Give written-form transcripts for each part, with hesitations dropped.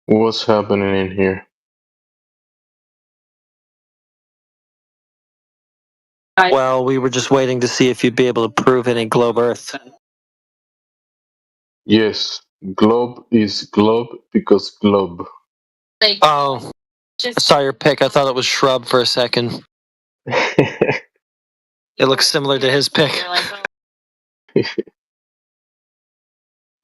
What's happening in here? Well, we were just waiting to see if you'd be able to prove any globe Earth. Yes, globe is globe because globe. Oh, I saw your pic. I thought it was shrub for a second. It looks similar to his pic.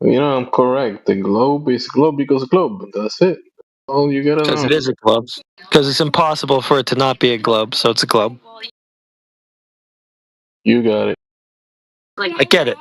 I'm correct. The globe is globe because globe. That's it. All you gotta Because know. it is a globe. Because it's impossible for it to not be a globe, so it's a globe. You got it. I get it.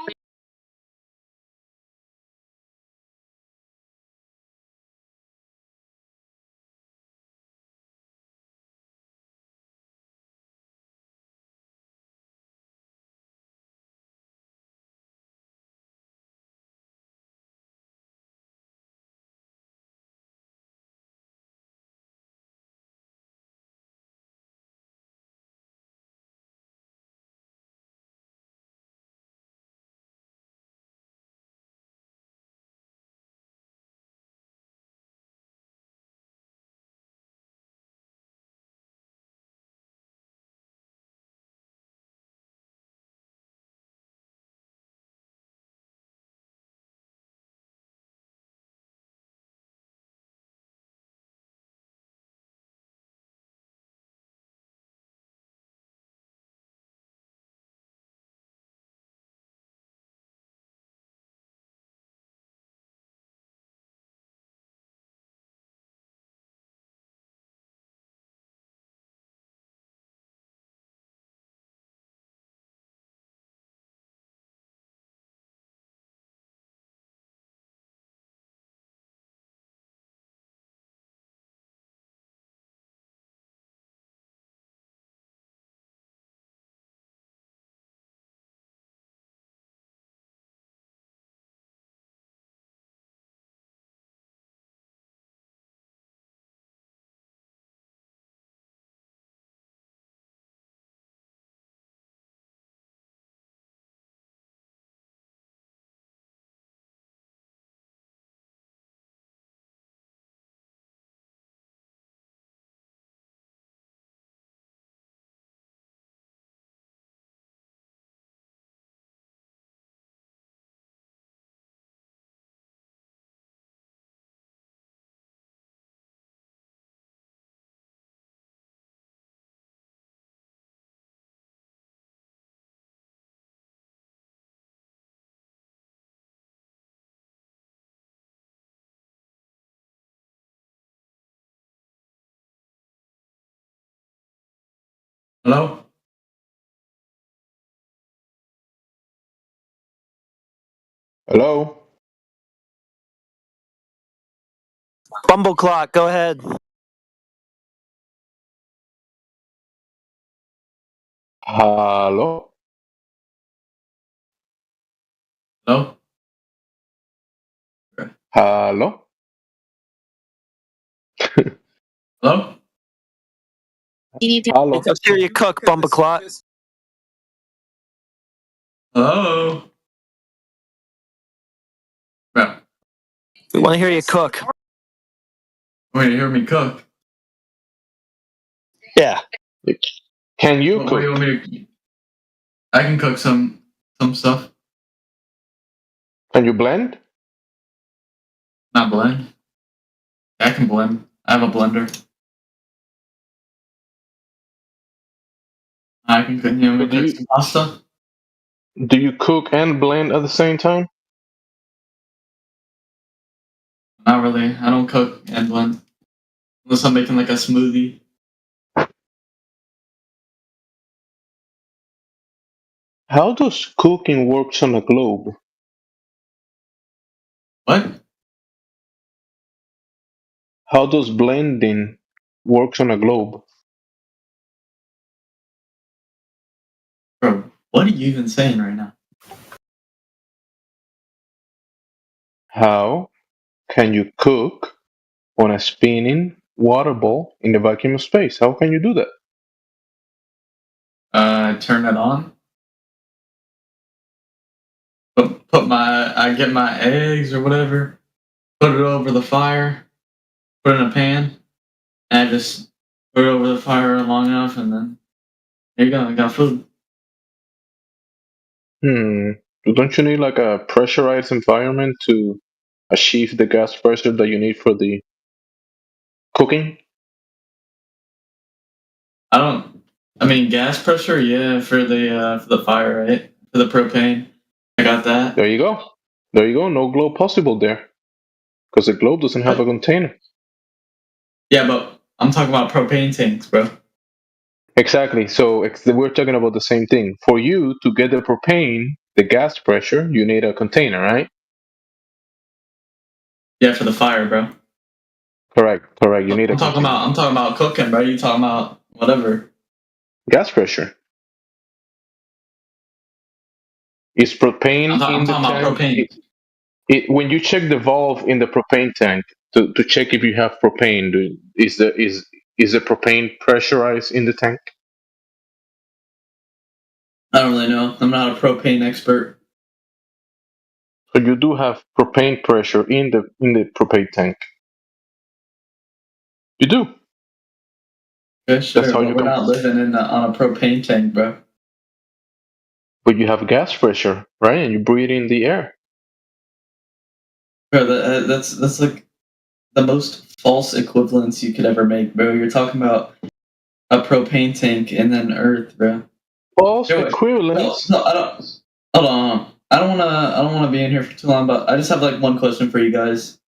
Hello? Hello? Bumbleclock, go ahead. Hello? Hello? Hello? Hello? Hello? Let's hear you cook, Bumbleclock. Hello? Bro, We want to hear you cook. wait to hear me cook? Yeah. Can you What do you cook? want me to... I can cook some stuff. Can you blend? Not blend. I can blend. I have a blender. I can cook, you want me But to cook some pasta? do you cook and blend at the same time? Not really. I don't cook and blend. Unless I'm making like a smoothie. How does cooking works on a globe? What? How does blending works on a globe? Bro, what are you even saying right now? How can you cook on a spinning water ball in the vacuum of space? How can you do that? Turn it on. I get my eggs or whatever. Put it over the fire. put it in a pan, and I just put it over the fire long enough, and then there you go. I got food. Don't you need like a pressurized environment to achieve the gas pressure that you need for the cooking? I don't. I mean, gas pressure, yeah, for the fire, right? For the propane, I got that. There you go. There you go. No globe possible there. Because the globe doesn't have a container. Yeah, but I'm talking about propane tanks, bro. Exactly. So we're talking about the same thing. For you to get the propane, the gas pressure, you need a container, right? Yeah, for the fire, bro. Correct. Correct. You need a container. I'm talking about cooking, bro. You talking about whatever. Gas pressure. Is propane I'm in the talking about tank? propane. When you check the valve in the propane tank to check if you have propane, is the propane pressurized in the tank? I don't really know. I'm not a propane expert. So you do have propane pressure in the propane tank. You do. Yeah, sure, That's how but you we're can. not living on a propane tank, bro. But you have gas pressure, right? And you breathe in the air. Bro, that's like the most false equivalence you could ever make, bro. You're talking about a propane tank and then Earth, bro. False No, equivalence. no, I don't. Hold on. I don't wanna be in here for too long, but I just have like one question for you guys.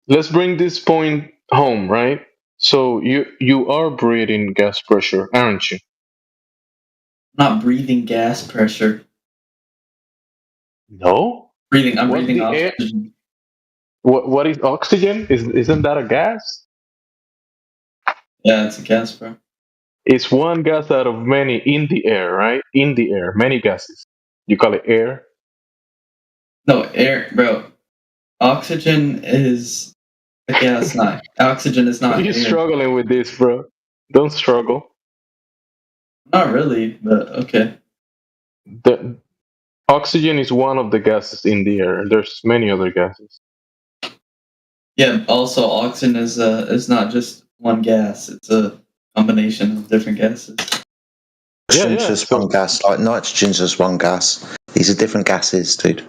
Let's bring this point home, right? So you are breathing gas pressure, aren't you? I'm not breathing gas pressure. No. I'm What's breathing the air? oxygen. What is oxygen? Isn't that a gas? Yeah, it's a gas, bro. It's one gas out of many in the air, right? In the air, many gases. You call it air. No, air, bro. Oxygen is a gas, not oxygen is not You're air. struggling with this, bro. Don't struggle. Not really, but okay. The oxygen is one of the gases in the air. There's many other gases. Yeah. Also, oxygen is not just one gas. It's a combination of different gases. Yeah, Oxygen's yeah. just one gas, like nitrogen's just one gas. These are different gases, dude.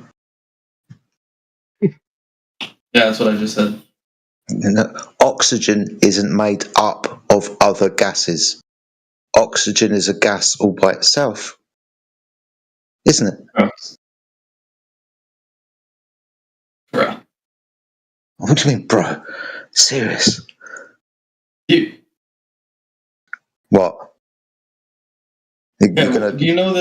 Yeah, that's what I just said. Oxygen isn't made up of other gases. Oxygen is a gas all by itself, isn't it? Bro. Bro. What do you mean, bro? Serious? You, What? You're yeah, gonna do you know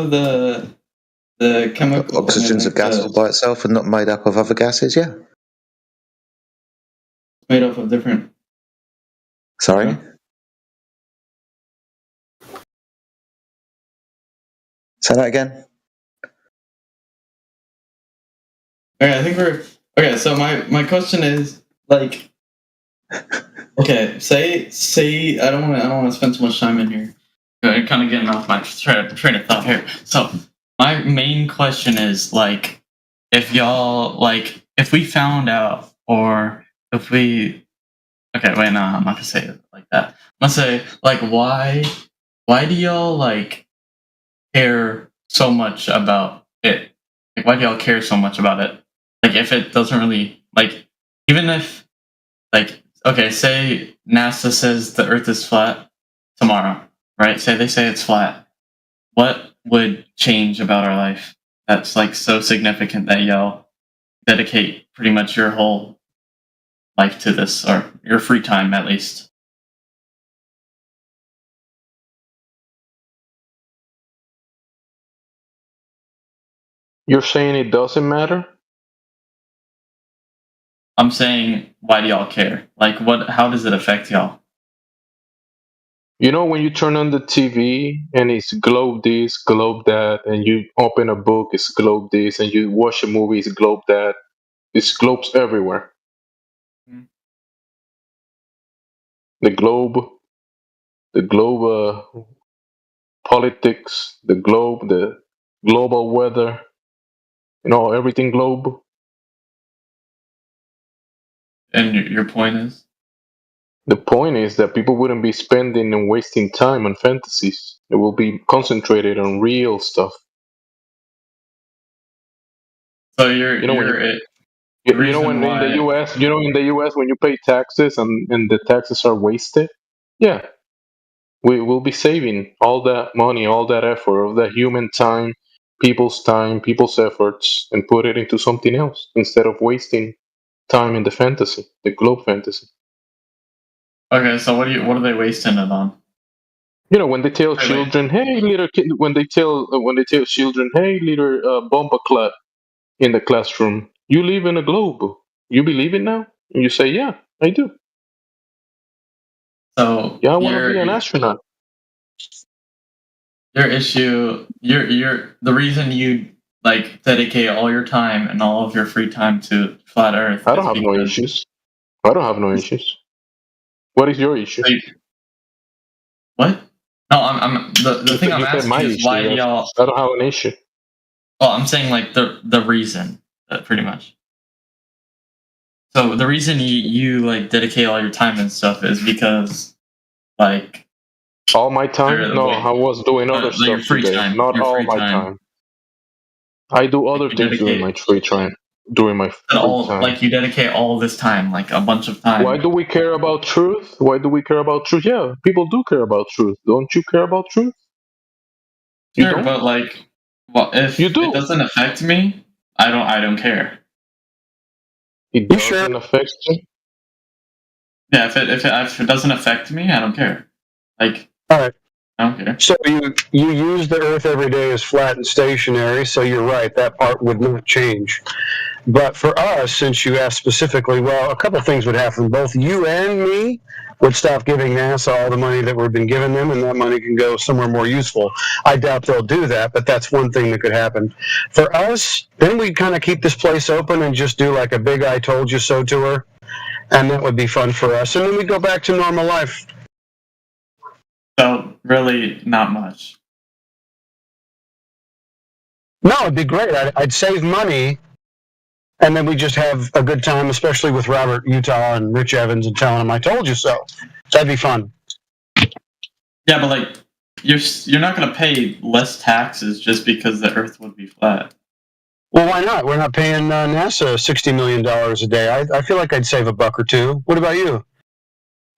the chemical oxygen's a gas all by itself and not made up of other gases? Yeah. made up of different. Sorry. Yeah. Say that again. Okay, I think we're okay. So my question is like, okay, say I don't want to spend too much time in here. Kind of getting off my train of thought here. So my main question is like, if y'all like, if we found out, or if we, okay, wait, no, I'm not gonna say it like that. I'm gonna say like, why do y'all like care so much about it? Like, why do y'all care so much about it? Like, if it doesn't really like, even if like, okay, say NASA says the Earth is flat tomorrow, right? Say they say it's flat. What would change about our life that's like so significant that y'all dedicate pretty much your whole life to this, or your free time at least? You're saying it doesn't matter? I'm saying, why do y'all care? Like, what? How does it affect y'all? You know when you turn on the TV and it's globe this, globe that, and you open a book, it's globe this, and you watch a movie, it's globe that. It's globes everywhere. Mm. The globe politics, the globe, the global weather. Everything globe. And your point is? The point is that people wouldn't be spending and wasting time on fantasies. It will be concentrated on real stuff. So When you're you it. The when reason in the why. U.S. In the U.S. when you pay taxes and the taxes are wasted, yeah, we will be saving all that money, all that effort, all that human time, people's efforts, and put it into something else instead of wasting time in the fantasy, the globe fantasy. Okay, so what are they wasting it on? When they tell Wait. children, "Hey, little kid," when they tell children, "Hey, little bomba clat in the classroom, you live in a globe. You believe it now?" And you say, "Yeah, I do. So Yeah, I want to be an astronaut." your issue, your the reason you like dedicate all your time and all of your free time to flat Earth I don't is have no because issues. I don't have no issues. What is your issue? like, what? No, I'm the thing I'm You said my asking is why issue. y'all. I don't have an issue. Well, I'm saying like the reason, pretty much. So the reason you like dedicate all your time and stuff is because like All my time? No, wait, I was doing other like your stuff free today. time, Not all my time. I do like other you things during my dedicate free time. During my free all time. like you dedicate all this time, like a bunch of Why time. do we care about truth? Why do we care about truth? Yeah, people do care about truth. Don't you care about truth? You Sure, don't? but like, well, You if it do. doesn't affect me, I don't care. It You sure? doesn't affect you. Yeah, if it doesn't affect me, I don't care. Like, All right. I don't care. So you use the Earth every day as flat and stationary. So you're right. That part would not change. But for us, since you asked specifically, well, a couple of things would happen. Both you and me would stop giving NASA all the money that we've been giving them, and that money can go somewhere more useful. I doubt they'll do that, but that's one thing that could happen. For us, then we kind of keep this place open and just do like a big "I told you so" tour, and that would be fun for us. And then we go back to normal life. So really, not much. No, it'd be great. I'd save money, and then we just have a good time, especially with Robert Utah and Rich Evans, and telling them "I told you so." That'd be fun. Yeah, but like, you're not gonna pay less taxes just because the Earth would be flat. Well, why not? We're not paying NASA $60 million a day. I feel like I'd save a buck or two. What about you?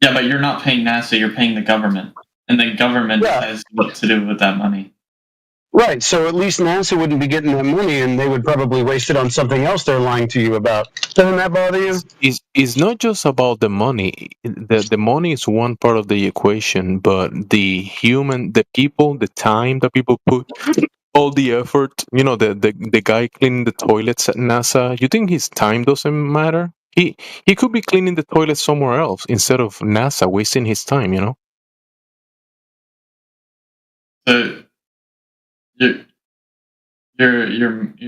Yeah, but you're not paying NASA. You're paying the government, and the government decides what to do with that money. Right. So at least NASA wouldn't be getting that money, and they would probably waste it on something else they're lying to you about. Doesn't that bother you? It's not just about the money. The money is one part of the equation, but the people, the time that people put, all the effort. The guy cleaning the toilets at NASA. You think his time doesn't matter? He could be cleaning the toilet somewhere else instead of NASA wasting his time. So you're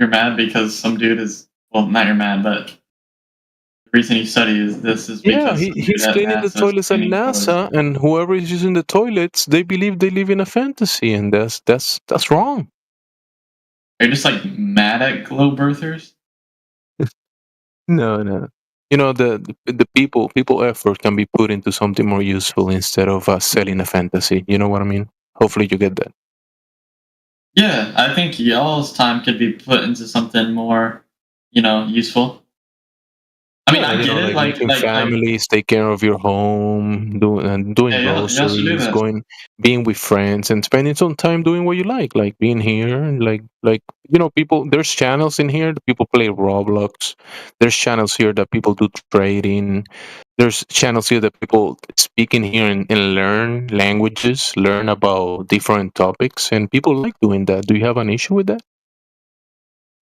mad because some dude is, well, not you're mad, but the reason you study is this is Yeah, because some dude he's at cleaning the NASA is toilets at cleaning toilets. NASA, and whoever is using the toilets, they believe they live in a fantasy, and that's wrong. Are you just like mad at globe birthers? No, no. The people effort can be put into something more useful instead of selling a fantasy. You know what I mean? Hopefully, you get that. Yeah, I think y'all's time could be put into something more, useful. I mean, Yeah, I get it. like making families, take care of your home, doing Yeah, y'all should do groceries, that. being with friends, and spending some time doing what you like being here, and people. There's channels in here that people play Roblox. There's channels here that people do trading. There's channels here that people speak in here and learn languages, learn about different topics, and people like doing that. Do you have an issue with that?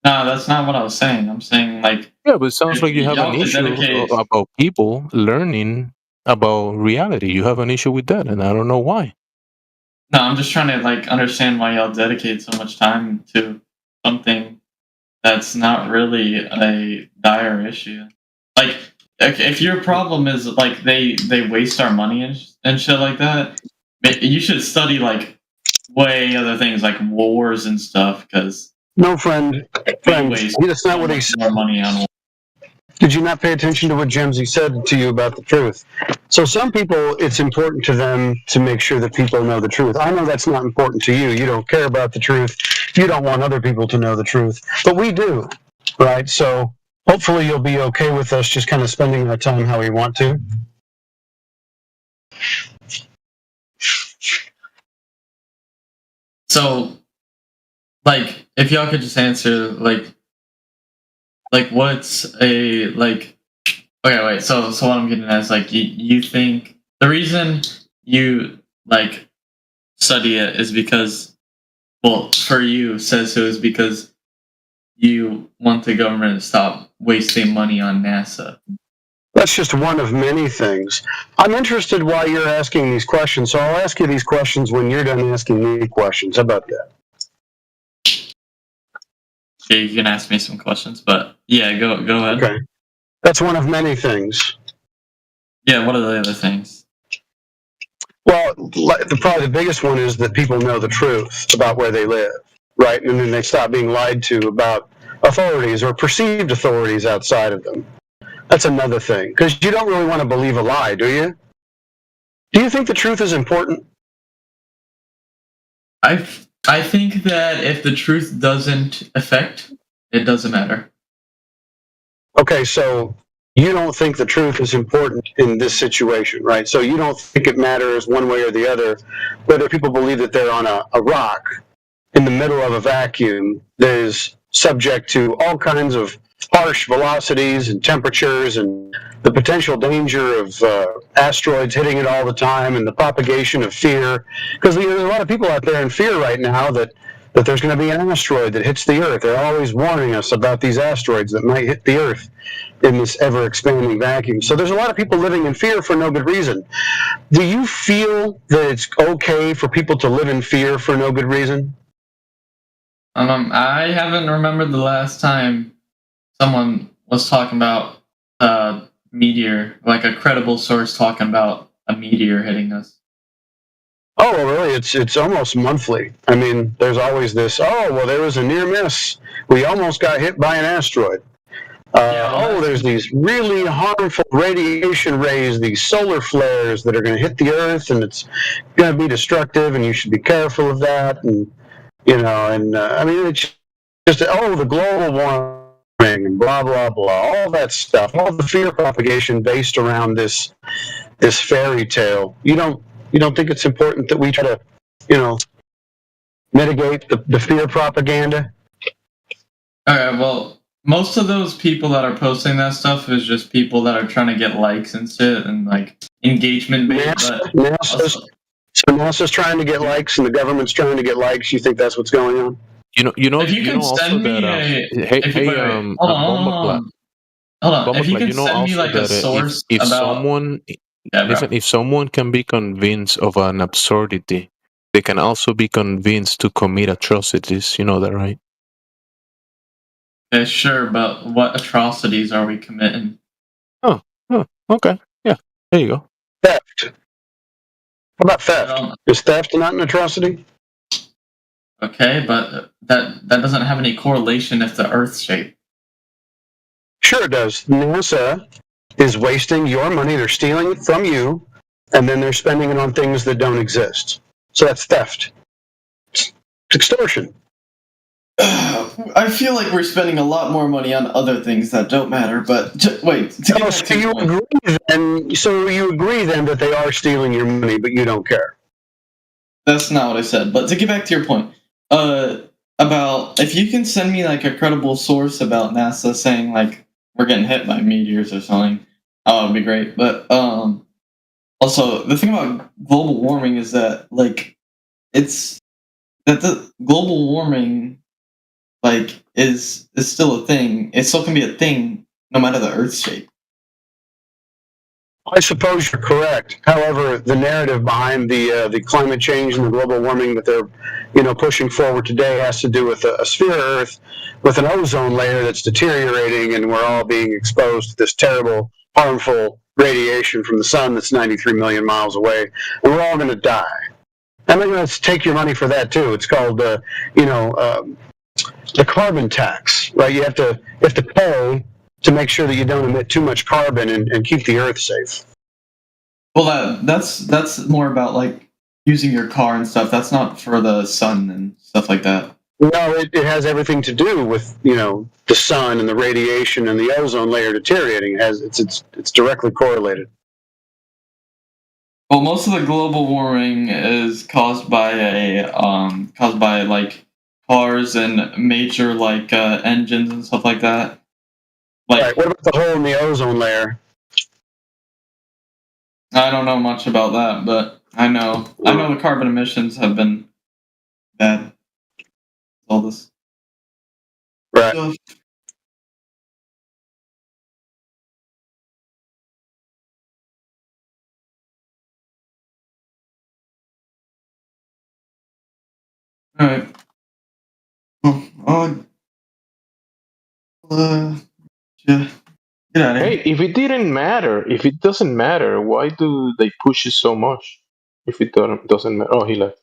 No, that's not what I was saying. I'm saying like Yeah, but it sounds like you have an y'all could issue dedicate. about people learning about reality. You have an issue with that, and I don't know why. No, I'm just trying to like understand why y'all dedicate so much time to something that's not really a dire issue. Like, if your problem is like they waste our money and shit like that, you should study like way other things like wars and stuff because No, friend. waste That's not so what he much said. more money on. Did you not pay attention to what Jemsy said to you about the truth? So some people, it's important to them to make sure that people know the truth. I know that's not important to you. You don't care about the truth. You don't want other people to know the truth. But we do, right? So hopefully you'll be okay with us just kind of spending our time how we want to. So, like, if y'all could just answer, like what's a like? Okay, wait. So what I'm getting at is like, you think the reason you like study it is because, well, for you says so is because you want the government to stop wasting money on NASA. That's just one of many things. I'm interested why you're asking these questions, so I'll ask you these questions when you're done asking me questions. How about that? Yeah, you can ask me some questions, but yeah, go ahead. Okay. That's one of many things. Yeah, what are the other things? Well, probably the biggest one is that people know the truth about where they live, right? And then they stop being lied to about authorities or perceived authorities outside of them. That's another thing, because you don't really want to believe a lie, do you? Do you think the truth is important? I think that if the truth doesn't affect, it doesn't matter. Okay, so you don't think the truth is important in this situation, right? So you don't think it matters one way or the other whether people believe that they're on a rock in the middle of a vacuum that is subject to all kinds of harsh velocities and temperatures and the potential danger of asteroids hitting it all the time and the propagation of fear. Because there's a lot of people out there in fear right now that there's going to be an asteroid that hits the Earth. They're always warning us about these asteroids that might hit the Earth in this ever-expanding vacuum. So there's a lot of people living in fear for no good reason. Do you feel that it's okay for people to live in fear for no good reason? I haven't remembered the last time someone was talking about a meteor, like a credible source talking about a meteor hitting us. Oh, really? It's almost monthly. I mean, there's always this, oh, well, there was a near miss. We almost got hit by an asteroid. There's these really harmful radiation rays, these solar flares that are going to hit the Earth, and it's going to be destructive, and you should be careful of that. And, I mean, it's just, the global warming, and blah, blah, blah, all that stuff, all the fear propagation based around this fairy tale. You don't think it's important that we try to, mitigate the fear propaganda? Okay, well, most of those people that are posting that stuff is just people that are trying to get likes and shit and like engagement based. NASA's trying to get likes and the government's trying to get likes. You think that's what's going on? If you can send me hold on. If you can send me like a source if about someone if someone can be convinced of an absurdity, they can also be convinced to commit atrocities. You know that, right? Yeah, sure, but what atrocities are we committing? Oh, okay. Yeah, there you go. Theft. How about theft? Is theft not an atrocity? Okay, but that doesn't have any correlation if the Earth's shaped. Sure it does. NASA is wasting your money. They're stealing it from you, and then they're spending it on things that don't exist. So that's theft. It's extortion. I feel like we're spending a lot more money on other things that don't matter, but wait. So you agree then that they are stealing your money, but you don't care? That's not what I said, but to get back to your point, about if you can send me like a credible source about NASA saying like we're getting hit by meteors or something, that would be great. But also the thing about global warming is that like it's that the global warming like is still a thing. It still can be a thing no matter the Earth's shape. I suppose you're correct. However, the narrative behind the climate change and the global warming that they're pushing forward today has to do with a sphere of Earth with an ozone layer that's deteriorating, and we're all being exposed to this terrible, harmful radiation from the sun that's 93 million miles away, and we're all going to die. And they're going to take your money for that too. It's called, the carbon tax, right? You have to pay to make sure that you don't emit too much carbon and keep the earth safe. Well, that's more about like using your car and stuff. That's not for the sun and stuff like that. No, it has everything to do with the sun and the radiation and the ozone layer deteriorating. It's directly correlated. Well, most of the global warming is caused by like cars and major like engines and stuff like that. Like, Right. What about the hole in the ozone layer? I don't know much about that, but I know the carbon emissions have been bad. All this Right. stuff. All right. Well, yeah. Get out of Hey, here. if it didn't matter, if it doesn't matter, why do they push it so much? If it doesn't matter. Oh, he left.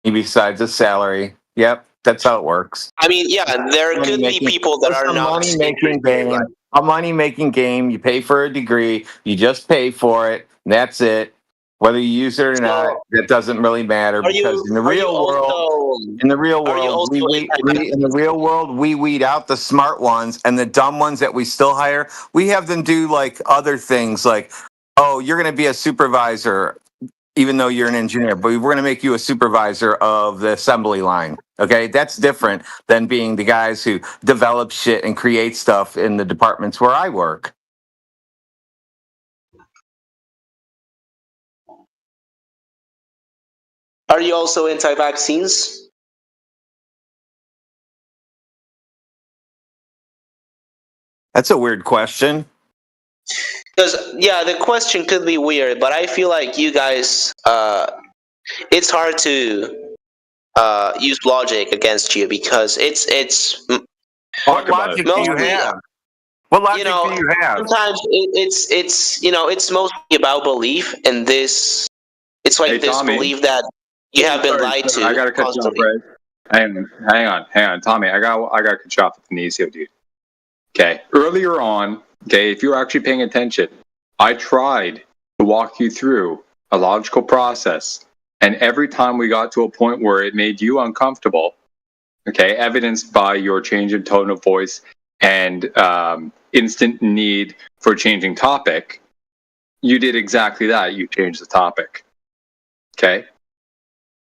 Besides a salary. Yep, that's how it works. I mean, yeah, there Money could be making. people that It's are a not money making interested. game. A money making game. You pay for a degree. You just pay for it. And that's it. Whether you use it or not, So, that doesn't really matter are because you in the are you real world, also In the real Are you world, also we weed out the smart ones, and the dumb ones that we still hire, we have them do like other things, like, oh, you're going to be a supervisor, even though you're an engineer, but we're going to make you a supervisor of the assembly line. Okay, that's different than being the guys who develop shit and create stuff in the departments where I work. Are you also anti-vaccines? That's a weird question. Because yeah, the question could be weird, but I feel like you guys, it's hard to use logic against you because it's What logic do you mostly, have? What you logic know, do you have? sometimes it's you know, it's mostly about belief, and this it's like Hey, this Tommy. belief that you have been lied to I gotta cut you off, constantly. right? Hang on, Tommy. I gotta cut you off at the knees here, dude. Okay. Earlier on, okay, if you're actually paying attention, I tried to walk you through a logical process, and every time we got to a point where it made you uncomfortable, okay, evidenced by your change in tone of voice and instant need for changing topic, you did exactly that. You changed the topic. Okay.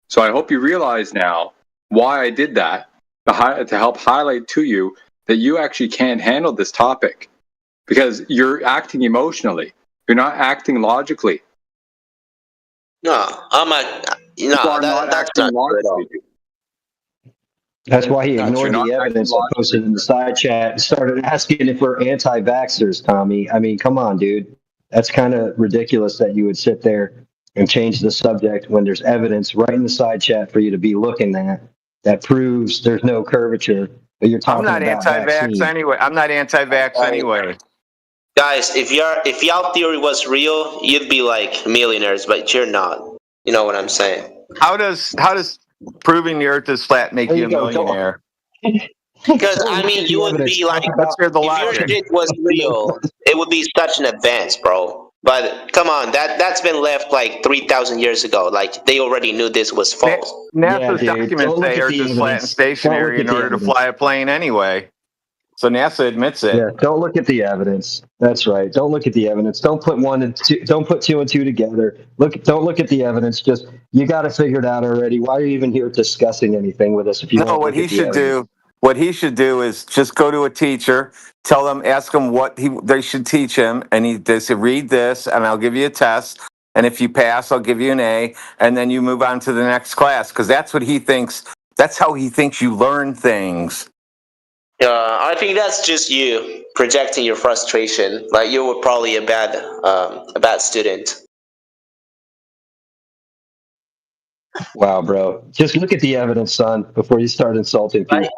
So I hope you realize now why I did that, to help highlight to you that you actually can't handle this topic because you're acting emotionally. You're not acting logically. No, that's not true at all. That's why he Not ignored true. the evidence I posted in the side chat and started asking if we're anti-vaxxers, Tommy. I mean, come on, dude. That's kind of ridiculous that you would sit there and change the subject when there's evidence right in the side chat for you to be looking at that proves there's no curvature. But you're I'm talking not about anti-vax vaccine. anyway. I'm not anti-vax anyway. Guys, if y'all theory was real, you'd be like millionaires, but you're not. You know what I'm saying? How does proving the Earth is flat make There you you a go. millionaire? Because Don't I look mean, at you the would evidence. be like, Talk about Let's hear the if your logic. shit was real, it would be such an advance, bro. But come on, that's been left like 3,000 years ago. Like they already knew this was false. Yeah, NASA's dude. documents Don't look say at Earth the is flat and evidence. Don't look stationary at in the order to evidence. fly a plane anyway. So NASA admits it. Yeah, don't look at the evidence. That's right. Don't look at the evidence. Don't put one and two. Don't put two and two together. Don't look at the evidence. Just you got it figured out already. Why are you even here discussing anything with us if you No, won't what look he at the should evidence? do, what he should do is just go to a teacher, tell them, ask them what they should teach him, and they say, read this, and I'll give you a test, and if you pass, I'll give you an A, and then you move on to the next class, because that's what he thinks. That's how he thinks you learn things. I think that's just you projecting your frustration. Like you were probably a bad student. Wow, bro. Just look at the evidence, son, before you start insulting people. Like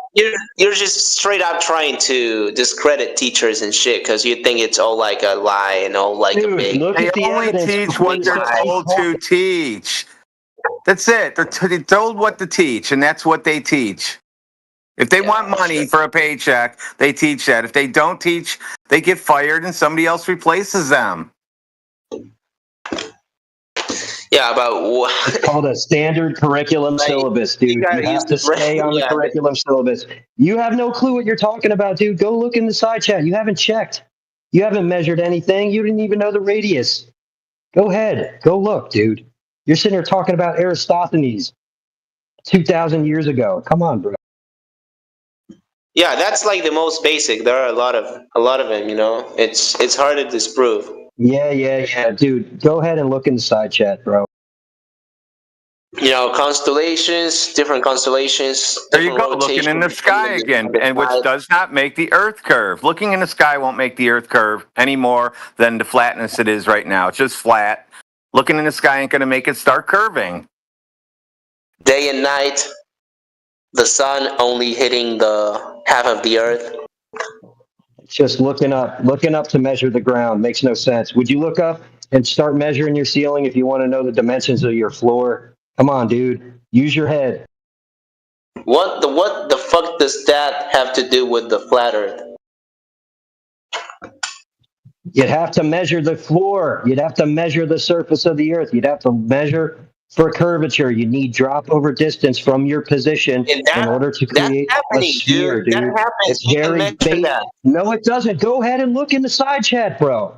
you're just straight up trying to discredit teachers and shit because you think it's all like a lie and all like a Dude, big. look They at the only evidence teach before what you they're start told to teach. That's it. They're told what to teach, and that's what they teach. If they want money for a paycheck, they teach that. If they don't teach, they get fired and somebody else replaces them. Yeah, but It's called a standard curriculum syllabus, dude. You gotta use have to stay on the yeah. curriculum syllabus. You have no clue what you're talking about, dude. Go look in the side chat. You haven't checked. You haven't measured anything. You didn't even know the radius. Go ahead. Go look, dude. You're sitting here talking about Aristophanes 2,000 years ago. Come on, bro. Yeah, that's like the most basic. There are a lot of them. You know, it's hard to disprove. Yeah, dude. Go ahead and look in the side chat, bro. You know, different constellations. There you different go, looking in the rotations sky on again, the and which side. does not make the Earth curve. Looking in the sky won't make the Earth curve any more than the flatness it is right now. It's just flat. Looking in the sky ain't going to make it start curving. Day and night, the sun only hitting the half of the Earth. Just looking up to measure the ground makes no sense. Would you look up and start measuring your ceiling if you want to know the dimensions of your floor? Come on, dude. Use your head. What the fuck does that have to do with the flat Earth? You'd have to measure the floor. You'd have to measure the surface of the earth. You'd have to measure For curvature, you need drop over distance from your position And in order to that's create a happening, sphere, dude. That dude. happens. It's We can very measure basic. that. No, it doesn't. Go ahead and look in the side chat, bro.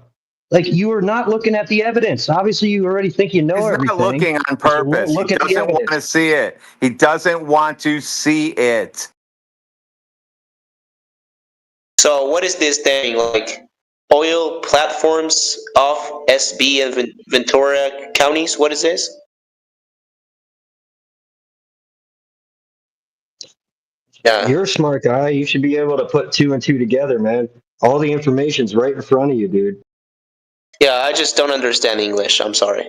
Like, you are not looking at the evidence. Obviously, you already think you know He's not everything. looking on but you won't purpose. He look at the doesn't want to evidence. see it. He doesn't want to see it. So what is this thing like? Oil platforms off SB and Ventura counties. What is this? Yeah. You're a smart guy. You should be able to put two and two together, man. All the information's right in front of you, dude. Yeah, I just don't understand English. I'm sorry.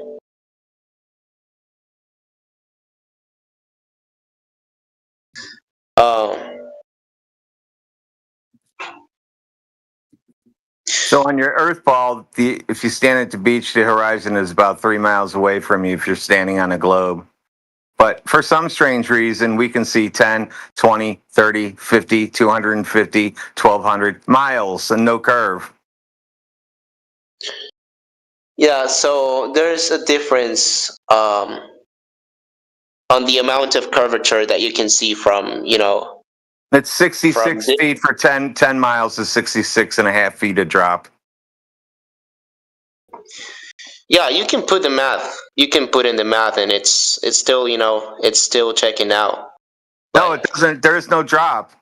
So on your Earth ball, if you stand at the beach, the horizon is about 3 miles away from you if you're standing on a globe. But for some strange reason, we can see 10, 20, 30, 50, 250, 1,200 miles and no curve. Yeah, so there's a difference on the amount of curvature that you can see from, It's 66 From feet for 10 miles is 66 and a half feet a drop. yeah, you can put the math. You can put in the math, and it's still, it's still checking out. No, it doesn't. There is no drop.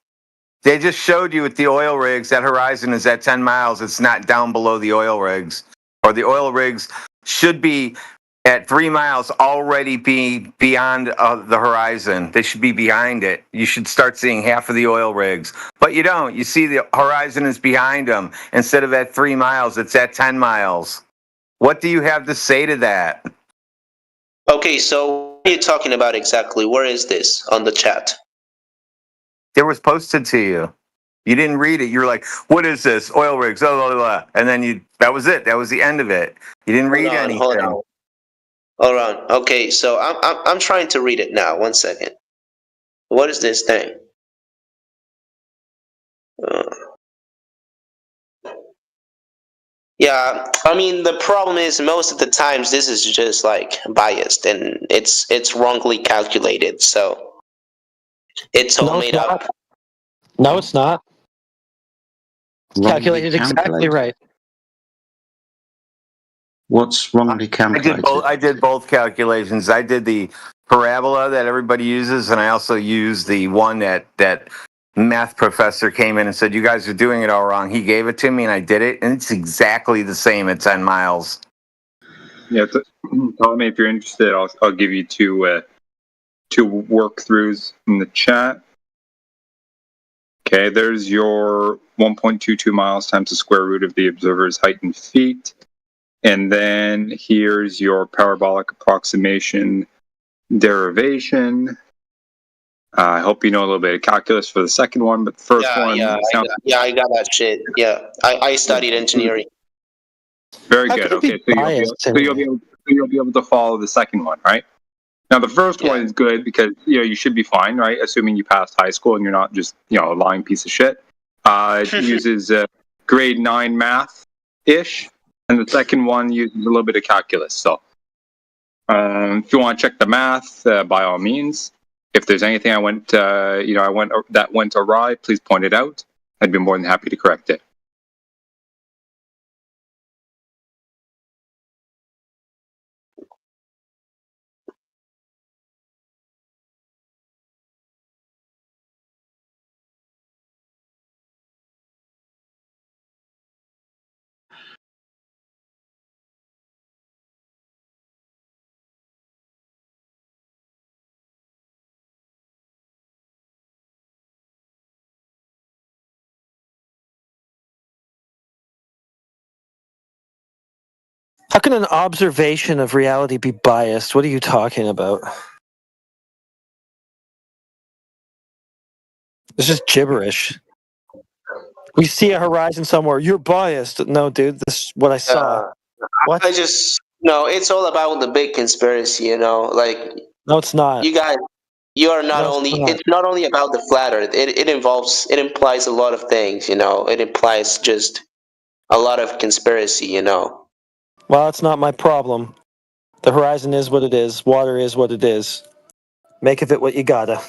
They just showed you with the oil rigs that horizon is at 10 miles. It's not down below the oil rigs. Or the oil rigs should be at 3 miles already be beyond the horizon. They should be behind it. You should start seeing half of the oil rigs. But you don't. You see the horizon is behind them. Instead of at 3 miles, it's at 10 miles. What do you have to say to that? Okay, so what are you talking about exactly? Where is this on the chat? It was posted to you. You didn't read it. You were like, "What is this? Oil rigs?" Blah, blah, blah. And then that was it. That was the end of it. You didn't read anything. Hold on. Okay, so I'm trying to read it now. 1 second. What is this thing? Yeah, I mean the problem is most of the times this is just like biased and it's wrongly calculated. So it's all No, it's made up. not. No, it's not. It's Wrongly calculated exactly calculated. right. What's wrongly calculated? I did both calculations. I did the parabola that everybody uses, and I also used the one that math professor came in and said, "You guys are doing it all wrong." He gave it to me, and I did it, and it's exactly the same at 10 miles. Yeah, Tommy, if you're interested, I'll give you two work throughs in the chat. Okay, there's your 1.22 miles times the square root of the observer's height in feet. And then here's your parabolic approximation derivation. I hope you know a little bit of calculus for the second one, but the first one... I got that shit. Yeah, I studied engineering. Very good. Okay, so you'll be able to follow the second one, right? Now the first one is good because you should be fine, right? Assuming you passed high school and you're not just a lying piece of shit. It uses grade 9 math ish, and the second one uses a little bit of calculus. So if you want to check the math, by all means. If there's anything that went awry, please point it out. I'd be more than happy to correct it. How can an observation of reality be biased? What are you talking about? It's just gibberish. We see a horizon somewhere. You're biased. No, dude, this is what I saw. What? It's all about the big conspiracy, like. No, it's not. You guys, you are not only. It's not only about the flat Earth. It implies a lot of things. It implies just a lot of conspiracy. Well, it's not my problem. The horizon is what it is. Water is what it is. Make of it what you gotta.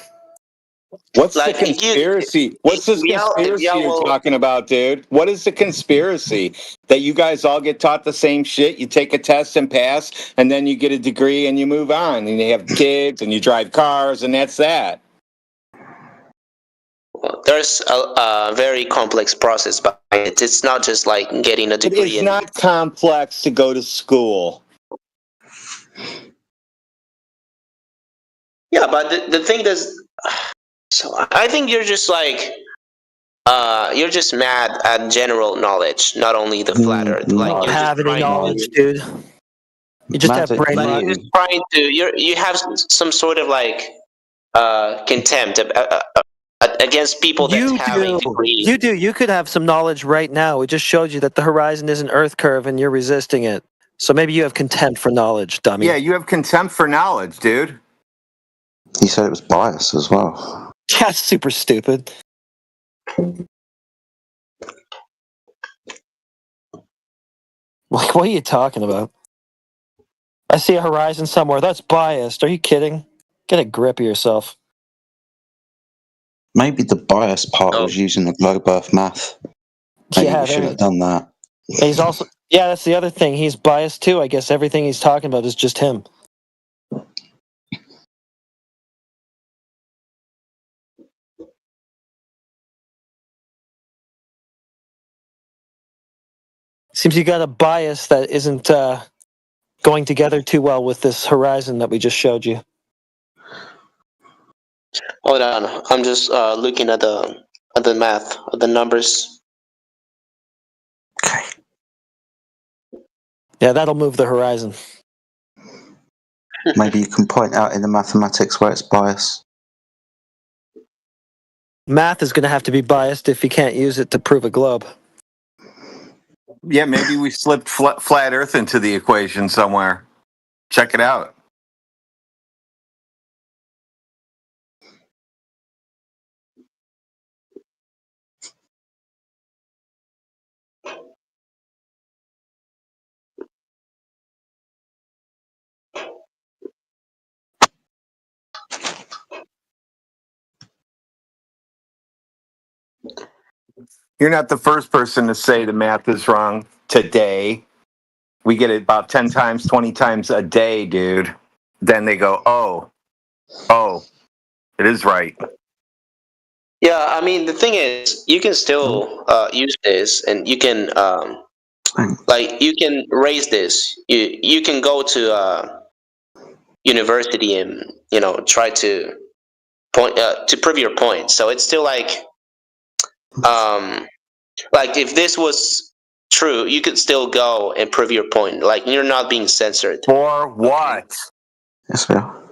What's the Like conspiracy? What's this if conspiracy y'all you're will, talking about, dude? What is the conspiracy? That you guys all get taught the same shit? You take a test and pass, and then you get a degree and you move on, and you have kids and you drive cars, and that's that. there's a very complex process behind it. It's not just like getting a It degree is and not complex to go to school. yeah, but the thing is, so I think you're just like you're just mad at general knowledge, not only the flat Earth. Like Don't you're just have any trying knowledge, to, dude. You just Mad have at brain like rot. you're you. just trying to you have some sort of like contempt against people that You have a do. degree. You do. You could have some knowledge right now. We just showed you that the horizon is an Earth curve and you're resisting it. So maybe you have contempt for knowledge, dummy. Yeah, you have contempt for knowledge, dude. He said it was biased as well. That's super stupid. Like, what are you talking about? I see a horizon somewhere. That's biased. Are you kidding? Get a grip of yourself. Maybe the biased part Oh. was using the globe Earth math. Maybe Yeah, we should there- have done that. he's also. Yeah, that's the other thing. He's biased too. I guess everything he's talking about is just him. Seems you got a bias that isn't going together too well with this horizon that we just showed you. Hold on, I'm just looking at the math, at the numbers. Okay. Yeah, that'll move the horizon. Maybe you can point out in the mathematics where it's biased. Math is going to have to be biased if you can't use it to prove a globe. Yeah, maybe we slipped flat Earth into the equation somewhere. Check it out. You're not the first person to say the math is wrong today. We get it about 10 times, 20 times a day, dude. Then they go, oh, it is right. Yeah, I mean the thing is, you can still use this, and you can like you can raise this. You can go to university and try to point to prove your point. So it's still like if this was true, you could still go and prove your point. Like you're not being censored. For what? Yes, we are.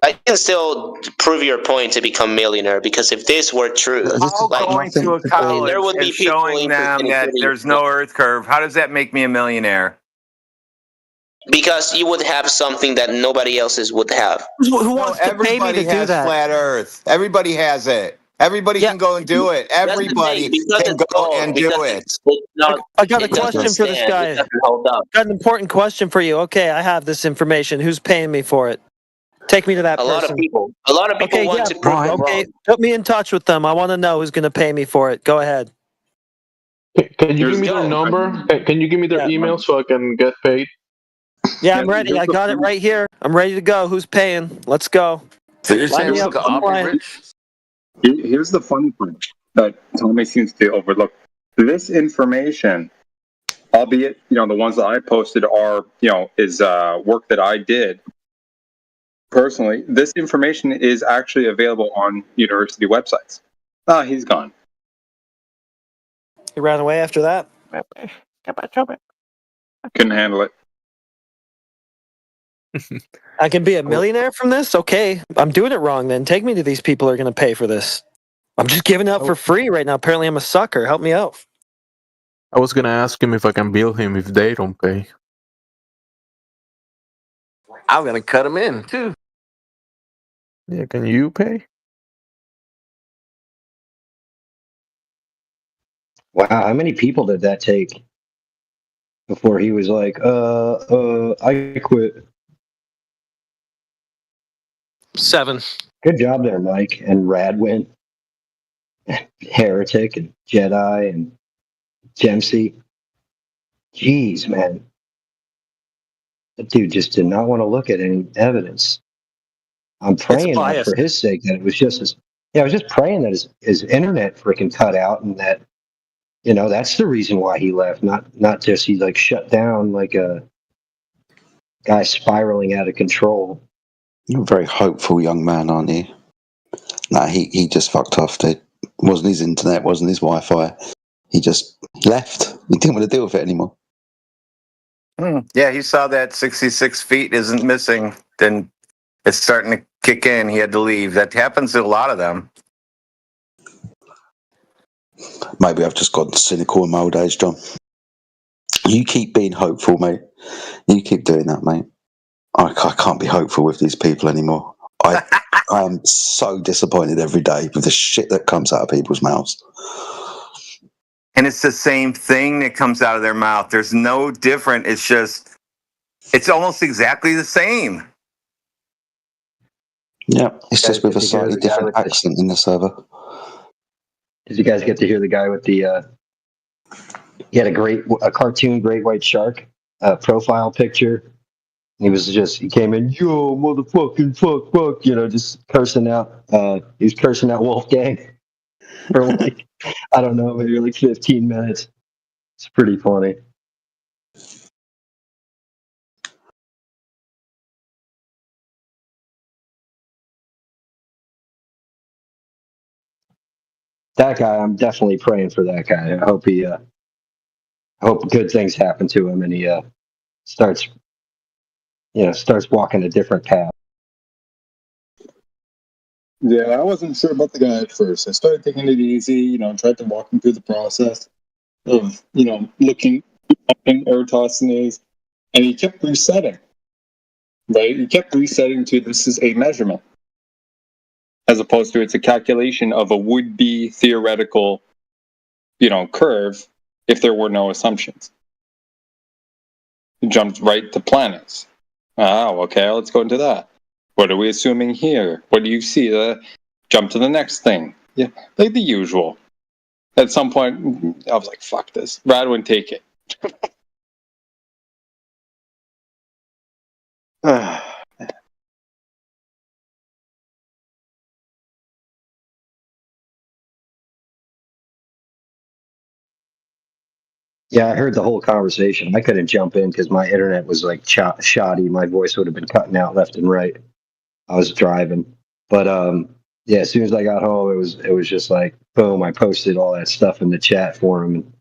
Like you can still prove your point to become millionaire, because if this were true, How like going to a nothing- college there would be and people showing them that including there's no Earth curve, how does that make me a millionaire? because you would have something that nobody else's would have. Who No, wants to pay me to everybody do has that? flat Earth. Everybody has it. Everybody Yeah. can go and do it. That's the thing, Everybody because can it's go gold, and because do it. it's not. I got a It doesn't question for this stand, guy. It doesn't hold up. Got an important question for you. Okay, I have this information. Who's paying me for it? Take me to that A lot of person. people. A lot of people Okay, want yeah. to prove them Okay, wrong. put me in touch with them. I want to know who's going to pay me for it. Go ahead. Can you give me Go. their number? Can you give me their Yeah. email so I can get paid? Yeah, I'm ready. I got it right here. I'm ready to go. Who's paying? Let's go. So you're Line saying me we're up. I'm I'll be flying. rich? Here's the funny part that Tommy seems to overlook. This information, albeit the ones that I posted are is work that I did personally. This information is actually available on university websites. Ah, he's gone. You ran away after that? Couldn't handle it. I can be a millionaire from this? Okay. I'm doing it wrong then. Take me to these people who are going to pay for this. I'm just giving out for free right now. Apparently, I'm a sucker. Help me out. I was gonna ask him if I can bill him if they don't pay. I'm gonna cut him in too. Yeah, can you pay? Wow, how many people did that take? before he was like, I quit. 7. Good job there, Mike and Radwin, Heretic and Jedi and Dempsey. Jeez, man. That dude just did not want to look at any evidence. I'm It's praying that biased. for his sake that it was just his. Yeah, I was just praying that his internet freaking cut out and that that's the reason why he left. Not just he like shut down like a guy spiraling out of control. You're a very hopeful young man, aren't you? Nah, he just fucked off. It wasn't his internet, wasn't his Wi-Fi. He just left. He didn't want to deal with it anymore. Yeah, he saw that 66 feet isn't missing. Then it's starting to kick in. He had to leave. That happens to a lot of them. Maybe I've just gotten cynical in my old age, John. You keep being hopeful, mate. You keep doing that, mate. I can't be hopeful with these people anymore. I am so disappointed every day with the shit that comes out of people's mouths. And it's the same thing that comes out of their mouth. There's no different. It's almost exactly the same. Yeah, it's just with a slightly different accent in the server. Did you guys get to hear the guy with the? He had a cartoon great white shark profile picture. He came in, yo, motherfucking fuck, just cursing out. He was cursing out Wolfgang for like, I don't know, maybe like 15 minutes. It's pretty funny. That guy, I'm definitely praying for that guy. I hope good things happen to him and he starts walking a different path. Yeah, I wasn't sure about the guy at first. I started taking it easy, tried to walk him through the process of, looking up in Eratosthenes, and he kept resetting, right? He kept resetting to this is a measurement, as opposed to it's a calculation of a would-be theoretical, curve if there were no assumptions. He jumped right to planets. Oh, okay, let's go into that. What are we assuming here? What do you see? Jump to the next thing. Yeah, like the usual. At some point, I was like, fuck this. Radwin, take it. Yeah, I heard the whole conversation. I couldn't jump in because my internet was like shoddy. My voice would have been cutting out left and right. I was driving, but yeah. As soon as I got home, it was just like boom. I posted all that stuff in the chat for him, and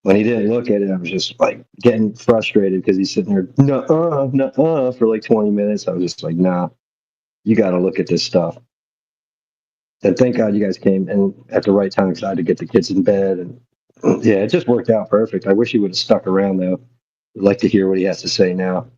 when he didn't look at it, I was just like getting frustrated because he's sitting there nuh-uh for like 20 minutes. I was just like, nah, you got to look at this stuff. And thank God you guys came in at the right time because I had to get the kids in bed and. Yeah, it just worked out perfect. I wish he would have stuck around though. I'd like to hear what he has to say now.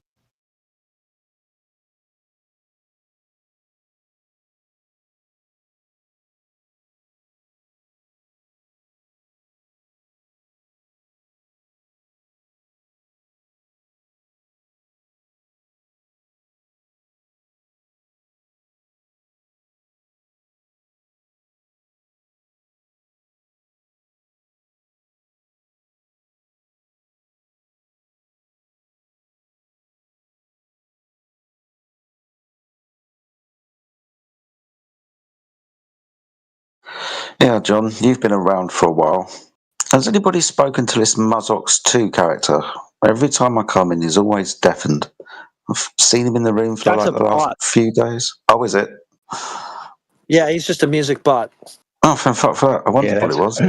Yeah, John, you've been around for a while. Has anybody spoken to this Muzzox 2 character? Every time I come in, he's always deafened. I've seen him in the room for That's like a the last bot. few days. Oh, is it? Yeah, he's just a music bot. Oh, fuck for that. I wondered what it was.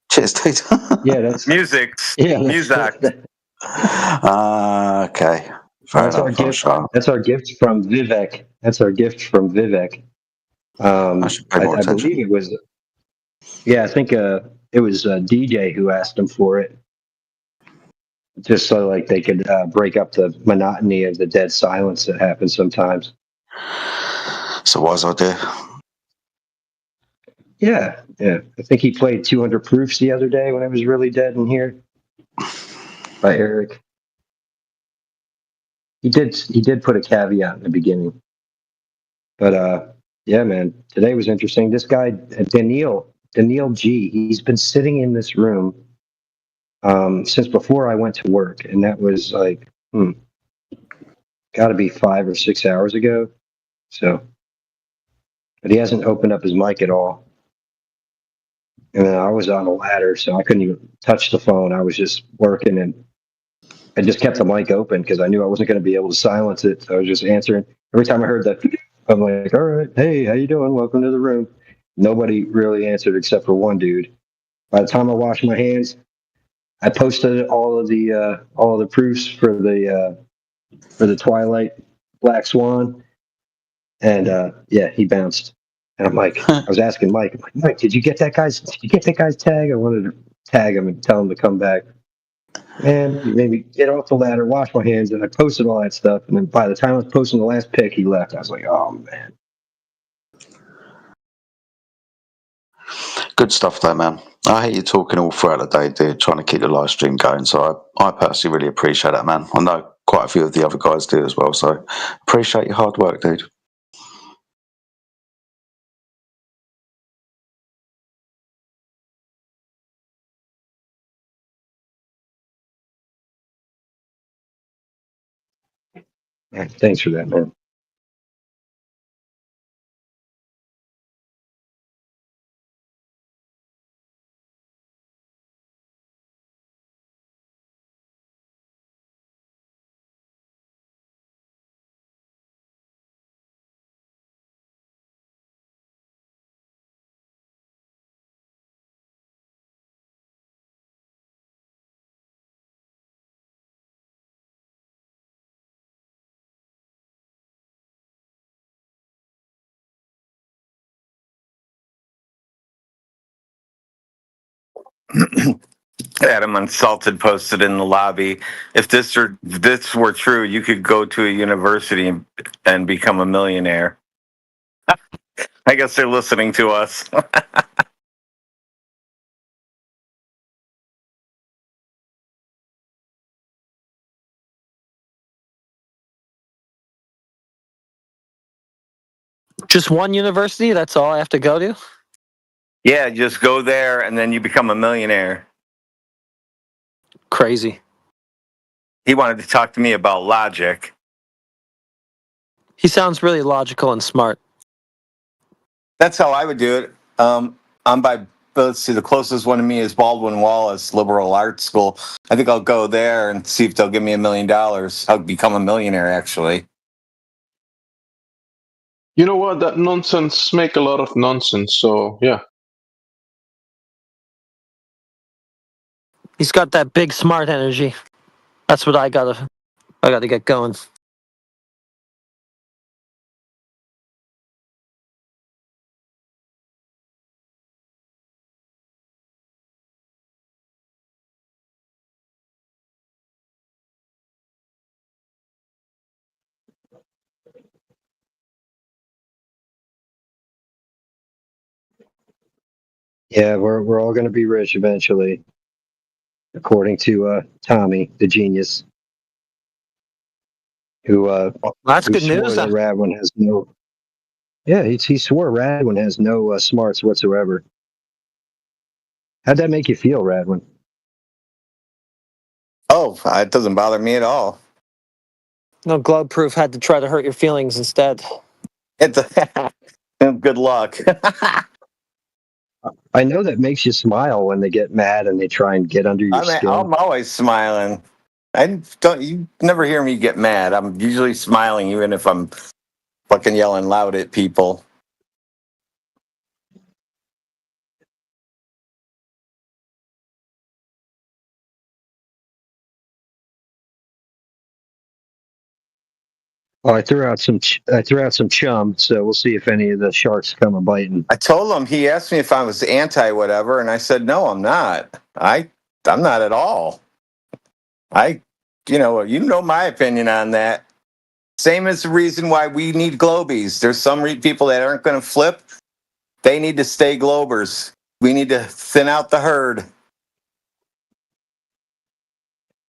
Cheers, dude. Yeah, that's Music. yeah, Music. Okay. Fair our enough. gift. That's our gift from Vivek. That's our gift from Vivek. I should pay more I attention. believe it was. Yeah, I think it was DJ who asked him for it, just so like they could break up the monotony of the dead silence that happens sometimes. It's a wise idea. Yeah. I think he played 200 proofs the other day when it was really dead in here. by Eric. He did put a caveat in the beginning. But yeah, man, today was interesting. This guy, Daniil G, he's been sitting in this room since before I went to work, and that was like, got to be 5 or 6 hours ago. So, but he hasn't opened up his mic at all. And then I was on a ladder, so I couldn't even touch the phone. I was just working, and I just kept the mic open because I knew I wasn't going to be able to silence it. So I was just answering. Every time I heard that, I'm like, "All right, hey, how you doing? Welcome to the room." Nobody really answered except for one dude. By the time I washed my hands, I posted all of the proofs for the Twilight Black Swan, and yeah, he bounced. And I'm like, I was asking Mike, I'm like, Mike, did you get that guy's tag? I wanted to tag him and tell him to come back. Man, he made me get off the ladder, wash my hands, and I posted all that stuff. And then by the time I was posting the last pic, he left. I was like, oh man. Good stuff, though, man. I hear you talking all throughout the day, dude, trying to keep the live stream going. So I personally really appreciate that, man. I know quite a few of the other guys do as well. So appreciate your hard work, dude. Yeah, thanks for that, man. Adam Unsalted posted in the lobby. If this were true, you could go to a university and become a millionaire. I guess they're listening to us. Just one university? That's all I have to go to? Yeah, just go there and then you become a millionaire. Crazy. He wanted to talk to me about logic. He sounds really logical and smart. That's how I would do it. I'm by, let's see, the closest one to me is Baldwin Wallace Liberal Arts School. I think I'll go there and see if they'll give me $1 million. I'll become a millionaire, actually. You know what? That nonsense make a lot of nonsense. So yeah. He's got that big smart energy. That's what I gotta get going. Yeah, we're all going to be rich eventually, according to Tommy, the genius, who That's good swore news. that Radwin has no. Yeah, he swore Radwin has no smarts whatsoever. How'd that make you feel, Radwin? Oh, it doesn't bother me at all. No, Glove Proof had to try to hurt your feelings instead. It's good luck. I know that makes you smile when they get mad and they try and get under your skin. I'm always smiling. You never hear me get mad. I'm usually smiling even if I'm fucking yelling loud at people. Oh, I threw out some chum, so we'll see if any of the sharks come a biting. I told him, he asked me if I was anti whatever, and I said, no, I'm not. I'm not at all. You know my opinion on that. Same as the reason why we need globies. There's some people that aren't going to flip. They need to stay globers. We need to thin out the herd.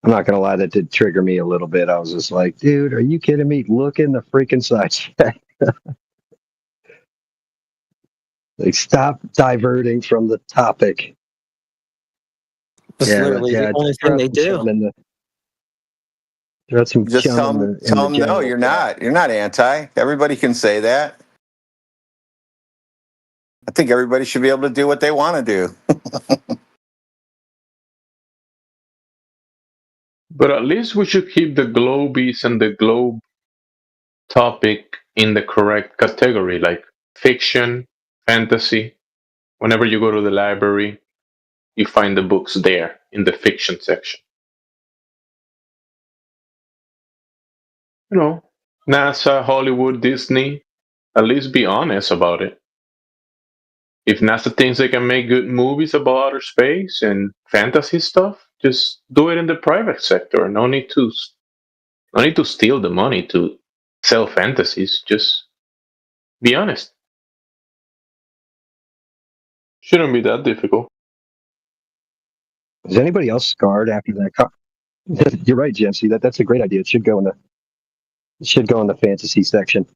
I'm not gonna lie, that did trigger me a little bit. I was just like, dude, are you kidding me? Look in the freaking side check. Like, stop diverting from the topic. That's Yeah, but literally the yeah, only throw thing they some do. chum in the throw some Just chum tell in them, the no, general you're pot. not. You're not anti. Everybody can say that. I think everybody should be able to do what they want to do. But at least we should keep the globies and the globe topic in the correct category, like fiction, fantasy. Whenever you go to the library, you find the books there in the fiction section. You know, NASA, Hollywood, Disney, at least be honest about it. If NASA thinks they can make good movies about outer space and fantasy stuff, just do it in the private sector. No need to steal the money to sell fantasies. Just be honest. Shouldn't be that difficult. Is anybody else scarred after that? You're right, Jim. See, that's a great idea. It should go in the fantasy section.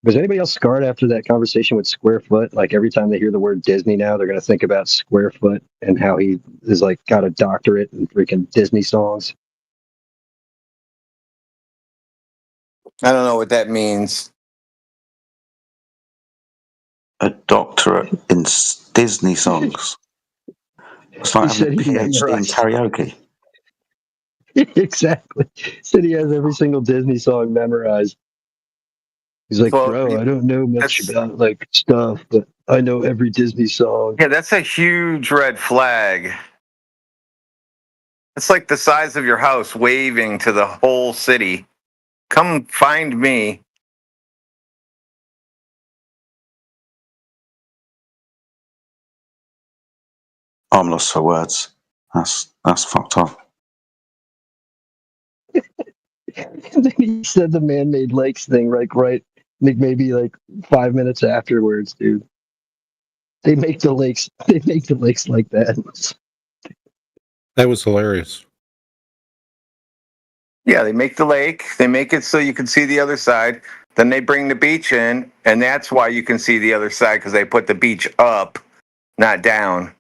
Was anybody else scarred after that conversation with Squarefoot? Like, every time they hear the word Disney now, they're going to think about Squarefoot and how he is like got a doctorate in freaking Disney songs. I don't know what that means. A doctorate in Disney songs. It's like He having a said he PhD in memorized. karaoke. Exactly. Said he has every single Disney song memorized. He's like, Well, bro, I don't know much that's, about like stuff, but I know every Disney song. yeah, that's a huge red flag. It's like the size of your house waving to the whole city. Come find me. I'm lost for words. That's fucked up. And then he said the man-made lakes thing, like maybe like 5 minutes afterwards, dude. They make the lakes like that. That was hilarious. Yeah, they make the lake. They make it so you can see the other side. Then they bring the beach in, and that's why you can see the other side, because they put the beach up, not down.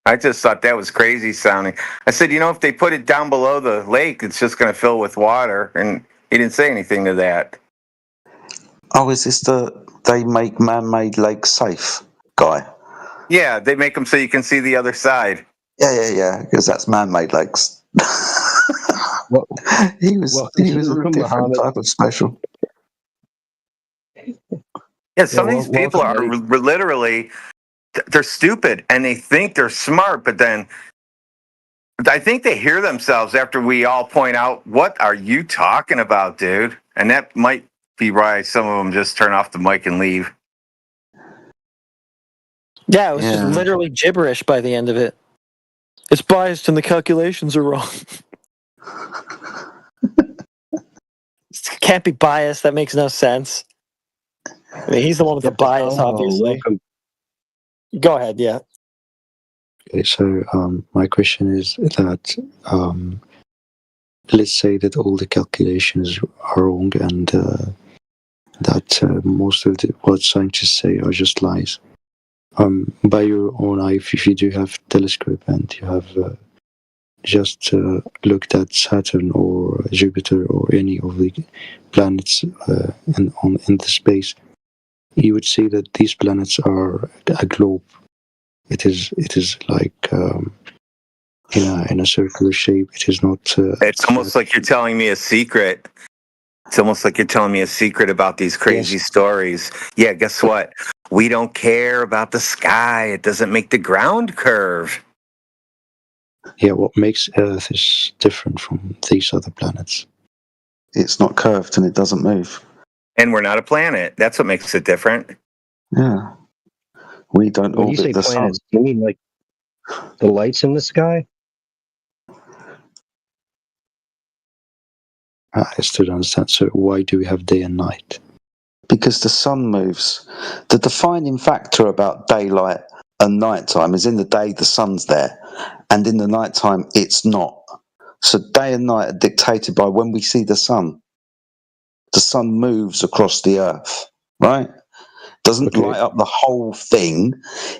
I just thought that was crazy sounding. I said, if they put it down below the lake, it's just going to fill with water. And he didn't say anything to that. Oh, is this they make man-made lakes safe guy? Yeah, they make them so you can see the other side. Yeah, because that's man-made lakes. Well, he was a different Muhammad. type of special. Yeah, some of these people are literally, they're stupid, and they think they're smart, but then I think they hear themselves after we all point out, what are you talking about, dude? And that might be why some of them just turn off the mic and leave. Yeah, it was just literally gibberish by the end of it. It's biased and the calculations are wrong. It can't be biased. That makes no sense. I mean, he's the one with the bias, obviously. Welcome. Go ahead, yeah. Okay, so my question is that let's say that all the calculations are wrong and that most of what scientists say are just lies. By your own eye, if you do have telescope and you have just looked at Saturn or Jupiter or any of the planets in the space, you would see that these planets are a globe. It is like in a circular shape. It is not. It's almost like you're telling me a secret. It's almost like you're telling me a secret about these crazy stories. Yeah, guess what? We don't care about the sky. It doesn't make the ground curve. Yeah, what makes Earth is different from these other planets. It's not curved and it doesn't move. And we're not a planet. That's what makes it different. Yeah. We don't When you say orbit the sun. planets, you mean like the lights in the sky? I still don't understand. So why do we have day and night? Because the sun moves. The defining factor about daylight and nighttime is in the day the sun's there, and in the nighttime it's not. So day and night are dictated by when we see the sun. The sun moves across the earth, right? Doesn't Okay. light up the whole thing.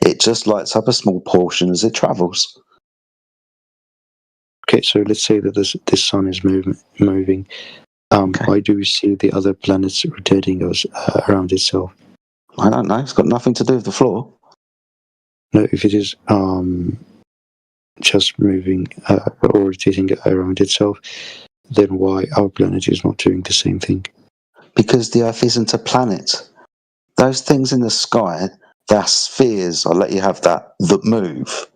It just lights up a small portion as it travels. Okay, so let's say that this sun is moving. Okay. Why do we see the other planets rotating around itself? I don't know. It's got nothing to do with the floor. No, if it is just moving or rotating around itself, then why our planet is not doing the same thing? Because the Earth isn't a planet. Those things in the sky, they're spheres, I'll let you have that move.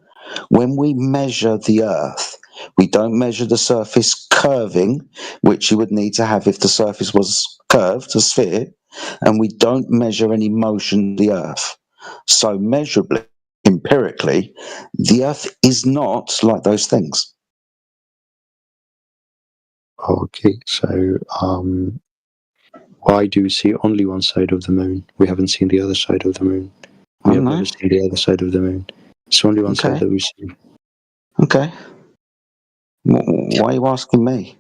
When we measure the Earth, we don't measure the surface curving, which you would need to have if the surface was curved, a sphere, and we don't measure any motion of the Earth. So measurably, empirically, the Earth is not like those things. Okay, so why do we see only one side of the moon? We haven't seen the other side of the moon. We have never seen the other side of the moon. It's only one side that we see. Okay. Why are you asking me?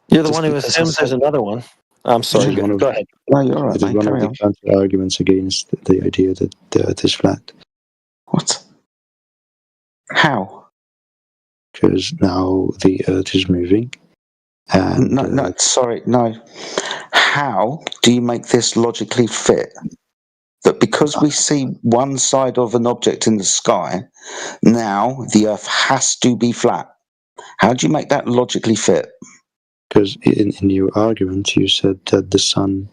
You're the Just one who because I assumes there's said- another one. I'm sorry. Go ahead. No, you're all right, It is mate. one of Carry the on. counter arguments against the idea that the Earth is flat. What? How? Because now the Earth is moving. And No, sorry, no. How do you make this logically fit? That because we see one side of an object in the sky, now the Earth has to be flat. How do you make that logically fit? because in your argument you said that the sun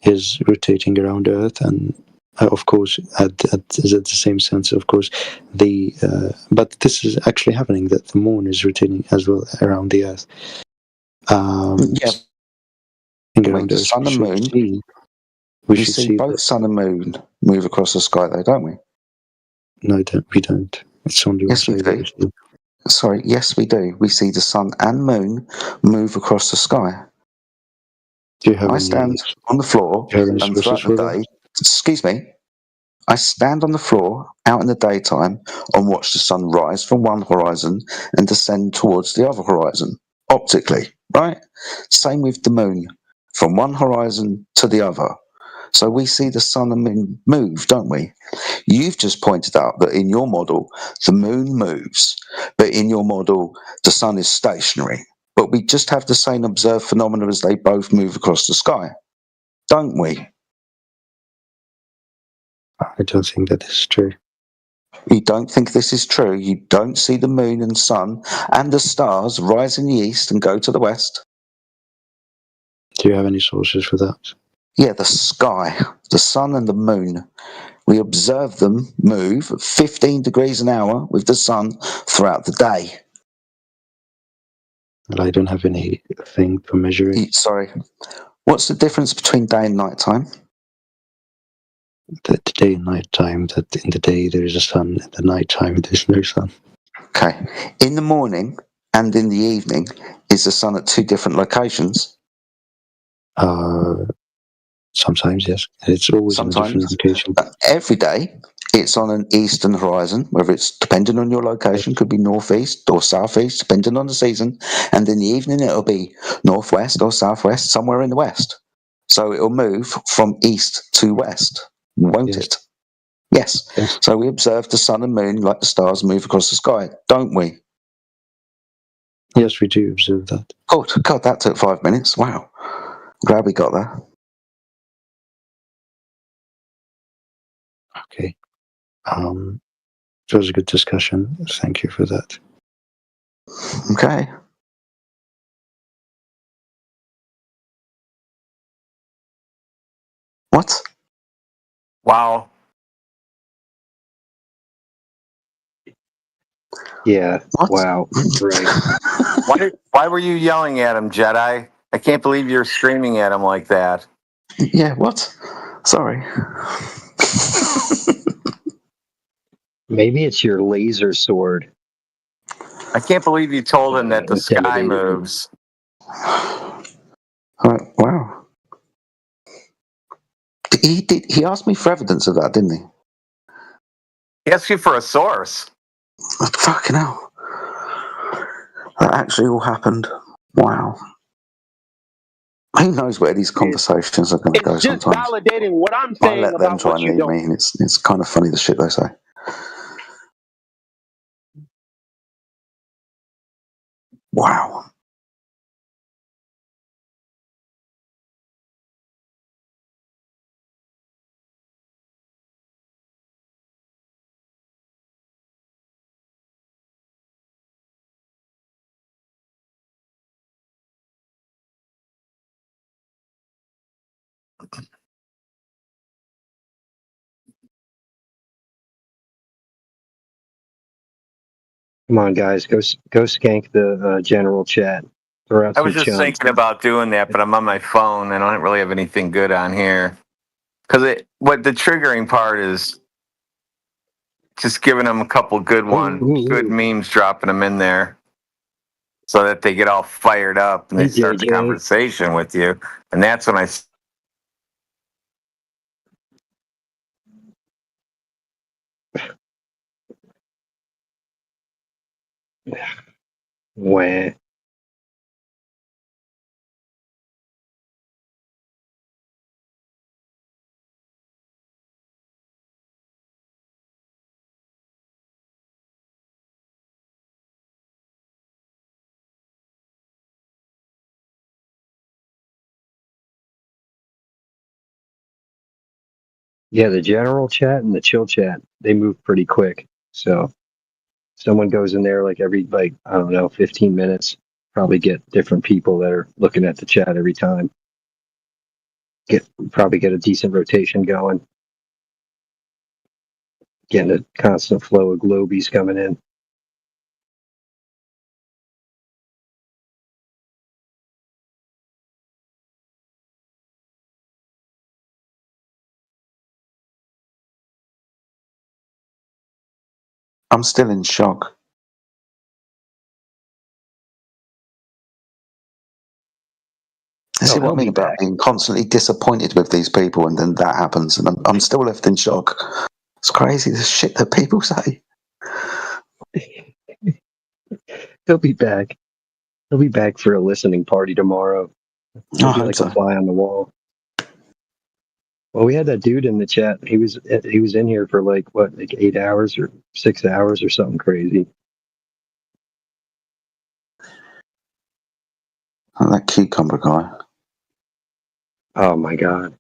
is rotating around Earth, and of course at the same sense, of course, but this is actually happening, that the moon is rotating as well around the Earth. Yeah. Around The Earth, sun and moon. We We should see see both that. sun and moon move across the sky, though, don't we? No, we don't. It's only one Yes, we side that do. we see. Sorry, yes, we do. We see the sun and moon move across the sky. Do you have I any? stand on the floor Do you have any and sources throughout the for that? day. Excuse me. I stand on the floor out in the daytime and watch the sun rise from one horizon and descend towards the other horizon, optically, right? Same with the moon, from one horizon to the other. So we see the sun and moon move, don't we? You've just pointed out that in your model, the moon moves, but in your model, the sun is stationary. But we just have the same observed phenomena as they both move across the sky, don't we? I don't think that is true. You don't think this is true? You don't see the moon and sun and the stars rise in the east and go to the west? Do you have any sources for that? Yeah, the sky, the sun and the moon. We observe them move at 15 degrees an hour with the sun throughout the day. Well, I don't have anything to measure it. Sorry. What's the difference between day and night time? That day and night time, that in the day there is a sun, in the night time there's no sun. Okay. In the morning and in the evening, is the sun at two different locations? Sometimes, yes. It's always on a different location. Every day, it's on an eastern horizon, whether it's depending on your location, could be northeast or southeast, depending on the season. And in the evening, it'll be northwest or southwest, somewhere in the west. So it'll move from east to west, won't it? Yes. So we observe the sun and moon like the stars move across the sky, don't we? Yes, we do observe that. Oh, God, that took 5 minutes. Wow. Glad we got there. Okay. It was a good discussion. Thank you for that. Okay. What? Wow. Yeah. What? Wow. Right. Why were you yelling at him, Jedi? I can't believe you're screaming at him like that. Yeah, what? Sorry. Maybe it's your laser sword. I can't believe you told him that the sky Intimidated him. moves. Wow. He asked me for evidence of that, didn't he? He asked you for a source. Fucking hell. That actually all happened. Wow. Who knows where these conversations are going to go It's just sometimes. validating what I'm I saying let them about try what and you lead don't. me, and it's kind of funny the shit they say. Wow. Come on, guys, go skank the general chat. Throw out I some was just chunks. thinking about doing that, but I'm on my phone and I don't really have anything good on here. Because what the triggering part is just giving them a couple good memes, dropping them in there, so that they get all fired up and they Hey, start the JJ. conversation with you. And that's when I Wah. Yeah, the general chat and the chill chat, they move pretty quick. So someone goes in there like every, like, I don't know, 15 minutes, probably get different people that are looking at the chat every time. Probably get a decent rotation going. Getting a constant flow of globies coming in. I'm still in shock. This is what I mean about being constantly disappointed with these people, and then that happens, and I'm still left in shock. It's crazy, the shit that people say. He'll be back. He'll be back for a listening party tomorrow. He'll be like a fly on the wall. Well, we had that dude in the chat. He was in here for like 8 hours or 6 hours or something crazy. Oh, that cucumber guy. Oh my god.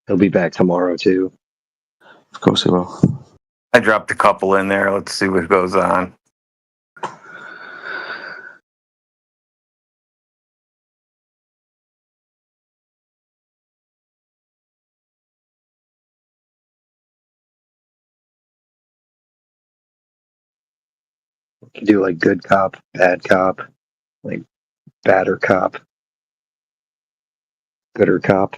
He'll be back tomorrow too. Of course he will. I dropped a couple in there. Let's see what goes on. Do like good cop, bad cop, like badder cop, gooder cop.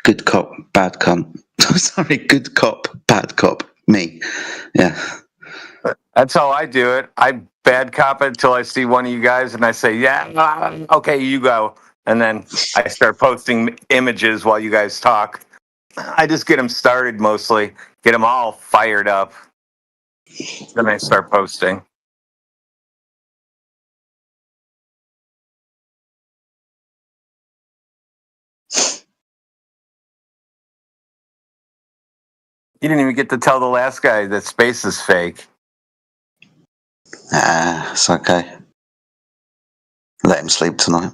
Good cop, bad cunt. Sorry, good cop, bad cop. Me. Yeah. That's how I do it. I bad cop it until I see one of you guys and I say, yeah, okay, you go. And then I start posting images while you guys talk. I just get them started mostly, get them all fired up. Then I start posting. You didn't even get to tell the last guy that space is fake. It's okay. Let him sleep tonight.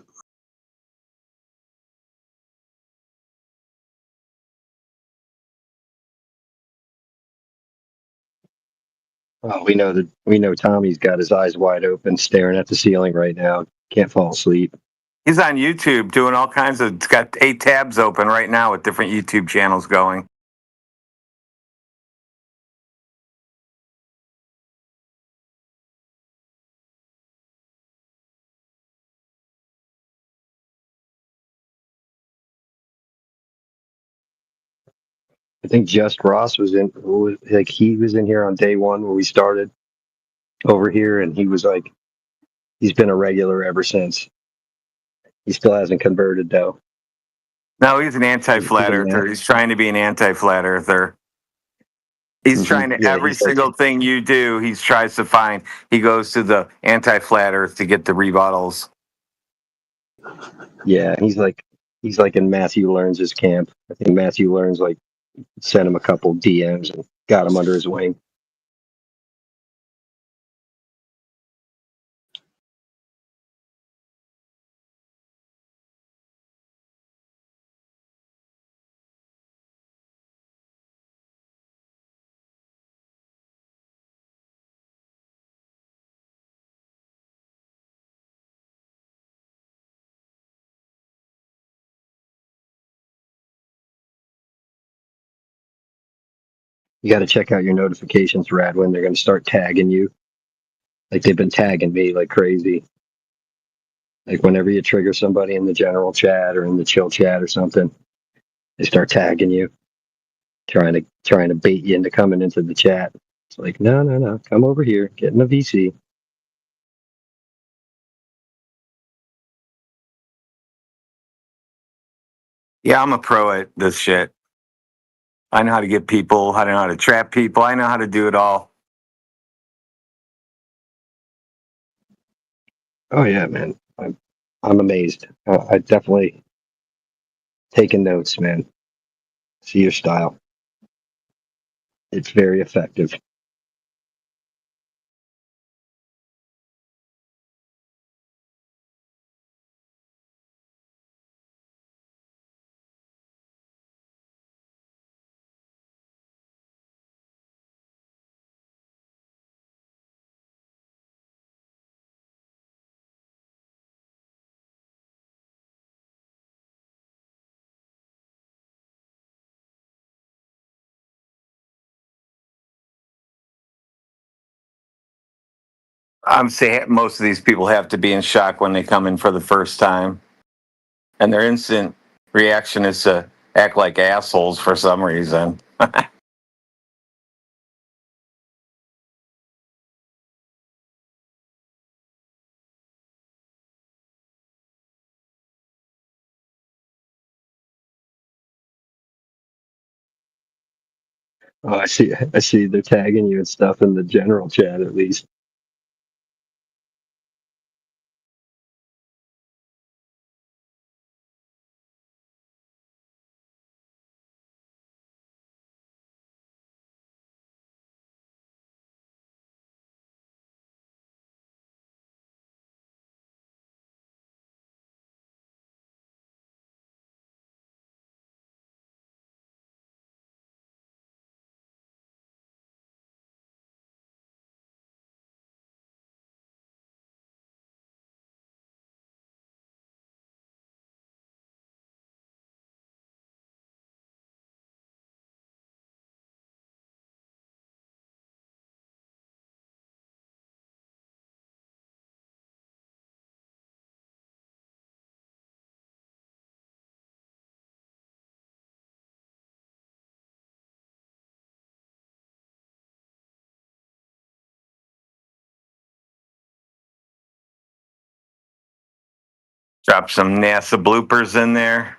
Oh, we know Tommy's got his eyes wide open, staring at the ceiling right now. Can't fall asleep. He's on YouTube doing all kinds of, it's got 8 tabs open right now with different YouTube channels going. I think Just Ross he was in here on day one when we started over here, and he was like, he's been a regular ever since. He still hasn't converted though. No, he's an anti-flat earther. He's trying to be an anti-flat earther. He's trying to, Yeah, every he's like, single thing you do, he tries to find. He goes to the anti-flat Earth to get the rebuttals. yeah, he's like in Matthew Learns' camp. I think Matthew Learns like sent him a couple DMs and got him under his wing. You got to check out your notifications, Radwin. They're going to start tagging you. Like they've been tagging me like crazy. Like whenever you trigger somebody in the general chat or in the chill chat or something, they start tagging you, trying to bait you into coming into the chat. It's like, no, no, no, come over here, get in the VC. Yeah, I'm a pro at this shit. I know how to get people. I know how to trap people. I know how to do it all. Oh yeah, man, I'm amazed. I definitely taking notes, man. See your style. It's very effective. I'm saying most of these people have to be in shock when they come in for the first time, and their instant reaction is to act like assholes for some reason. Oh, I see. They're tagging you and stuff in the general chat, at least. Drop some NASA bloopers in there.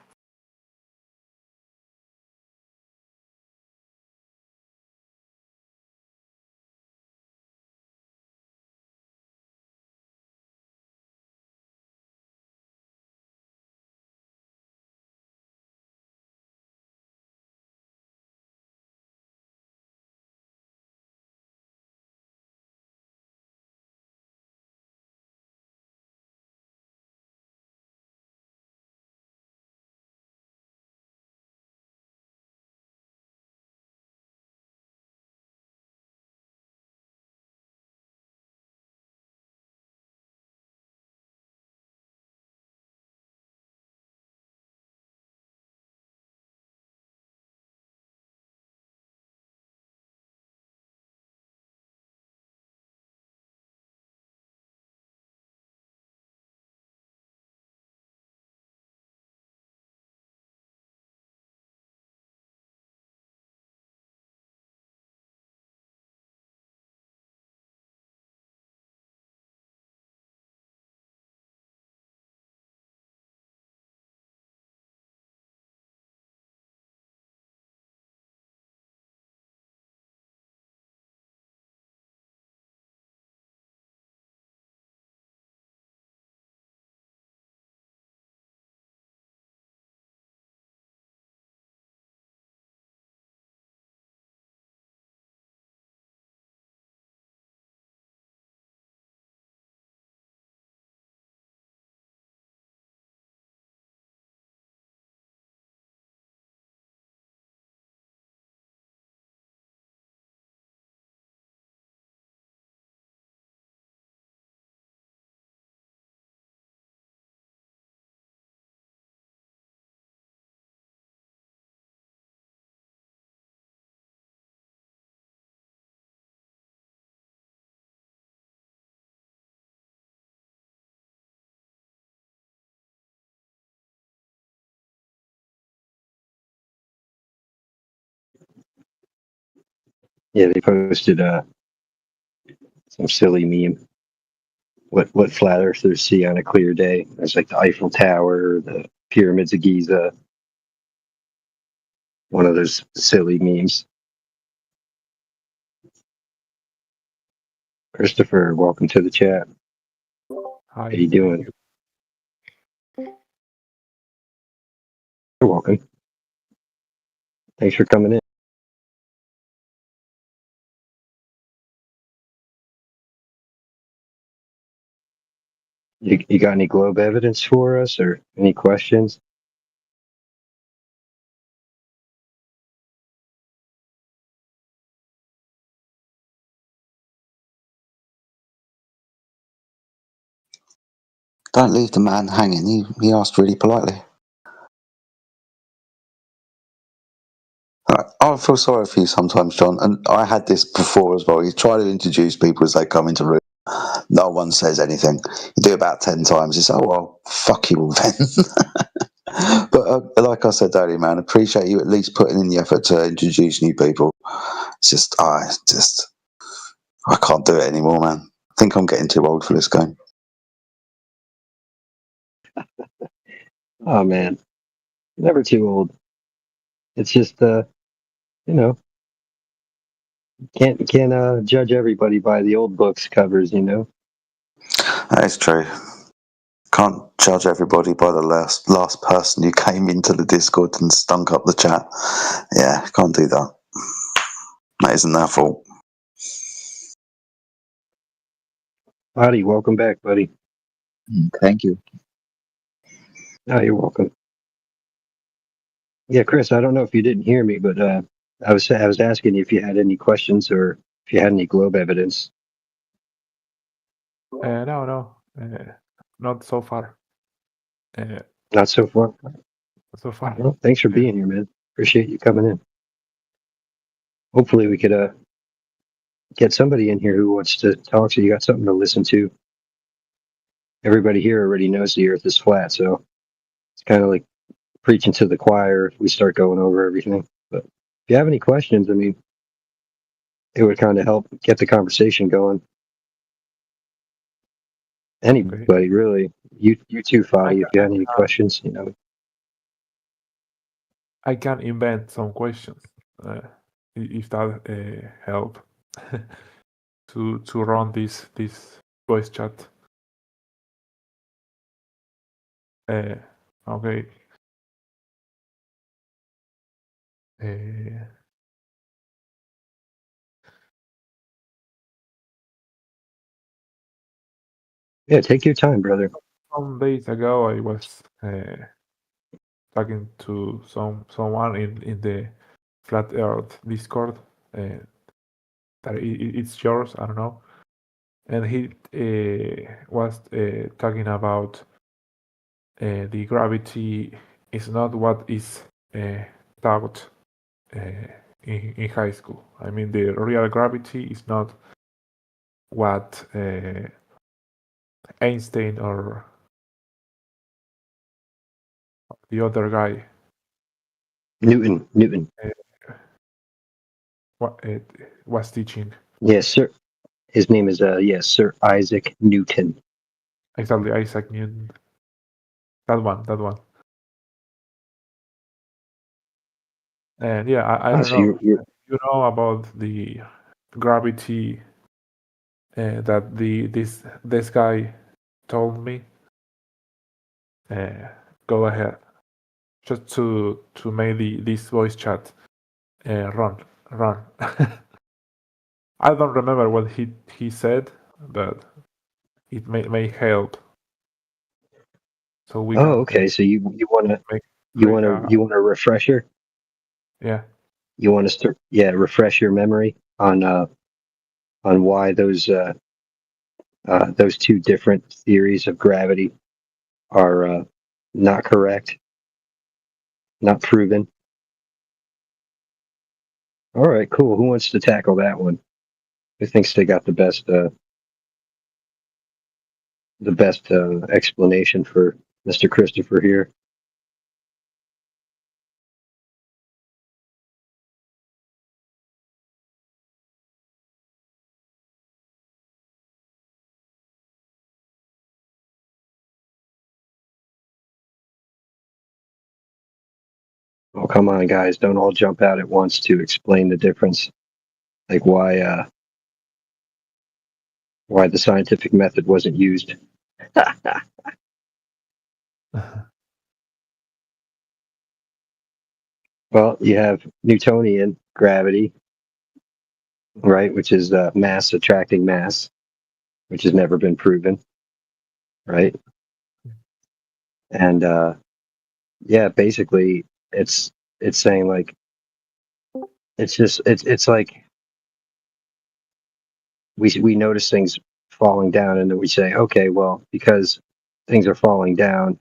Yeah, they posted some silly meme. What flat earthers see on a clear day? There's like the Eiffel Tower, the pyramids of Giza. One of those silly memes. Christopher, welcome to the chat. Hi, How you doing? You're welcome. Thanks for coming in. You got any globe evidence for us or any questions? Don't leave the man hanging. He asked really politely. I feel sorry for you sometimes, John. And I had this before as well. You try to introduce people as they come into the room. No one says anything. You do it about 10 times. You say, oh, well, fuck you all then. But like I said earlier, man, appreciate you at least putting in the effort to introduce new people. It's just, I can't do it anymore, man. I think I'm getting too old for this game. Oh man, never too old. It's just can't judge everybody by the old books covers, That is true. Can't judge everybody by the last person who came into the Discord and stunk up the chat. Yeah, can't do that. That isn't their fault. Buddy, welcome back, buddy. Thank you. Oh, you're welcome. Yeah, Chris, I don't know if you didn't hear me, but I was asking you if you had any questions or if you had any globe evidence. No, not so far. Not so far. So far. Well, thanks for being here, man. Appreciate you coming in. Hopefully, we could get somebody in here who wants to talk. So you got something to listen to. Everybody here already knows the Earth is flat, so it's kind of like preaching to the choir if we start going over everything. But if you have any questions, I mean, it would kind of help get the conversation going. Anybody, really. You too, Fadi, if you have any questions, I can invent some questions if that help to run this voice chat. Okay. Yeah, take your time, brother. Some days ago, I was talking to someone in the Flat Earth Discord. That it's yours, I don't know. And he was talking about the gravity is not what is taught in high school. I mean, the real gravity is not what Einstein or the other guy Newton. was teaching. Yes, sir. His name is Sir Isaac Newton. Exactly, Isaac Newton. That one. And yeah, I don't So know. You know about the gravity that this guy told me. Go ahead, just to make this voice chat run. I don't remember what he said, but it may help. So we. Okay. So you want a refresher? Yeah. You want us to refresh your memory on why those two different theories of gravity are not correct, not proven. All right, cool. Who wants to tackle that one? Who thinks they got the best explanation for Mr. Christopher here? Oh, come on, guys. Don't all jump out at once to explain the difference. Like why the scientific method wasn't used. Well, you have Newtonian gravity, right, which is mass attracting mass, which has never been proven, right? And yeah, basically, it's saying like it's like we notice things falling down, and then we say, okay, well, because things are falling down,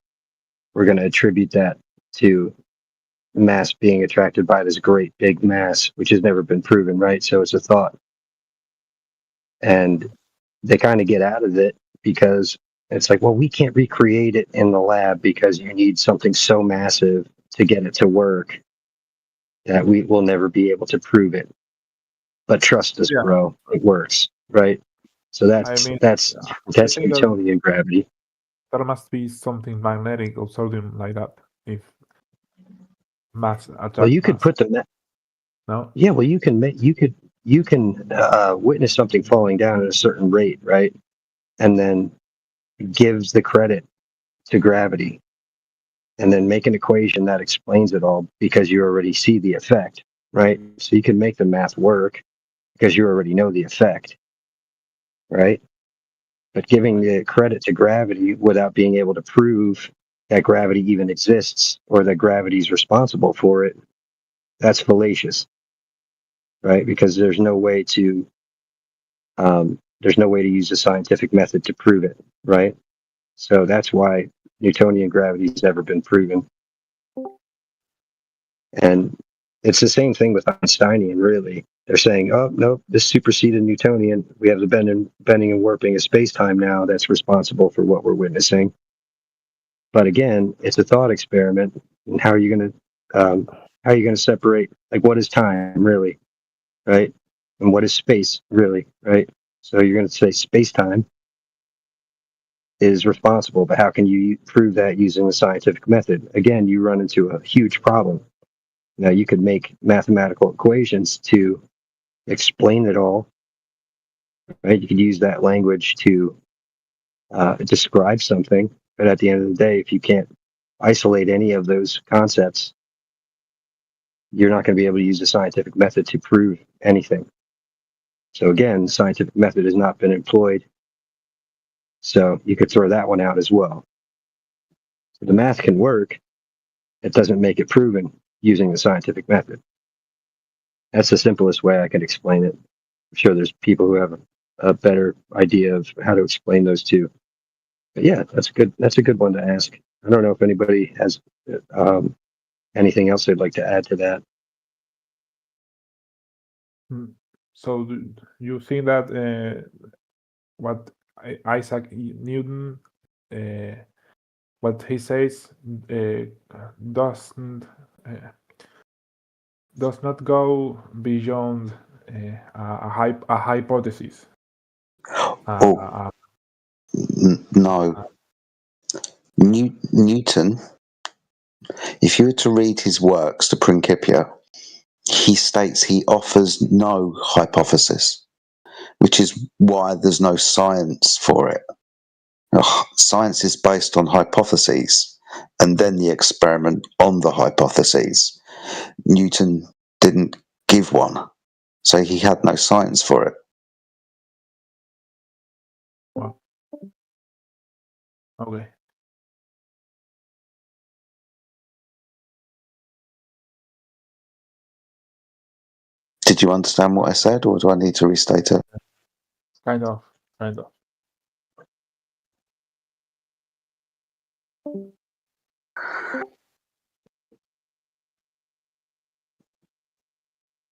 we're going to attribute that to mass being attracted by this great big mass, which has never been proven, right? So it's a thought. And they kind of get out of it because it's like, well, we can't recreate it in the lab because you need something so massive to get it to work that we will never be able to prove it. But trust us, Yeah. bro, it works, right? So I that's mean, that's I that's think that Newtonian gravity. there must be something magnetic or something like that. If mass Well, attract you could mass. put the No. yeah. Well, you can witness something falling down at a certain rate, right? And then gives the credit to gravity, and then make an equation that explains it all because you already see the effect, right? So you can make the math work because you already know the effect, right? But giving the credit to gravity without being able to prove that gravity even exists or that gravity is responsible for it, that's fallacious, right? Because there's no way to use a scientific method to prove it, right? So that's why Newtonian gravity has never been proven. And it's the same thing with Einsteinian, really. They're saying, oh, no, this superseded Newtonian. We have the bending and warping of space-time now that's responsible for what we're witnessing. But again, it's a thought experiment. And how are you going to separate, like, what is time, really, right? And what is space, really, right? So you're going to say space-time is responsible, but how can you prove that using the scientific method? Again, you run into a huge problem. Now, you could make mathematical equations to explain it all, right? You could use that language to describe something, but at the end of the day, if you can't isolate any of those concepts, you're not going to be able to use the scientific method to prove anything. So again, the scientific method has not been employed, so you could throw that one out as well. So the math can work, it doesn't make it proven using the scientific method. That's the simplest way I can explain it. I'm sure there's people who have a better idea of how to explain those two. But yeah, that's a good one to ask. I don't know if anybody has anything else they'd like to add to that. So you think that what Isaac Newton, what he says, does not go beyond a hypothesis? No. Newton, if you were to read his works, the Principia, he states he offers no hypothesis, which is why there's no science for it. Science is based on hypotheses, and then the experiment on the hypotheses. Newton didn't give one, so he had no science for it. Wow. Okay. Did you understand what I said, or do I need to restate it? Kind of.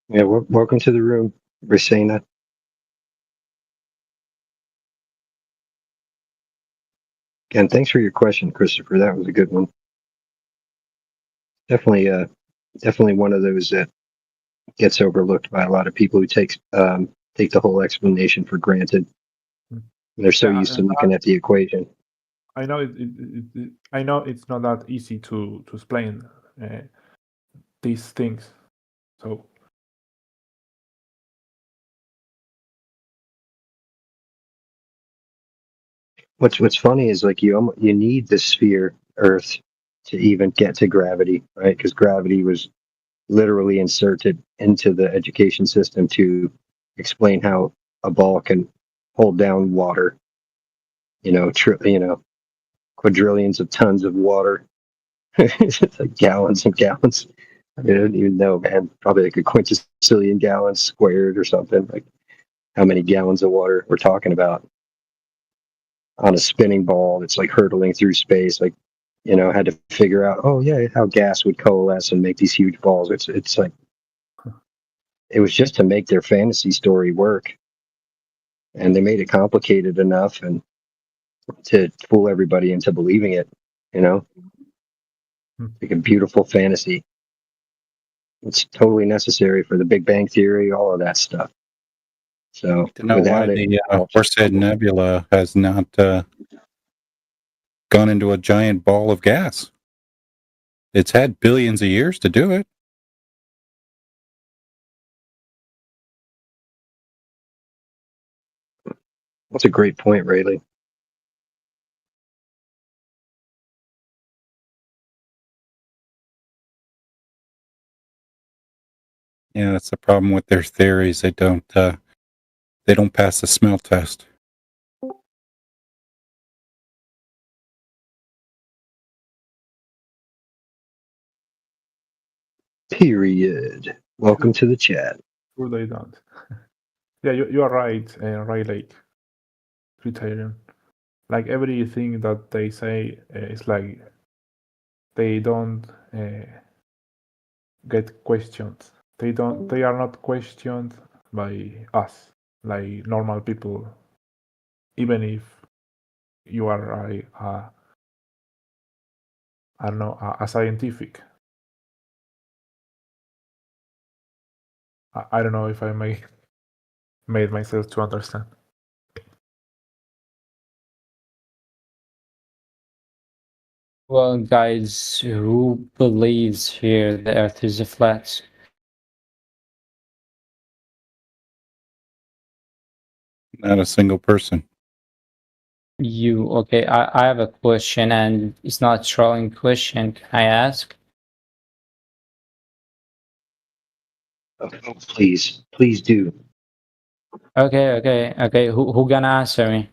Yeah, welcome to the room, Rasena. Again, thanks for your question, Christopher. That was a good one. Definitely one of those that gets overlooked by a lot of people who take the whole explanation for granted. They're so used to looking at the equation. I know I know it's not that easy to explain. these things. So What's funny is like you need the sphere Earth to even get to gravity, right? Because gravity was literally inserted into the education system to explain how a ball can hold down water. Quadrillions of tons of water. It's like gallons and gallons. I mean, I don't even know, man. Probably like a quintillion gallons squared or something. Like how many gallons of water we're talking about on a spinning ball that's like hurtling through space. Like, had to figure out, oh yeah, how gas would coalesce and make these huge balls. It's like it was just to make their fantasy story work, and they made it complicated enough and to fool everybody into believing it. Like a beautiful fantasy. It's totally necessary for the Big Bang Theory, all of that stuff. So To know why without it, the Horsehead Nebula has not gone into a giant ball of gas. It's had billions of years to do it. that's a great point, Rayleigh. Yeah, that's the problem with their theories. They don't pass the smell test. Period. Welcome to the chat. sure they don't. Yeah, you are right, Riley. Criterion. Like everything that they say is like they don't get questioned. They are not questioned by us, like normal people. Even if you are I don't know, a scientific. I don't know if I made myself to understand. Well, guys, who believes here the Earth is flat? Not a single person. Okay? I have a question, and it's not a trolling question. Can I ask? Oh, please do. Okay. Who gonna answer me?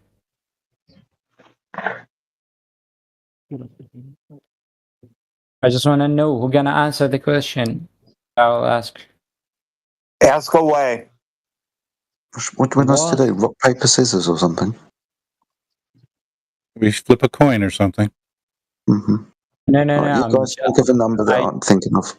I just want to know who gonna answer the question. I'll ask. Ask away. What do we want us to do? Rock, paper, scissors or something? We flip a coin or something. Mm-hmm. No. You guys think of a number that I'm thinking of.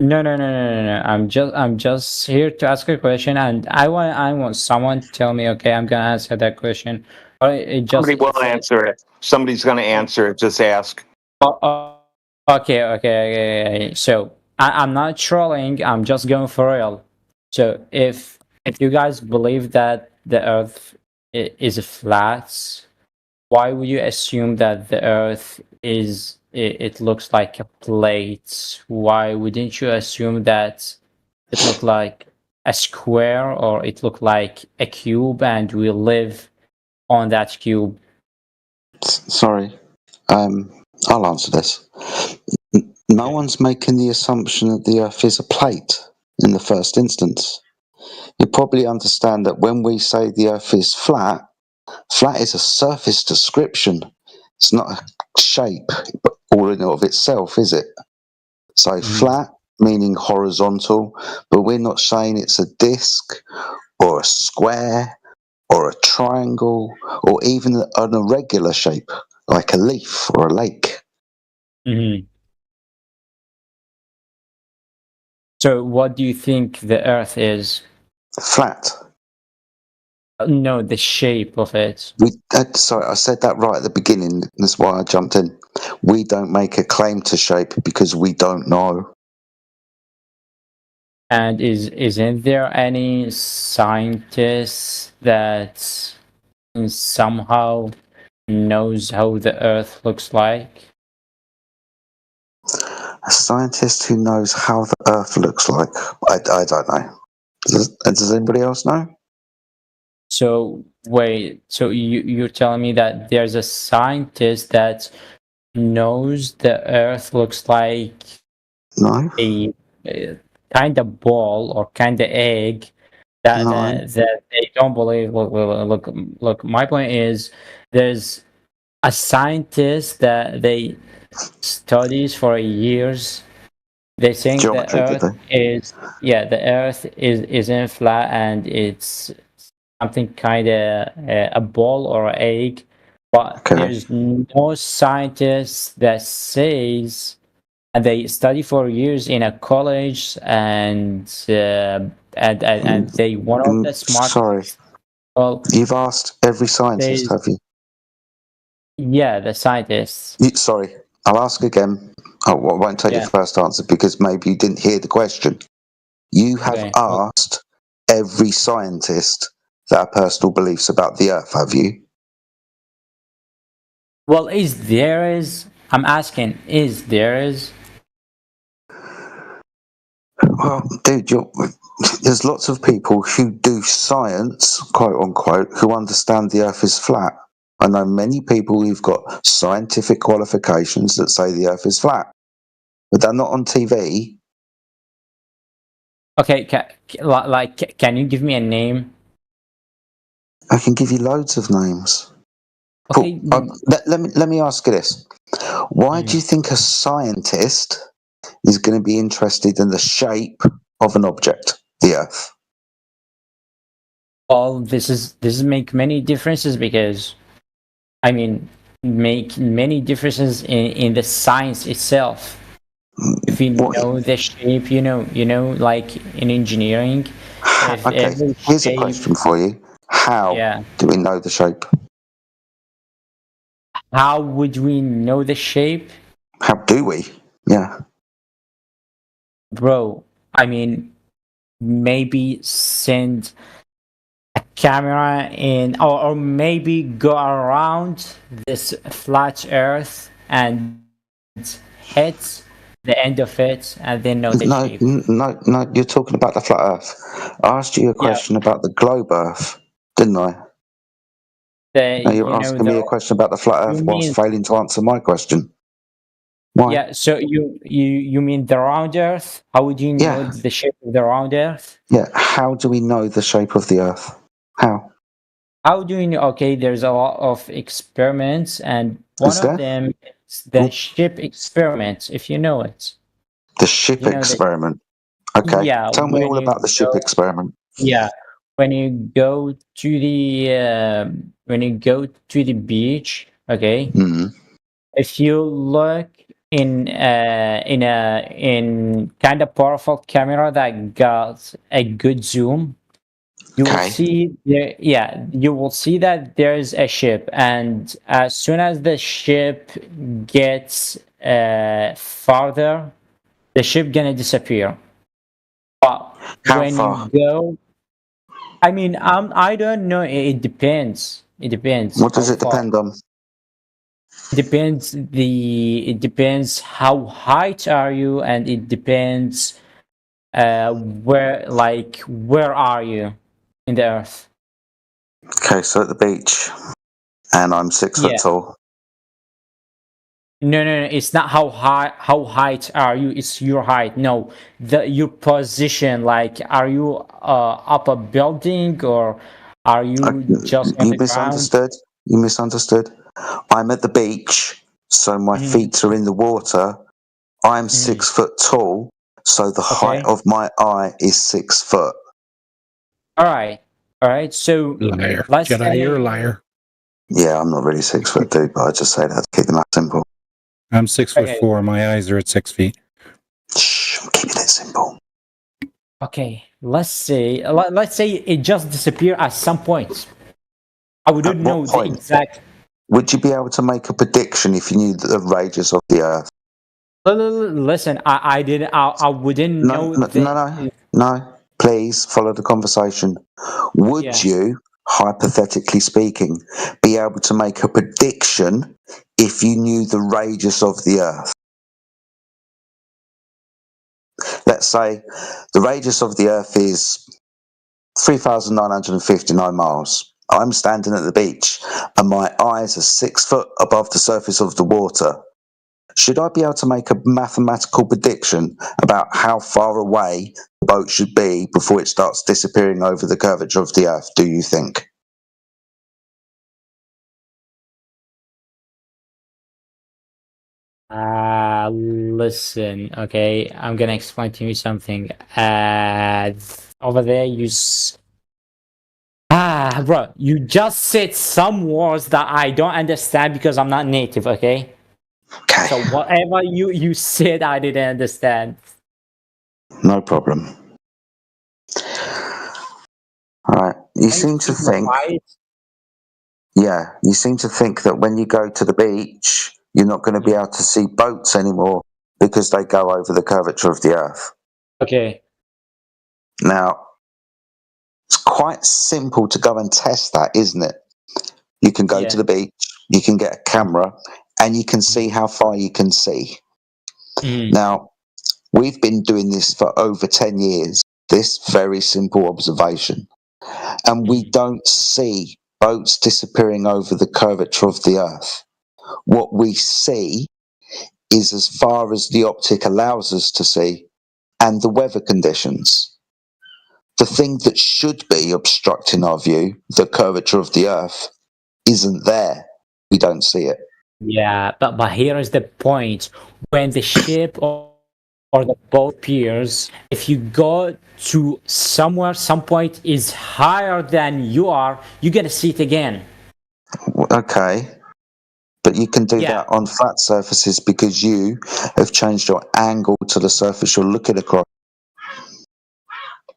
No. I'm just here to ask a question, and I want someone to tell me. Okay, I'm gonna answer that question. Somebody will answer it. Somebody's going to answer it. Just ask. Okay. So I'm not trolling. I'm just going for real. So if you guys believe that the Earth is flat, why would you assume that the Earth it looks like a plate? Why wouldn't you assume that it looked like a square, or it looked like a cube and we live on that cube? Sorry. I'll answer this. No one's making the assumption that the Earth is a plate in the first instance. You probably understand that when we say the Earth is flat is a surface description. It's not a shape all in and of itself, is it? So flat meaning horizontal, but we're not saying it's a disc or a square or a triangle or even an irregular shape like a leaf or a lake. So what do you think the Earth is? Flat. No, the shape of it. Sorry, I said that right at the beginning. That's why I jumped in. We don't make a claim to shape because we don't know. And isn't there any scientist that somehow knows how the Earth looks like? A scientist who knows how the Earth looks like. I don't know. Does anybody else know? So wait, so you're telling me that there's a scientist that knows the Earth looks like No. a kind of ball or kind of egg that, No. that they don't believe. Look. My point is, there's a scientist that they studies for years. They think the Geometry, did Earth is the Earth isn't flat and it's something kind of a ball or an egg, but Okay. there's no scientist that says, and they study for years in a college and they one of the smart. Sorry. Well, You've asked every scientist, have you? Yeah, the scientists. Sorry, I'll ask again. I won't take Yeah. your first answer because maybe you didn't hear the question. You have Okay. asked every scientist their personal beliefs about the Earth, have you? Well, I'm asking, is Well, dude, there's lots of people who do science, quote unquote, who understand the Earth is flat. I know many people who've got scientific qualifications that say the Earth is flat, but they're not on TV. Okay, can you give me a name? I can give you loads of names. Okay. Let me ask you this. Why do you think a scientist is going to be interested in the shape of an object, the Earth? Well, this is make many differences because, I mean, make many differences in the science itself. If you know the shape, you know, like in engineering. If Okay, every here's a shape- question for you. How do we know the shape? How would we know the shape? How do we? Yeah. Bro, I mean, maybe send a camera in, or maybe go around this flat earth and hit the end of it and then know the shape. No, you're talking about the flat Earth. I asked you a question about the globe Earth, didn't I? Now you're asking me a question about the flat Earth whilst failing to answer my question. Why? Yeah, so you mean the round earth? How would you know the shape of the round earth? Yeah, how do we know the shape of the Earth? How? How do you know? Okay, there's a lot of experiments, and one of them is the ship experiment, if you know it. The ship experiment. Okay. Yeah, Tell me when all you about the ship go- experiment. Yeah, when you go to the beach, okay. If you look in kind of powerful camera that got a good zoom, you will see there. Yeah, you will see that there's a ship, and as soon as the ship gets farther, the ship gonna disappear. But when you go, I mean, I don't know. It depends. It depends. What does it depend on? It depends how height are you, and it depends where are you in the earth. Okay, so at the beach, and I'm 6 foot tall. No, it's not how height are you, it's your height. No, your position, like, are you up a building or are you just on You the ground? misunderstood. You misunderstood. I'm at the beach, so my feet are in the water. I'm 6 foot tall, so the height of my eye is 6 foot. All right. So Liar. let's Jedi, say, you're a liar. Yeah, I'm not really 6 foot, dude, but I just say that to keep the math simple. I'm 6'4". My eyes are at 6 feet. Shh, I'm keeping it simple. okay, let's say it just disappeared at some point. I wouldn't know the exact. Would you be able to make a prediction if you knew the radius of the Earth? Listen, I wouldn't know. No. Please follow the conversation. Would you, hypothetically speaking, be able to make a prediction if you knew the radius of the Earth? let's say the radius of the Earth is 3,959 miles. I'm standing at the beach and my eyes are 6 foot above the surface of the water. Should I be able to make a mathematical prediction about how far away the boat should be before it starts disappearing over the curvature of the Earth, do you think? Listen, okay, I'm gonna explain to you something. Over there, bro, you just said some words that I don't understand because I'm not native, okay? Okay. So whatever you said, I didn't understand. No problem. Alright, you seem to think... Yeah, you seem to think that when you go to the beach, you're not going to be able to see boats anymore because they go over the curvature of the Earth. Okay. Now, it's quite simple to go and test that, isn't it? You can go to the beach, you can get a camera, and you can see how far you can see. Now, we've been doing this for over 10 years, this very simple observation, and we don't see boats disappearing over the curvature of the Earth. What we see is as far as the optic allows us to see and the weather conditions. The thing that should be obstructing our view, the curvature of the Earth, isn't there. We don't see it. Yeah, but here is the point. When the ship or the boat appears, if you go to somewhere, some point is higher than you are, you're gonna see it again. Okay. But you can do that on flat surfaces because you have changed your angle to the surface you're looking across.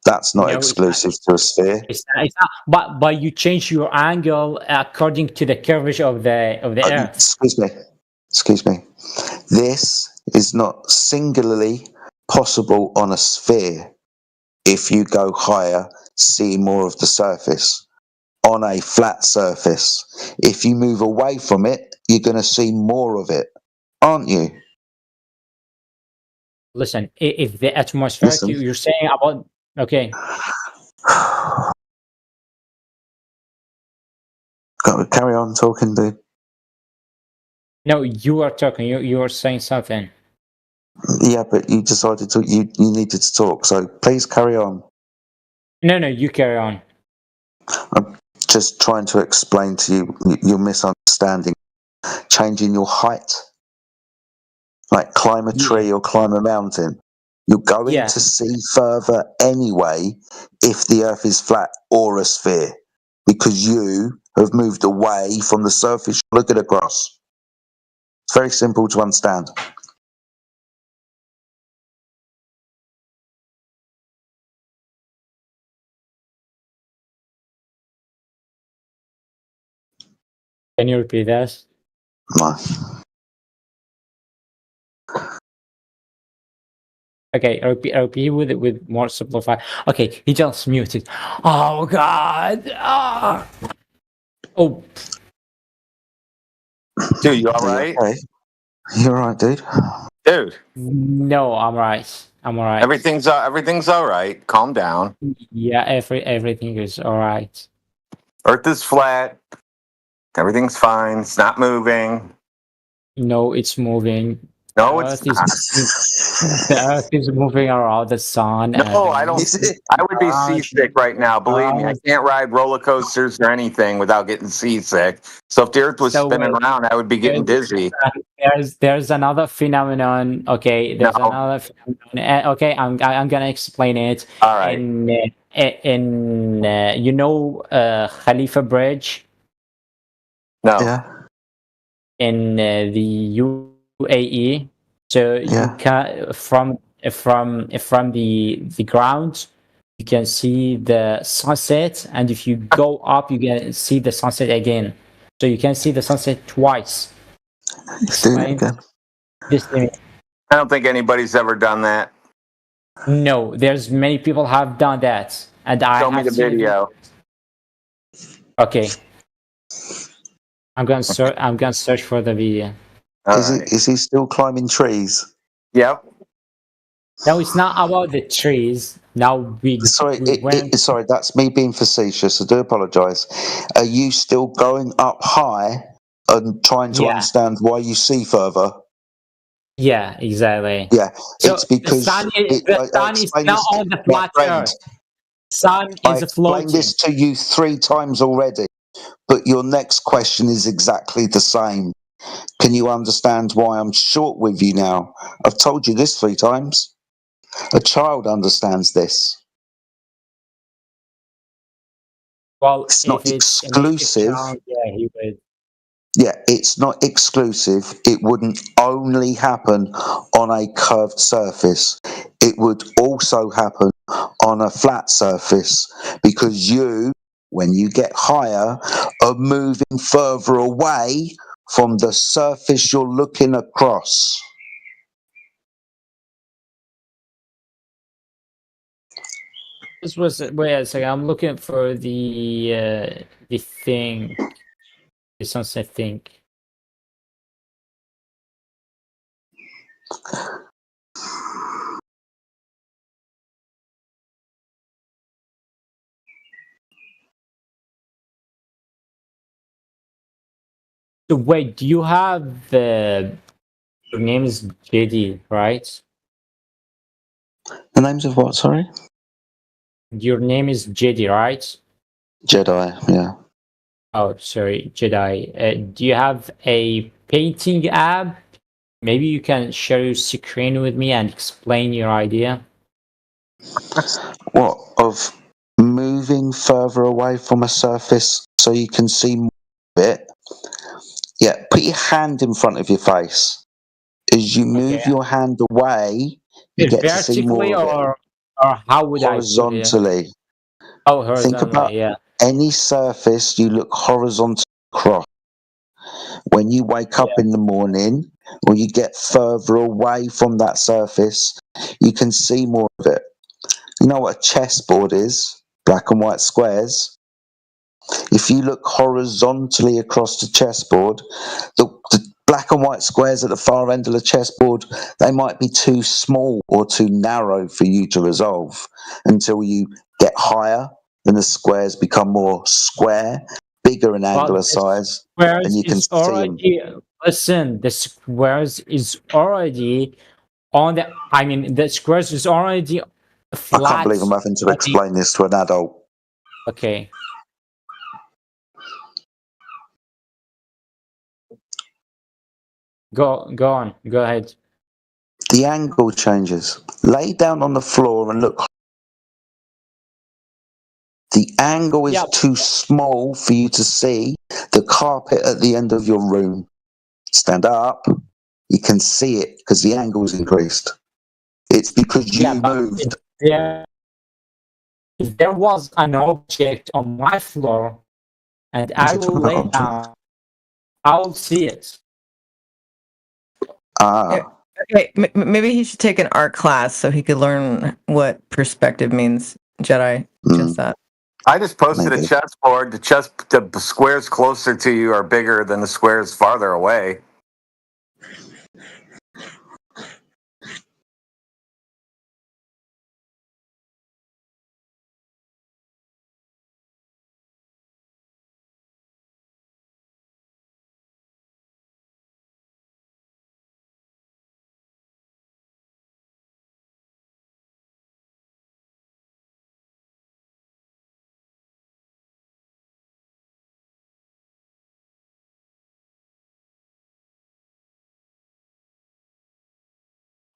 That's not exclusive to a sphere. It's not, but you change your angle according to the curvature of the Earth. Excuse me. This is not singularly possible on a sphere. If you go higher, see more of the surface. On a flat surface, if you move away from it, you're going to see more of it, aren't you? Listen, if the atmosphere you're saying about, okay. Carry on talking, dude. No, you are talking. You are saying something. Yeah, but you decided to. You needed to talk, so please carry on. No, you carry on. I'm just trying to explain to you your misunderstanding. Changing your height, like climb a tree or climb a mountain. You're going to see further anyway if the Earth is flat or a sphere, because you have moved away from the surface you're looking across. It's very simple to understand. Can you repeat that? No. Okay, repeat with more simplified. Okay, he just muted. Oh God! Oh. Dude, you all right? You all right, dude? Dude. No, I'm right. I'm all right. Everything's all right. Calm down. Yeah, everything is all right. Earth is flat. Everything's fine. It's not moving. No, it's moving. No, it's not. The Earth is moving around the sun. No, I don't. I would be seasick right now. Believe me, I can't ride roller coasters or anything without getting seasick. So if the Earth was spinning around, I would be getting dizzy. There's another phenomenon. Okay, there's another phenomenon. Okay, I'm gonna explain it. All right. In you know Khalifa Bridge. No. Yeah. In the UAE, so you can from the ground you can see the sunset, and if you go up you can see the sunset again, so you can see the sunset twice. Explain this thing. I don't think anybody's ever done that. No, there's many people have done that, and Show me the video. Okay, I'm gonna search for the video. Is he still climbing trees? Yep. Now it's not about the trees. Now Sorry, we went. sorry, that's me being facetious. I do apologise. Are you still going up high and trying to Yeah, understand why you see further? yeah, exactly. Yeah, So it's because the I sun is explained not this, on the my flat friend. earth. Sun I is explained floating. this to you 3 times already, but your next question is exactly the same. Can you understand why I'm short with you now? I've told you this 3 times. A child understands this. Well, It's if not it's a native exclusive. tongue, yeah, he would. Yeah, it's not exclusive. It wouldn't only happen on a curved surface. It would also happen on a flat surface because you, when you get higher, are moving further away from the surface you're looking across. This was wait a second. I'm looking for the thing, the sunset thing. So wait, do you have your name is JD, right? The names of what, sorry? Your name is JD, right? Jedi, yeah. Oh, sorry, Jedi. Do you have a painting app? Maybe you can share your screen with me and explain your idea. What, of moving further away from a surface so you can see more of it? Yeah, put your hand in front of your face. As you Okay. move your hand away, you get to see Vertically more of it. or how would I put it? Horizontally. Oh, Think about horizontally, yeah. any surface you look horizontally across. When you wake up Yeah. in the morning or you get further away from that surface, you can see more of it. You know what a chessboard is? Black and white squares. If you look horizontally across the chessboard, the black and white squares at the far end of the chessboard, they might be too small or too narrow for you to resolve until you get higher and the squares become more square, bigger in angular But the size, and squares you can is see them. already listen, the squares is already on the I mean the squares is already I can't believe I'm flat having to on the explain this to an adult. okay. Go on, go ahead. The angle changes. Lay down on the floor and look. The angle is Yeah, too small for you to see the carpet at the end of your room. Stand up, you can see it because the angle's increased. It's because yeah, you but moved. if there was an object on my floor and What's I he will talking about, lay object? down, I'll see it. Ah, Okay, maybe he should take an art class so he could learn what perspective means. Jedi, just that. I just posted a maybe. chessboard. The squares closer to you are bigger than the squares farther away.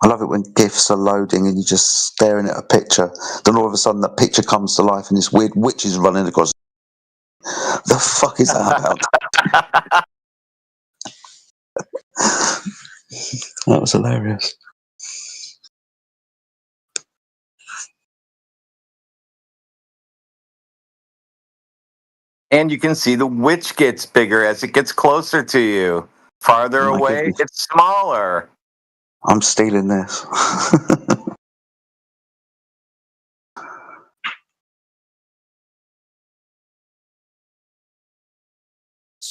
I love it when GIFs are loading and you're just staring at a picture. Then all of a sudden that picture comes to life and this weird witch is running across. The fuck is that about? That was hilarious. And you can see the witch gets bigger as it gets closer to you. Farther Oh my away, goodness. it's smaller. I'm stealing this.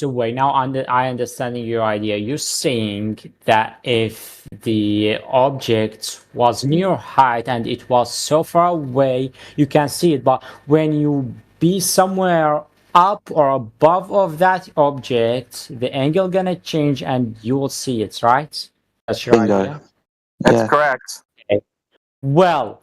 So wait, now I understanding your idea. You're saying that if the object was near height and it was so far away, you can see it. But when you be somewhere up or above of that object, the angle gonna change and you will see it, right? That's your Bingo. idea? That's Yeah. correct. Okay. Well,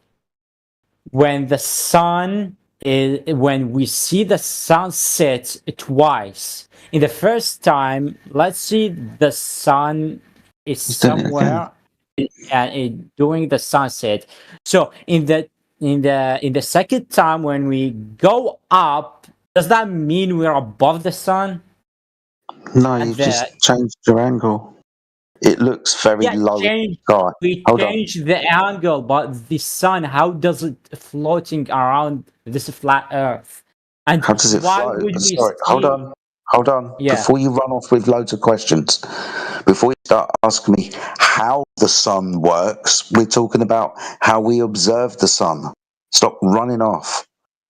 when the sun is, when we see the sun set twice, in the first time, let's see the sun is He's done it again. somewhere and doing the sunset. So in the second time when we go up, does that mean we're above the sun? No, And you've just changed your angle. It looks very yeah, low in the change. sky. We Hold on. change the angle, but the sun, how does it floating around this flat Earth? And How does it why float? would we Sorry, hold see? on. Hold on. Yeah. Before you run off with loads of questions, before you start asking me how the sun works, we're talking about how we observe the sun. Stop running off.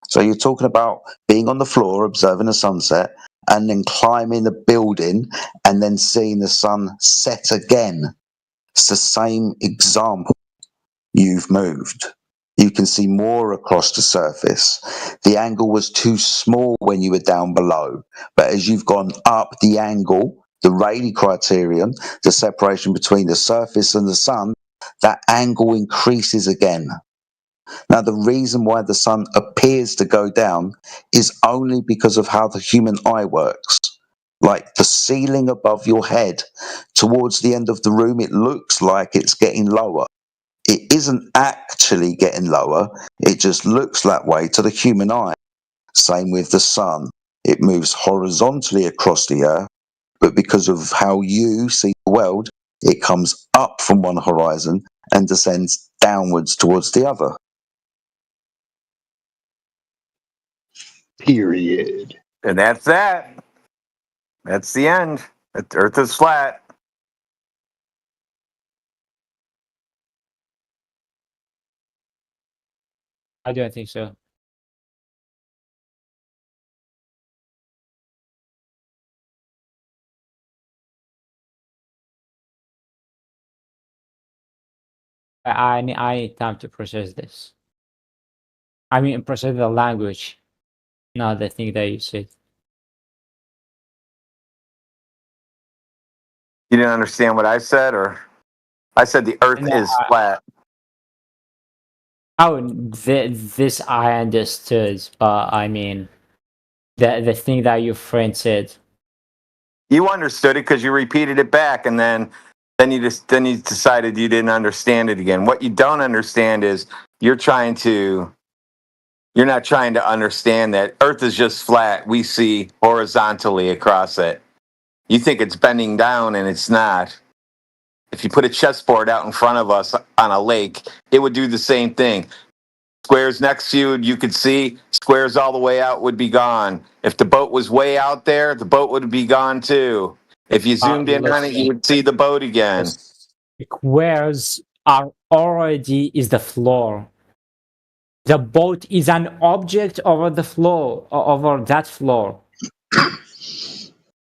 So you're talking about being on the floor, observing the sunset, and then climbing the building and then seeing the sun set again. It's the same example. You've moved. You can see more across the surface. The angle was too small when you were down below, but as you've gone up, the angle, the Rayleigh criterion, the separation between the surface and the sun, that angle increases again. Now, the reason why the sun appears to go down is only because of how the human eye works. Like the ceiling above your head, towards the end of the room, it looks like it's getting lower. It isn't actually getting lower, it just looks that way to the human eye. Same with the sun. It moves horizontally across the earth, but because of how you see the world, it comes up from one horizon and descends downwards towards the other. Period. And that's that. That's the end. The Earth is flat. I don't think so. I need time to process this. I mean, process the language, not the thing that you said. You didn't understand what I said, or I said the Earth No, is flat. this I understood, but I mean, the thing that your friend said. You understood it because you repeated it back, and then you decided you didn't understand it again. What you don't understand is you're not trying to understand that Earth is just flat. We see horizontally across it. You think it's bending down, and it's not. If you put a chessboard out in front of us on a lake, it would do the same thing. Squares next to you, you could see. Squares all the way out would be gone. If the boat was way out there, the boat would be gone too. If you zoomed in on it, you would see the boat again. Squares are already is the floor. The boat is an object over the floor, over that floor.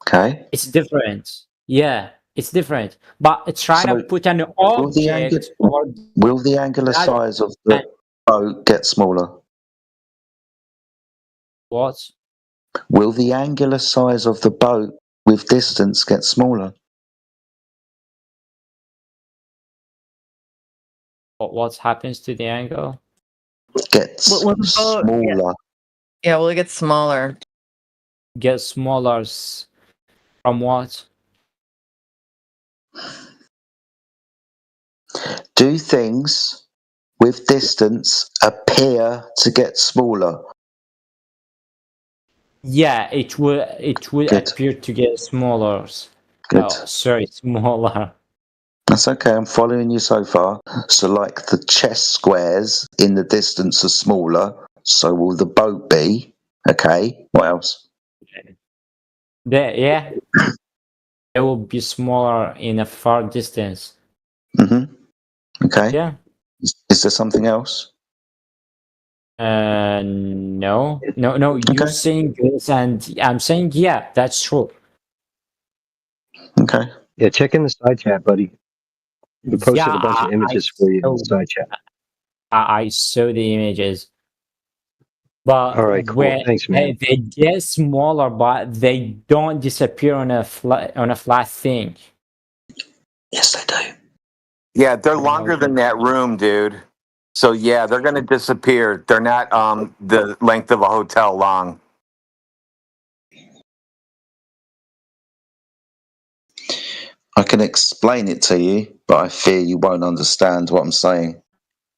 Okay. It's different. Yeah, it's different. But trying to put an object over Will the angular that- size of the boat get smaller? what? Will the angular size of the boat with distance get smaller? What happens to the angle? Gets Well, the boat- smaller. Yeah, well, it gets smaller. Get smaller from what? Do things with distance appear to get smaller? Yeah, it will appear to get smaller. Good. Oh, sorry, smaller. That's okay, I'm following you so far. So, like the chess squares in the distance are smaller, so will the boat be. Okay, what else? Yeah, it will be smaller in a far distance. Okay. Yeah. Is there something else? No. You're saying this, and I'm saying yeah, that's true. Okay. Yeah, check in the side chat, buddy. We posted Yeah, a bunch of images for you in the side chat. I saw the images, but All right, cool. Thanks, man. they get smaller, but they don't disappear on a flat thing. Yes, they do. Yeah, they're longer than that room, dude. So yeah, they're gonna disappear. They're not the length of a hotel long. I can explain it to you, but I fear you won't understand what I'm saying.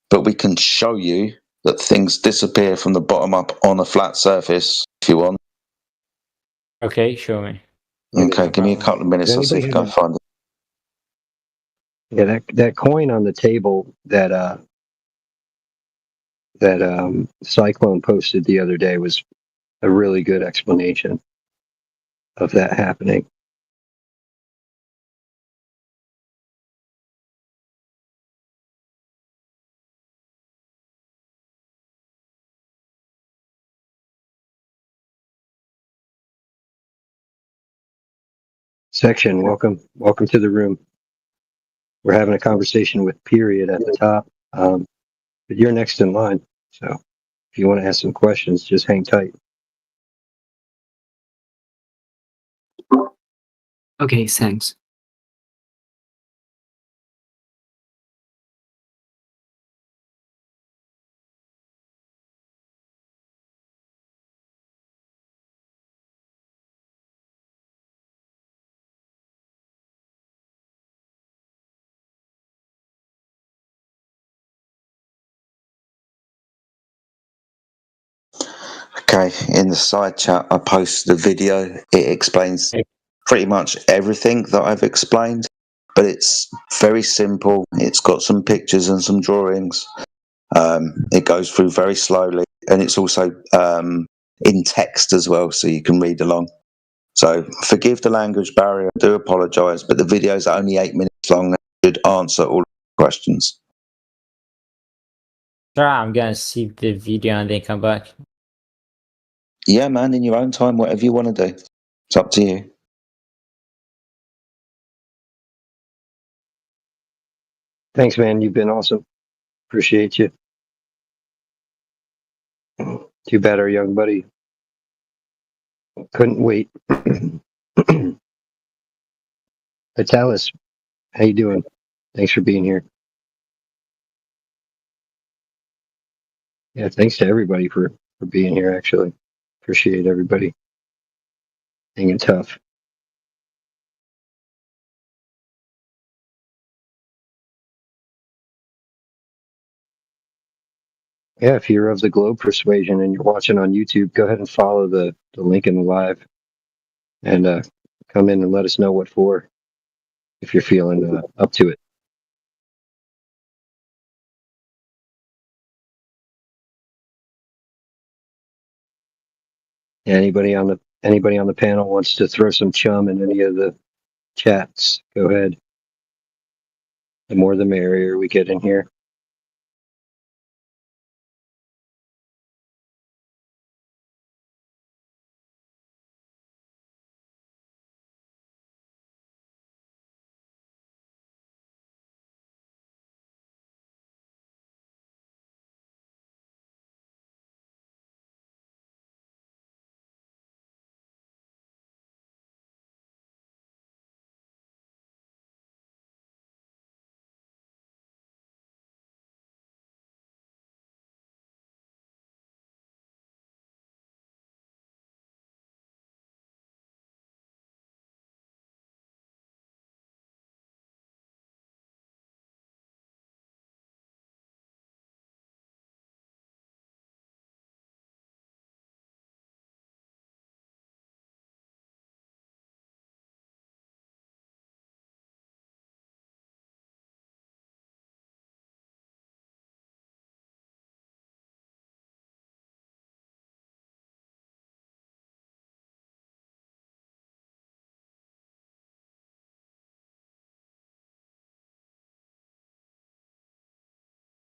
But we can show you that things disappear from the bottom up on a flat surface if you want. Okay, show me. Okay, give me a couple of minutes. I'll see if I can find it. Yeah, that coin on the table that Cyclone posted the other day was a really good explanation of that happening. Section, welcome to the room. We're having a conversation with Period at the top, but you're next in line. So if you want to ask some questions, just hang tight. Okay, thanks. Okay, in the side chat, I posted a video. It explains pretty much everything that I've explained, but it's very simple. It's got some pictures and some drawings. It goes through very slowly, and it's also in text as well, so you can read along. So forgive the language barrier. I do apologise, but the video is only 8 minutes long and should answer all questions. Sure, I'm gonna see the video and then come back. Yeah, man, in your own time, whatever you want to do. It's up to you. Thanks, man. You've been awesome. Appreciate you. Too bad our young buddy couldn't wait. Vitalis, how you doing? Thanks for being here. Yeah, thanks to everybody for being here, actually. Appreciate everybody hanging tough. Yeah, if you're of the Globe persuasion and you're watching on YouTube, go ahead and follow the link in the live and come in and let us know what for if you're feeling up to it. Anybody on the panel wants to throw some chum in any of the chats, go ahead. The more the merrier we get in here.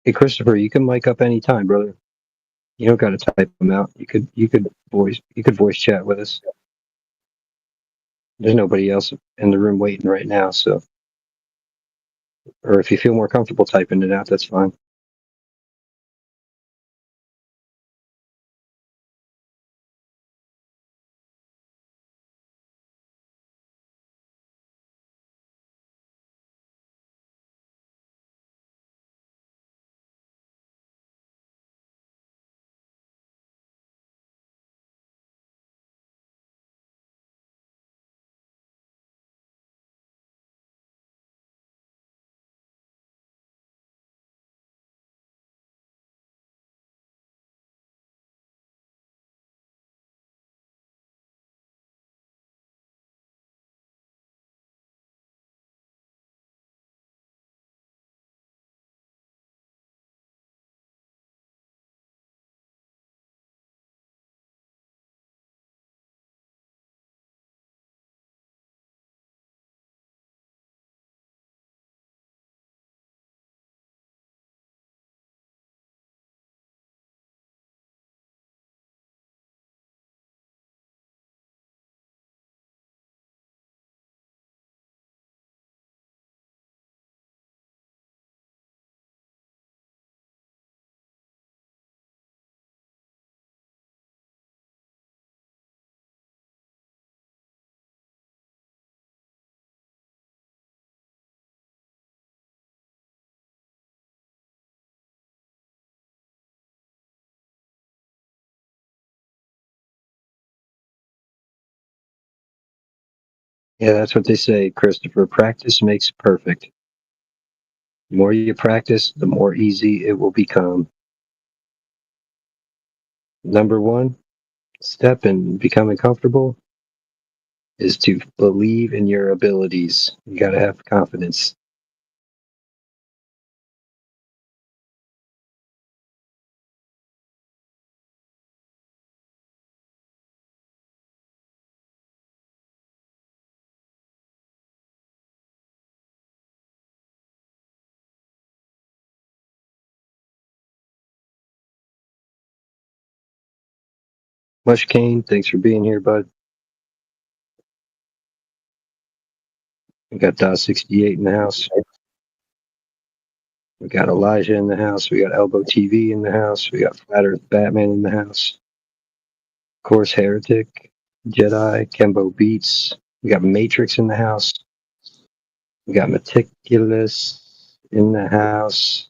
Hey, Christopher, you can mic up anytime, brother. You don't got to type them out. You could voice chat with us. There's nobody else in the room waiting right now, so. Or if you feel more comfortable typing it out, that's fine. Yeah, that's what they say, Christopher. Practice makes perfect. The more you practice, the more easy it will become. Number one step in becoming comfortable is to believe in your abilities. You got to have confidence. Mush Kane, thanks for being here, bud. We got DOS68 in the house. We got Elijah in the house. We got Elbow TV in the house. We got Flat Earth Batman in the house. Of course, Heretic, Jedi, Kembo Beats. We got Matrix in the house. We got Meticulous in the house.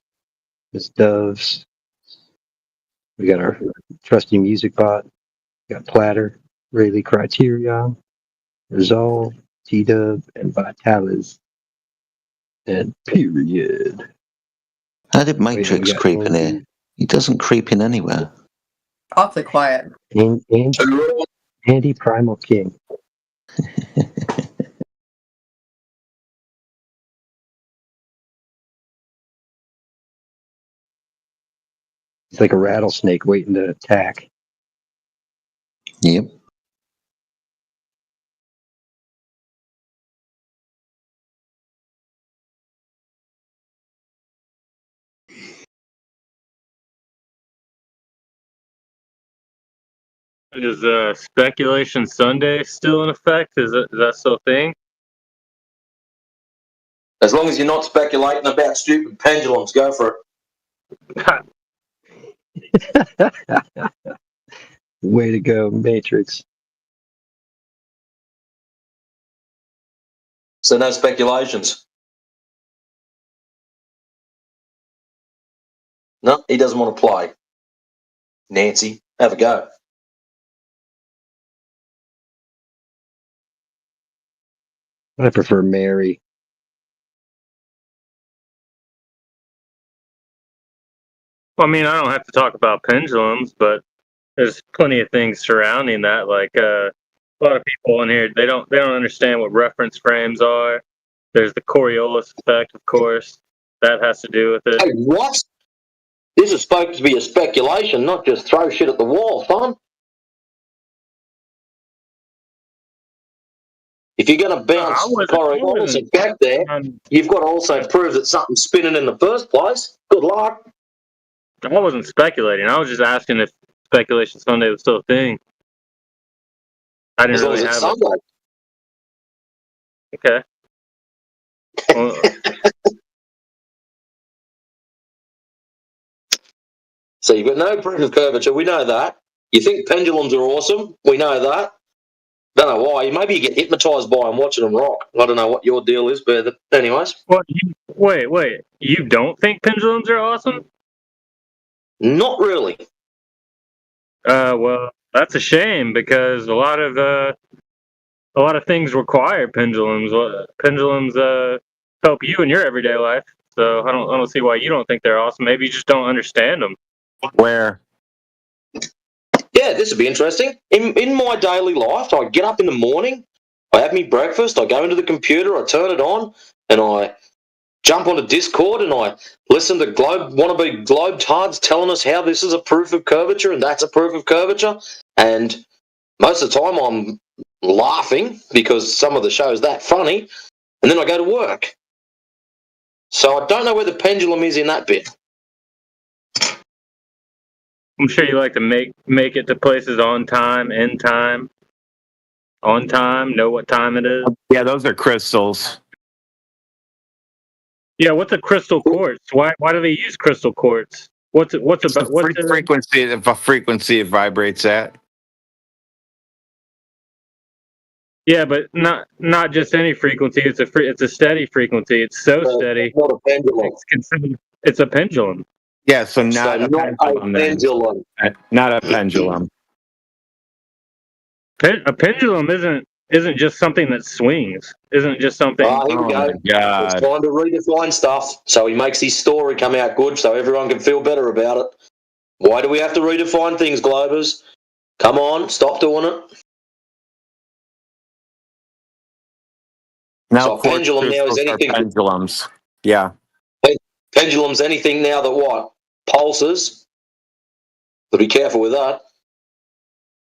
Miss Doves. We got our trusty music bot. We got Platter, Rayleigh Criterion, Resolve, T-Dub, and Vitalis. And period. How did Matrix creep in here? He doesn't creep in anywhere. Awfully quiet. Andy Primal King. It's like a rattlesnake waiting to attack. Yep. Is Speculation Sunday still in effect? Is that still a thing? As long as you're not speculating about stupid pendulums, go for it. Way to go, Matrix. So no speculations. No, he doesn't want to play. Nancy, have a go. I prefer Mary. Well, I mean, I don't have to talk about pendulums, but there's plenty of things surrounding that. Like a lot of people in here, they don't understand what reference frames are. There's the Coriolis effect, of course. That has to do with it. Hey, what? This is supposed to be a speculation, not just throw shit at the wall, son. If you're going to bounce Coriolis effect there, you've got to also prove that something's spinning in the first place. Good luck. I wasn't speculating. I was just asking if Speculation Sunday was still a thing. I didn't As long really as it's have Sunday. Okay. Well, So you've got no proof of curvature. We know that. You think pendulums are awesome. We know that. Don't know why. Maybe you get hypnotized by them watching them rock. I don't know what your deal is, but anyways. wait. You don't think pendulums are awesome? Not really. Well, that's a shame because a lot of things require pendulums. Pendulums help you in your everyday life. So I don't see why you don't think they're awesome. Maybe you just don't understand them. Where? Yeah, this would be interesting. In my daily life, I get up in the morning, I have me breakfast, I go into the computer, I turn it on, and I jump onto Discord and I listen to wannabe globetards telling us how this is a proof of curvature and that's a proof of curvature. And most of the time I'm laughing because some of the show is that funny, and then I go to work. So I don't know where the pendulum is in that bit. I'm sure you like to make it to places on time, in time, on time, know what time it is. Yeah, those are crystals. Yeah, what's a crystal quartz? Why do they use crystal quartz? What's The frequency? The frequency it vibrates at. Yeah, but not just any frequency. It's a steady frequency. It's so steady. Not a pendulum. It's a pendulum. Yeah, so not a pendulum. Pendulum. Not a pendulum. A pendulum isn't just something that swings. Isn't just something. Oh, here we go. It's time to redefine stuff. So he makes his story come out good so everyone can feel better about it. Why do we have to redefine things, Globers? Come on, stop doing it. Now, so a pendulum now is anything. Pendulums. Yeah. Pendulum's anything now that what? Pulses. But be careful with that.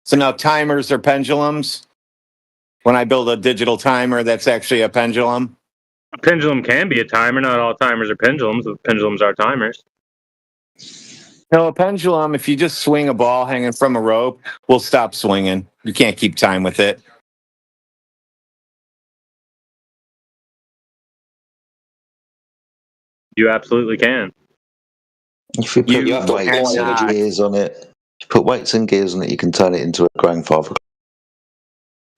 So now timers are pendulums. When I build a digital timer, that's actually a pendulum. A pendulum can be a timer. Not all timers are pendulums. Pendulums are timers. No, a pendulum, if you just swing a ball hanging from a rope, will stop swinging. You can't keep time with it. You absolutely can. If you put weights and gears on it, you can turn it into a grandfather.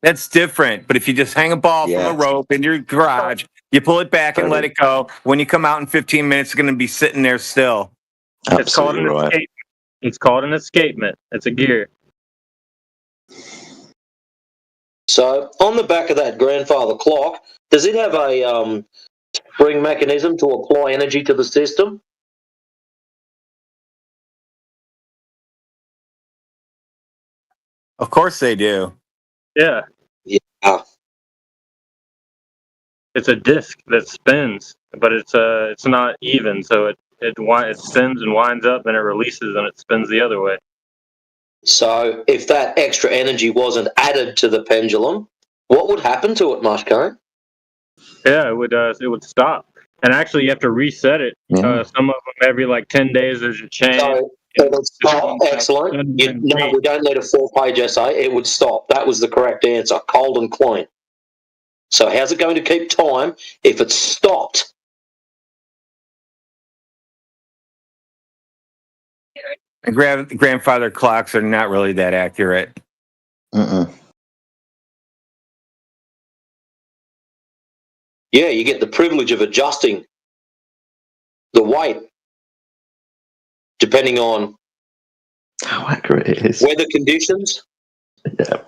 That's different. But if you just hang a ball from a rope in your garage, you pull it back and let it go. When you come out in 15 minutes, it's going to be sitting there still. It's called an escapement. It's called an escapement. It's a gear. So on the back of that grandfather clock, does it have a spring mechanism to apply energy to the system? Of course they do. Yeah. Yeah. It's a disc that spins, but it's not even, so it spins and winds up, then it releases and it spins the other way. So if that extra energy wasn't added to the pendulum, what would happen to it, Mushcone? Yeah, it would stop. And actually, you have to reset it. Some of them every like 10 days. There's a change. So it would stop. Excellent. No, we don't need a 4-page essay. It would stop. That was the correct answer. Cold and clean. So how's it going to keep time if it's stopped? Grandfather clocks are not really that accurate. Yeah, you get the privilege of adjusting the weight depending on how accurate it is. Weather conditions. Yeah.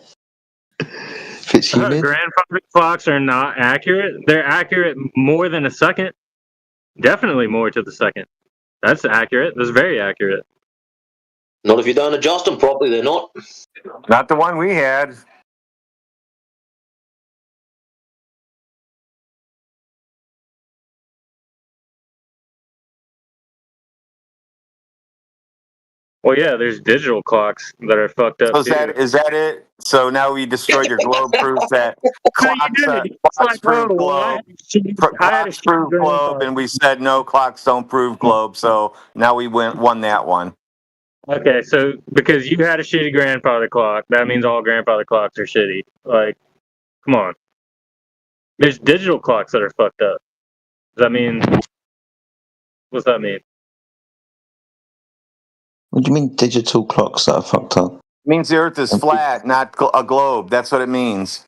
If it's humid. Grandfather clocks are not accurate. They're accurate more than a second. Definitely more to the second. That's accurate. That's very accurate. Not if you don't adjust them properly, they're not. Not the one we had. Well, yeah, there's digital clocks that are fucked up. So is that it? So now we destroyed your globe proof that clocks prove globe. Clocks prove globe, and we said no, clocks don't prove globe. So now we won that one. Okay, so because you had a shitty grandfather clock, that means all grandfather clocks are shitty. Like, come on. There's digital clocks that are fucked up. Does that mean? What's that mean? What do you mean digital clocks that are fucked up? It means the Earth is flat, not a globe. That's what it means.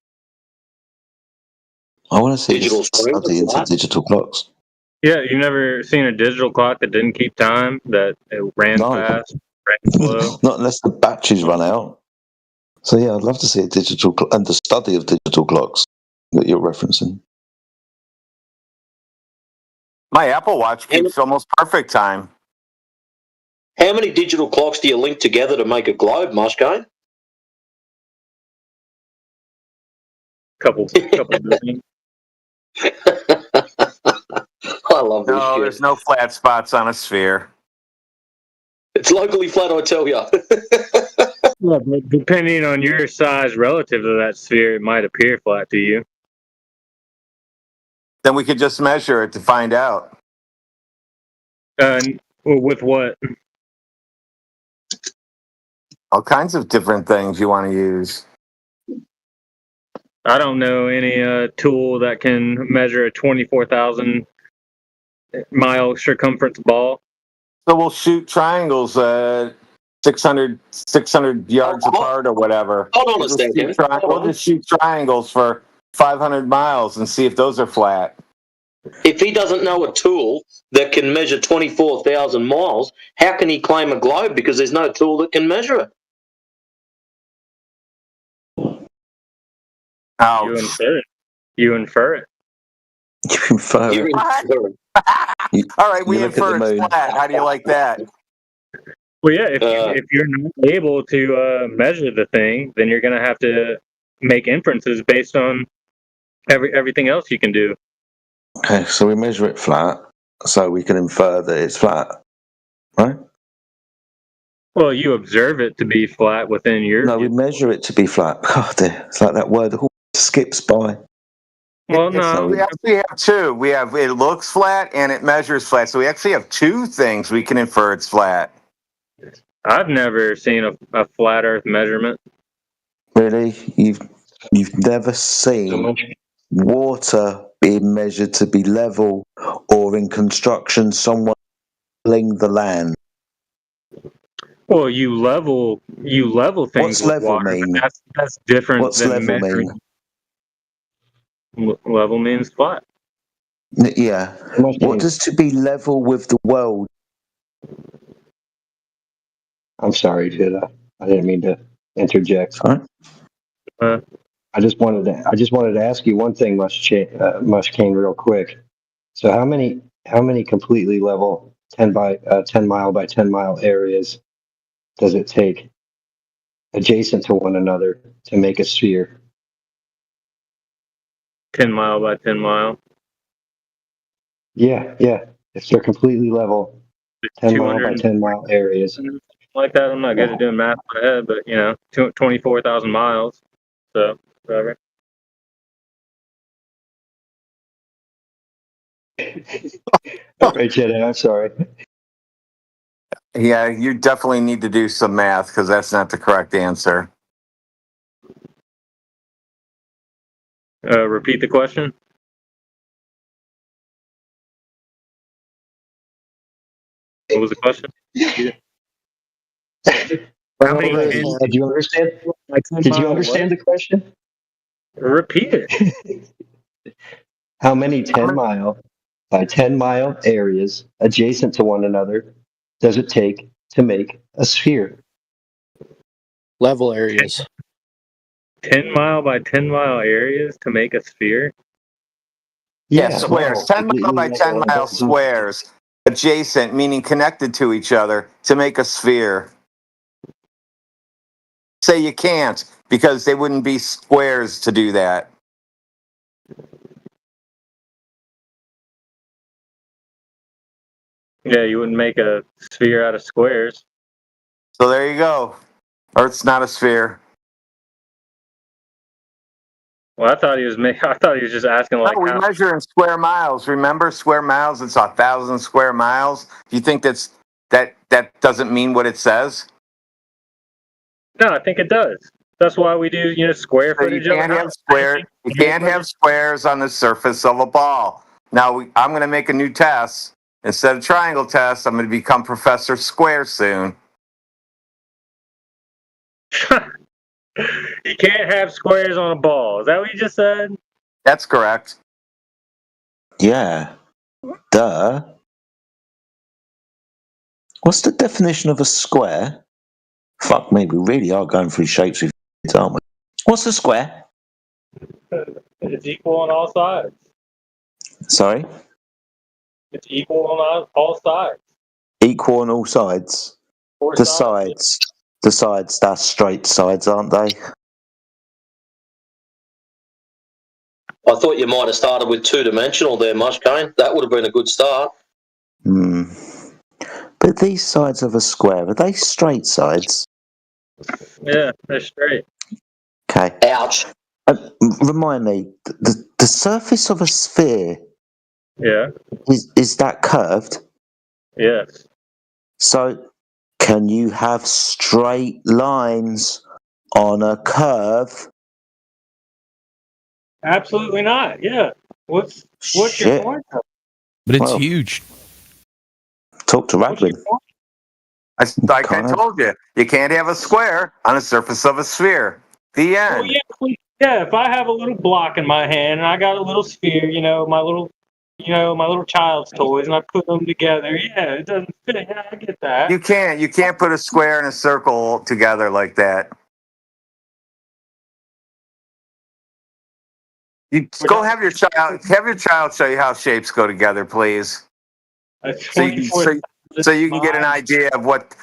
I want to see Digital this screens study are into flat. digital clocks. Yeah, you've never seen a digital clock that didn't keep time, that it ran No. fast, ran slow. Not unless the batteries run out. So yeah, I'd love to see a digital and the study of digital clocks that you're referencing. My Apple Watch keeps almost perfect time. How many digital clocks do you link together to make a globe, Mushkane? Couple billion. I love this No, shit. there's no flat spots on a sphere. It's locally flat, I tell you. Yeah, but depending on your size relative to that sphere, it might appear flat to you. Then we could just measure it to find out. With what? All kinds of different things you want to use. I don't know any tool that can measure a 24,000 mile circumference ball. So we'll shoot triangles 600 yards apart or whatever. Hold on a We'll just second. shoot we'll just shoot triangles for 500 miles and see if those are flat. If he doesn't know a tool that can measure 24,000 miles, how can he claim a globe? Because there's no tool that can measure it. You infer it. You infer it. You infer You it. infer it. All right, we You look at infer the it's moon. flat. How do you like that? Well, yeah, if you're not able to measure the thing, then you're going to have to make inferences based on everything else you can do. Okay, so we measure it flat, so we can infer that it's flat, right? Well, you observe it to be flat within your No, we measure it to be flat. God, dear, it's like that word skips by. Well, no. We actually have two. We have it looks flat and it measures flat. So we actually have two things we can infer it's flat. I've never seen a flat Earth measurement. Really, you've never seen water being measured to be level, or in construction, someone leveling the land. Well, you level things What's with level water, mean? but that's different What's than level measuring. mean? Level means flat. Yeah. What does to be level with the world? I'm sorry, Jida. I didn't mean to interject. Sorry? I just wanted to ask you one thing, Mushkane, real quick. So how many completely level 10 mile by 10 mile areas does it take adjacent to one another to make a sphere? 10 mile by 10 mile. Yeah. If they're completely level, 10 mile by 10 mile areas. Like that, I'm not good at doing math in my head, but 24,000 miles. So whatever. All right, Jedi, I'm sorry. Yeah, you definitely need to do some math because that's not the correct answer. Repeat the question. What was the question? How many Did you understand? Did you understand the question? Repeat it. How many 10 mile by 10 mile areas adjacent to one another does it take to make a sphere? Level areas. 10 mile by 10 mile areas to make a sphere? Yeah, squares. 10 mile by 10 mile squares adjacent, meaning connected to each other, to make a sphere. Say you can't because they wouldn't be squares to do that. Yeah, you wouldn't make a sphere out of squares. So there you go. Earth's not a sphere. Well, I thought he was just asking like No, we measure in square miles. Remember, square miles. It's 1,000 square miles. Do you think that doesn't mean what it says? No, I think it does. That's why we do, square So you footage of can't it. have you can't have squares on the surface of a ball. Now I'm going to make a new test. Instead of triangle test, I'm going to become Professor Square soon. You can't have squares on a ball. Is that what you just said? That's correct. Yeah. Duh. What's the definition of a square? Fuck me, we really are going through shapes with it, aren't we? What's a square? It's equal on all sides. Sorry? It's equal on all sides. Equal on all sides. Four The sides. sides, that's straight sides, aren't they? I thought you might have started with two-dimensional there, Mushkane. That would have been a good start. But these sides of a square, are they straight sides? Yeah, they're straight. Okay. Ouch. Remind me, the surface of a sphere, Yeah. is that curved? Yes. So, can you have straight lines on a curve? Absolutely not. Yeah. What's your Shit. point? But it's Well, huge. Talk to Radwin. Like I told you, you can't have a square on the surface of a sphere. The end. Well, yeah, if I have a little block in my hand and I got a little sphere, my little child's toys, and I put them together, yeah, it doesn't fit. Yeah, I get that. You can't put a square and a circle together like that. You go have your child show you how shapes go together, please. So you can get an idea of what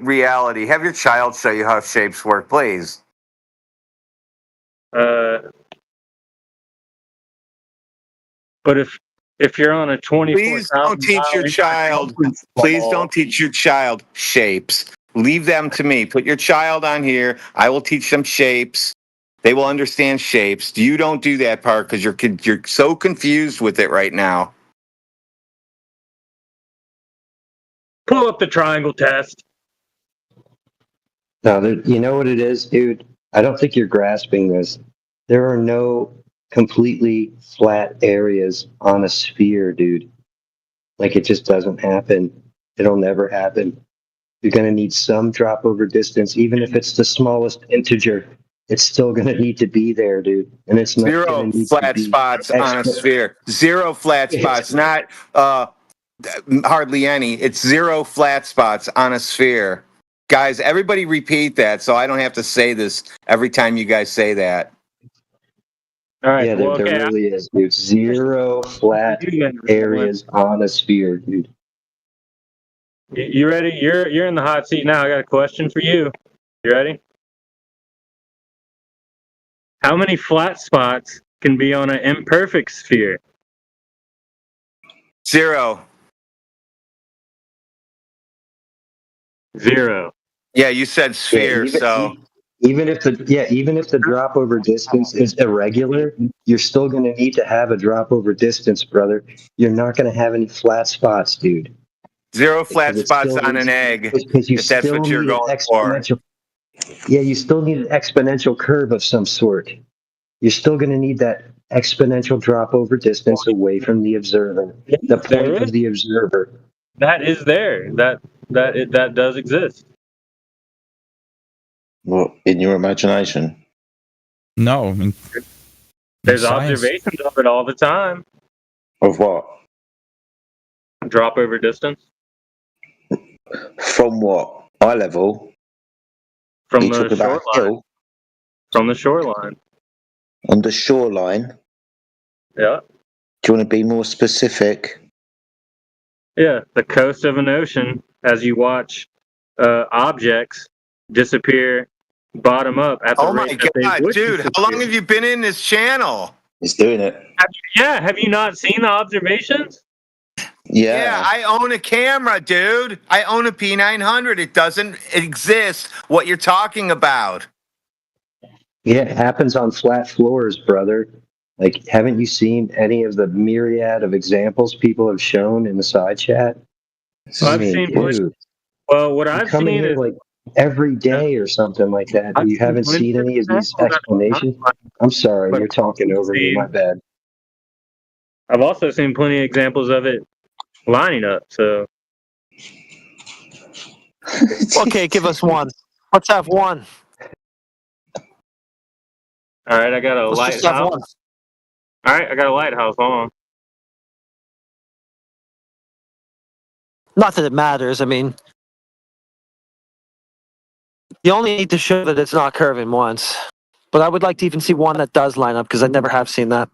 reality. Have your child show you how shapes work, please. But if you're on a 24,000, please don't teach your child shapes. Leave them to me. Put your child on here. I will teach them shapes. They will understand shapes. You don't do that part because you're so confused with it right now. Pull up the triangle test. No, you know what it is, dude? I don't think you're grasping this. There are no completely flat areas on a sphere, dude. Like, it just doesn't happen. It'll never happen. You're going to need some drop over distance, even if it's the smallest integer. It's still going to need to be there, dude. And it's not Zero flat spots on a sphere. Zero flat spots, not hardly any. It's zero flat spots on a sphere. Guys, everybody repeat that so I don't have to say this every time you guys say that. All right. Yeah, there really is, dude. Zero flat areas on a sphere, dude. You ready? You're in the hot seat now. I got a question for you. You ready? How many flat spots can be on an imperfect sphere? Zero. Yeah, you said sphere, even if the drop over distance is irregular, you're still going to need to have a drop over distance, brother. You're not going to have any flat spots, dude. Zero flat spots on an egg. If that's what you're going for. Yeah, you still need an exponential curve of some sort. You're still going to need that exponential drop over distance away from the observer. The point of the observer. That is there. That does exist. What, in your imagination? No. I mean, There's science. observations of it all the time. Of what? Drop over distance. From what? Eye level? From You the talk about shoreline. hill? From the shoreline. On the shoreline? Yeah. Do you want to be more specific? Yeah, the coast of an ocean as you watch objects disappear bottom up at the Oh my rate that they God, would dude! disappear. How long have you been in this channel? He's doing it. Have you not seen the observations? Yeah, I own a camera, dude. I own a P900. It doesn't exist. What you're talking about? Yeah, it happens on flat floors, brother. Like, haven't you seen any of the myriad of examples people have shown in the side chat? I've seen. Dude, Well, what you I've come in seen here is like every day or something like that. I've You seen haven't plenty seen of any of these examples that it's not explanations? like, I'm sorry, but you're talking over me. My bad. I've also seen plenty of examples of it lining up. So Okay, give us one. Let's have one. all right, I got a Let's just have lighthouse. one. All right, I got a lighthouse. Hold on. Not that it matters. I mean, you only need to show that it's not curving once. But I would like to even see one that does line up because I never have seen that.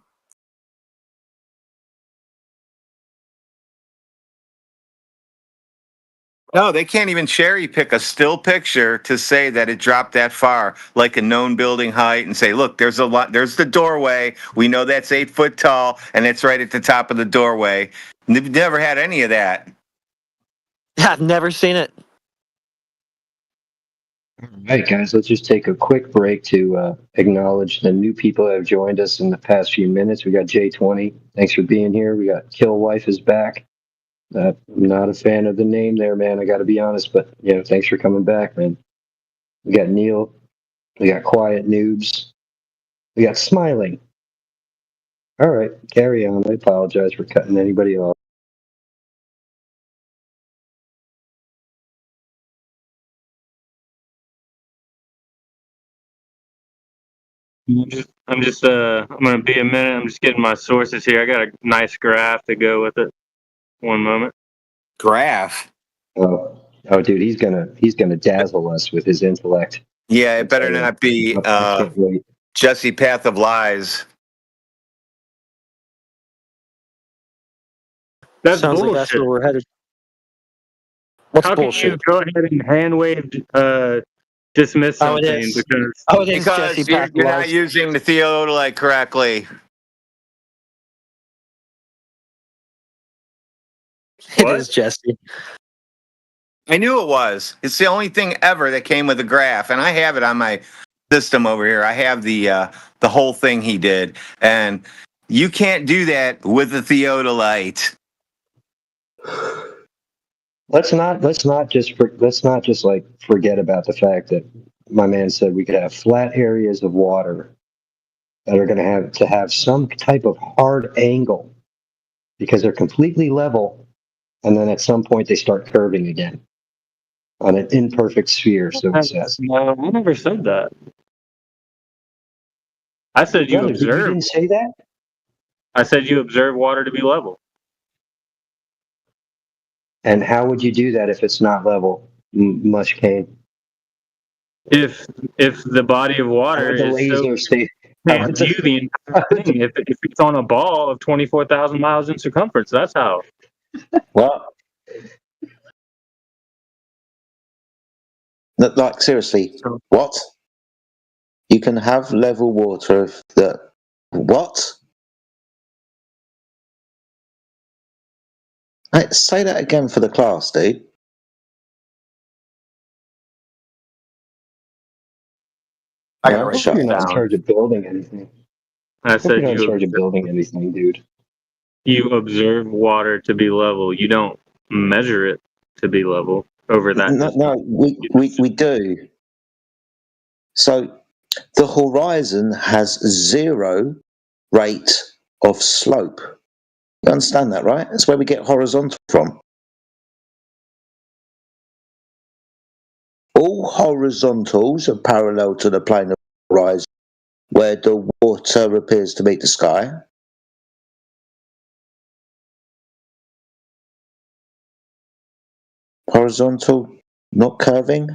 No, they can't even cherry pick a still picture to say that it dropped that far, like a known building height, and say, look, there's there's the doorway. We know that's 8 foot tall, and it's right at the top of the doorway. They've never had any of that. Yeah, I've never seen it. All right, guys, let's just take a quick break to acknowledge the new people that have joined us in the past few minutes. We got J20. Thanks for being here. We got Kill Wife is back. I'm not a fan of the name there, man. I got to be honest, but thanks for coming back, man. We got Neil. We got Quiet Noobs. We got Smiling. All right, carry on. I apologize for cutting anybody off. I'm gonna be a minute. I'm just getting my sources here. I got a nice graph to go with it. One moment. Graph. Oh, dude, he's gonna dazzle us with his intellect. Yeah, it better not be I can't wait. Jesse Path of Lies. That's Sounds bullshit. like that's where we're headed. What's How bullshit? can you go ahead and hand wave dismiss Oh, it something is. because Oh, it is Because Jesse you're Path not Lies. using the theodolite correctly. It is Jesse. I knew it was. It's the only thing ever that came with a graph, and I have it on my system over here. I have the whole thing he did, and you can't do that with the theodolite. Let's not just like forget about the fact that my man said we could have flat areas of water that are going to have some type of hard angle because they're completely level, and then at some point they start curving again on an imperfect sphere. So it says. No, I never said that. I said you Brother, you observe. didn't say that? I said you observe water to be level. And how would you do that if it's not level, Mush Cane? If the body of water How would the is so laser stay? can't view the entire thing. If it's on a ball of 24,000 miles in circumference, that's how. What? Like seriously, what? You can have level water if the what? Hey, say that again for the class, dude. I hope you're not in charge of building anything. I Hope you're said not in you charge of building anything, dude. you observe water to be level. You don't measure it to be level over that. No, we do. So the horizon has 0 rate of slope. You understand that, right? That's where we get horizontal from. All horizontals are parallel to the plane of the horizon, where the water appears to meet the sky. Horizontal, not curving.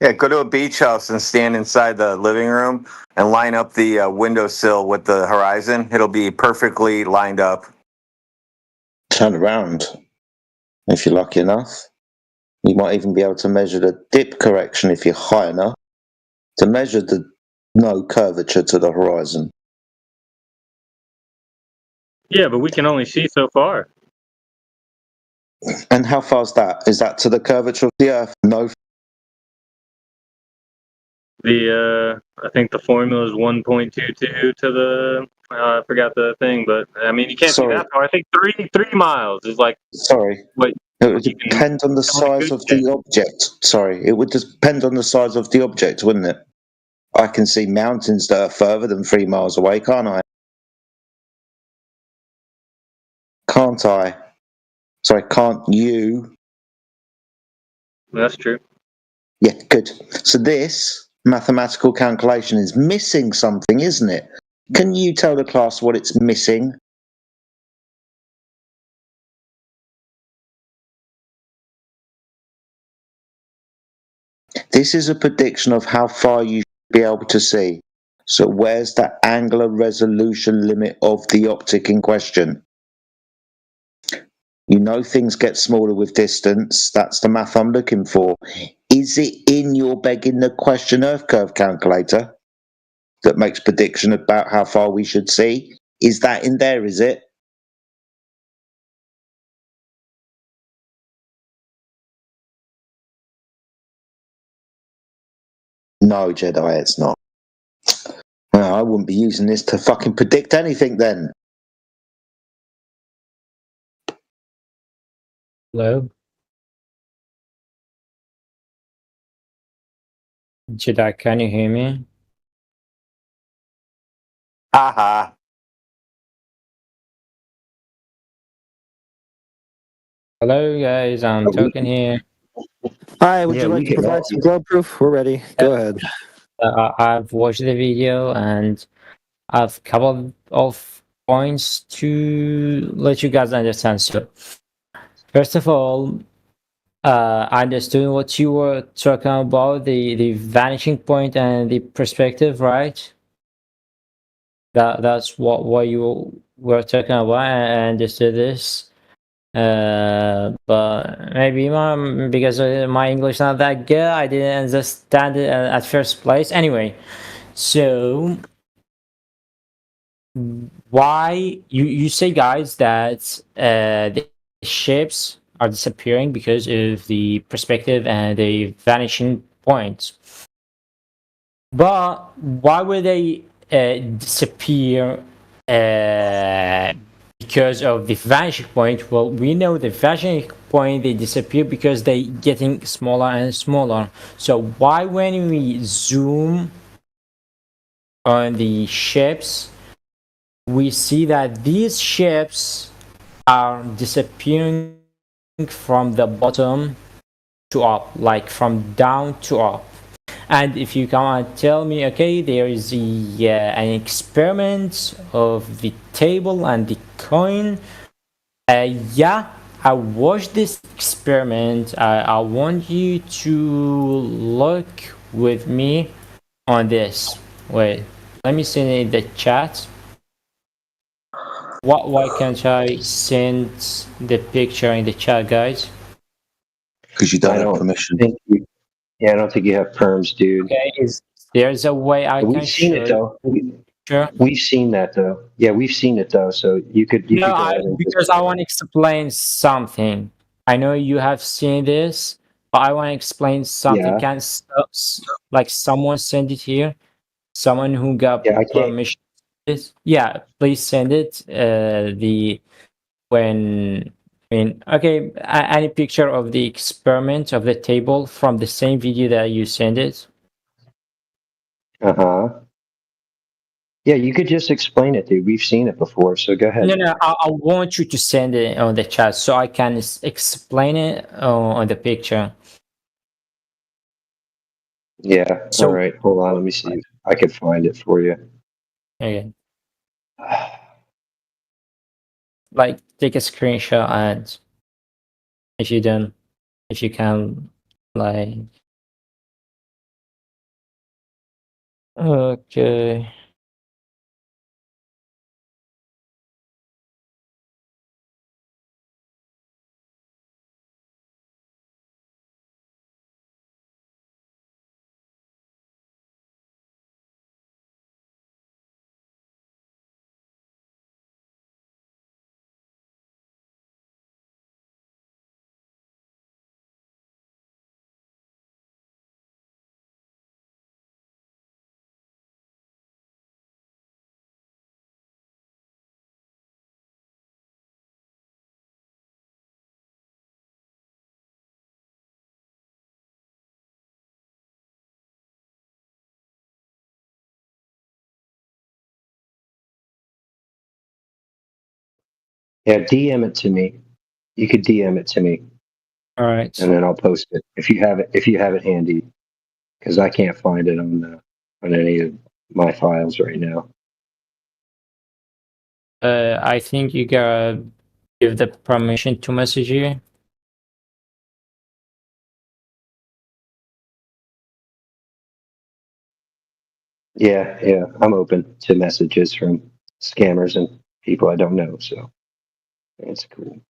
Yeah, go to a beach house and stand inside the living room and line up the windowsill with the horizon. It'll be perfectly lined up. Turn around, if you're lucky enough. You might even be able to measure the dip correction if you're high enough to measure the no curvature to the horizon. Yeah, but we can only see so far. And how far is that? Is that to the curvature of the Earth? No. I think the formula is 1.22 to the. I forgot the thing, but I mean you can't see that far. I think three miles is like. Sorry. What It would depend on the size of the object. Sorry, it would depend on the size of the object, wouldn't it? I can see mountains that are further than 3 miles away, can't I? Can't I? Sorry, can't you? That's true. Yeah, good. So this mathematical calculation is missing something, isn't it? Can you tell the class what it's missing? This is a prediction of how far you should be able to see. So where's the angular resolution limit of the optic in question? You know things get smaller with distance. That's the math I'm looking for. Is it in your begging the question Earth curve calculator that makes prediction about how far we should see? Is that in there, is it? No, Jedi, it's not. I wouldn't be using this to fucking predict anything then. Hello? Jedi, can you hear me? Haha. Hello, guys. I'm talking here. Hi, would Yeah, you we like to can provide help some you. globe proof? We're ready. Go ahead. I've watched the video and I've couple of points to let you guys understand. So, first of all, I understood what you were talking about, the vanishing point and the perspective, right? That's what you were talking about. I understood this. But maybe because my English not that good, I didn't understand it at first place. Anyway, so why you say, guys, that the ships are disappearing because of the perspective and the vanishing points, but why would they disappear because of the vanishing point? Well, we know the vanishing point, they disappear because they getting smaller and smaller. So why, when we zoom on the ships, we see that these ships are disappearing from the bottom to up, like from down to up? And if you come and tell me, okay, there is an experiment of the table and the coin, yeah, I watched this experiment. I want you to look with me on this. Wait, let me send it in the chat. Why can't I send the picture in the chat, guys? Because you don't I have don't permission. think you. Yeah, I don't think you have perms, dude. Okay, there's a way I We've can seen show it you? though. Sure. We've seen that though. Yeah, we've seen it though. So you could No, go ahead and just. because I want to explain something. I know you have seen this, but I want to explain something. Yeah. Can like someone send it here? Someone who got Yeah, I can't. permission. This? Yeah, please send it. The when I mean, okay, any picture of the experiment of the table from the same video that you send it. Uh-huh. Yeah, you could just explain it, dude. We've seen it before, so go ahead. No, I want you to send it on the chat so I can explain it on the picture. Yeah. So, All right. Hold on. Let me see if I could find it for you. okay, like take a screenshot, and if you don't, if you can, like, okay. Yeah, DM it to me. You could DM it to me, All right. and then I'll post it if you have it. If you have it handy, because I can't find it on any of my files right now. I think you gotta give the permission to message you. Yeah, I'm open to messages from scammers and people I don't know, so it's cool.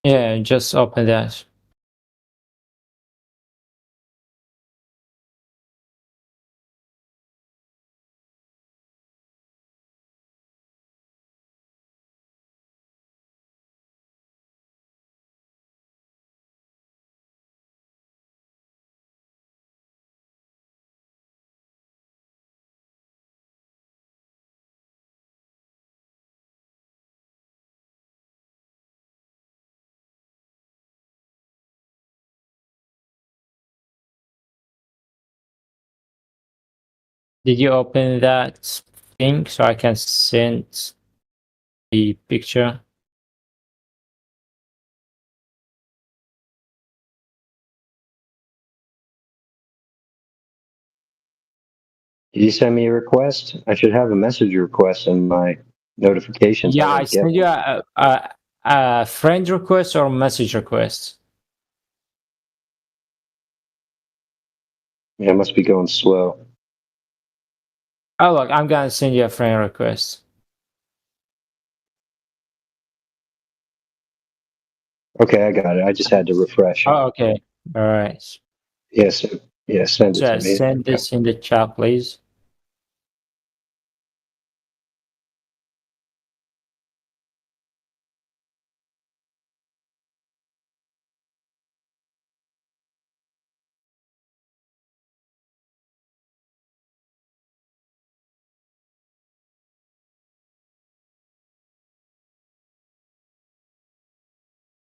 Yeah, just open that. Did you open that thing so I can send the picture? Did you send me a request? I should have a message request in my notifications. Yeah, I I don't get sent you one. a friend request or message request. Yeah, it must be going slow. Oh, look, I'm gonna send you a friend request. Okay, I got it. I just had to refresh it. Oh, okay. All right. Yes, yeah, send it to So me. send this in the chat, please.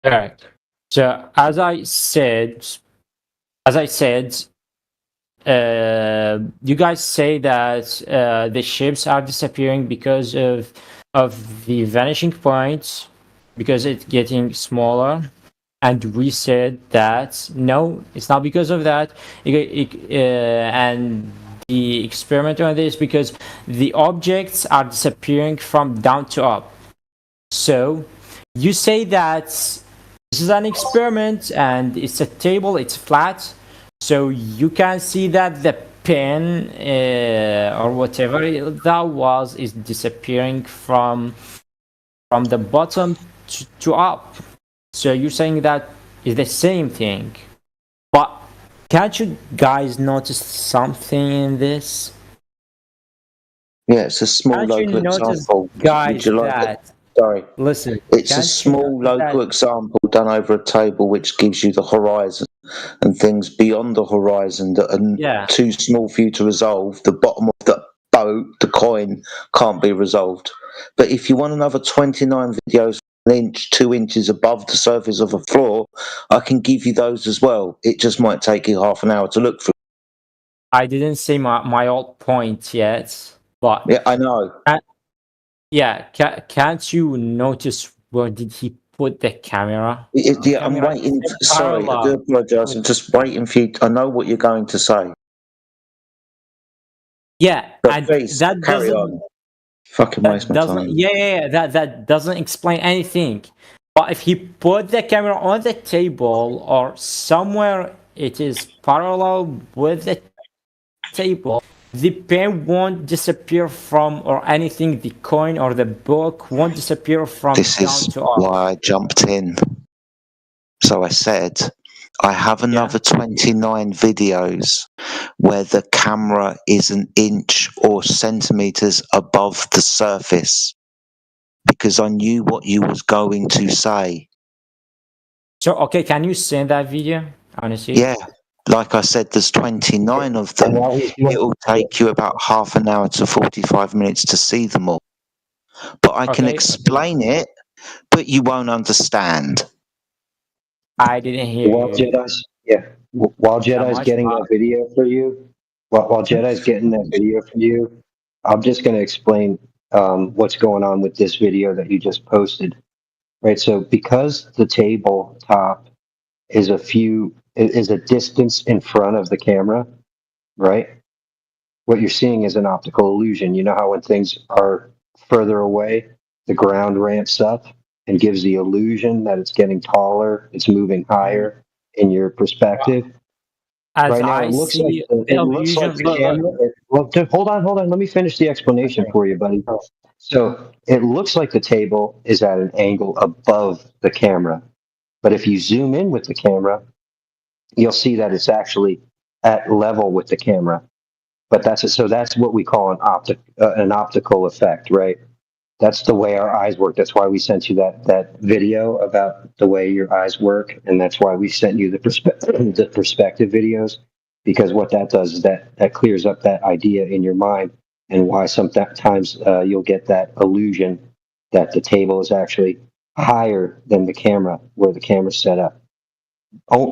All right. So as I said, you guys say that the ships are disappearing because of the vanishing points, because it's getting smaller, and we said that no, it's not because of that. And the experiment on this because the objects are disappearing from down to up. So you say that this is an experiment and it's a table, it's flat, so you can see that the pen or whatever that was is disappearing from the bottom to up. So you're saying that is the same thing, but can't you guys notice something in this? Yeah, it's a small Can't you local notice, example. Would guys, you like it? that Sorry. listen? It's a Can't you small notice that? local example done over a table which gives you the horizon and things beyond the horizon that are Yeah. too small for you to resolve. The bottom of the boat, the coin, can't be resolved. But if you want another 29 videos, an inch, 2 inches above the surface of a floor, I can give you those as well. It just might take you half an hour to look through. I didn't say my old point yet, but Yeah, I know. yeah, can't you notice where did he put the camera? Yeah, I'm Camera waiting. is Sorry, I do parallel. apologise. I'm just waiting for you. I know what you're going to say. Yeah, But and please, that carry doesn't on. Fucking waste my doesn't time. yeah, that doesn't explain anything. But if he put the camera on the table or somewhere it is parallel with the table, the pen won't disappear from, or anything, the coin or the book won't disappear from This down is to up. why I jumped in. So I said, I have another 29 videos where the camera is an inch or centimeters above the surface because I knew what you was going to say. So okay, can you send that video? Honestly. Yeah, like I said, there's 29 of them. It'll take you about half an hour to 45 minutes to see them all. But I can Okay. explain it, but you won't understand. I didn't hear While you. Jedi's while Jedi's much, getting but- that video for you, while Jedi's getting that video for you, I'm just going to explain what's going on with this video that you just posted. right? So because the tabletop is a distance in front of the camera, right? What you're seeing is an optical illusion. You know how when things are further away, the ground ramps up and gives the illusion that it's getting taller, it's moving higher in your perspective. As Right now, I it looks like see the, the it looks like illusion, the look, camera. Hold on. Let me finish the explanation for you, buddy. So it looks like the table is at an angle above the camera, but if you zoom in with the camera, you'll see that it's actually at level with the camera. But that's what we call an optical effect, right? That's the way our eyes work. That's why we sent you that video about the way your eyes work, and that's why we sent you the the perspective videos, because what that does is that clears up that idea in your mind, and why sometimes you'll get that illusion that the table is actually higher than the camera where the camera's set up.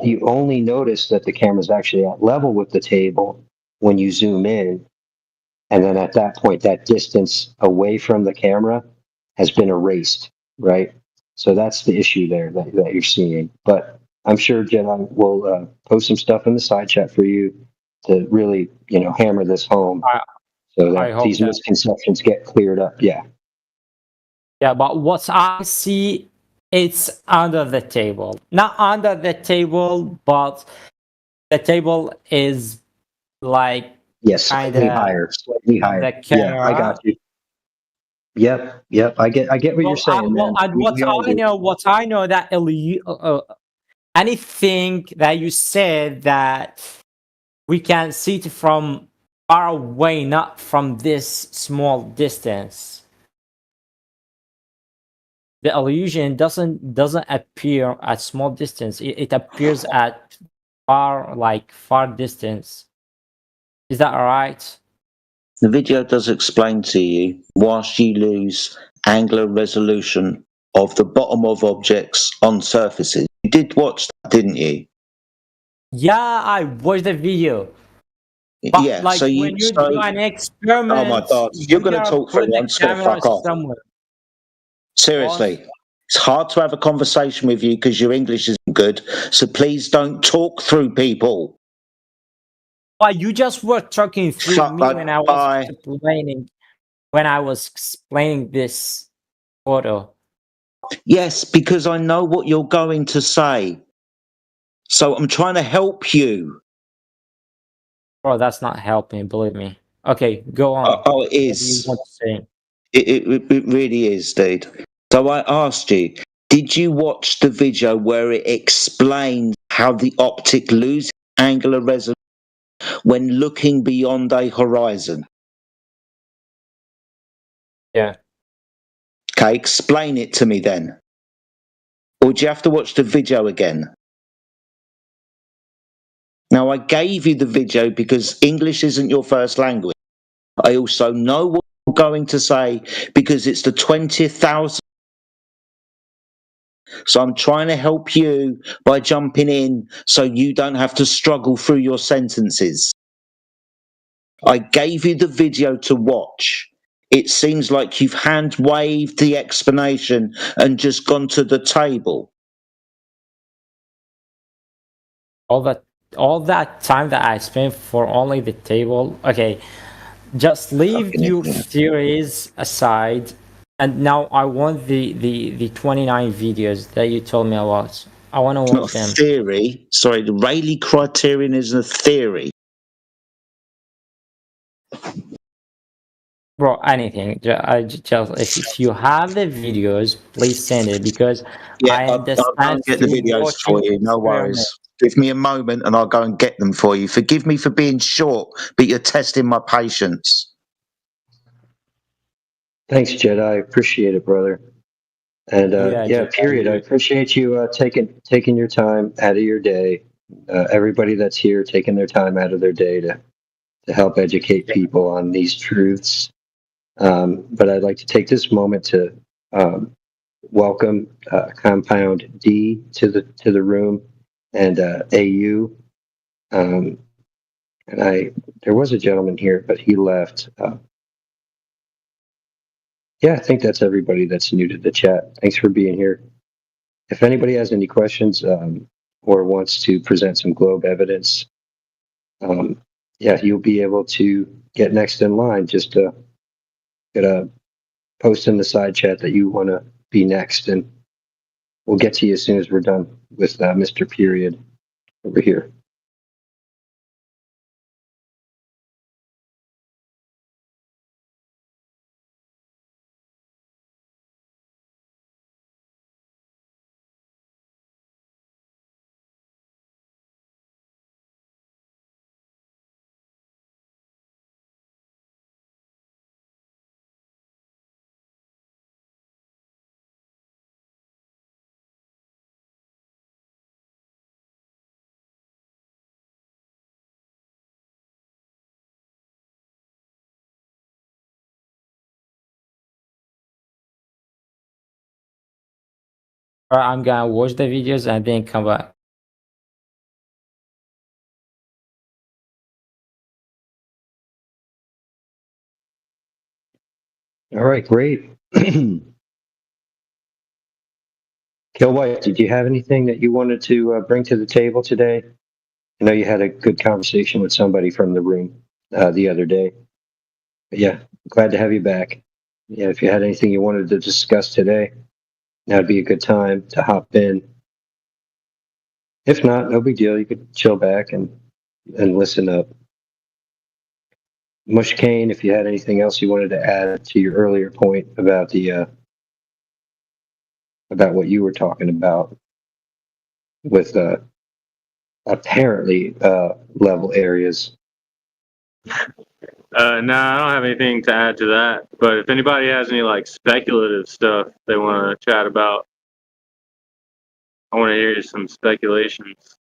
You only notice that the camera's actually at level with the table when you zoom in, and then at that point, that distance away from the camera has been erased, right? So that's the issue there that you're seeing. But I'm sure Jedi will post some stuff in the side chat for you to really, hammer this home so I that hope these that. misconceptions get cleared up. Yeah. Yeah, but what I see, it's under the table. Not under the table, but the table is like Yes, kind slightly of higher, slightly the higher. Yeah, I camera. got you. Yep. I get what you're Well, saying, man. and We all do. what I know that anything that you said that we can see it from far away, not from this small distance. The illusion doesn't appear at small distance. It appears at far distance. Is that all right? The video does explain to you, whilst you lose angular resolution of the bottom of objects on surfaces. You did watch that, didn't you? Yeah, I watched the video. But Yeah, like so when you do an oh my experiment, God, you're you're going to gonna talk for put me. the I'm just going to camera fuck off. somewhere. Seriously. It's hard to have a conversation with you because your English isn't good. So please don't talk through people. But you just were talking through Shut me up. when I was Bye. explaining this photo. Yes, because I know what you're going to say. So I'm trying to help you. Bro, that's not helping, believe me. Okay, go on. Oh, it What do you is. want to say? It really is, dude. So I asked you, did you watch the video where it explains how the optic loses angular resolution when looking beyond a horizon? Yeah. Okay, explain it to me then. Or do you have to watch the video again? Now, I gave you the video because English isn't your first language. I also know what you're going to say because it's the 20,000. So I'm trying to help you by jumping in so you don't have to struggle through your sentences. I gave you the video to watch. It seems like you've hand waved the explanation and just gone to the table. All that time that I spent for only the table. Okay, just leave your theories aside, and now I want the 29 videos that you told me about. I want to It's watch not a them. theory. Sorry, the Rayleigh criterion is a theory. Bro, anything. If you have the videos, please send it because Yeah, I I'll go understand and get the through videos for watching you. No experiments. worries. Give me a moment and I'll go and get them for you. Forgive me for being short, but you're testing my patience. Thanks, Jedi. I appreciate it, brother. And Yeah, period. I appreciate you taking your time out of your day. Everybody that's here taking their time out of their day to help educate people on these truths. But I'd like to take this moment to welcome Compound D to the room and AU. And there was a gentleman here, but he left. I think that's everybody that's new to the chat. Thanks for being here. if anybody has any questions or wants to present some globe evidence, yeah, you'll be able to get next in line. Just get a post in the side chat that you want to be next, and we'll get to you as soon as we're done with Mr. Period over here. Or I'm gonna watch the videos and then come back. All right, great. Kill White, did you have anything that you wanted to bring to the table today? I know you had a good conversation with somebody from the room the other day. But yeah, glad to have you back. Yeah, if you had anything you wanted to discuss today, that'd be a good time to hop in. If not, no big deal. You could chill back and listen up. Mush Kane, if you had anything else you wanted to add to your earlier point about the about what you were talking about with apparently level areas. No, I don't have anything to add to that. But if anybody has any like speculative stuff they want to chat about, I want to hear some speculations.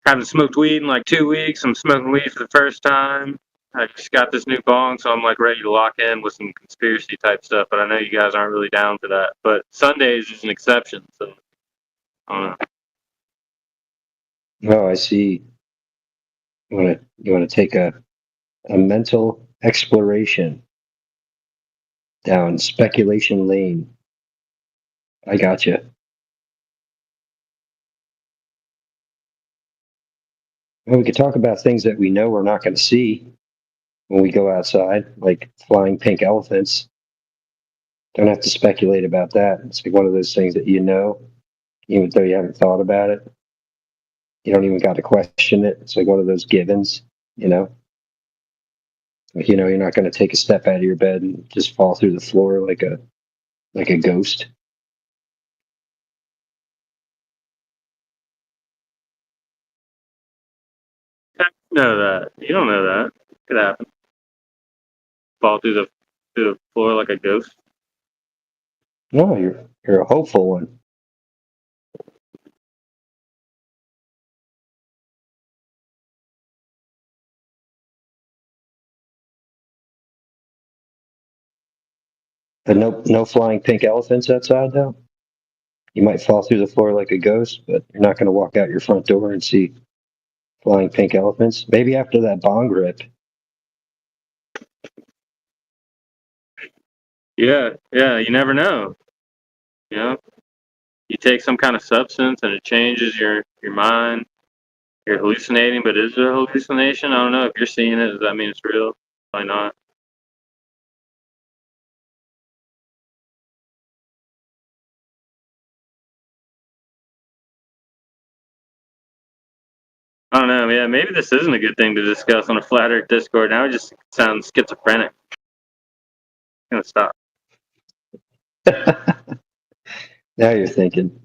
Haven't smoked weed in like 2 weeks. I'm smoking weed for the first time. I just got this new bong, so I'm like ready to lock in with some conspiracy type stuff. But I know you guys aren't really down for that. But Sundays is an exception, so I don't know. Oh, I see. You want to take a mental exploration down speculation lane. I gotcha. Well, we could talk about things that we know we're not going to see when we go outside, like flying pink elephants. Don't have to speculate about that. It's like one of those things that you know, even though you haven't thought about it. You don't even got to question it. It's like one of those givens, you know. Like, you know, you're not going to take a step out of your bed and just fall through the floor like a ghost. Know that. You don't know that. Could happen. Fall through the floor like a ghost. No, you're a hopeful one. But no flying pink elephants outside though. You might fall through the floor like a ghost, but you're not going to walk out your front door and see flying pink elephants. Maybe after that bong rip. Yeah, you never know. You know, you take some kind of substance and it changes your mind. You're hallucinating, but is it a hallucination? I don't know. If you're seeing it, does that mean it's real? Probably not. I don't know. Yeah, maybe this isn't a good thing to discuss on a flat Earth Discord. Now it just sounds schizophrenic. I'm gonna stop. Now you're thinking.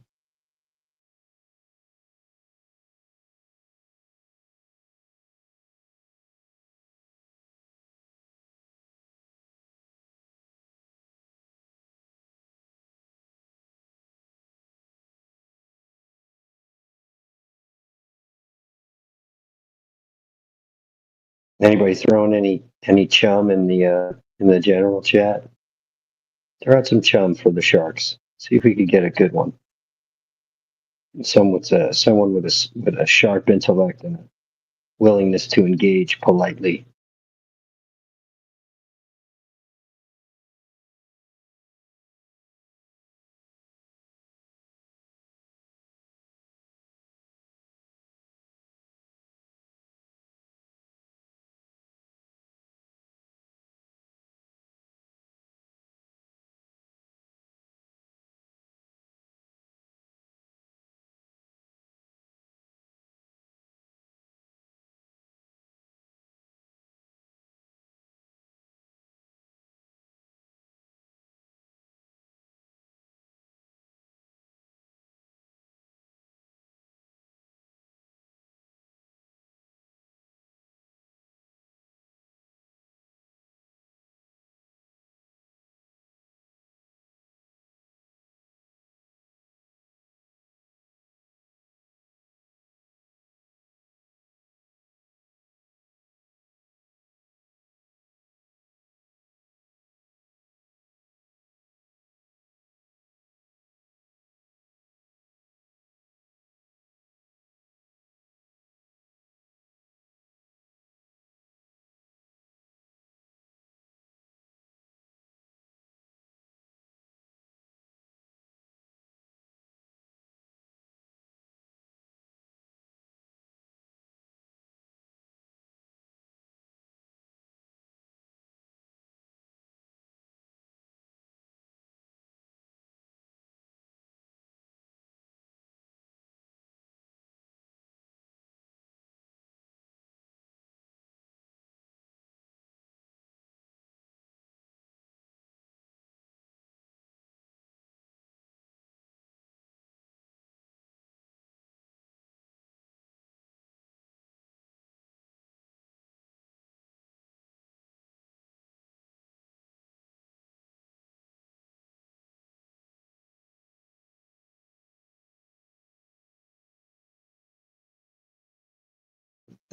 Anybody throwing any chum in the general chat? Throw out some chum for the Sharks. See if we could get a good one. Someone with a sharp intellect and a willingness to engage politely.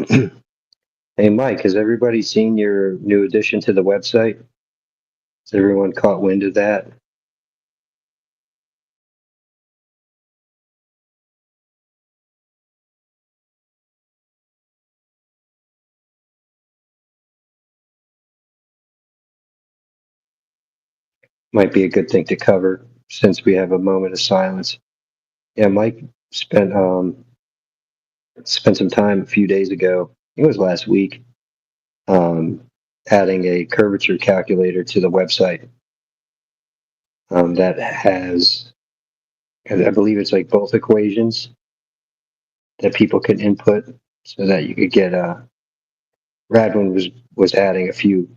Hey, Mike, has everybody seen your new addition to the website? Has everyone caught wind of that? Might be a good thing to cover since we have a moment of silence. Yeah, Mike spent some time a few days ago. I think it was last week, adding a curvature calculator to the website. That has, I believe it's like both equations that people can input, so that you could get Radwin was adding a few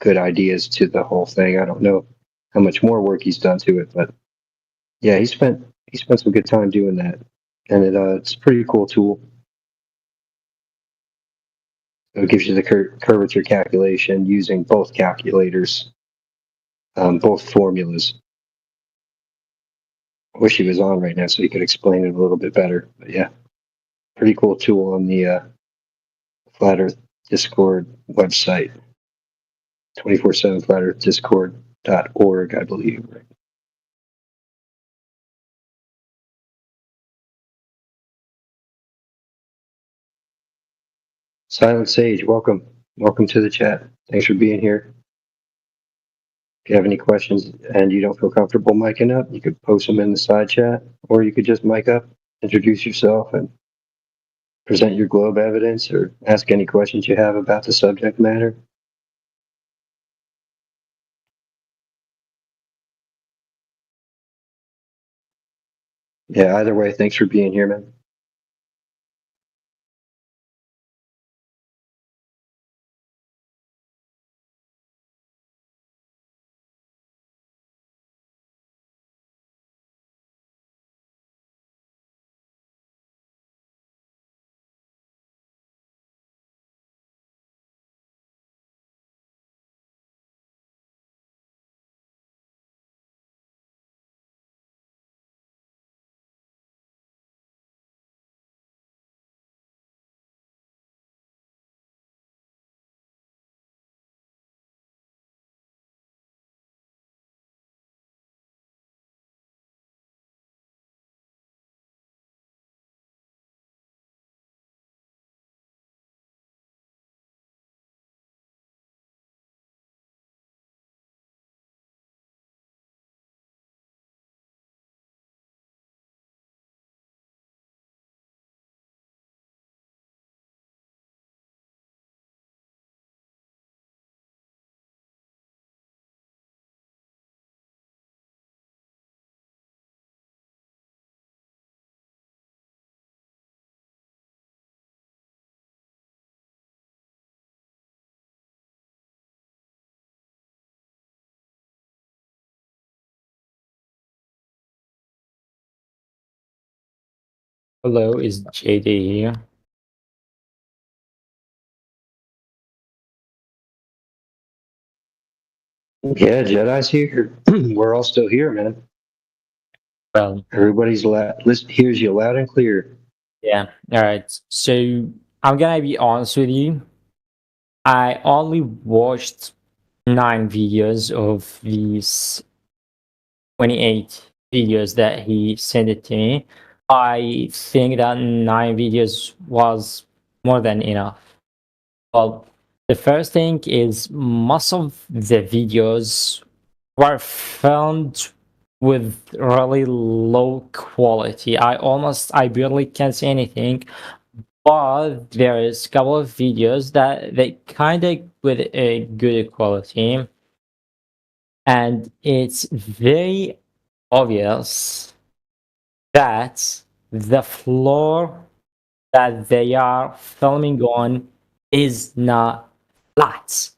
good ideas to the whole thing. I don't know how much more work he's done to it, but yeah, he spent some good time doing that, and it's a pretty cool tool. So it gives you the curvature calculation using both calculators, both formulas. I wish he was on right now so he could explain it a little bit better. But yeah, pretty cool tool on the Flat Earth Discord website, 24/7 flatearthdiscord.org, I believe. Silent Sage, welcome. Welcome to the chat. Thanks for being here. If you have any questions and you don't feel comfortable miking up, you could post them in the side chat, or you could just mic up, introduce yourself, and present your globe evidence, or ask any questions you have about the subject matter. Yeah, either way, thanks for being here, man. Hello, is JD here? Yeah, Jedi's here. We're all still here, man. Well, everybody's hears you loud and clear. Yeah. All right. So I'm gonna be honest with you. I only watched 9 videos of these 28 videos that he sent it to me. I think that 9 videos was more than enough. Well, the first thing is most of the videos were filmed with really low quality. I barely can see anything, but there is a couple of videos that they kind of with a good quality, and it's very obvious that the floor that they are filming on is not flat.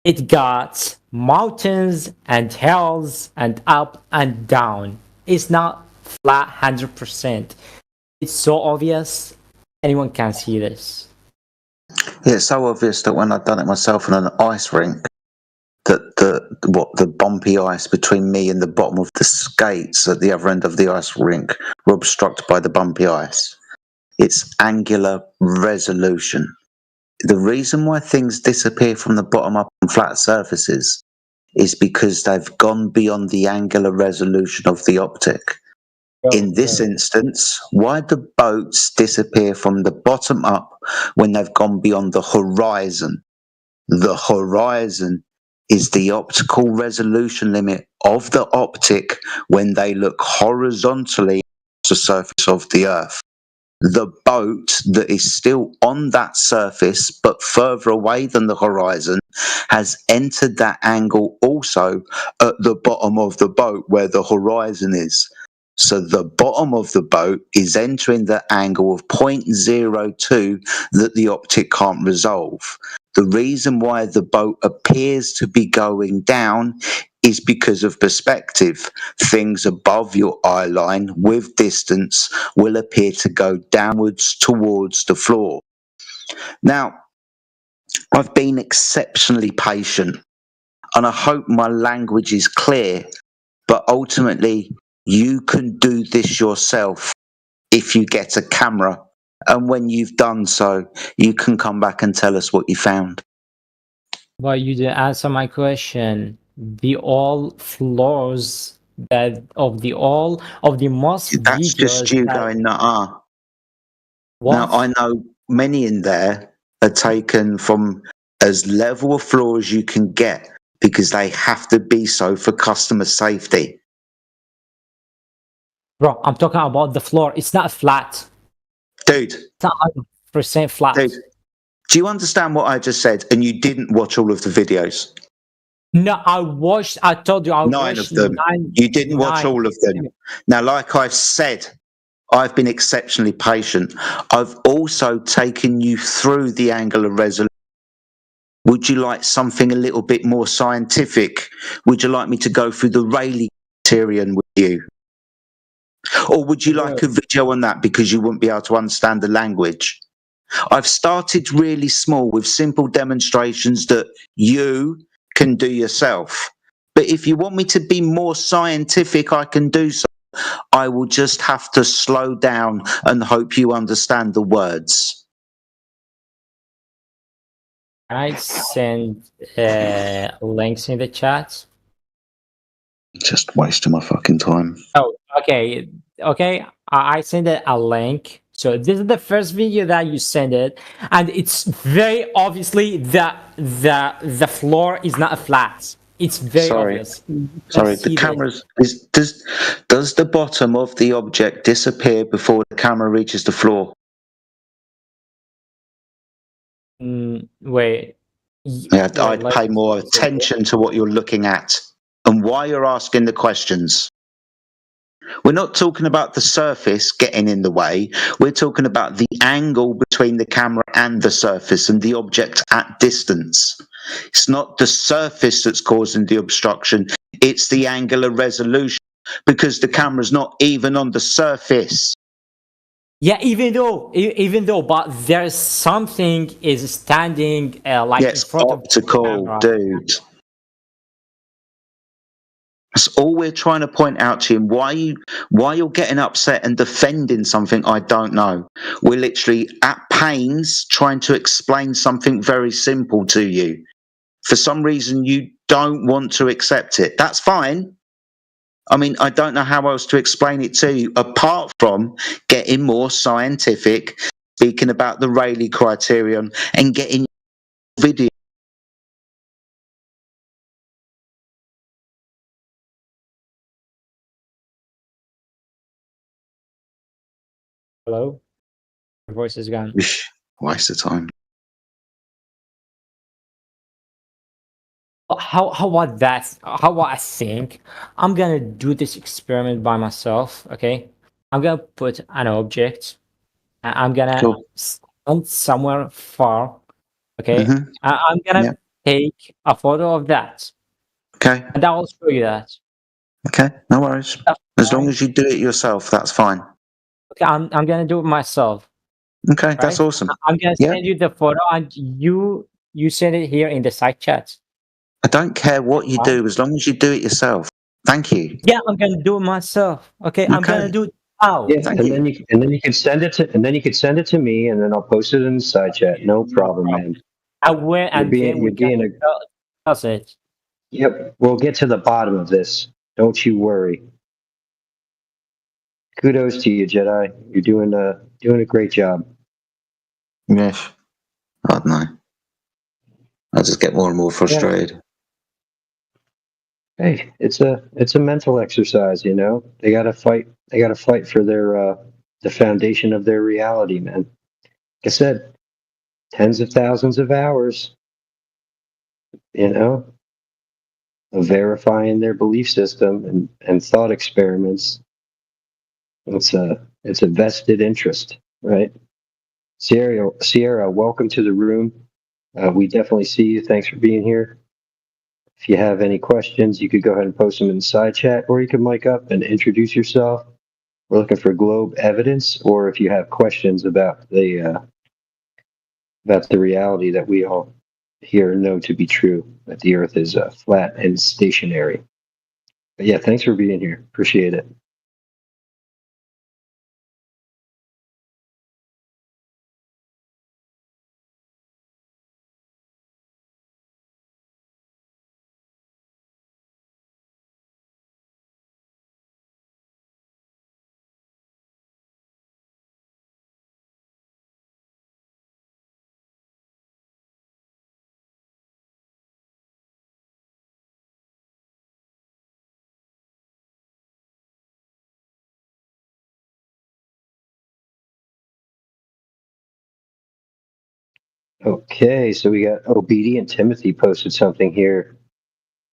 It got mountains and hills and up and down. It's not flat 100%. It's so obvious, anyone can see this. Yeah, it's so obvious that when I've done it myself on an ice rink, that the bumpy ice between me and the bottom of the skates at the other end of the ice rink were obstructed by the bumpy ice. It's angular resolution. the reason why things disappear from the bottom up on flat surfaces is because they've gone beyond the angular resolution of the optic. In this instance, why do boats disappear from the bottom up when they've gone beyond the horizon? The horizon is the optical resolution limit of the optic when they look horizontally at the surface of the Earth. The boat that is still on that surface but further away than the horizon has entered that angle also at the bottom of the boat where the horizon is. So the bottom of the boat is entering the angle of 0.02 that the optic can't resolve. The reason why the boat appears to be going down is because of perspective. Things above your eye line with distance will appear to go downwards towards the floor. Now, I've been exceptionally patient, and I hope my language is clear, but ultimately, you can do this yourself if you get a camera, and when you've done so, you can come back and tell us what you found. But you didn't answer my question. The all floors that of the most That's just videos you that going, nah. what? Now, I know many in there are taken from as level a floor as you can get because they have to be so for customer safety. Bro, I'm talking about the floor. It's not flat. Dude. It's not 100% flat. Dude, do you understand what I just said? And you didn't watch all of the videos? No, I told you I 9 watched of them. You didn't watch 9. all of them. Now, like I've said, I've been exceptionally patient. I've also taken you through the angular resolution. Would you like something a little bit more scientific? Would you like me to go through the Rayleigh criterion with you? Or would you like a video on that because you wouldn't be able to understand the language? I've started really small with simple demonstrations that you can do yourself. But if you want me to be more scientific, I can do so. I will just have to slow down and hope you understand the words. Can I send links in the chat? Just wasting my fucking time. Oh, okay. Okay, I sent a link. So this is the first video that you send it, and it's very obviously the floor is not a flat. It's very obvious. Sorry, the cameras does the bottom of the object disappear before the camera reaches the floor? Wait. Yeah, I'd pay more attention to what you're looking at and why you're asking the questions. We're not talking about the surface getting in the way. We're talking about the angle between the camera and the surface and the object at distance. It's not the surface that's causing the obstruction. It's the angular resolution because the camera's not even on the surface. Yeah, even though, but there's something is standing like in front of the camera. Dude. That's all we're trying to point out to you. Why you're getting upset and defending something, I don't know. We're literally at pains trying to explain something very simple to you. For some reason, you don't want to accept it. That's fine. I mean, I don't know how else to explain it to you, apart from getting more scientific, speaking about the Rayleigh criterion, and getting video. Hello? Your voice is gone. Waste of time. How about that? How about I think I'm gonna do this experiment by myself, okay? I'm gonna put an object and I'm gonna stand somewhere far, okay? I'm gonna take a photo of that. Okay. And I will show you that. Okay, no worries. As long as you do it yourself, that's fine. Okay, I'm gonna do it myself. Okay, right? that's awesome. I'm gonna send you the photo and you send it here in the side chat. I don't care what you do as long as you do it yourself. Thank you. Yeah, I'm gonna do it myself. Okay, I'm gonna do Oh, Yeah, and then you can send it to me, and then I'll post it in the side chat. No problem, man. I went You're and being then we you're can being a discuss it. Yep. We'll get to the bottom of this. Don't you worry. Kudos to you, Jedi. You're doing a great job. Yes. I don't know. I just get more and more Yeah. frustrated. Hey, it's a mental exercise, you know. They gotta fight. They gotta fight for their the foundation of their reality, man. Like I said, tens of thousands of hours, you know, of verifying their belief system and thought experiments. It's a vested interest, right? Sierra, welcome to the room. We definitely see you. Thanks for being here. If you have any questions, you could go ahead and post them in the side chat, or you can mic up and introduce yourself. We're looking for globe evidence, or if you have questions about the reality that we all here know to be true, that the Earth is flat and stationary. But yeah, thanks for being here. Appreciate it. Okay, so we got obedient Timothy posted something here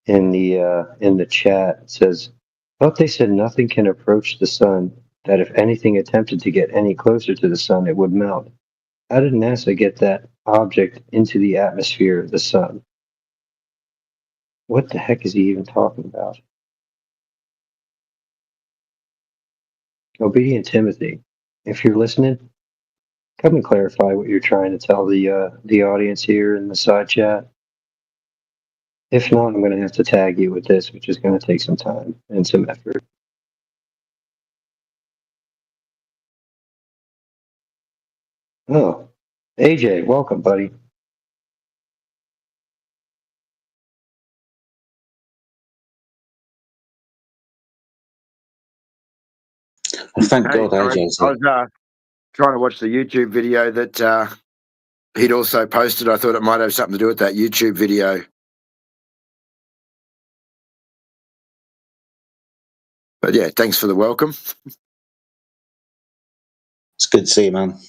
in the chat. It says, "Thought they said nothing can approach the sun. That if anything attempted to get any closer to the sun, it would melt. How did NASA get that object into the atmosphere of the sun? What the heck is he even talking about?" Obedient Timothy, if you're listening, come and clarify what you're trying to tell the audience here in the side chat. If not, I'm going to have to tag you with this, which is going to take some time and some effort. Oh, AJ, welcome, buddy. Thank Hey, God sorry. AJ's I here. was trying to watch the YouTube video that he'd also posted. I thought it might have something to do with that YouTube video. But yeah, thanks for the welcome. It's good to see you, man.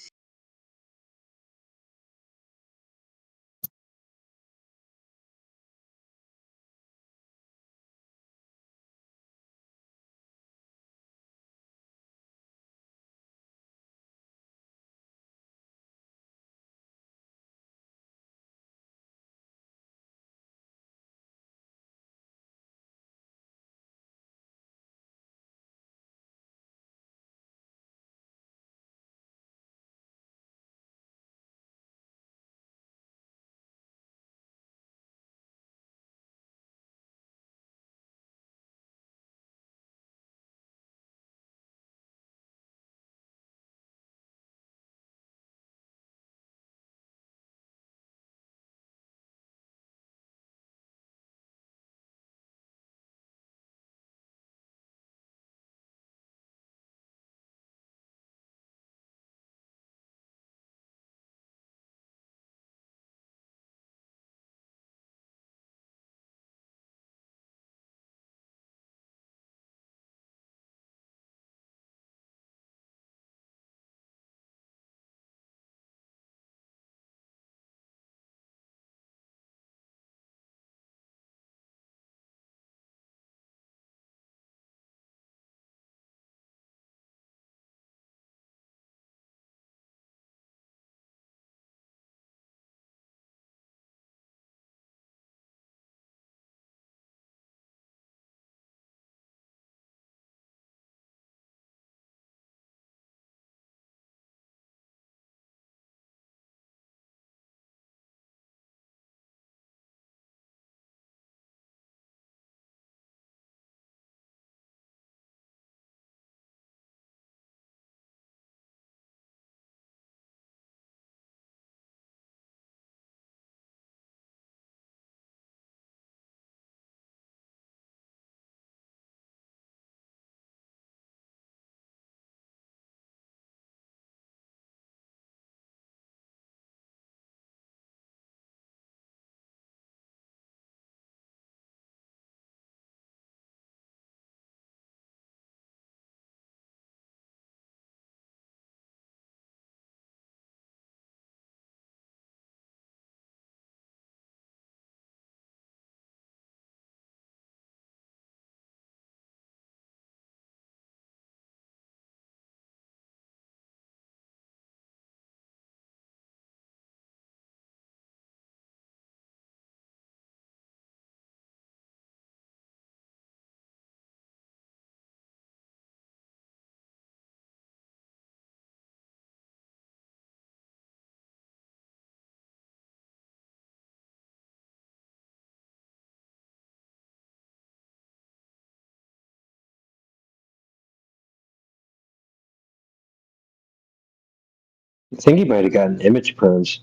I think he might have gotten image perms.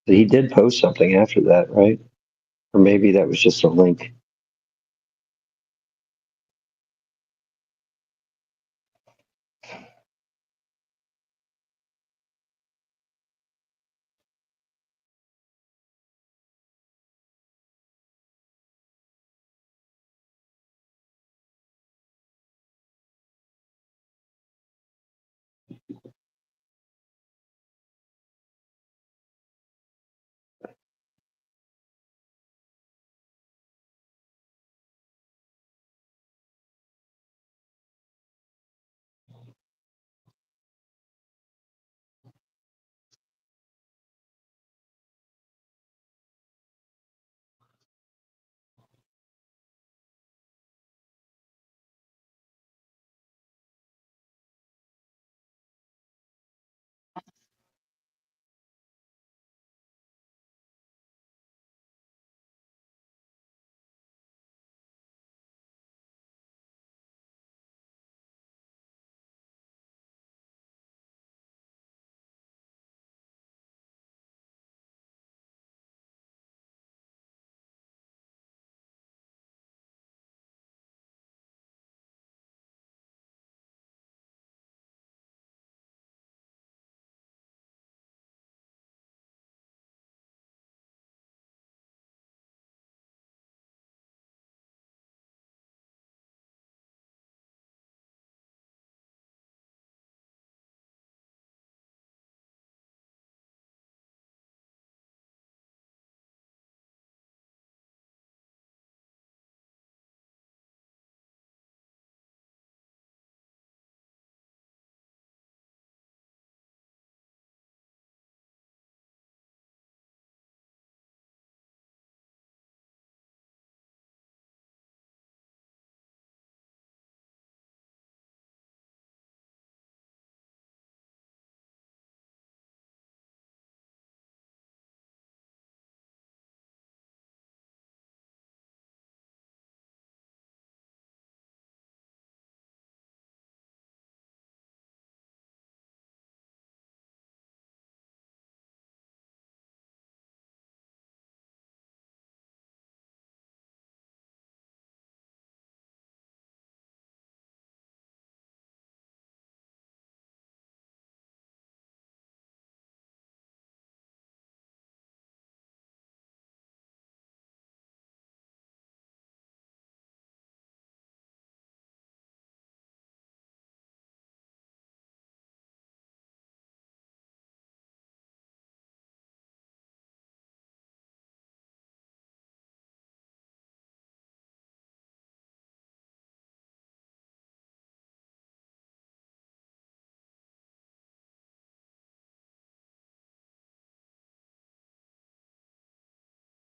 He did post something after that, right? Or maybe that was just a link.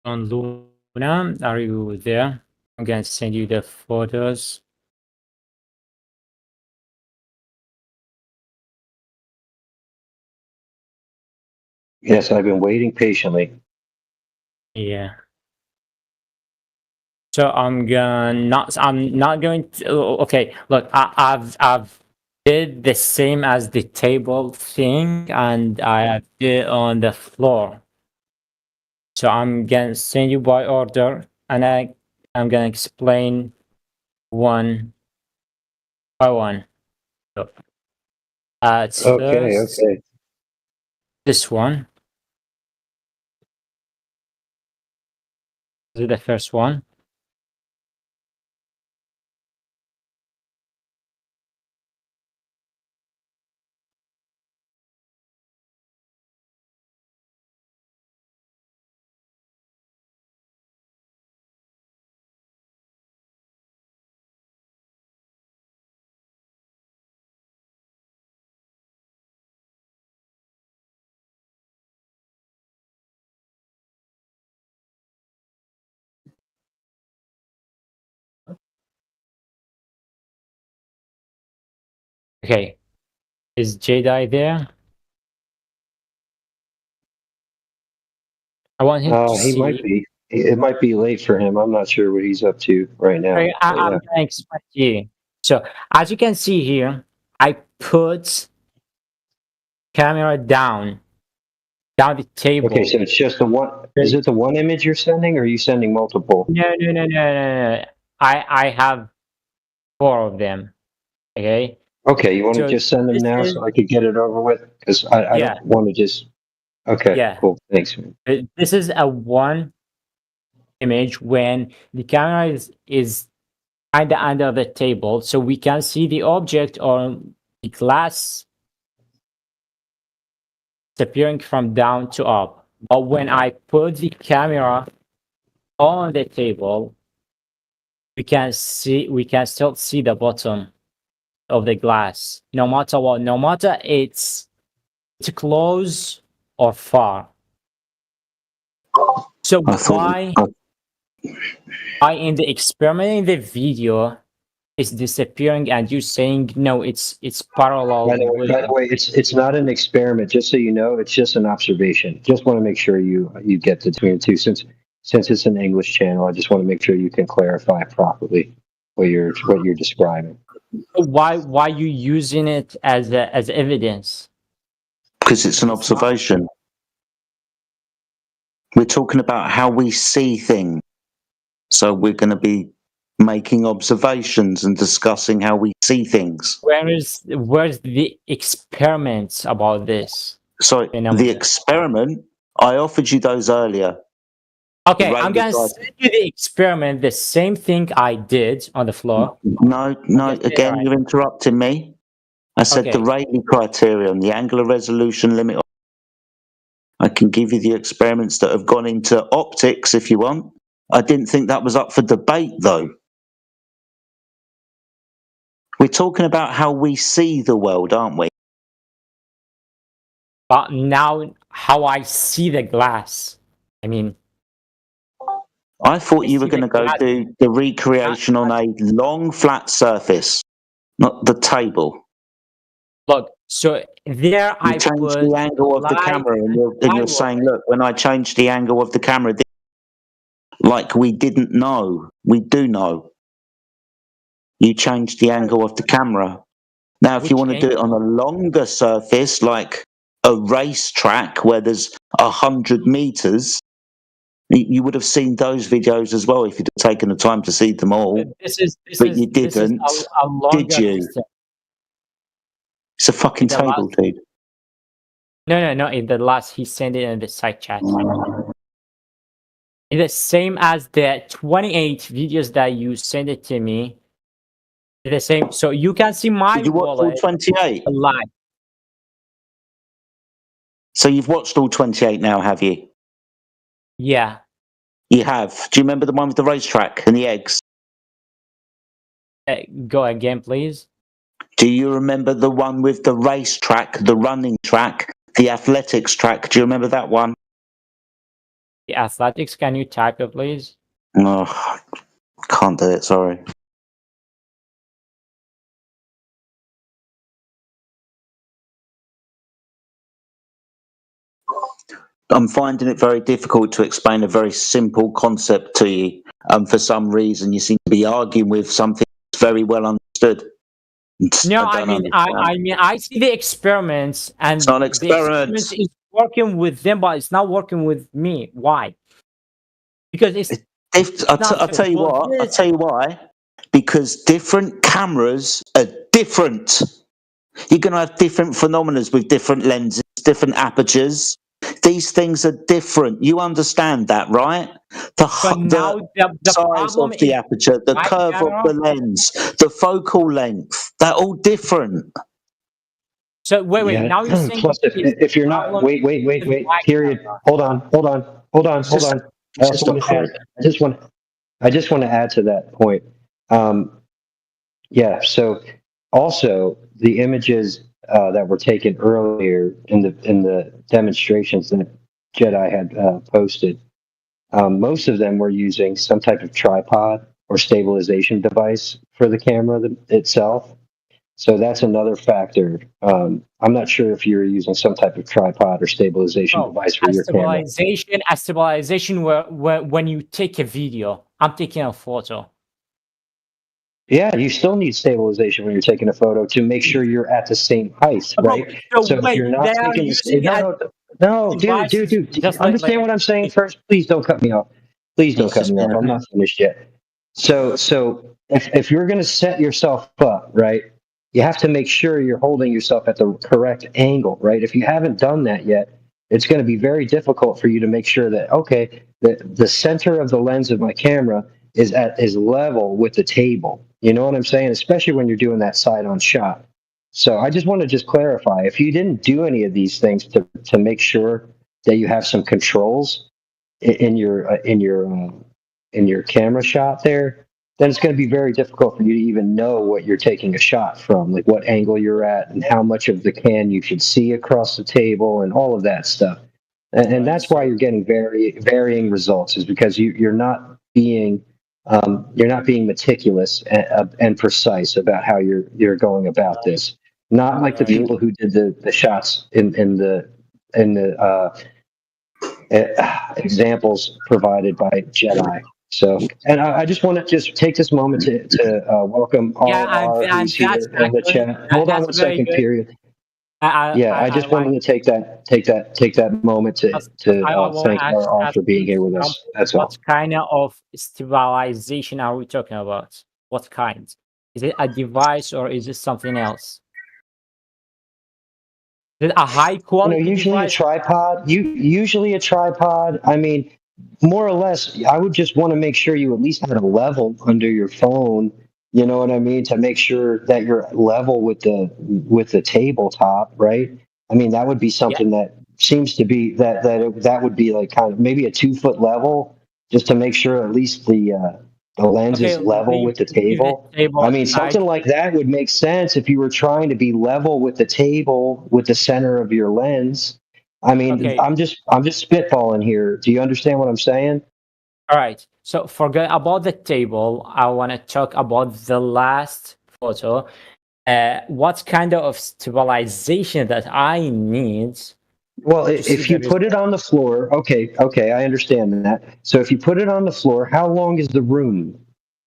On Luna, are you there? I'm gonna send you the photos. Yes, I've been waiting patiently. Yeah. So I'm not going to. Okay, look, I've did the same as the table thing, and I have it on the floor. So I'm gonna send you by order, and I'm gonna explain one by one. So, it's Okay, first okay. this one. This is the first one. Okay, is Jedi there? I want him to He might see. be. It might be late for him. I'm not sure what he's up to right now. But I'm yeah. gonna explain to you. So as you can see here, I put camera down the table. Okay, so it's just the one. Is it the one image you're sending, or are you sending multiple? No. I have 4 of them. Okay. Okay, you want to So just send them this now is so I could get it over with? Because I yeah don't want to just. Okay, yeah. cool. Thanks, man. This is a one image when the camera is kind of under the table, so we can see the object on the glass disappearing from down to up. But when I put the camera on the table, we can still see the bottom of the glass, no matter what, no matter it's close or far. So why in the experiment in the video is disappearing and you saying no, it's parallel By the with way, it's not an experiment. Just so you know, it's just an observation. Just want to make sure you get between the two. Since it's an English channel, I just want to make sure you can clarify properly what you're describing. why you using it as evidence? Because it's an observation. We're talking about how we see things. So we're going to be making observations and discussing how we see things. Where's the experiments about this? So the experiment, I offered you those earlier. Okay, I'm gonna send you the experiment, the same thing I did on the floor. No, again, you're interrupting me. I said the Rayleigh criterion, the angular resolution limit. I can give you the experiments that have gone into optics if you want. I didn't think that was up for debate, though. We're talking about how we see the world, aren't we? But now, how I see the glass. I mean, I thought you were going to go do the recreation on a long, flat surface, not the table. Look, so there you changed the angle of the camera, and you're saying, look, when I changed the angle of the camera, like we didn't know, we do know. You changed the angle of the camera. Now, if you want to do it on a longer surface, like a racetrack where there's 100 meters, you would have seen those videos as well if you'd have taken the time to see them all. But you didn't, did you? Distance. It's a fucking table, dude. No. In the last, he sent it in the side chat. It's the same as the 28 videos that you sent it to me. It's the same. So you can see my Did you watch all 28 live. So you've watched all 28 now, have you? Yeah. You have. Do you remember the one with the racetrack and the eggs? Go again, please. Do you remember the one with the racetrack, the running track, the athletics track? Do you remember that one? The athletics, can you type it, please? No, can't do it, sorry. I'm finding it very difficult to explain a very simple concept to you. For some reason, you seem to be arguing with something that's very well understood. No, I see the experiments, and it's not an experiment. The experiment is working with them, but it's not working with me. Why? Because I'll tell you what. I'll tell you why. Because different cameras are different. You're going to have different phenomena with different lenses, different apertures. These things are different. You understand that, right? The size of the aperture, the curve of the lens, the focal length, they're all different. So wait. Yeah. Now you're saying Plus, if you're not, wait. Period. Hold on. I just want to add to that point. So also the images that were taken earlier in the demonstrations that Jedi had posted, most of them were using some type of tripod or stabilization device for the camera itself. So that's another factor. I'm not sure if you're using some type of tripod or stabilization device for your camera. A stabilization when you take a video, I'm taking a photo. Yeah, you still need stabilization when you're taking a photo to make sure you're at the same height, Oh, right? so So if wait, you're they not are taking this, using no, a no, no, devices dude, just understand what I'm saying first. Please don't cut me off. Please don't He's cut just me off. being I'm not finished yet. So if you're going to set yourself up, right, you have to make sure you're holding yourself at the correct angle, right? If you haven't done that yet, it's going to be very difficult for you to make sure that, okay, the center of the lens of my camera is level with the table. You know what I'm saying? Especially when you're doing that side on shot. So I just want to just clarify, if you didn't do any of these things to make sure that you have some controls in your camera shot there, then it's going to be very difficult for you to even know what you're taking a shot from, like what angle you're at and how much of the can you can see across the table and all of that stuff. And that's why you're getting varying results, is because you're not being meticulous and precise about how you're going about this. Not like the You people who did the shots in the examples provided by Jedi. So, and I just want to just take this moment to welcome Yeah, RR, and who's that's here in the actually chat. Hold on that's one very second, good. period. I Yeah, I, I I just like wanted to take that moment because to I want to thank RR ask for being you here with from us. That's what all. kind of stabilization are we talking about? What kind? Is it a device or is it something else? Is it a high quality Usually a device? tripod. Usually a tripod. I mean, more or less, I would just want to make sure you at least had a level under your phone. You know what I mean? To make sure that you're level with the tabletop, right? I mean, that would be Yeah. something that seems to be that would be like kind of maybe a 2 foot level, just to make sure at least the lens Okay, is level with the leave the table. table I mean, aside. something like that would make sense if you were trying to be level with the table with the center of your lens. I mean, Okay, I'm just spitballing here. Do you understand what I'm saying? all right. So forget about the table. I want to talk about the last photo. What kind of stabilization that I need Well, to see if the you put result? it on the floor, okay, I understand that. So if you put it on the floor, how long is the room?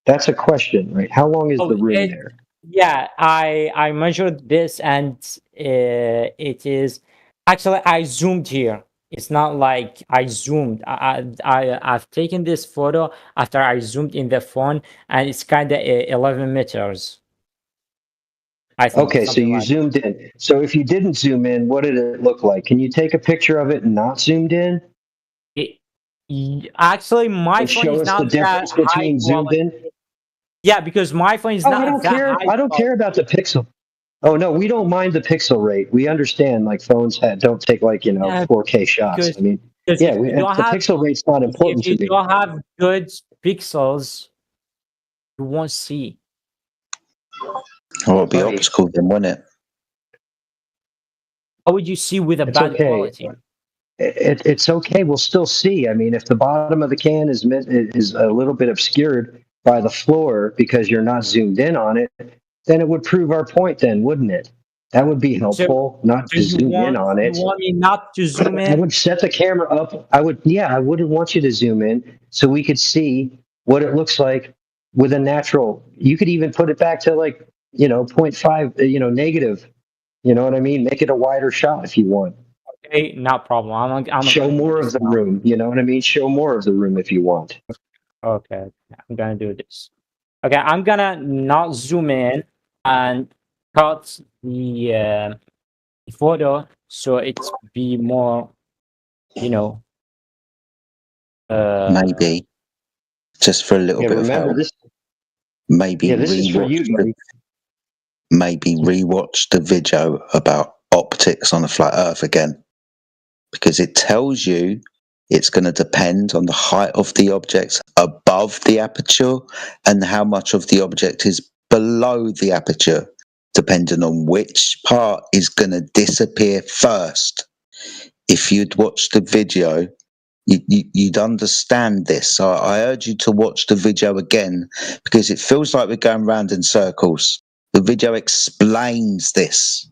That's a question, right? How long is Oh, the room there? yeah, I measured this and it is actually I zoomed here. It's not like I zoomed. I've taken this photo after I zoomed in the phone, and it's kind of 11 meters. I think Okay, so something you like zoomed in. So if you didn't zoom in, what did it look like? Can you take a picture of it not zoomed in it. Actually, my and phone show is us the not that difference high between zoomed quality. in? Yeah, because my phone is Oh, I not don't that care. high I don't quality. care about the pixel. Oh no, we don't mind the pixel rate. We understand like don't take like 4K shots. Because I mean, because yeah, the pixel rate's not if important to you me. don't have good pixels, you won't see. Oh, it'll be Buddy, optical then, won't it? How would you see with a it's bad okay. quality? It's okay. We'll still see. I mean, if the bottom of the can is a little bit obscured by the floor because you're not zoomed in on it, then it would prove our point. Then, wouldn't it? That would be So helpful, not so to zoom in on you it. want me not to zoom I in? would set the camera up. I wouldn't want you to zoom in so we could see what it looks like with a natural. You could even put it back to like, zero point 0.5, negative. You know what I mean? Make it a wider shot if you want. Okay, no problem. I'm Show gonna do more of this the now. room. You know what I mean? Show more of the room if you want. Okay, I'm gonna do this. Okay, I'm gonna not zoom in and cut the photo so it's be more, you know, uh, Maybe. Just for a little Yeah, bit of remember help. this. Maybe Yeah, this is for you, buddy. rewatch the video about optics on a flat Earth again, because it tells you it's going to depend on the height of the object above the aperture and how much of the object is below the aperture, depending on which part is going to disappear first. If you'd watched the video, you'd understand this. So I urge you to watch the video again, because it feels like we're going round in circles. The video explains this.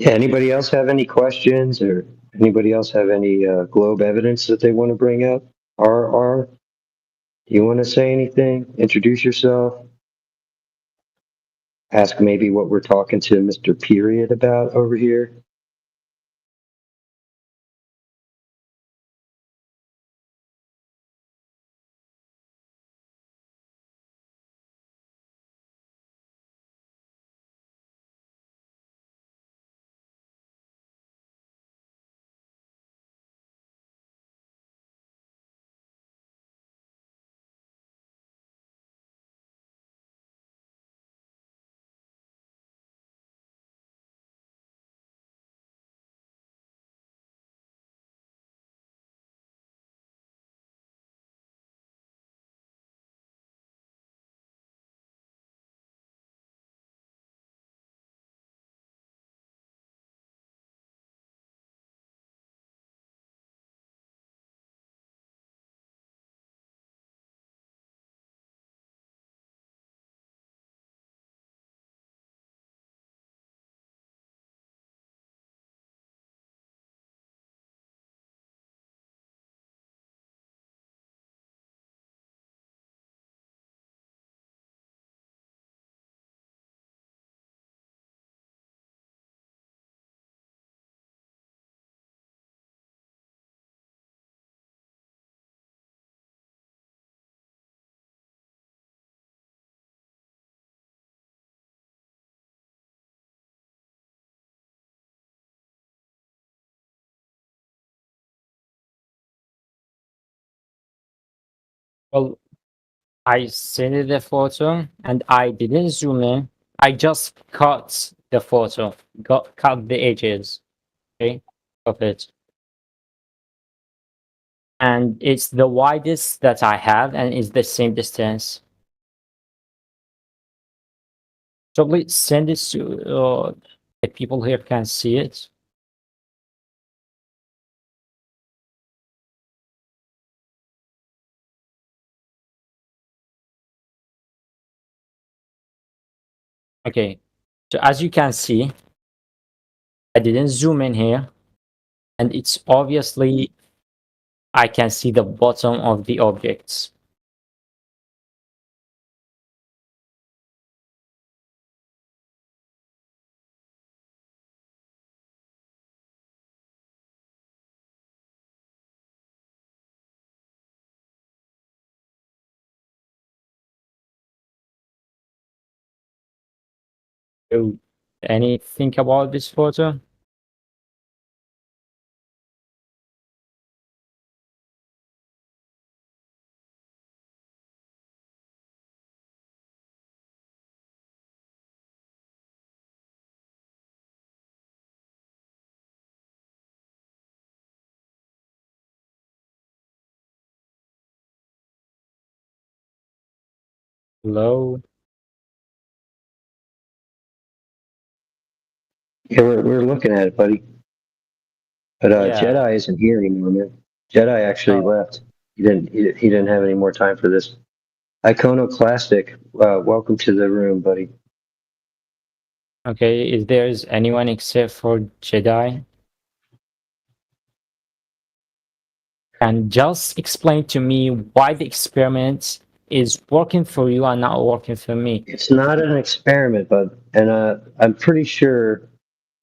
Yeah. Anybody else have any questions, or anybody else have any globe evidence that they want to bring up? RR, do you want to say anything? Introduce yourself. Ask maybe what we're talking to Mr. Period about over here. Well, I sent the photo and I didn't zoom in. I just cut the photo, cut the edges, okay, of it. And it's the widest that I have, and it's the same distance. So please send it to the people here can see it. Okay, so as you can see, I didn't zoom in here, and it's obviously I can see the bottom of the objects. So, anything about this photo? Hello? Yeah, we're looking at it, buddy. But Yeah. Jedi isn't here anymore, man. Jedi actually left. He didn't have any more time for this. Iconoclastic, welcome to the room, buddy. Okay, is there anyone except for Jedi? And just explain to me why the experiment is working for you and not working for me. It's not an experiment, bud. And I'm pretty sure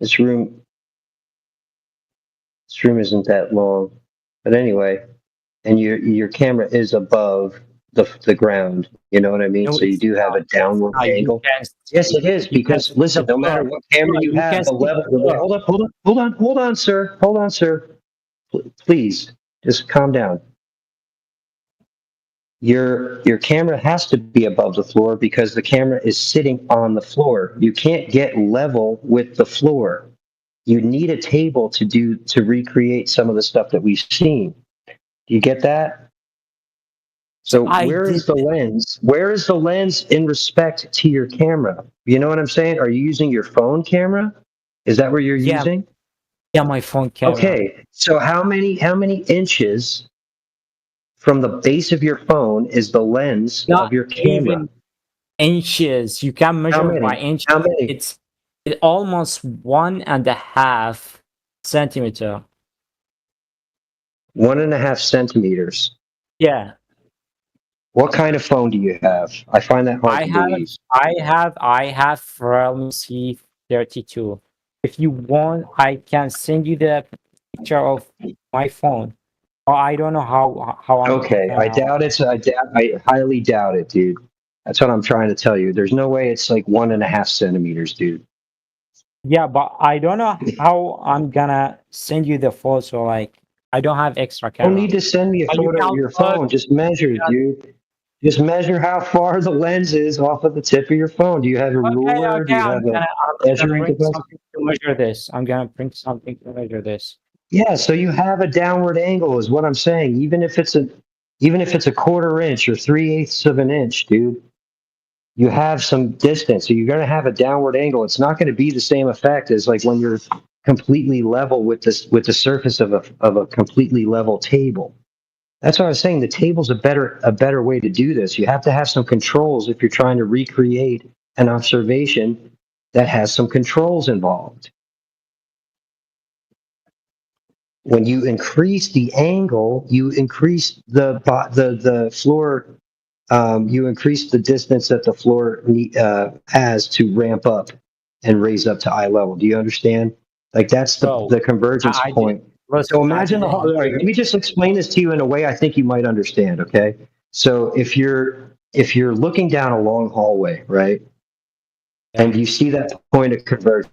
this room isn't that long. But anyway, and your camera is above the ground. You know what I mean? No, So you it's do have a not. downward You angle. can Yes, it is, you can because see listen, the no matter blood. what camera you You have, can the see level. the blood. Hold on, sir. Hold on, sir. Please, just calm down. Your camera has to be above the floor because the camera is sitting on the floor. You can't get level with the floor. You need a table to recreate some of the stuff that we've seen. Do you get that? So where is the lens? Where is the lens in respect to your camera? You know what I'm saying? Are you using your phone camera? Is that what you're using? Yeah, my phone camera. Okay. So how many inches from the base of your phone is the lens Not of your camera? even inches. You can How measure by many? inches. How many? It's It almost 1.5 centimeter. 1.5 centimeters. Yeah. What kind of phone do you have? I find that hard I to have believe. I have Realme C32. If you want, I can send you the picture of my phone. Or I don't know how I'm Okay, I gonna. doubt it's. I highly doubt it, dude. That's what I'm trying to tell you. There's no way it's like 1.5 centimeters, dude. Yeah, but I don't know how I'm gonna send you the photo. Like, I don't have extra You don't camera. need to send me a But you photo can of your look. phone. Just measure, dude. Just measure how far the lens is off of the tip of your phone. Do you have a Okay, ruler? Do okay. you have a I'm gonna measuring bring device? something to measure this. I'm gonna bring something to measure this. Yeah, so you have a downward angle, is what I'm saying. Even if it's a quarter inch or 3/8 of an inch, dude, you have some distance. So you're going to have a downward angle. It's not going to be the same effect as like when you're completely level with the surface of a completely level table. That's what I was saying. The table's a better way to do this. You have to have some controls if you're trying to recreate an observation that has some controls involved. When you increase the angle, you increase the floor. You increase the distance that the floor has to ramp up and raise up to eye level. Do you understand? Like that's So the convergence I did. point. So Listen, I imagine didn't all right, hear let you. me just explain this to you in a way I think you might understand. Okay. So if you're looking down a long hallway, right, and you see that point of convergence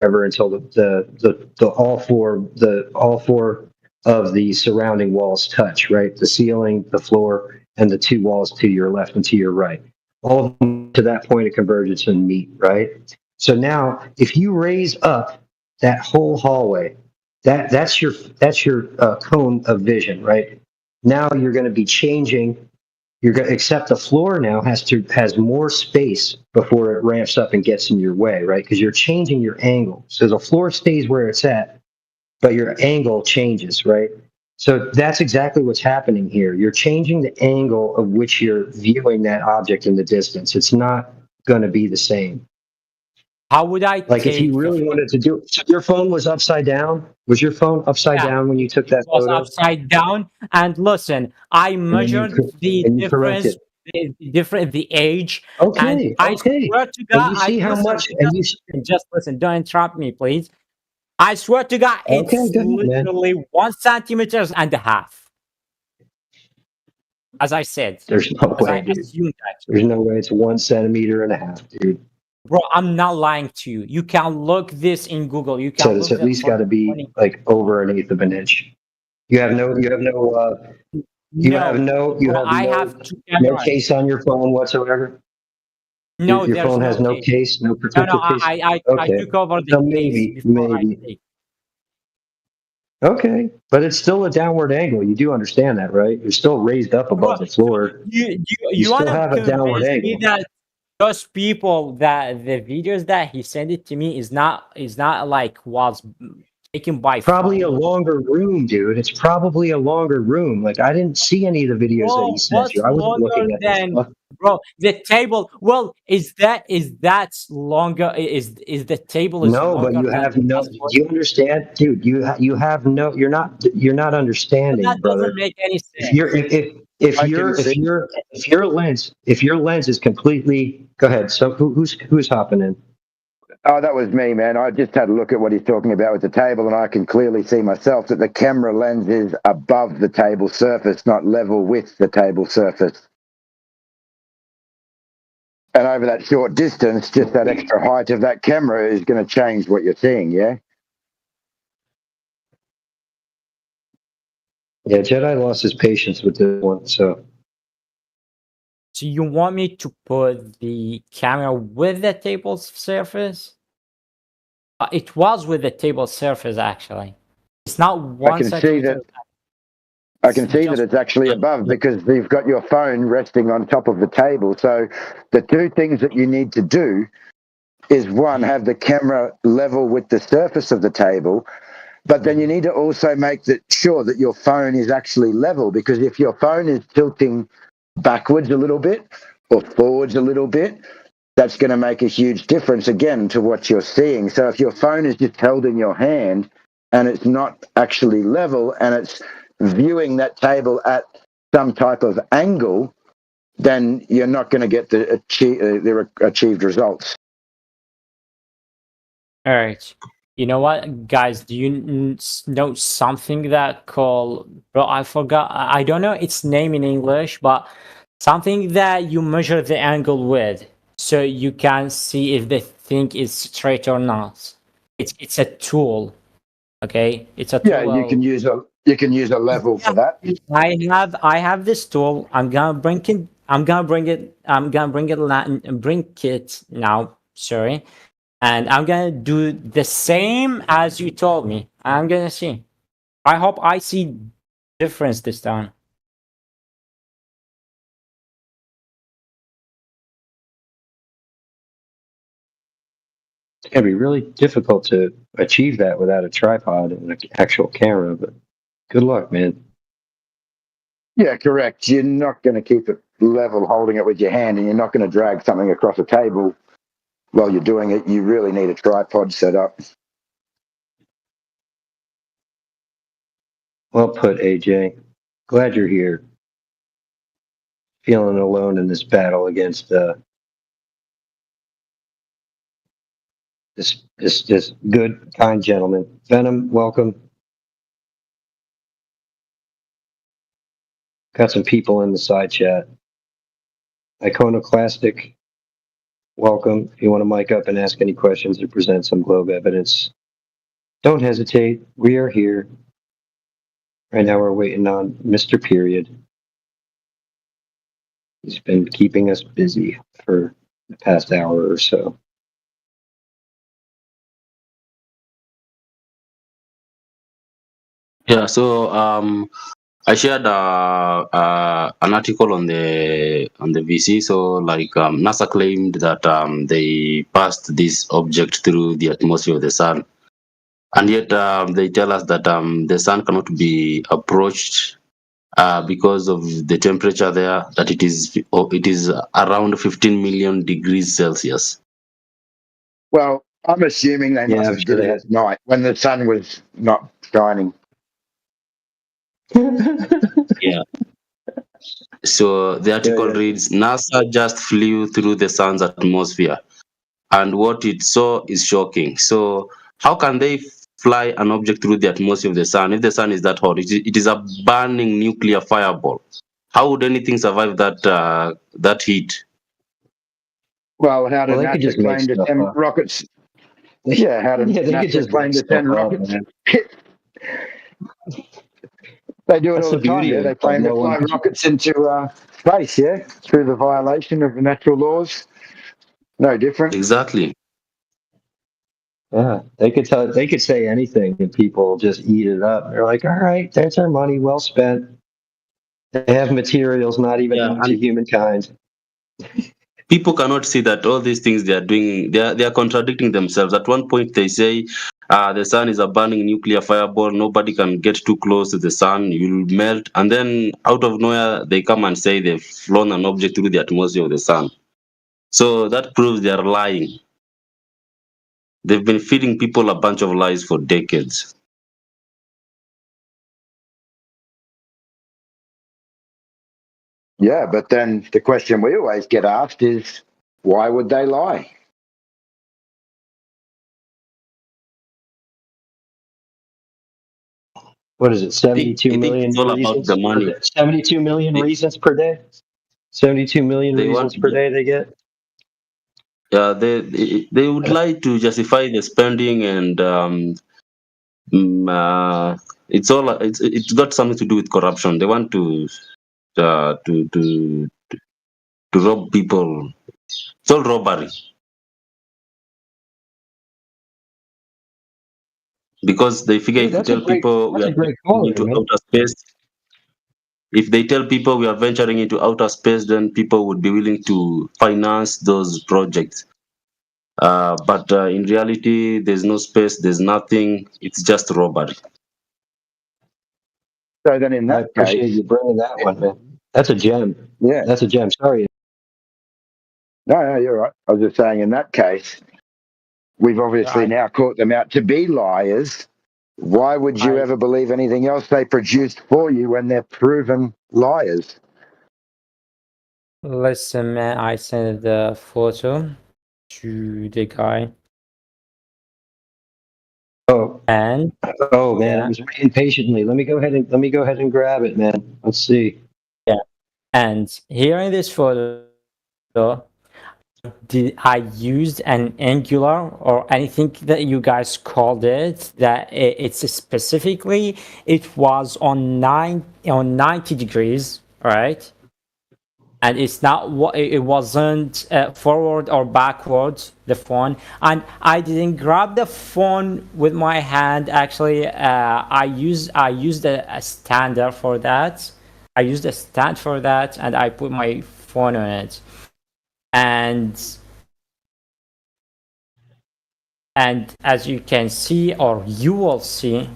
ever until the all four of the surrounding walls touch, right? The ceiling, the floor, and the two walls to your left and to your right. All of them to that point of convergence and meet, right? So now if you raise up that whole hallway, that's your cone of vision, right? Now you're going to be changing you're going to accept the floor now has more space before it ramps up and gets in your way, right? Because you're changing your angle. So the floor stays where it's at, but your angle changes, right? So that's exactly what's happening here. You're changing the angle of which you're viewing that object in the distance. It's not going to be the same. How would I Like if you take the really photo? wanted to do it, so your phone was upside down. Was your phone upside Yeah, down when you took it that was photo? upside down. And listen, I And then measured the correct difference, it. the age, and Okay, I okay. swear to And God, you I see how listen, much, and you just listen. Don't interrupt me, please. I swear to God, okay, it's go ahead, man. literally 1.5 centimeters, as I said, There's no as way, I dude. assumed actually. There's no way it's 1.5 centimeters, dude. Bro, I'm not lying to you. You can look this in Google. You So can it's look at the least got to be like over an eighth of an inch. You have no, No, bro, I have two no cameras. case on your phone whatsoever. No, Your there's phone no has no case. case, no No, protective I, case. I Okay, took over the so case maybe, before I maybe. take. Okay, but it's still a downward angle. You do understand that, right? You're still raised up Bro, above the floor. You you want still to have a downward convince me angle. that those people that the videos that he sent it to me is not like was taken by Probably a phone. longer room, dude. It's probably a longer room. Like I didn't see any of the videos that he Bro, sent you. what's I wasn't longer looking at this than stuff. bro the table? Well, is that longer? Is the table is No, but longer you than have the no. Do passport? you understand, dude? You have no. You're not But understanding, that doesn't brother. make any If sense. you're if I can you're see. if your lens is completely. Go ahead. So who's hopping in? Oh, that was me, man. I just had a look at what he's talking about with the table, and I can clearly see myself that the camera lens is above the table surface, not level with the table surface. And over that short distance, just that extra height of that camera is going to change what you're seeing, yeah? Yeah, Jedi lost his patience with this one. So So you want me to put the camera with the table surface? It was with the table surface actually. It's not I one can see centimeter. that. I It's can see that just it's actually above because you've got your phone resting on top of the table. So the two things that you need to do is one, have the camera level with the surface of the table, but then you need to also make sure that your phone is actually level, because if your phone is tilting backwards a little bit or forwards a little bit, that's going to make a huge difference again to what you're seeing. So if your phone is just held in your hand and it's not actually level and it's viewing that table at some type of angle, then you're not going to get the achieved results. All right. You know what, guys? Do you know something that called? Bro, I forgot. I don't know its name in English, but something that you measure the angle with, so you can see if the thing is straight or not. It's a tool. Okay, it's a tool. Yeah, you can use a level for that. I have this tool. I'm gonna bring it. I'm gonna bring it. Bring it now. Sorry. And I'm gonna do the same as you told me. I'm gonna see. I hope I see difference this time. It's gonna be really difficult to achieve that without a tripod and an actual camera, but good luck, man. Yeah, correct. You're not going to keep it level holding it with your hand, and you're not going to drag something across a table while you're doing it. You really need a tripod set up. Well put, AJ. Glad you're here. Feeling alone in this battle against this good, kind gentleman. Venom, welcome. Got some people in the side chat. Iconoclastic, welcome. If you want to mic up and ask any questions or present some globe evidence, don't hesitate. We are here. Right now we're waiting on Mr. Period. He's been keeping us busy for the past hour or so. Yeah, so I shared an article on the VC. So like NASA claimed that they passed this object through the atmosphere of the sun, and yet they tell us that the sun cannot be approached because of the temperature there. That it is around 15 million degrees Celsius. Well, I'm assuming they must have did it at night when the sun was not shining. Yeah. So the article reads, NASA just flew through the sun's atmosphere, and what it saw is shocking. So how can they fly an object through the atmosphere of the sun if the sun is that hot? It is a burning nuclear fireball. How would anything survive that heat? Well, how did Well, they could NASA just make claim to stuff 10 up. rockets? Yeah, how did Yeah, they could NASA just claim make to stuff 10 up, rockets? man. They do it That's all the the time. beauty Yeah, of they it. claim to No fly one- rockets into space. Yeah, through the violation of the natural laws. No different. Exactly. Yeah, they could say anything and people just eat it up. They're like, all right, there's our money well spent. They have materials not even known to humankind. People cannot see that all these things they are doing, they are contradicting themselves. At one point they say the sun is a burning nuclear fireball, nobody can get too close to the sun, you'll melt. And then out of nowhere they come and say they've flown an object through the atmosphere of the sun. So that proves they are lying. They've been feeding people a bunch of lies for decades. Yeah, but then the question we always get asked is, why would they lie? What is it? 72 I think million it's all about reasons. the money. 72 million reasons per day. 72 million They reasons want per day they get. they would like to justify the spending, and it's got something to do with corruption. They want to rob people. It's all robbery. Because they figure if you tell people we are venturing into outer space, if they tell people we are venturing into outer space, then people would be willing to finance those projects. But in reality, there's no space, there's nothing. It's just robbery. So then in that I appreciate case, you bringing that one, man. That's a gem. Yeah. That's a gem. Sorry. No, you're right. I was just saying in that case, we've obviously now caught them out to be liars. Why would you ever believe anything else they produced for you when they're proven liars? Listen, man, I sent the photo to the guy. Oh, and man, I was waiting patiently. Let me go ahead and grab it, man. Let's see. Yeah, and here in this photo, did I used an angular or anything that you guys called it? That it's specifically it was on 90 degrees, right? And it's not what it wasn't forward or backwards the phone, and I didn't grab the phone with my hand. Actually, I used a stander for that. I used a stand for that, and I put my phone on it. And as you can see, or you will see,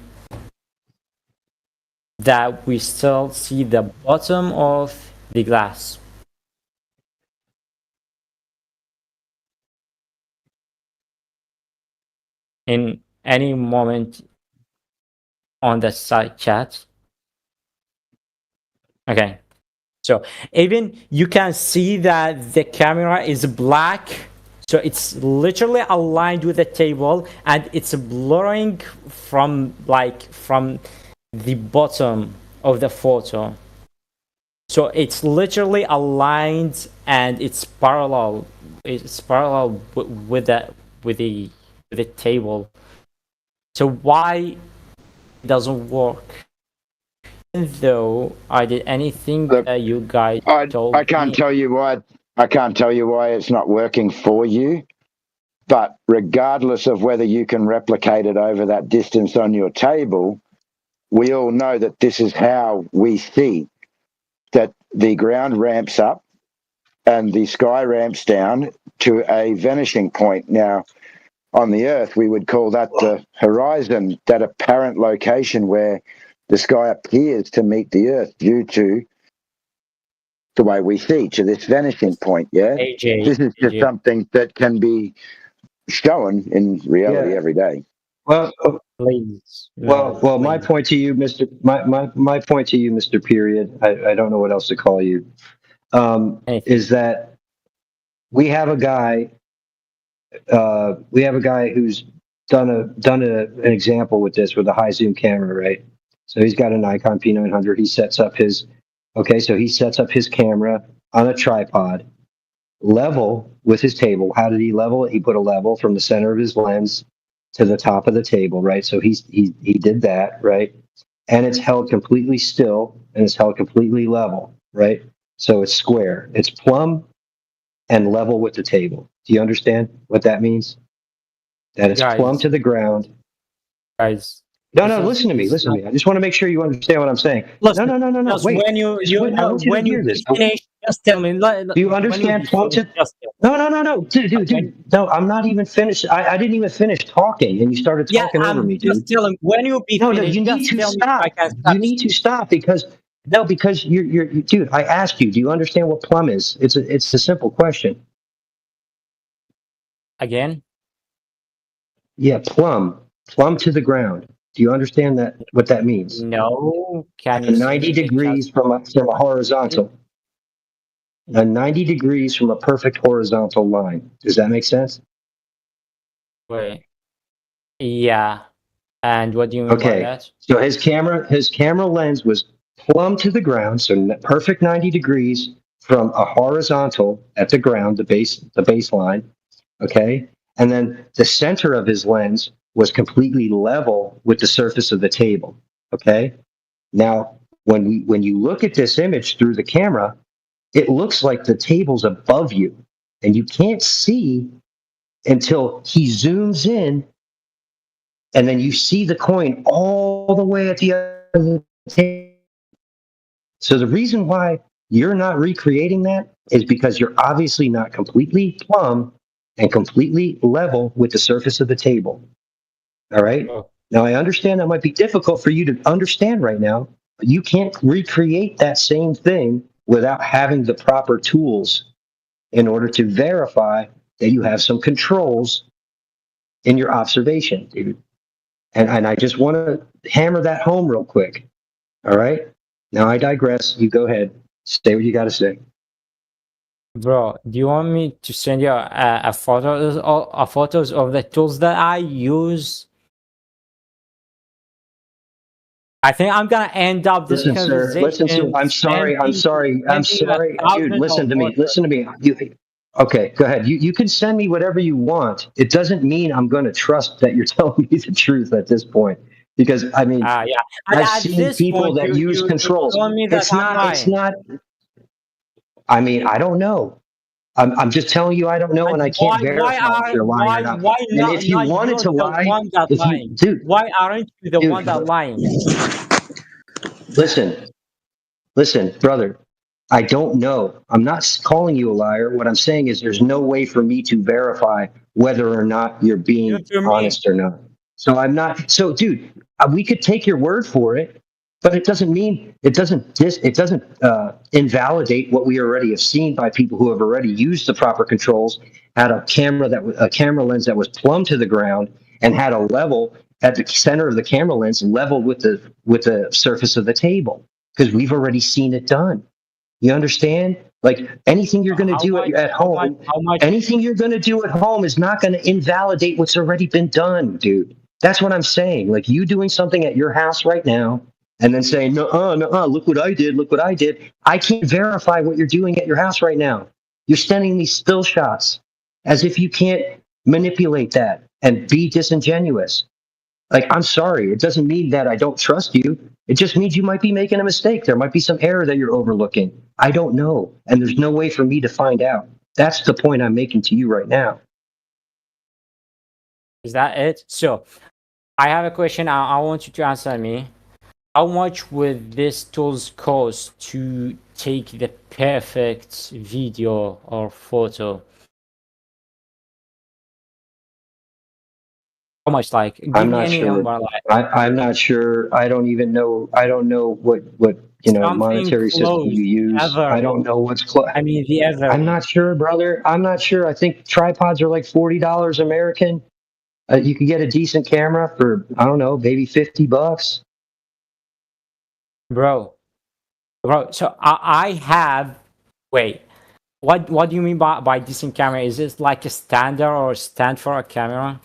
that we still see the bottom of the glass. In any moment on the side chat. Okay, so even you can see that the camera is black, so it's literally aligned with the table, and it's blurring from the bottom of the photo. So it's literally aligned and it's parallel. It's parallel with the table. So why it doesn't work? Even though I did anything that you guys told I can't me. tell you why. I can't tell you why it's not working for you. But regardless of whether you can replicate it over that distance on your table, we all know that this is how we see that the ground ramps up and the sky ramps down to a vanishing point. Now, on the Earth, we would call that the horizon, that apparent location where the sky appears to meet the Earth due to the way we see, to this vanishing point, yeah? AJ, this is just something that can be shown in reality every day. Well, please. Well, my point to you, Mr. My point to you, Mr. Period. I don't know what else to call you. Is that we have a guy who's done an example with this with a high zoom camera, right? So he's got a Nikon P900. He sets up his camera on a tripod, level with his table. How did he level it? He put a level from the center of his lens to the top of the table, right? So he did that, right? And it's held completely still and it's held completely level, right? So it's square. It's plumb and level with the table. Do you understand what that means? That it's plumb to the ground. Guys. No, listen to me. I just want to make sure you understand what I'm saying. Listen, No. Wait. When you I want you to hear this. finish, just tell me. Do you understand plumb to? No. Dude. No, I'm not even finished. I didn't even finish talking, and you started talking over me, dude. Just tell him when you be No, finished. you need just to tell me stop. if I can stop. You need to stop because you're dude. I asked you. Do you understand what plumb is? It's a simple question. Again? Yeah, plumb to the ground. Do you understand that? What that means? No. Can you 90 degrees from a horizontal. 90 degrees from a perfect horizontal line. Does that make sense? Wait. Yeah. And what do you mean by that? So his camera lens was plumb to the ground, so perfect 90 degrees from a horizontal at the ground, the baseline. Okay, and then the center of his lens was completely level with the surface of the table. Okay, now when you look at this image through the camera, it looks like the table's above you, and you can't see until he zooms in, and then you see the coin all the way at the other end of the table. So the reason why you're not recreating that is because you're obviously not completely plumb and completely level with the surface of the table. All right? Now, I understand that might be difficult for you to understand right now, but you can't recreate that same thing without having the proper tools in order to verify that you have some controls in your observation, dude. And I just want to hammer that home real quick. All right. Now I digress. You go ahead. Say what you got to say. Bro, do you want me to send you a photos of the tools that I use? I think I'm gonna end up this Listen, sir. Listen, sir. conversation I'm sorry. I'm sorry. I'm spending sorry, dude. 1,000 Listen of to me. photos. Listen to me. Okay, go ahead. You can send me whatever you want. It doesn't mean I'm going to trust that you're telling me the truth at this point, because I mean, Yeah. And I've at seen this people point, that use you controls. told me that It's I'm not. It's lying. not. I mean, I don't know. I'm just telling you I don't know, and I can't verify if you're lying or not. Why And if you not wanted you to the lie, one that if you, lying? dude, Why aren't you the dude, one that lying? listen, brother. I don't know. I'm not calling you a liar. What I'm saying is there's no way for me to verify whether or not you're being To me, honest or not. So I'm not. So, dude, we could take your word for it, but it doesn't mean it doesn't invalidate what we already have seen by people who have already used the proper controls, had a camera lens that was plumb to the ground, and had a level at the center of the camera lens leveled with the surface of the table, because we've already seen it done. You understand? Like anything you're going to do at home, anything you're going to do at home is not going to invalidate what's already been done, dude. That's what I'm saying. Like you doing something at your house right now and then saying, no, look what I did. Look what I did. I can't verify what you're doing at your house right now. You're sending these still shots as if you can't manipulate that and be disingenuous. Like, I'm sorry. It doesn't mean that I don't trust you. It just means you might be making a mistake. There might be some error that you're overlooking. I don't know. And there's no way for me to find out. That's the point I'm making to you right now. is that it? So, I have a question. I want you to answer me. How much would these tools cost to take the perfect video or photo? How much? Like, give I'm me not any sure. number. Like, I'm not sure. I don't even know. I don't know what something monetary system close. you use. I don't know what's close. I mean, the average. I'm not sure, brother. I'm not sure. I think tripods are like $40 American. You could get a decent camera for, I don't know, maybe $50. Bro. So I have. Wait. What do you mean by decent camera? Is this like a standard or stand for a camera?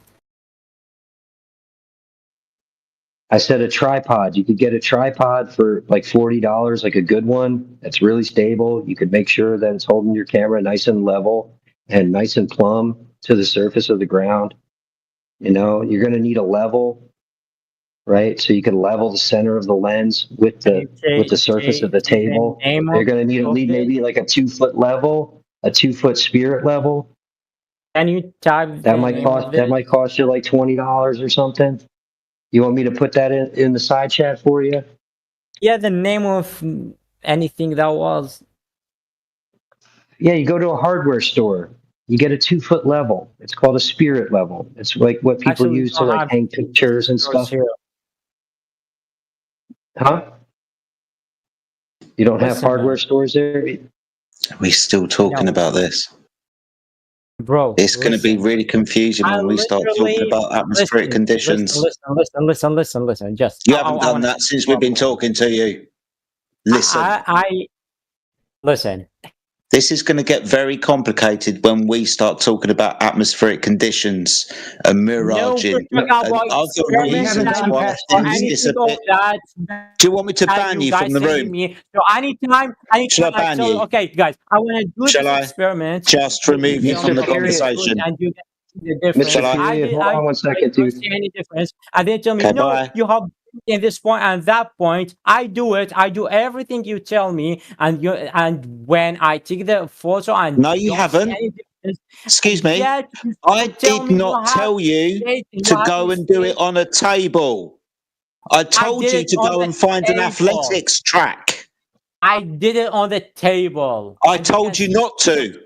I said a tripod. You could get a tripod for like $40, like a good one that's really stable. You could make sure that it's holding your camera nice and level and nice and plumb to the surface of the ground. You know, you're going to need a level, right? So you can level the center of the lens with the surface of the table. You're going to need at least maybe like a 2-foot level, a 2-foot spirit level. Can you type That might cost you like $20 or something. You want me to put that in the side chat for you? Yeah, the name of anything that was. Yeah, you go to a hardware store. You get a 2-foot level. It's called a spirit level. It's like what people use to like hang pictures and stuff. Here. Huh? You don't have Listen, hardware stores there? We're still talking about this. Bro, it's going to be really confusing when we start talking about atmospheric conditions. Listen. Just you haven't done that since we've been talking to you. Listen. I listen. This is going to get very complicated when we start talking about atmospheric conditions and miraging and other reasons why things disappear. Do you want me to ban you from the room? So anytime Shall I ban you? Okay, guys, I want to do this experiment. Just remove you from the conversation. And you get the difference. Hold on one second, dude. See any difference? And they tell me, no, bye. you have in this point and that point. I do it. I do everything you tell me, and when I take the photo and no, you haven't. Excuse me. I did not tell you to go and do it on a table. I told you to go and find an athletics track. I did it on the table. I told you not to.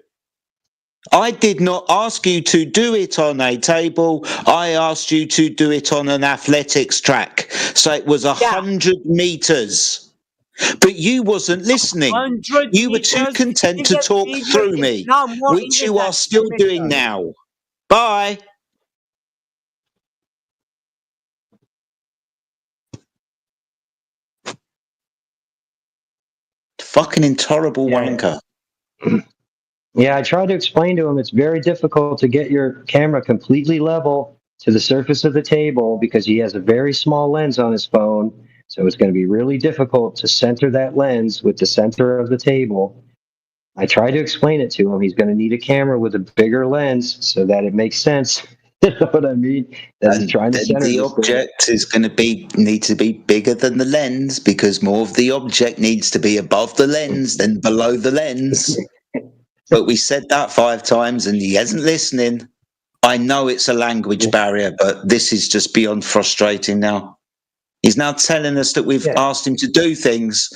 I did not ask you to do it on a table. I asked you to do it on an athletics track. So it was 100 meters. But you wasn't listening. 100 You were too meters content to even talk bigger. through It's me, now more which even you than are still 10 doing meters. now. Bye. Fucking intolerable wanker. Yeah, I tried to explain to him it's very difficult to get your camera completely level to the surface of the table because he has a very small lens on his phone. So it's going to be really difficult to center that lens with the center of the table. I tried to explain it to him. He's going to need a camera with a bigger lens so that it makes sense. You know what I mean? That he's And trying to then center the this thing. object is going to need to be bigger than the lens because more of the object needs to be above the lens than below the lens. But we said that 5 times and he isn't listening. I know it's a language barrier, but this is just beyond frustrating now. He's now telling us that we've asked him to do things,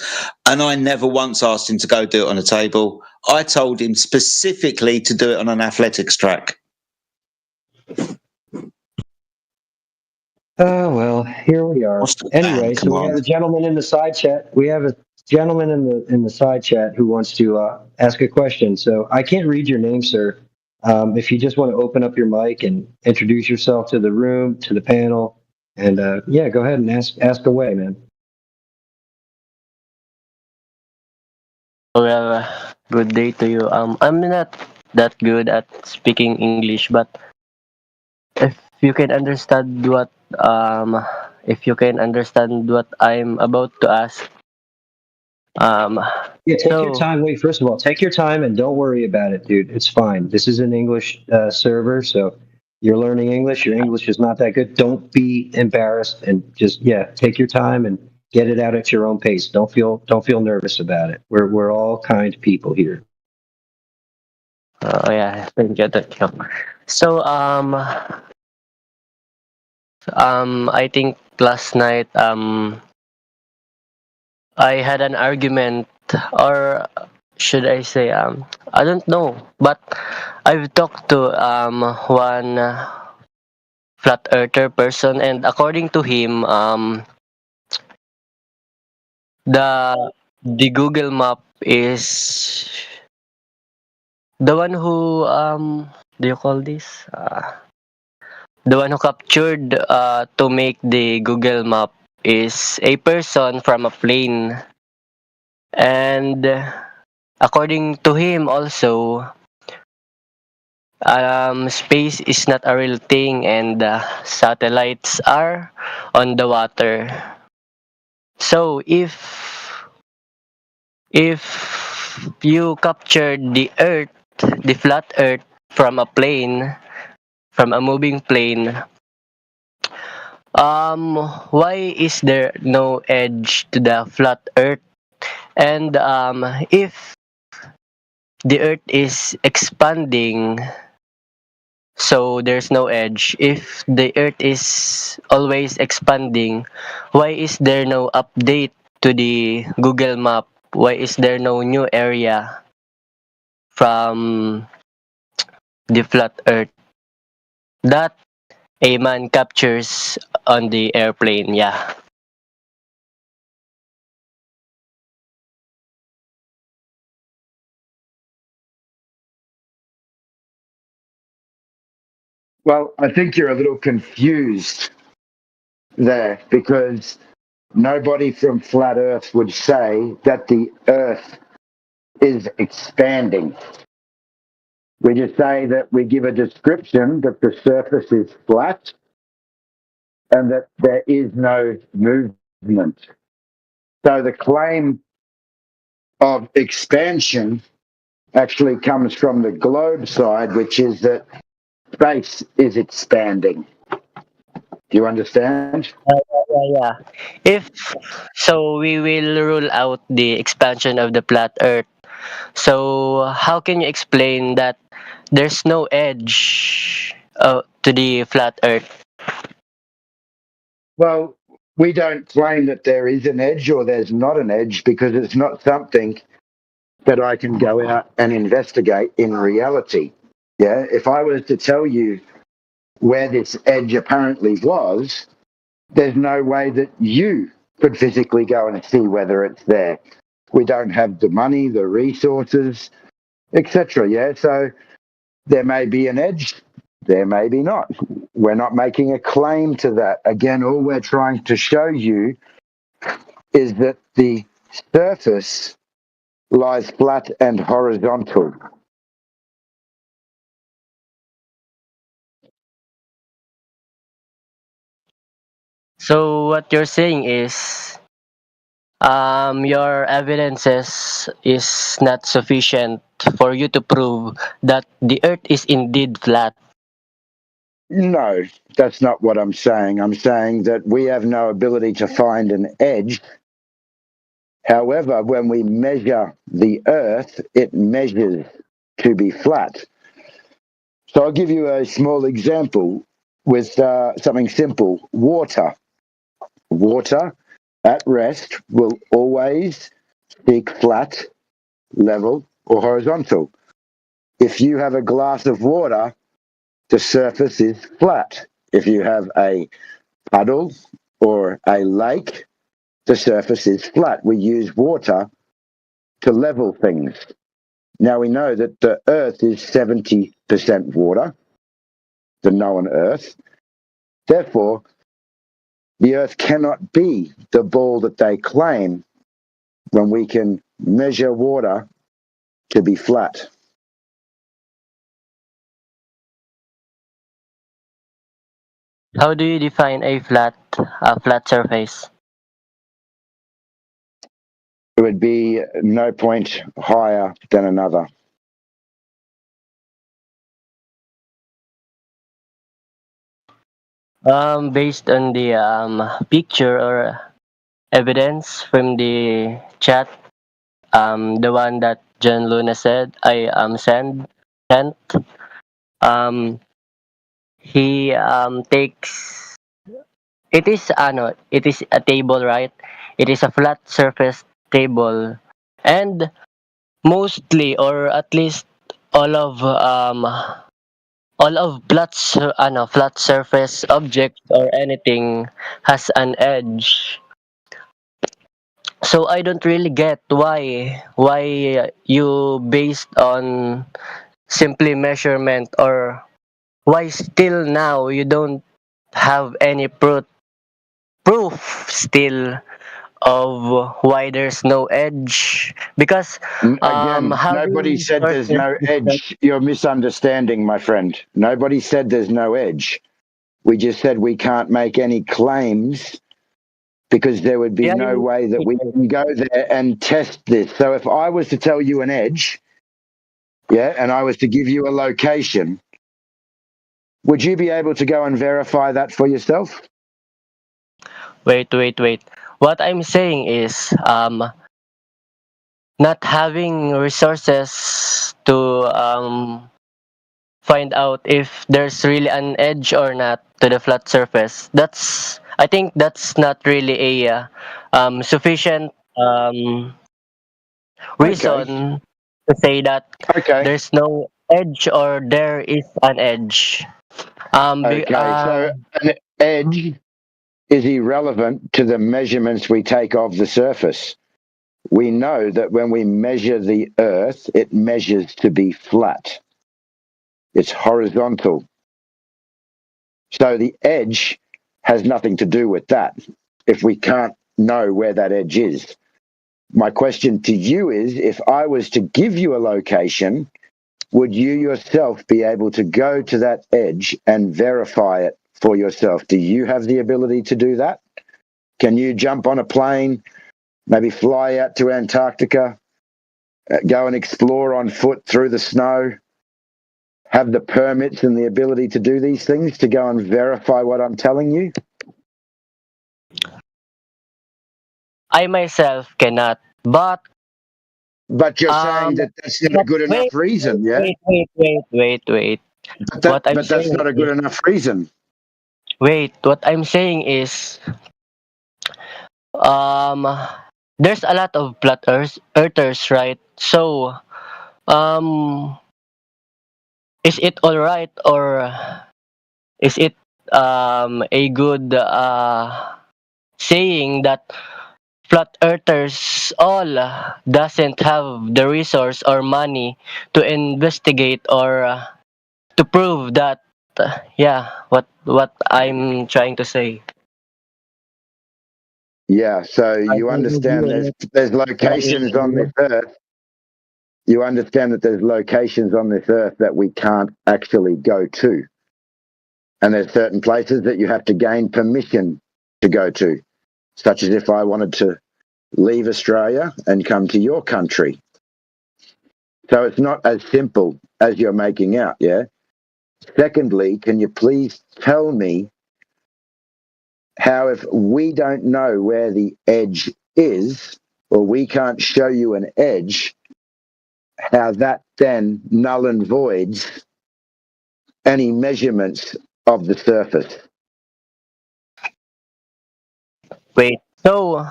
and I never once asked him to go do it on a table. I told him specifically to do it on an athletics track. Oh, well, here we are. Anyway, so we have a gentleman in the side chat. We have a gentleman in the side chat who wants to ask a question. So I can't read your name, sir. If you just want to open up your mic and introduce yourself to the room, to the panel, and yeah, go ahead and ask away, man. Well, good day to you. I'm not that good at speaking English, but if you can understand what I'm about to ask, Yeah, take your time. Wait, first of all, take your time and don't worry about it, dude. It's fine. This is an English server, so you're learning English. Your English is not that good. Don't be embarrassed and just take your time and get it out at your own pace. Don't feel nervous about it. We're all kind people here. yeah, thank you. So, I think last night, I had an argument, or should I say, I don't know, but I've talked to one flat earther person, and according to him, the Google Map is the one who do you call this? The one who captured to make the Google Map is a person from a plane, and according to him also, space is not a real thing, and satellites are on the water. So if you captured the Earth, the flat Earth from a plane, from a moving plane, why is there no edge to the flat Earth? And if the Earth is expanding, so there's no edge. If the Earth is always expanding, why is there no update to the Google Map? Why is there no new area from the flat Earth that a man captures on the airplane? Yeah. Well, I think you're a little confused there because nobody from Flat Earth would say that the Earth is expanding. We just say that we give a description that the surface is flat and that there is no movement. So the claim of expansion actually comes from the globe side, which is that space is expanding. Do you understand? Yeah. If so, we will rule out the expansion of the flat Earth. So, how can you explain that there's no edge to the flat Earth? Well, we don't claim that there is an edge or there's not an edge because it's not something that I can go out and investigate in reality. Yeah, if I was to tell you where this edge apparently was, there's no way that you could physically go and see whether it's there. We don't have the money, the resources, etc. Yeah, so there may be an edge, there may be not. We're not making a claim to that. Again, all we're trying to show you is that the surface lies flat and horizontal. So what you're saying is your evidences is not sufficient for you to prove that the earth is indeed flat. No, that's not what I'm saying. I'm saying that we have no ability to find an edge. However, when we measure the earth, it measures to be flat. So I'll give you a small example with something simple. Water. Water at rest will always seek flat, level, or horizontal. If you have a glass of water, the surface is flat. If you have a puddle or a lake, the surface is flat. We use water to level things. Now we know that the earth is 70% water, the known earth. Therefore, the earth cannot be the ball that they claim when we can measure water to be flat. How do you define a flat surface? It would be no point higher than another. Based on the picture or evidence from the chat, the one that John Luna said, I sent. He takes it is a table, right? It is a flat surface table, and mostly or at least all of um all of flat surface objects or anything has an edge. So I don't really get why you based on simply measurement, or why still now you don't have any proof still of why there's no edge, because Again, nobody having said there's sources no is that, edge. You're misunderstanding, my friend. Nobody said there's no edge. We just said we can't make any claims because there would be yeah, no way that we can go there and test this. So if I was to tell you an edge, yeah, and I was to give you a location, would you be able to go and verify that for yourself? wait, what I'm saying is not having resources to find out if there's really an edge or not to the flat surface. I think that's not really a sufficient Okay. reason to say that Okay. there's no edge or there is an edge. Okay. So an edge is irrelevant to the measurements we take of the surface. We know that when we measure the earth, it measures to be flat. It's horizontal. So the edge has nothing to do with that if we can't know where that edge is. My question to you is, if I was to give you a location, would you yourself be able to go to that edge and verify it for yourself? Do you have the ability to do that? Can you jump on a plane, maybe fly out to Antarctica, go and explore on foot through the snow, have the permits and the ability to do these things to go and verify what I'm telling you? I myself cannot, but you're saying that that's not a good enough reason, yeah? Wait. What I'm But that's saying not a good enough reason. Wait, what I'm saying is um there's a lot of flat earthers, right? So is it all right, or is it a good saying that flat earthers all doesn't have the resource or money to investigate or to prove that yeah, what I'm trying to say. Yeah, so I you don't know understand you there's locations on this earth. You understand that there's locations on this earth that we can't actually go to. And there's certain places that you have to gain permission to go to, such as if I wanted to leave Australia and come to your country. So it's not as simple as you're making out, yeah? Secondly, can you please tell me how, if we don't know where the edge is, or we can't show you an edge, how that then null and voids any measurements of the surface? Wait. So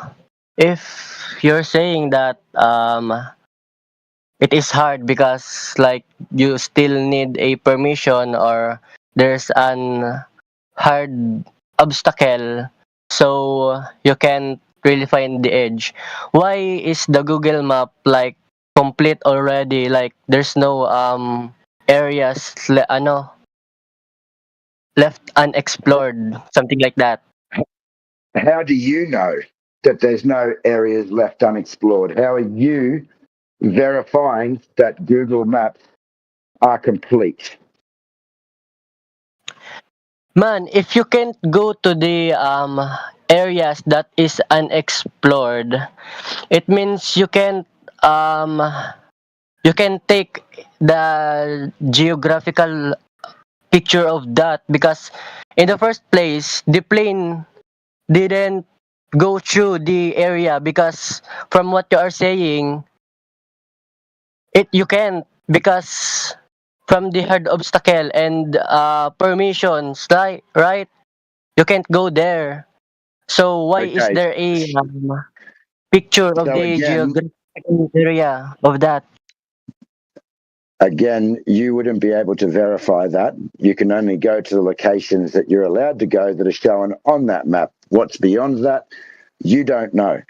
if you're saying that it is hard because like you still need a permission or there's an hard obstacle so you can really find the edge, why is the Google map like complete already, like there's no areas left unexplored, something like that? How do you know that there's no areas left unexplored? How are you verifying that Google Maps are complete? Man, if you can't go to the areas that is unexplored, it means um you can take the geographical picture of that because in the first place the plane didn't go through the area because from what you are saying it you can't because from the hard obstacle and permissions, right, you can't go there. So why is Okay, there a picture of so the geographical area of that? again, you wouldn't be able to verify that. You can only go to the locations that you're allowed to go that are shown on that map. What's beyond that, you don't know.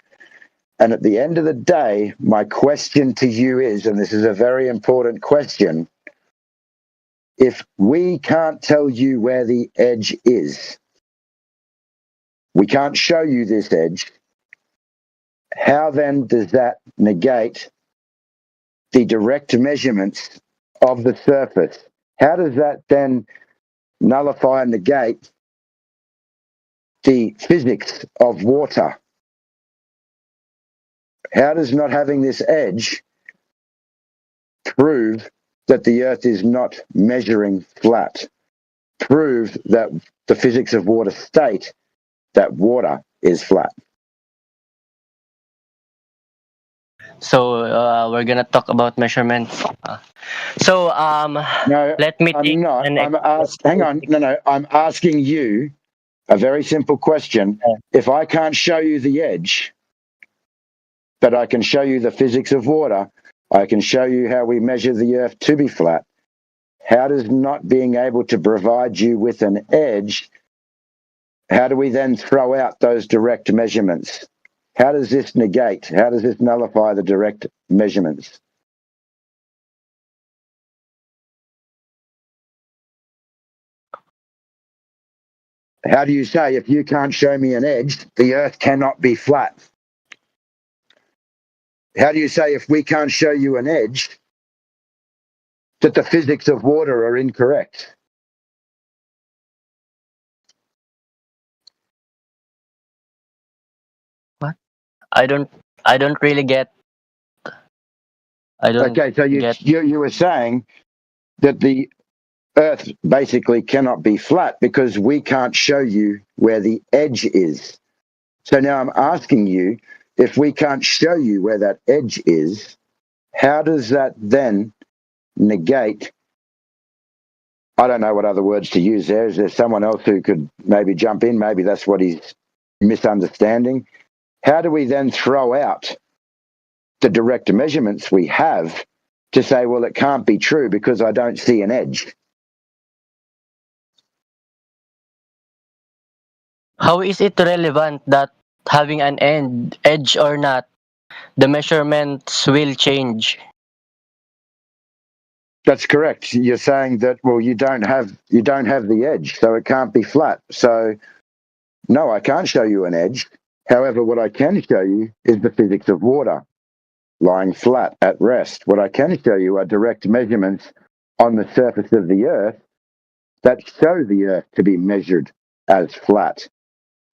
And at the end of the day, my question to you is, and this is a very important question, if we can't tell you where the edge is, we can't show you this edge, how then does that negate the direct measurements of the surface? How does that then nullify and negate the physics of water? How does not having this edge prove that the earth is not measuring flat? Prove that the physics of water state that water is flat? So we're gonna talk about measurements. So No, let me take I'm not. an Hang on. No. I'm asking you a very simple question. If I can't show you the edge, but I can show you the physics of water, I can show you how we measure the earth to be flat, how does not being able to provide you with an edge, how do we then throw out those direct measurements? How does this negate? How does this nullify the direct measurements? How do you say, if you can't show me an edge, the earth cannot be flat? How do you say, if we can't show you an edge, that the physics of water are incorrect? What? I don't really get. I don't Okay, so get. you were saying that the earth basically cannot be flat because we can't show you where the edge is. So now I'm asking you, if we can't show you where that edge is, how does that then negate? I don't know what other words to use there. Is there someone else who could maybe jump in? Maybe that's what he's misunderstanding. How do we then throw out the direct measurements we have to say, well, it can't be true because I don't see an edge? How is it relevant that having an edge or not, the measurements will change. That's correct. You're saying that, well, you don't have the edge, so it can't be flat. So no, I can't show you an edge. However, what I can show you is the physics of water lying flat at rest. What I can show you are direct measurements on the surface of the earth that show the earth to be measured as flat.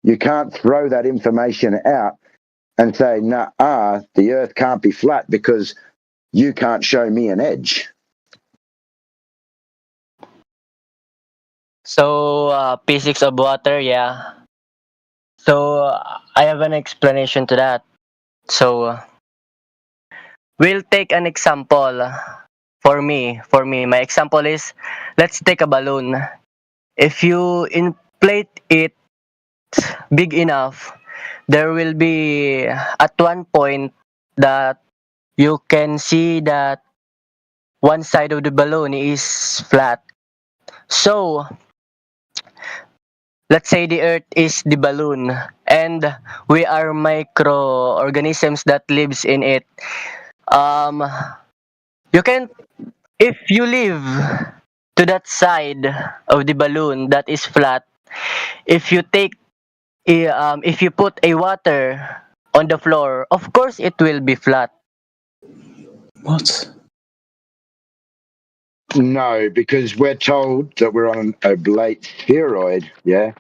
You can't throw that information out and say, nah, the earth can't be flat because you can't show me an edge. So, physics of water, yeah. So, I have an explanation to that. So, we'll take an example. For me, my example is, let's take a balloon. If you inflate it big enough, there will be at one point that you can see that one side of the balloon is flat. So, let's say the earth is the balloon and we are microorganisms that lives in it. Um, you can, if you live to that side of the balloon that is flat, if you take if you put a water on the floor, of course it will be flat. What? No, because we're told that we're on an oblate spheroid, yeah?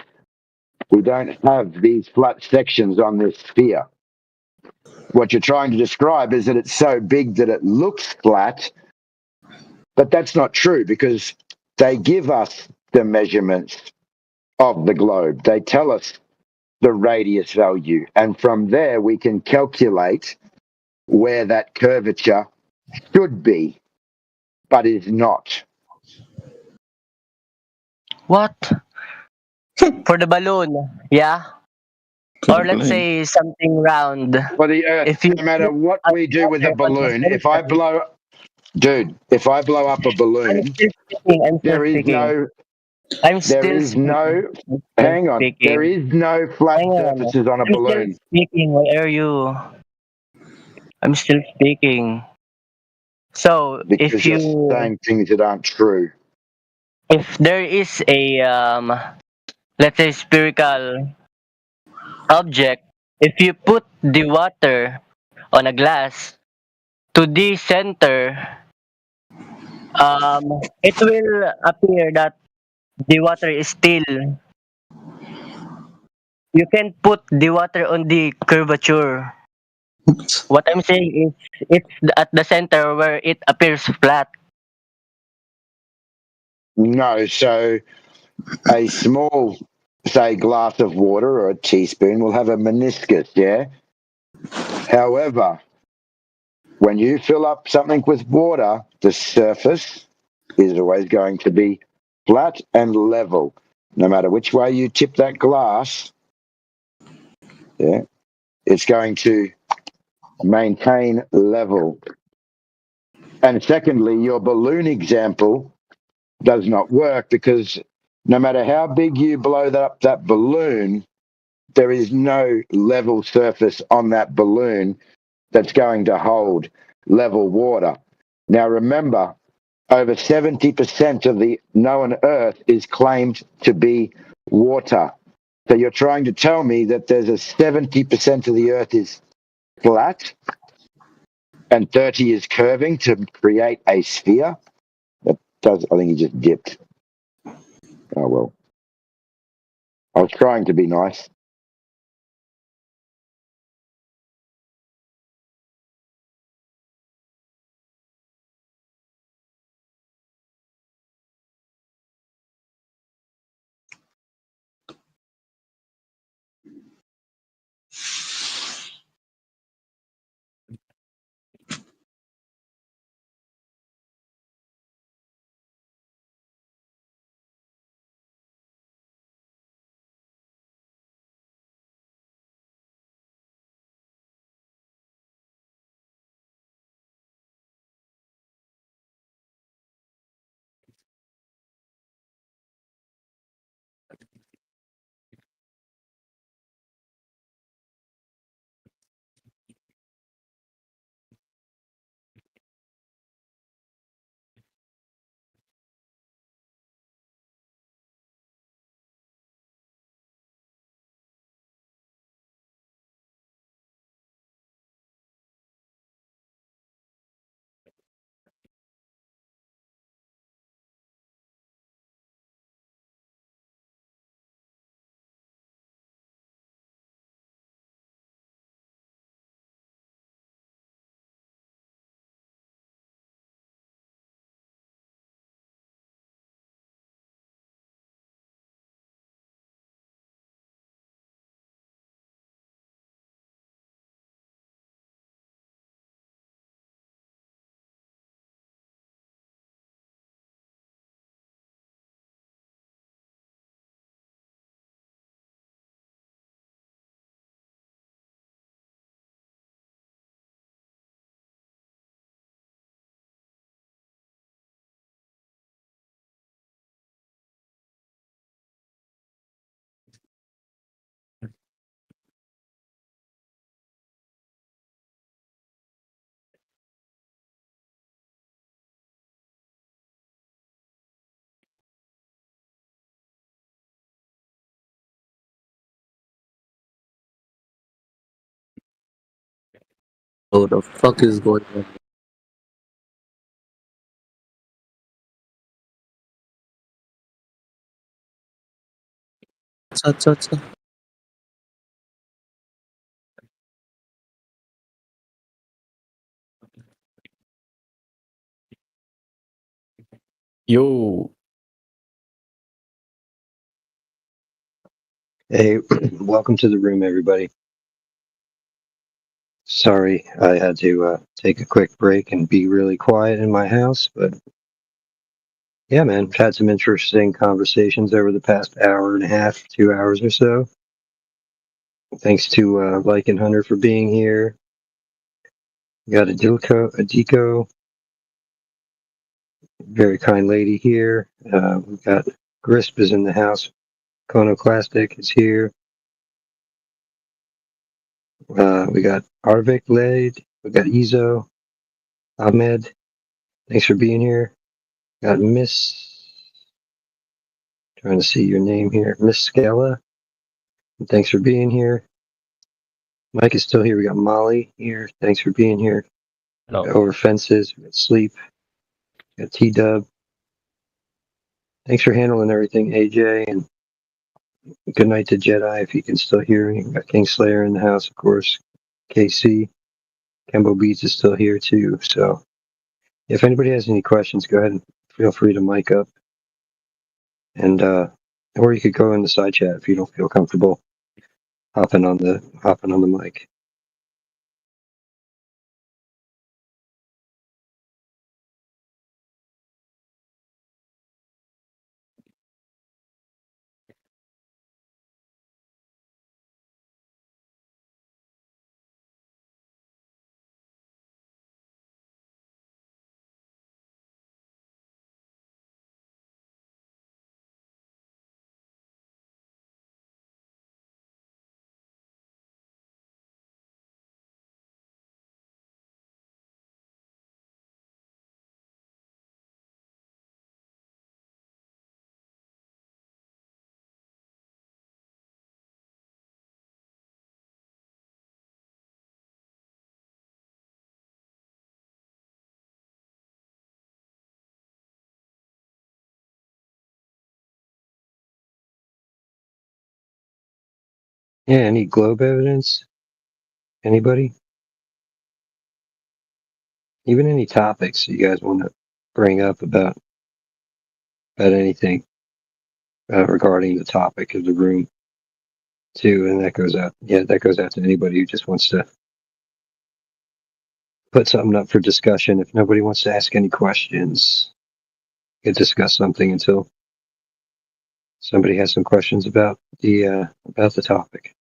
We don't have these flat sections on this sphere. What you're trying to describe is that it's so big that it looks flat, but that's not true because they give us the measurements of the globe. They tell us the radius value, and from there we can calculate where that curvature should be, but is not. What? For the balloon, yeah? Or let's say something round. For the Earth, If you no matter put what a we do with a water on the balloon, if I center, blow, dude, if I blow up a I'm balloon, still speaking. there is no, I'm there still is no, speaking. I'm still hang on, there speaking. is no flat Hang on. surfaces on a I'm still balloon. speaking. Why are you? I'm still speaking. So Because you're saying things that aren't true. if there is a let's say spherical object, if you put the water on a glass to the center, it will appear that the water is still. You can put the water on the curvature. What I'm saying is it's at the center where it appears flat. No, so a small, say, glass of water or a teaspoon will have a meniscus, yeah? However, when you fill up something with water, the surface is always going to be flat and level. No matter which way you tip that glass, yeah, it's going to maintain level. And secondly, your balloon example does not work because no matter how big you blow up that balloon, there is no level surface on that balloon that's going to hold level water. Now remember, over 70% of the known Earth is claimed to be water. So you're trying to tell me that there's a 70% of the Earth is flat and 30 is curving to create a sphere? That does, I think he just dipped. Oh well. I was trying to be nice. What the fuck is going on? Cha. Yo, Hey, welcome to the room, everybody. Sorry, I had to take a quick break and be really quiet in my house, but yeah, man, had some interesting conversations over the past hour and a half, 2 hours or so. Thanks to Lycan Hunter for being here. We got Adiko, very kind lady here. We've got Grisp is in the house. Konoclastic is here. We got Arvik Lade. We got Izo, Ahmed. Thanks for being here. Got Miss, trying to see your name here, Miss Scala. Thanks for being here. Mike is still here. We got Molly here. Thanks for being here. hello. Over Fences. We got Sleep. We got T Dub. Thanks for handling everything, AJ. And good night to Jedi if you can still hear me. We got Kingslayer in the house, of course. KC. Kembo Beats is still here too. So if anybody has any questions, go ahead and feel free to mic up. And or you could go in the side chat if you don't feel comfortable hopping on the mic. Yeah, any globe evidence? Anybody? Even any topics you guys want to bring up about anything regarding the topic of the room too, and that goes out. Yeah, that goes out to anybody who just wants to put something up for discussion. If nobody wants to ask any questions, we can discuss something until somebody has some questions about the topic.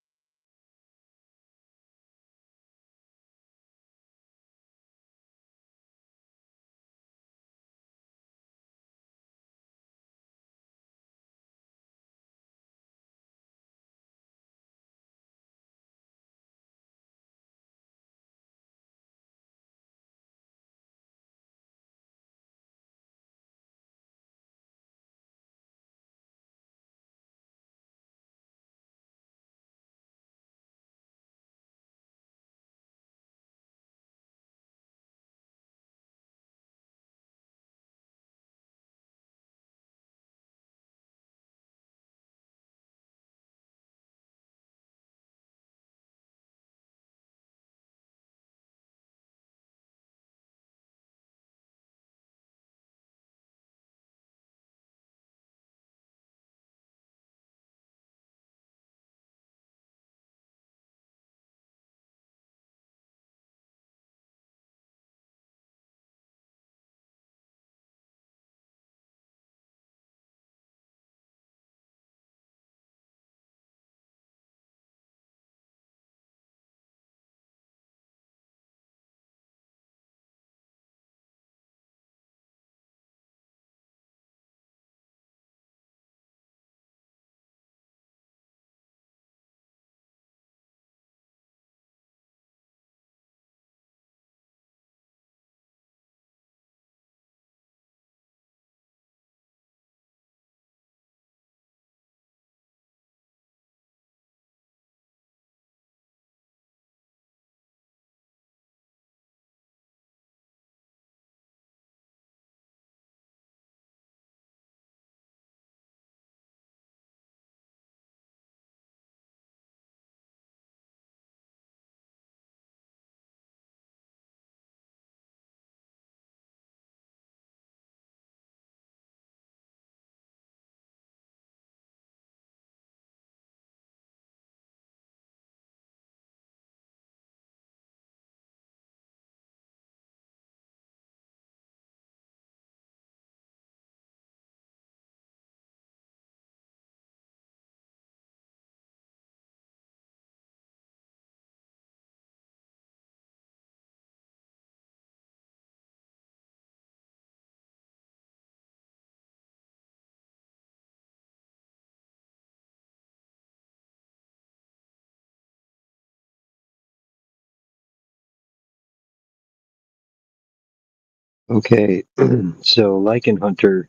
Okay, so Lycan Hunter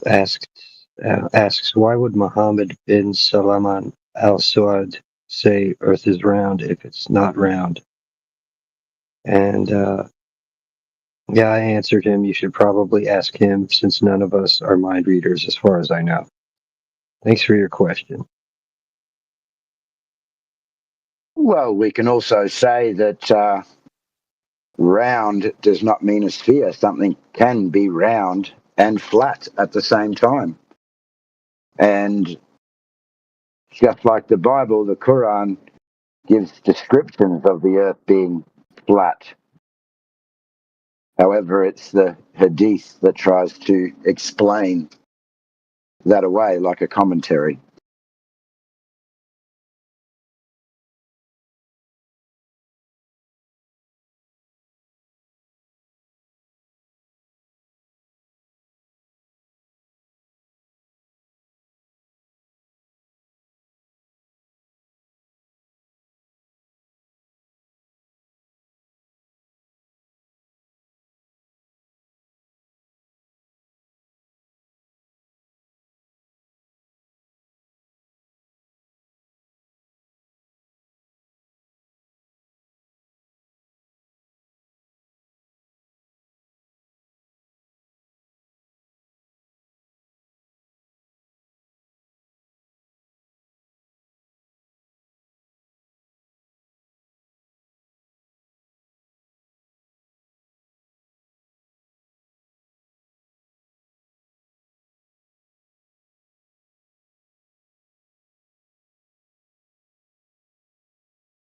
asks, why would Muhammad bin Salman al Saud say Earth is round if it's not round? And yeah, I answered him. You should probably ask him, since none of us are mind readers, as far as I know. Thanks for your question. Well, we can also say that round does not mean a sphere. Something can be round and flat at the same time. And just like the Bible, the Quran gives descriptions of the earth being flat. However, it's the Hadith that tries to explain that away like a commentary.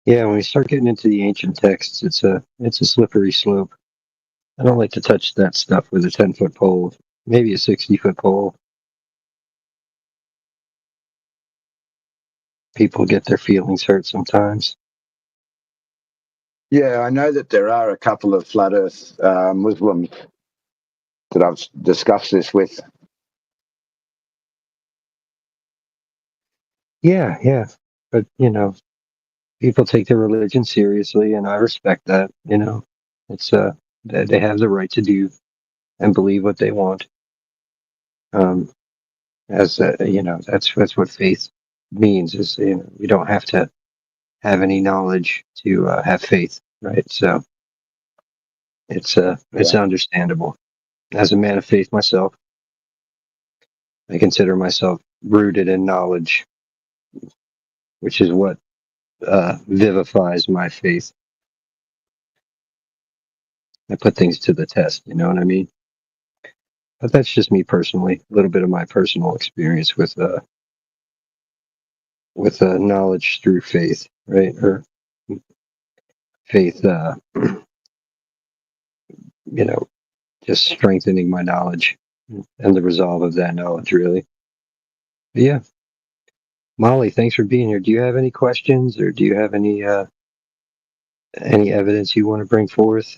Yeah, when we start getting into the ancient texts, it's a slippery slope. I don't like to touch that stuff with a 10-foot pole, maybe a 60-foot pole. People get their feelings hurt sometimes. Yeah, I know that there are a couple of flat earth Muslims that I've discussed this with. Yeah, but people take their religion seriously, and I respect that. It's they have the right to do and believe what they want. As that's what faith means. Is you don't have to have any knowledge to have faith, right? So it's understandable. As a man of faith myself, I consider myself rooted in knowledge, which is what vivifies my faith. I put things to the test, you know what I mean? But that's just me personally. A little bit of my personal experience with knowledge through faith, right? Or faith, just strengthening my knowledge and the resolve of that knowledge, really. But yeah, Molly, thanks for being here. Do you have any questions, or do you have any evidence you want to bring forth?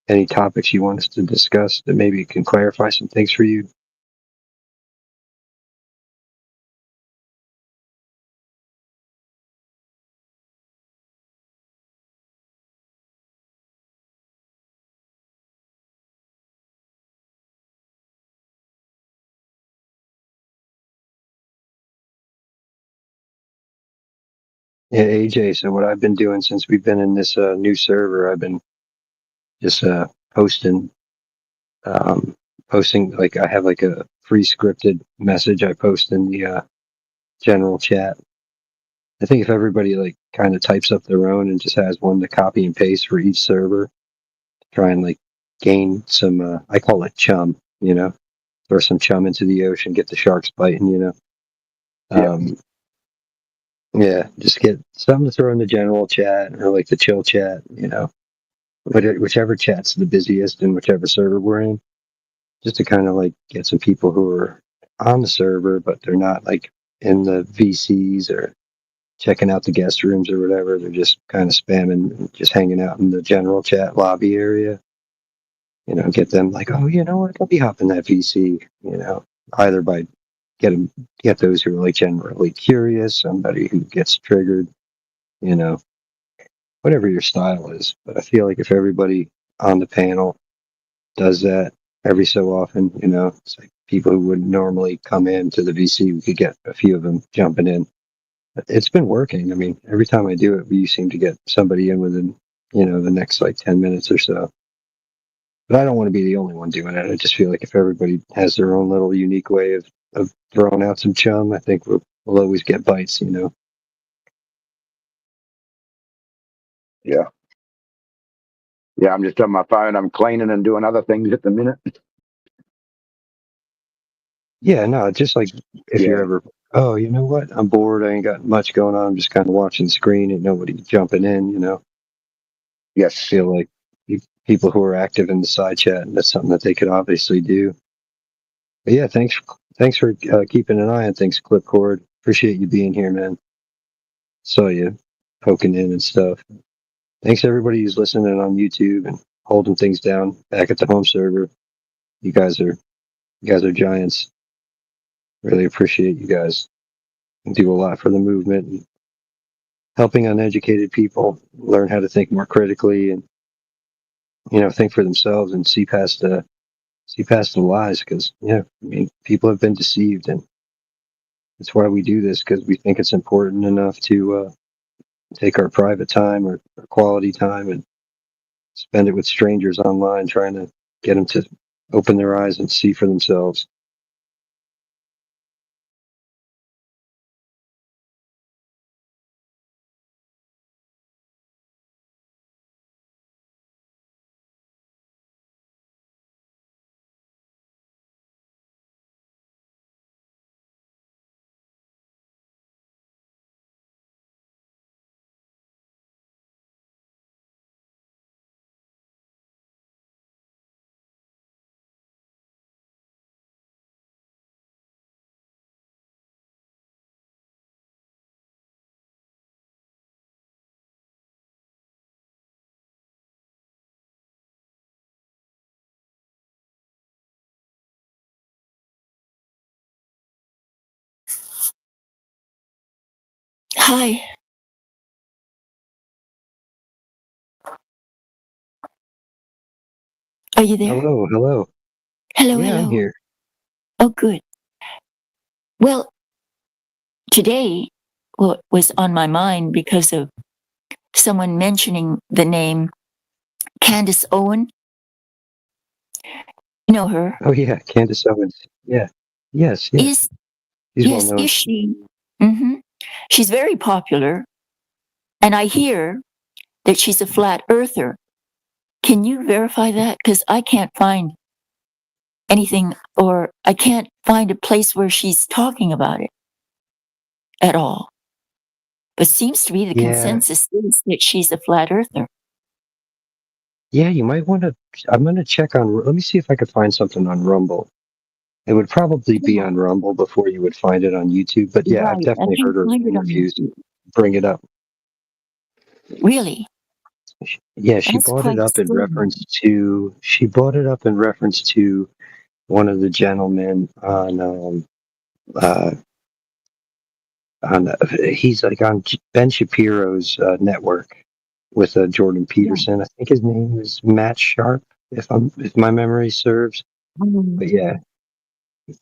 Any topics you want us to discuss that maybe can clarify some things for you? Yeah, AJ. So what I've been doing since we've been in this new server, I've been just posting, like I have like a pre-scripted message I post in the general chat. I think if everybody like kind of types up their own and just has one to copy and paste for each server, try and like gain some, I call it chum, throw some chum into the ocean, get the sharks biting, yeah, just get something to throw in the general chat or like the chill chat, whichever chat's the busiest in whichever server we're in, just to kind of like get some people who are on the server, but they're not like in the VCs or checking out the guest rooms or whatever. They're just kind of spamming, just hanging out in the general chat lobby area. Get them like, oh, you know what? I'll be hopping that VC. Either by get those who are like generally curious, somebody who gets triggered. Whatever your style is. But I feel like if everybody on the panel does that every so often. You know, it's like people who would normally come in to the VC, we could get a few of them jumping in. It's been working. I mean, every time I do it, we seem to get somebody in within, you know, the next like 10 minutes or so. But I don't want to be the only one doing it. I just feel like if everybody has their own little unique way of throwing out some chum, I think we'll always get bites, you know. Yeah. Yeah, I'm just on my phone. I'm cleaning and doing other things at the minute. Yeah, no, just like if you're Yeah. ever, oh, you know what? I'm bored. I ain't got much going on. I'm just kind of watching the screen and nobody jumping in, you know. Yes. I feel like people who are active in the side chat, and that's something that they could obviously do. But yeah, thanks for keeping an eye on things, Clipcord. Appreciate you being here, man. Saw you poking in and stuff. Thanks everybody who's listening on YouTube and holding things down back at the home server. You guys are giants. Really appreciate you guys. You do a lot for the movement and helping uneducated people learn how to think more critically and, you know, think for themselves and see past the lies. Because, yeah, I mean, people have been deceived, and that's why we do this, because we think it's important enough to take our private time or quality time and spend it with strangers online, trying to get them to open their eyes and see for themselves. Hi. Are you there? Hello. Hello, Yeah, I'm hello. here. Oh, good. Well, today what was on my mind because of someone mentioning the name Candace Owen. You know her. Oh yeah, Candace Owens. Yeah. Yes. Is She's well yes, known. is she? Mm-hmm. She's very popular, and I hear that she's a flat earther. Can you verify that? Because I can't find anything, or I can't find a place where she's talking about it at all. But seems to be the Yeah. consensus is that she's a flat earther. Yeah, you might want to. I'm going to check on. Let me see if I could find something on Rumble. It would probably be on Rumble before you would find it on YouTube. But yeah, I've Right. I definitely can't heard her find it on interviews YouTube. bring it up. Really? Yeah, she That's brought it quite up in strange. reference to. She brought it up in reference to one of the gentlemen on. He's like on Ben Shapiro's network with Jordan Peterson. I think his name is Matt Sharp, if my memory serves. But yeah,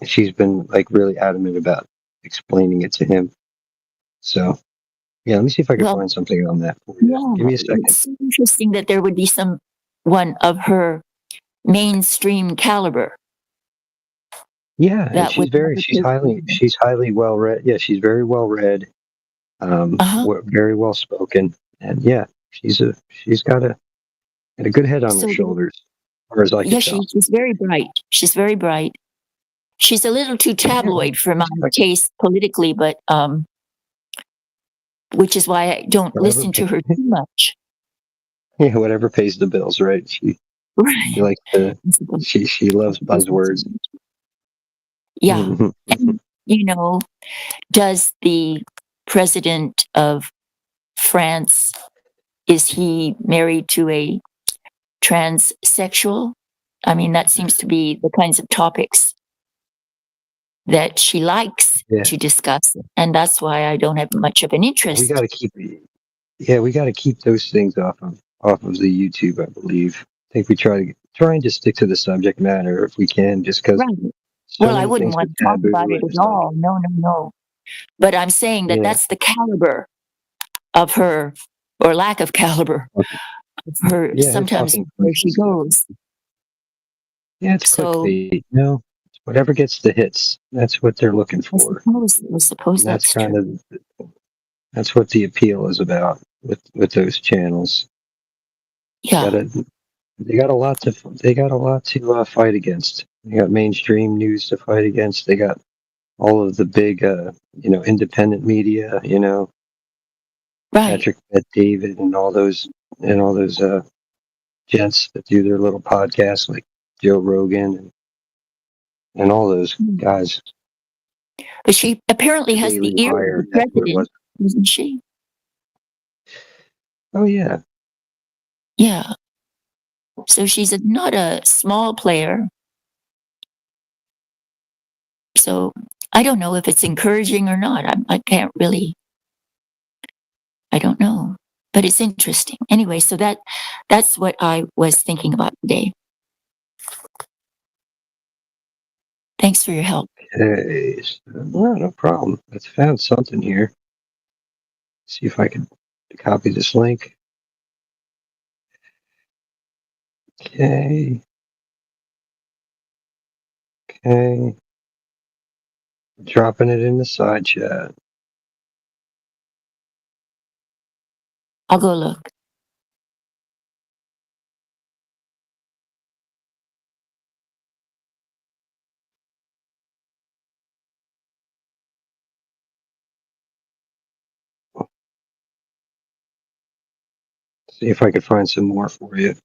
she's been like really adamant about explaining it to him. So yeah, let me see if I can Well, find something on that for you. yeah, Give me a second. it's interesting that there would be someone of her mainstream caliber. Yeah, and That would have a she's highly well read. Yeah, she's very well read. Very well spoken, and yeah, she's got a good head on her So shoulders, as far as I can yeah, tell. she's very bright. She's very bright. She's a little too tabloid for my taste politically, but which is why I don't Whatever listen to her too much. Yeah, whatever pays the bills, right? She likes to. She loves buzzwords. Yeah, and, you know, does the president of France, is he married to a transsexual? I mean, that seems to be the kinds of topics that she likes to discuss, and that's why I don't have much of an We interest. got to keep. Yeah, we got to keep those things off of the YouTube, I believe. think we trying to stick to the subject matter if we can, just because Right. so Well, I many wouldn't things are want to talk taboo about in it the at all. subject. No, no, no. But I'm saying that Yeah. that's the caliber of her, or lack of caliber of her, Yeah, her sometimes talking where points she and stuff. goes. Yeah, it's So clickbait. You know, whatever gets the hits, that's what they're looking I for. suppose And that's that's kind true. of that's what the appeal is about with those channels. Yeah. They got a lot to fight against. They got mainstream news to fight against. They got all of the big independent media. Right. Patrick Bet David and all those gents that do their little podcasts like Joe Rogan and all those guys. But she apparently has Daily the ear of Wire, the that's what it was. president, isn't she? Oh yeah. Yeah. So she's not a small player. So I don't know if it's encouraging or not. I can't really. I don't know, but it's interesting. Anyway, so that's what I was thinking about today. Thanks for your help. Okay. No problem. Let's found something here. See if I can copy this link. Okay. Okay. Dropping it in the side chat. I'll go look. See if I can find some more for you.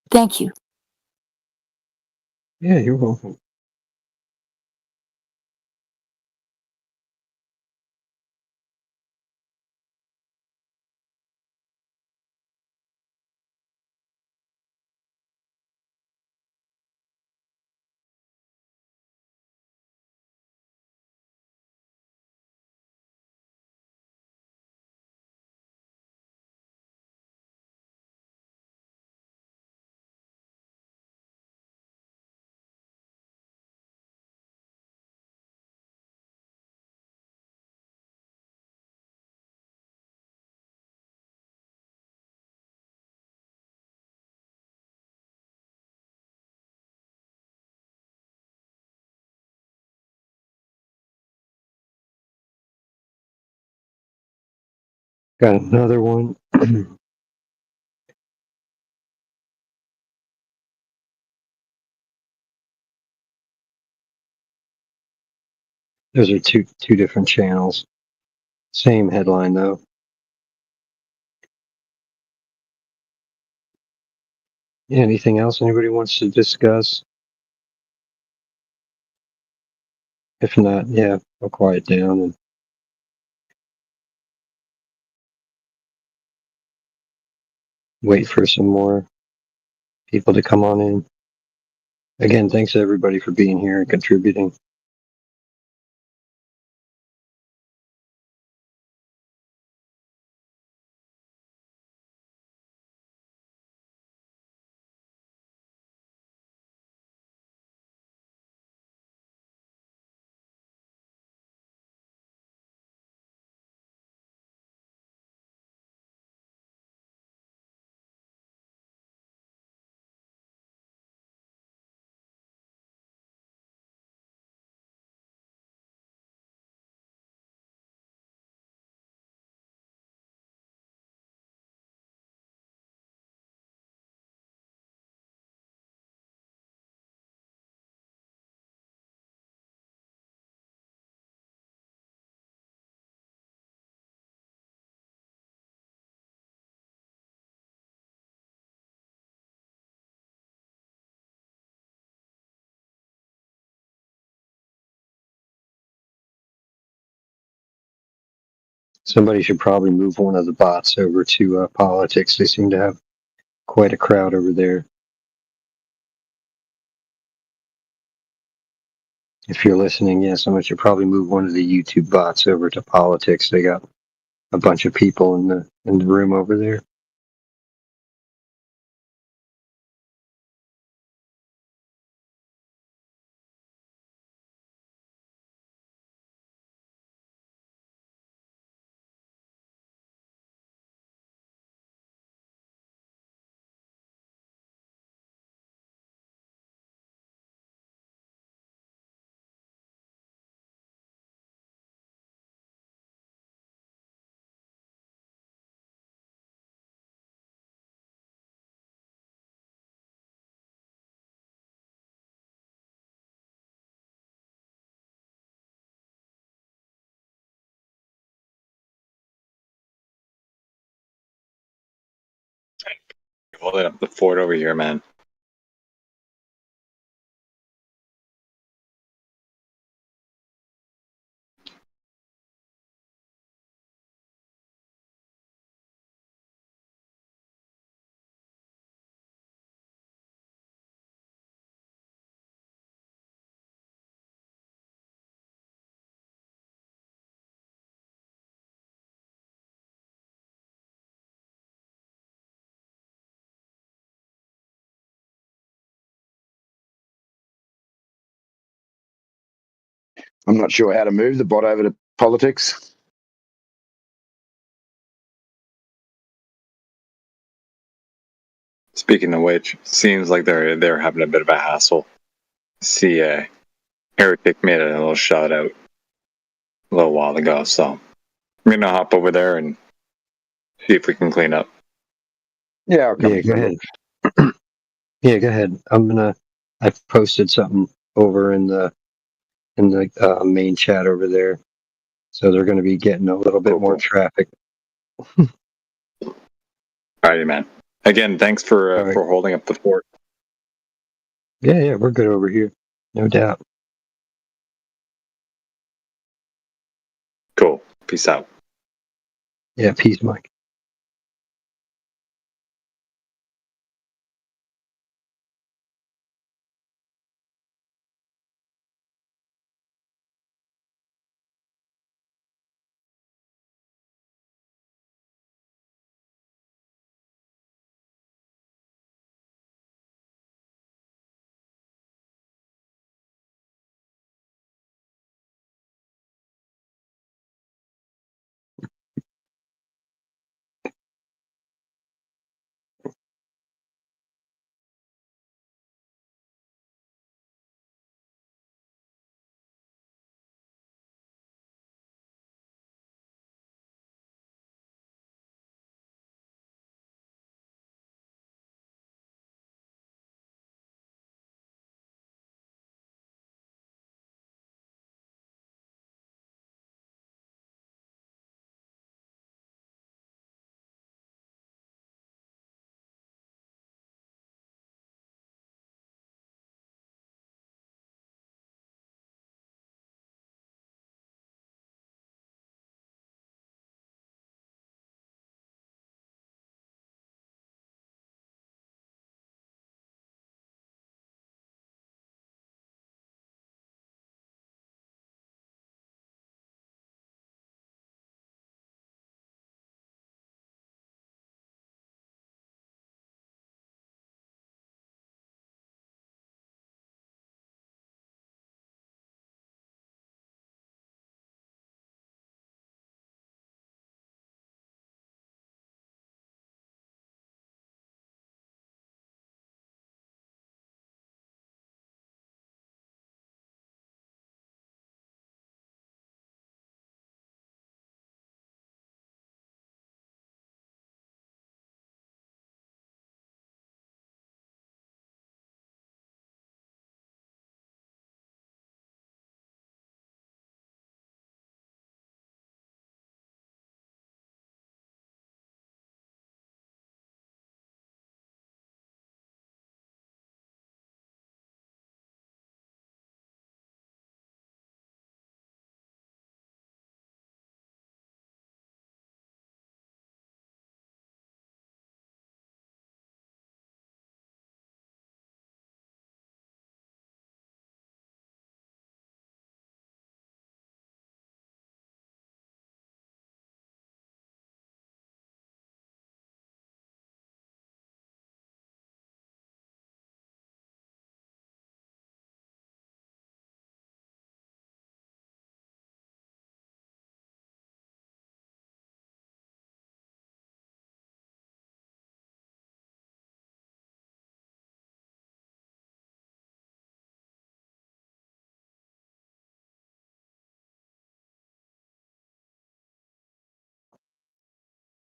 Thank you. Yeah, you're welcome. Got another one. Those are two different channels. Same headline though. Yeah, anything else anybody wants to discuss? If not, yeah, I'll quiet down and wait for some more people to come on in. Again, thanks everybody for being here and contributing. Somebody should probably move one of the bots over to politics. They seem to have quite a crowd over there. If you're listening, yeah, someone should probably move one of the YouTube bots over to politics. They got a bunch of people in the room over there. Holding up the fort over here, man. I'm not sure how to move the bot over to politics. Speaking of which, seems like they're having a bit of a hassle. See, Heretic made a little shout out a little while ago, so I'm gonna hop over there and see if we can clean up. Yeah, I'll come. Yeah, go ahead. Yeah, go ahead. I've posted something over in the main chat over there, so they're going to be getting a little bit more traffic. Alrighty, man. Again, thanks for holding up the fort. Yeah, we're good over here, no doubt. Cool. Peace out. Yeah, peace, Mike.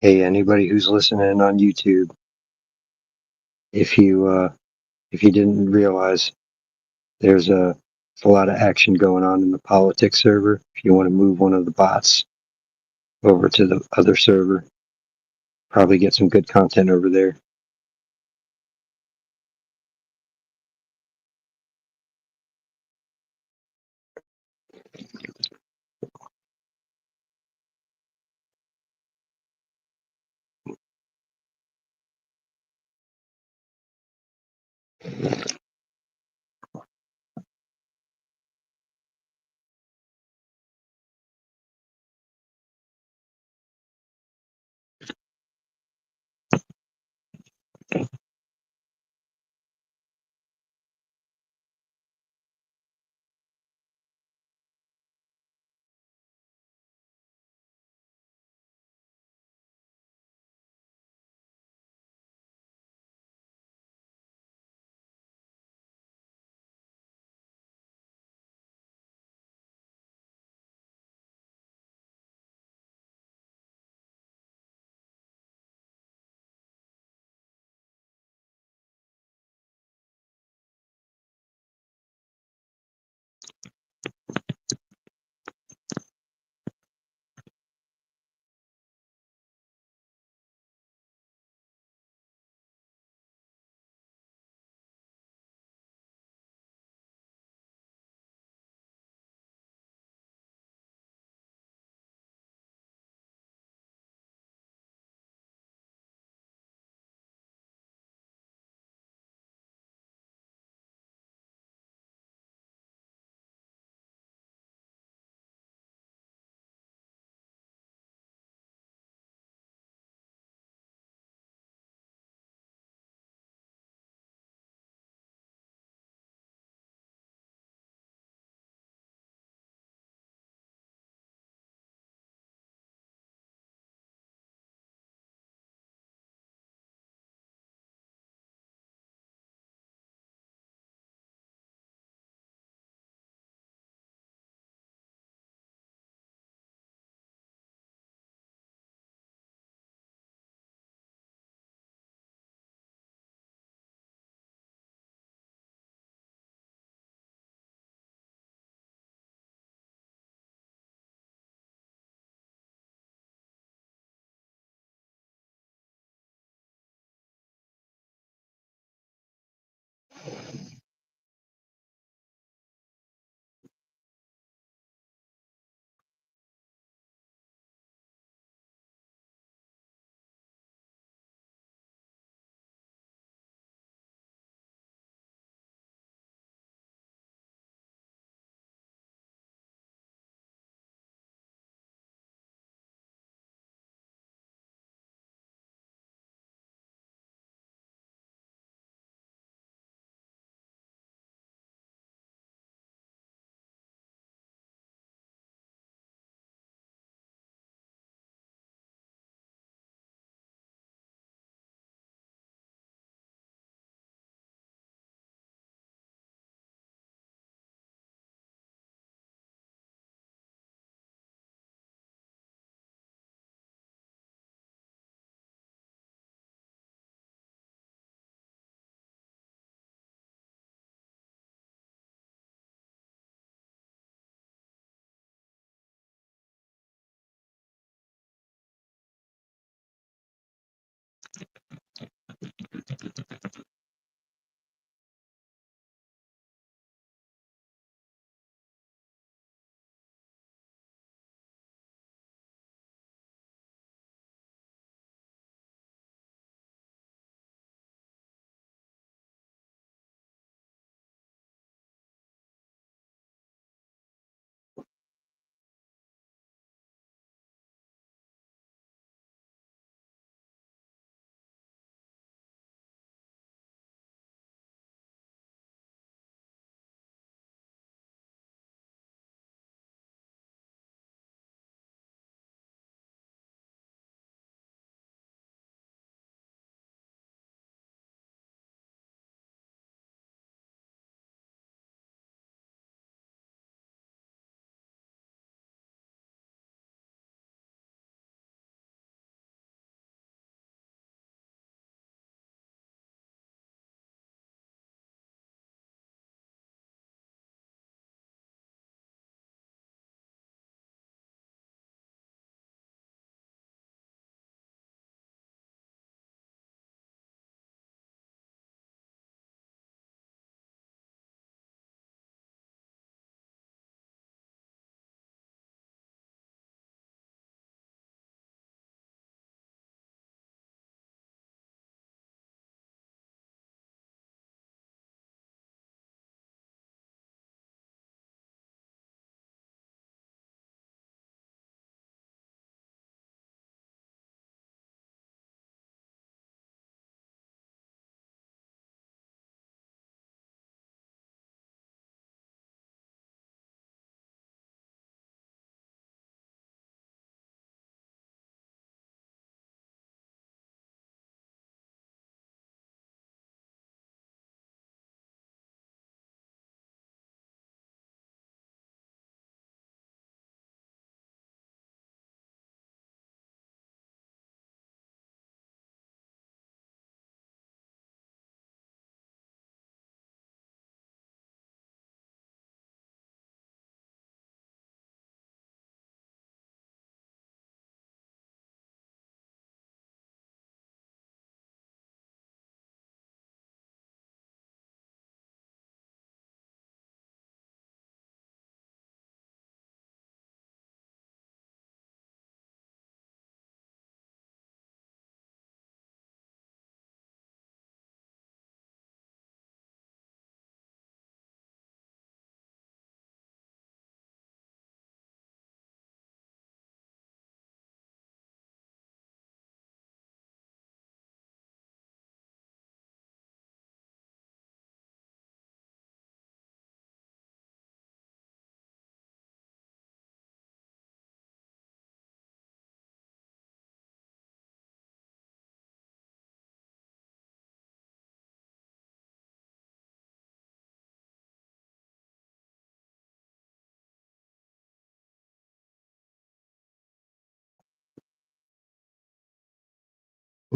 Hey, anybody who's listening on YouTube, if you didn't realize, there's a lot of action going on in the politics server. If you want to move one of the bots over to the other server, probably get some good content over there.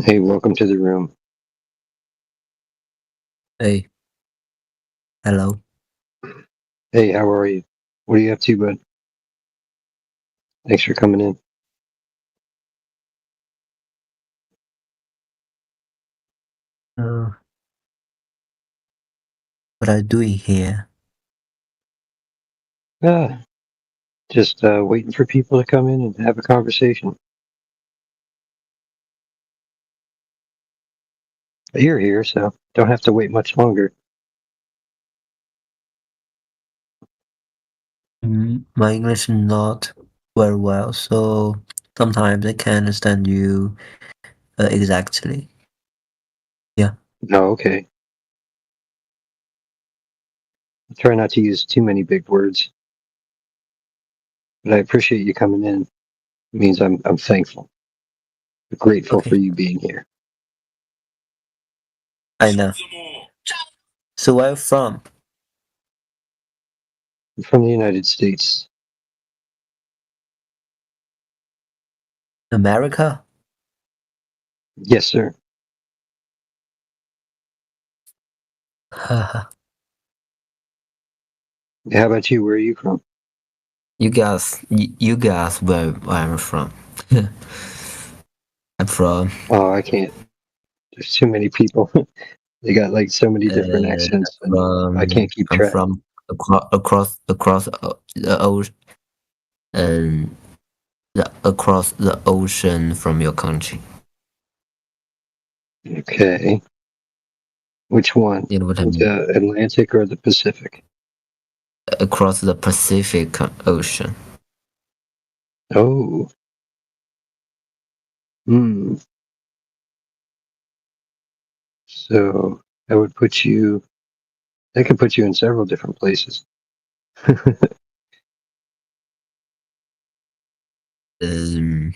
Hey, welcome to the room. Hey, hello. Hey, how are you? What are you up to, bud? Thanks for coming in. What are you doing here? Just waiting for people to come in and have a conversation. But you're here, so don't have to wait much longer. My English is not very well, so sometimes I can't understand you exactly. Yeah. Oh, okay. I try not to use too many big words, but I appreciate you coming in. It means I'm thankful, grateful for you being here. I know. So where are you from? I'm from the United States. America? Yes, sir. Haha. How about you? Where are you from? you guys where I'm from. I'm from Oh, I can't. There's too many people. They got like so many different accents, and I can't keep I'm track. from across the ocean and across the ocean from your country. Okay. Which one? You know what I mean? The Atlantic or the Pacific? Across the Pacific Ocean. Oh. Hmm. So that would put you, that could put you in several different places. The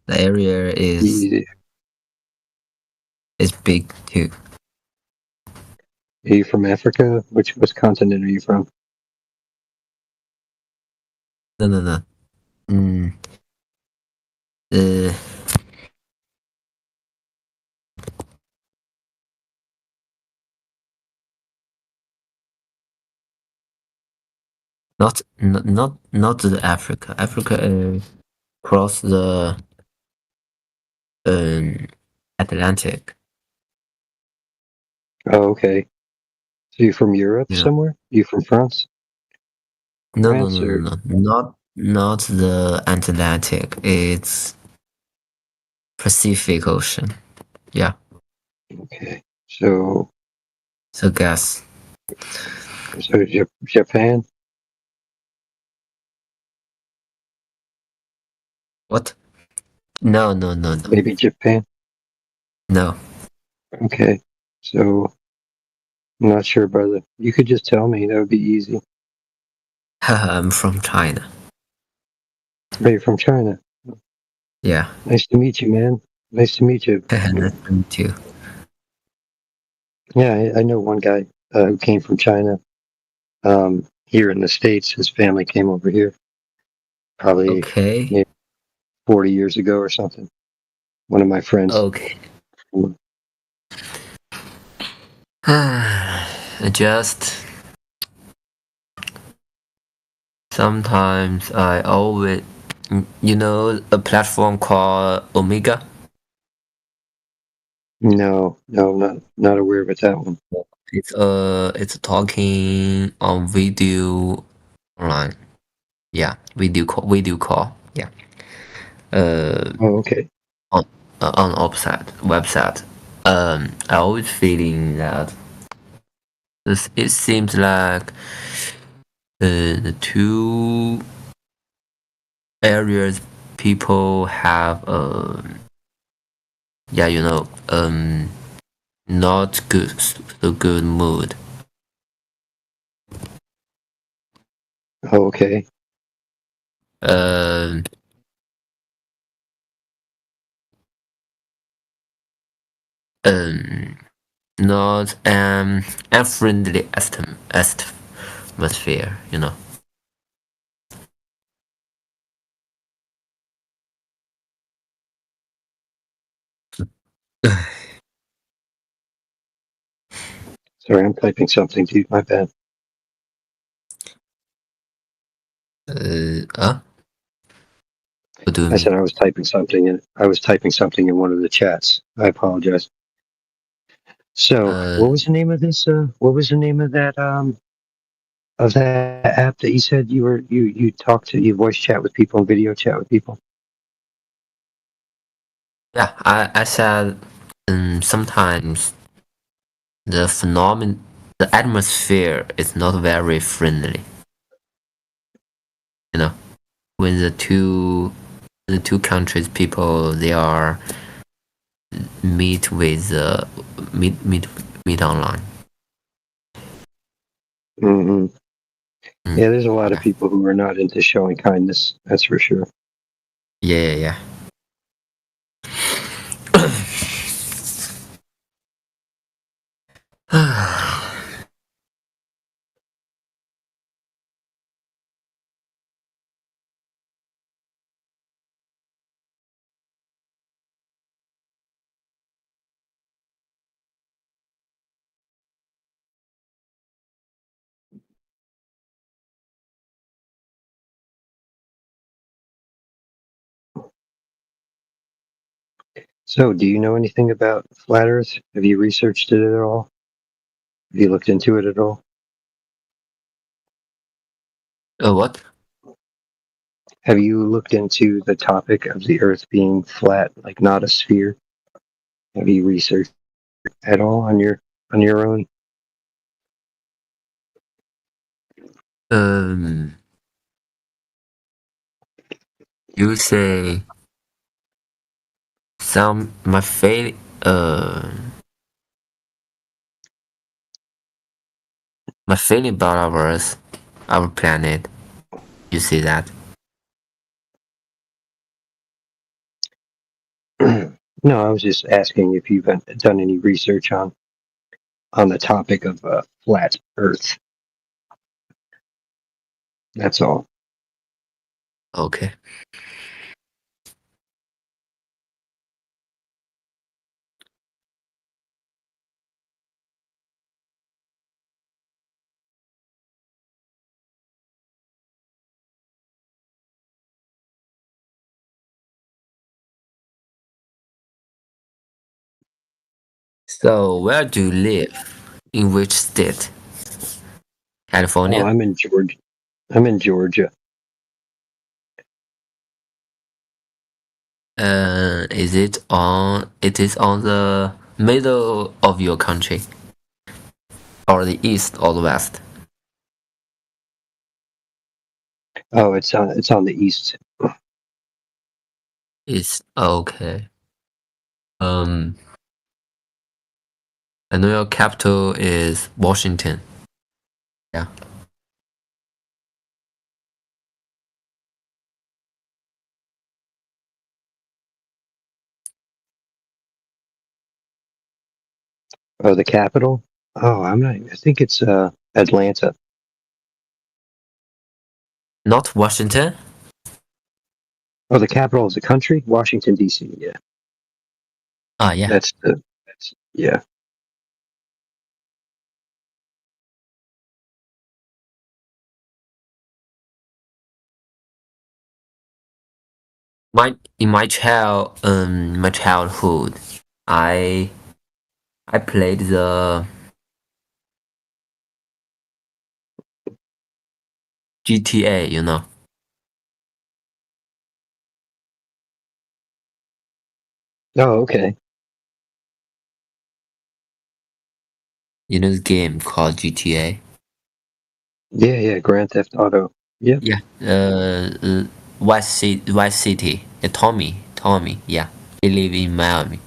area is Yeah. big too. Are you from Africa? Which continent are you from? No. Mm, uh, not the Africa. Africa is across the Atlantic. Oh, okay. So you're from Europe Yeah. somewhere? You from France? No, France or? not the Atlantic. It's Pacific Ocean. Yeah. Okay. So Guess. Japan? What? No. Maybe Japan? No. Okay. So I'm not sure, brother. You could just tell me. That would be easy. I'm from China. Oh, you're from China. Yeah. Nice to meet you, man. Nice to meet you. Nice to meet you. Yeah, I know one guy who came from China. Here in the States, his family came over here probably maybe 40 years ago or something. One of my friends. Okay. Just sometimes I always, you know, a platform called Omega. No, not aware of it. That one. It's talking on video online. Yeah, video call. Yeah. Oh, okay. On website. I always feeling that it seems like the two areas people have yeah, you know, not so good mood. Oh, okay. Not unfriendly atmosphere, you know. Sorry, I'm typing something, dude. My bad. What do you I mean? said I was typing something in one of the chats. I apologize. So, what was the name of this? What was the name of that app that you said you talk to, you voice chat with people and video chat with people? Yeah, I said sometimes the atmosphere is not very friendly. You know, when the two countries people they are meet with meet online. hmm Yeah, there's a lot of people who are not into showing kindness. That's for sure. Yeah. So, do you know anything about flat Earth? Have you researched it at all? Have you looked into it at all? What? Have you looked into the topic of the Earth being flat, like not a sphere? Have you researched at all on your own? You say some my feeling my feeling about our planet. You see that? No, I was just asking if you've done any research on the topic of flat Earth. That's all. Okay. So where do you live? In which state? California? Oh, I'm in Georgia. I'm in Georgia. Is it on? It is on the middle of your country, or the east or the west? Oh, it's on the east. It's okay. I know your capital is Washington. Yeah. Oh, the capital. Oh, I'm not. I think it's Atlanta. Not Washington? Oh, the capital of the country, Washington D.C. Yeah, Ah, yeah. that's yeah. In my childhood, I I played the GTA. You know. Oh, okay. You know the game called GTA. Yeah, Grand Theft Auto. Yep. Yeah. Vice City. Tommy. Yeah. He live in Miami.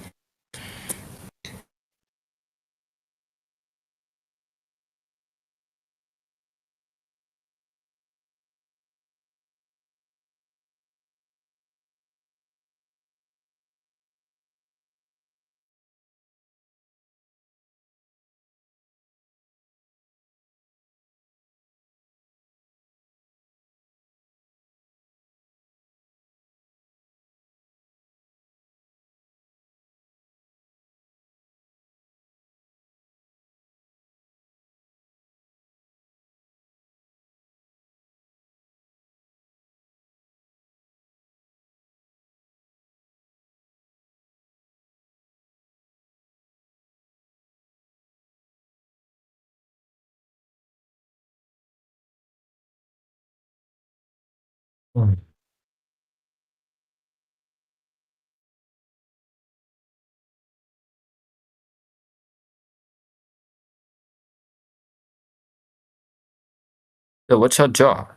So what's your job?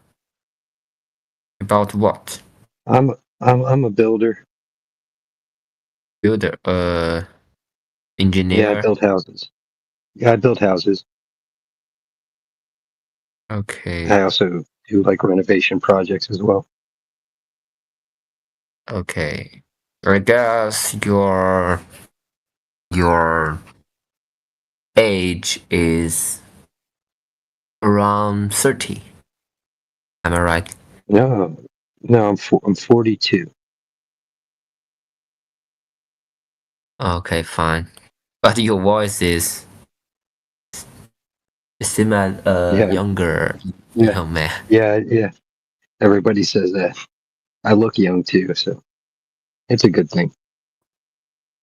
About what? I'm a builder. Builder, Yeah, I engineer. build houses. Yeah, I build houses. Okay. I also do like renovation projects as well. Okay. I guess your age is around 30. Am I right? No, no, I'm 42. Okay, fine. But your voice is similar Yeah, younger yeah, young man. yeah. Everybody says that. I look young too, so it's a good thing.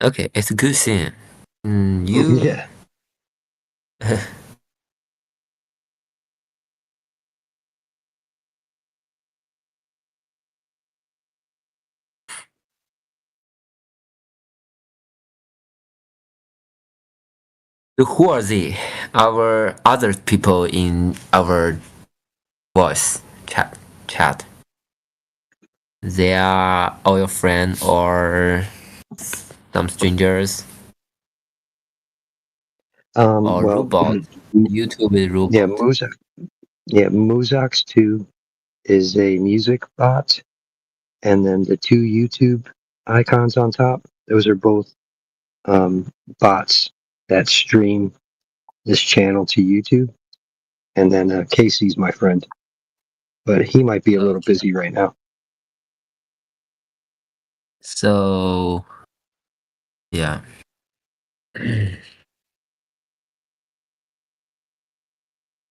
Okay, it's a good thing. You Yeah. who are they? Our other people in our voice chat. They are all your friends or some strangers or Well, robot. YouTube is yeah, robot. Mozox 2 is a music bot, and then the two YouTube icons on top, those are both bots that stream this channel to YouTube. And then Casey's my friend, but he might be a little busy right now. So yeah.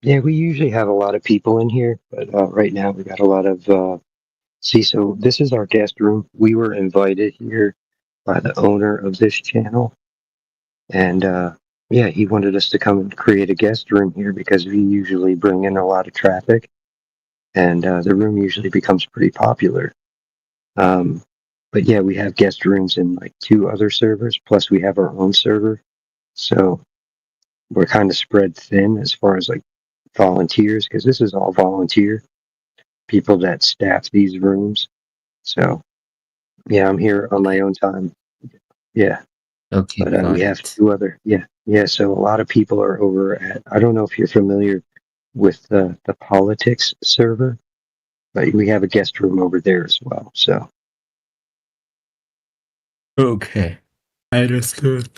Yeah, we usually have a lot of people in here, but right now we got a lot of. So this is our guest room. We were invited here by the owner of this channel, and yeah, he wanted us to come and create a guest room here because we usually bring in a lot of traffic, and the room usually becomes pretty popular. But yeah, we have guest rooms in like 2 other servers, plus we have our own server. So we're kind of spread thin as far as like volunteers, because this is all volunteer people that staff these rooms. So yeah, I'm here on my own time. Yeah, Okay, but we got have it. 2 other. Yeah. So a lot of people are over at. I don't know if you're familiar with the politics server, but we have a guest room over there as well. So Okay. I understood.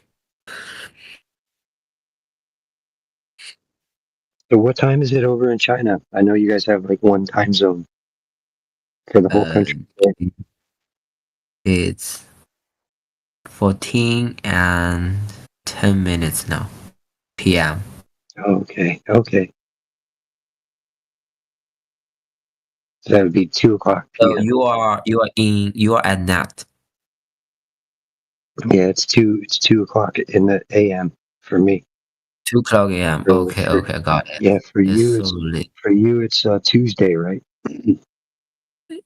so what time is it over in China? I know you guys have like one time zone for the whole country. It's 14 and 10 minutes now. PM. Okay. So that would be 2 o'clock So p.m. you are at night. Yeah, it's 2 o'clock in the a.m. for me. 2 o'clock AM. Okay, okay, got it. Yeah, for It's you so late. it's Tuesday, right?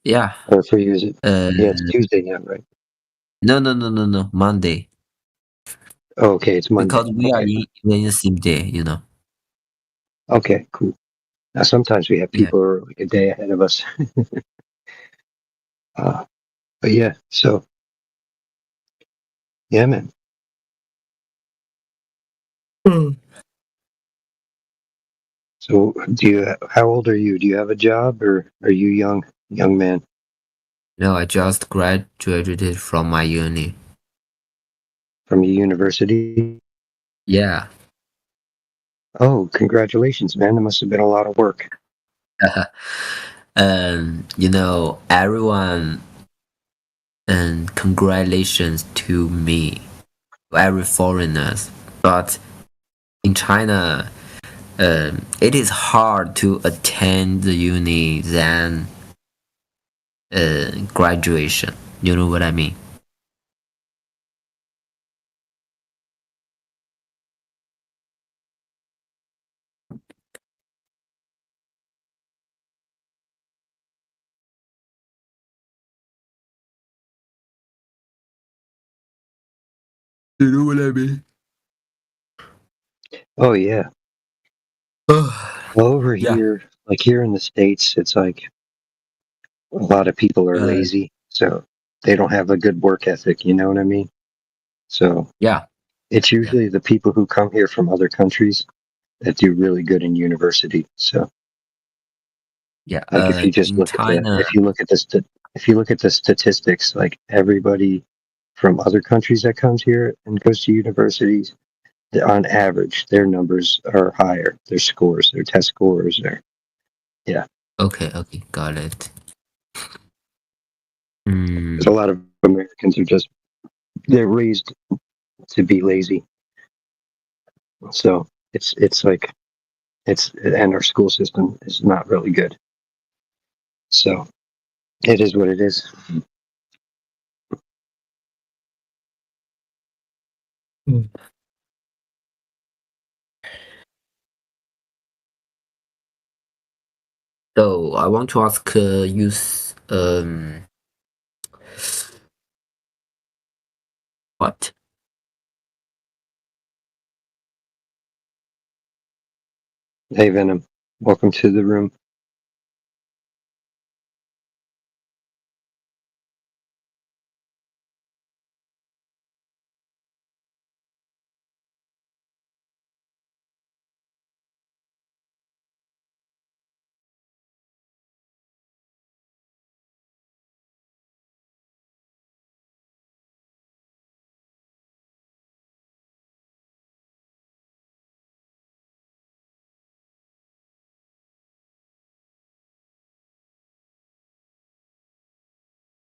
Yeah. Or for you is it? Yeah, it's Tuesday now, right? No. Monday. Oh, okay, it's Monday. Because we are in the same day, you know. Okay, cool. Now sometimes we have people who are like a day ahead of us. But yeah, so yeah, man. So how old are you? Do you have a job or are you young man? No, I just graduated from my uni. From your university? Yeah. Oh, congratulations, man. That must have been a lot of work. You know, everyone and congratulations to me, to every foreigners. But in China, it is hard to attend the uni than graduation. You know what I mean? You know what I mean? Oh yeah. Well, over here, like here in the States, it's like a lot of people are lazy, so they don't have a good work ethic. You know what I mean? So Yeah. it's usually the people who come here from other countries that do really good in university. So Yeah. like if you just In look at China, if you look at the statistics, like everybody from other countries that comes here and goes to universities, on average, their numbers are higher. Their scores, their test scores are, yeah. okay, got it. Because a lot of Americans are just, they're raised to be lazy. So it's like, and our school system is not really good. So it is what it is. So I want to ask you, what? Hey, Venom, welcome to the room.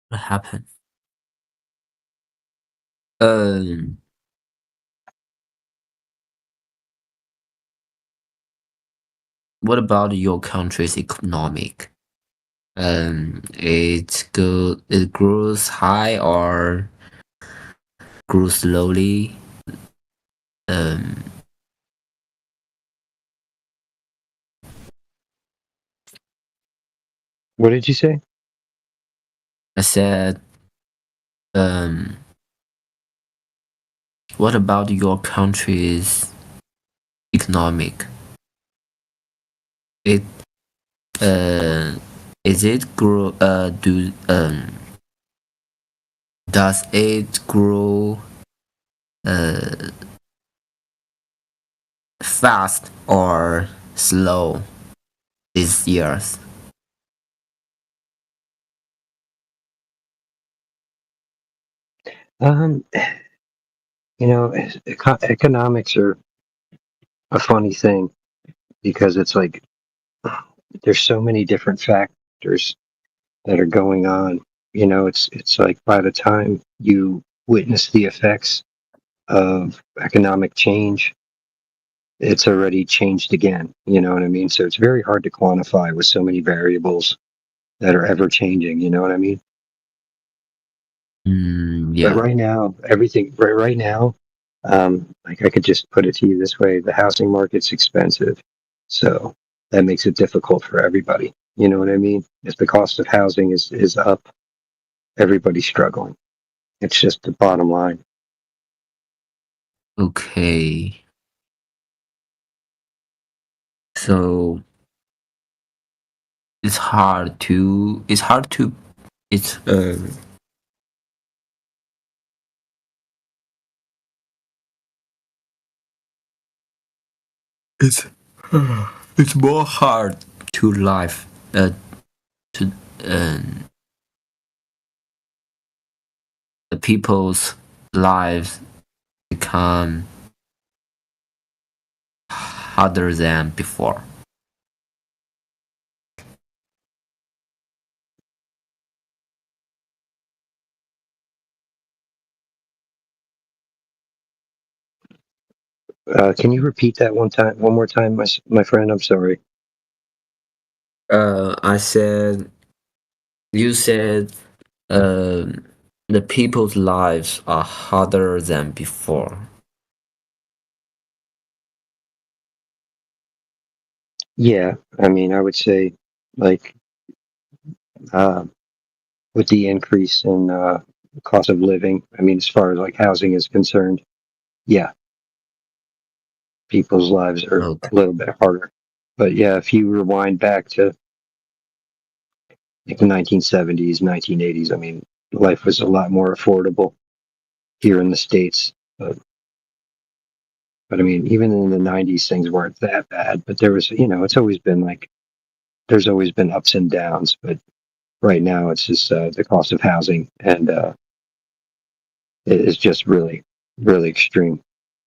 What happened? What about your country's economic? It grows high or grows slowly? What did you say? I said, what about your country's economic? It is it grow does it grow fast or slow these years? You know, economics are a funny thing because it's like there's so many different factors that are going on. You know, it's like by the time you witness the effects of economic change, it's already changed again. You know what I mean? So it's very hard to quantify with so many variables that are ever changing. You know what I mean? Yeah. But right now, right now, like I could just put it to you this way: the housing market's expensive, so that makes it difficult for everybody. You know what I mean? If the cost of housing is up, everybody's struggling. It's just the bottom line. Okay. So it's hard to it's it's it's it's more hard to live to the people's lives become harder than before. Can you repeat that one more time, my friend? I'm sorry. I said you said the people's lives are harder than before. Yeah, I mean, I would say, like, with the increase in cost of living, I mean, as far as like housing is concerned, yeah, people's lives are Okay. a little bit harder. But yeah, if you rewind back to like the 1970s, 1980s, I mean, life was a lot more affordable here in the States. But I mean, even in the 90s, things weren't that bad. But there was, it's always been like, there's always been ups and downs. But right now, it's just the cost of housing, and it is just really, really extreme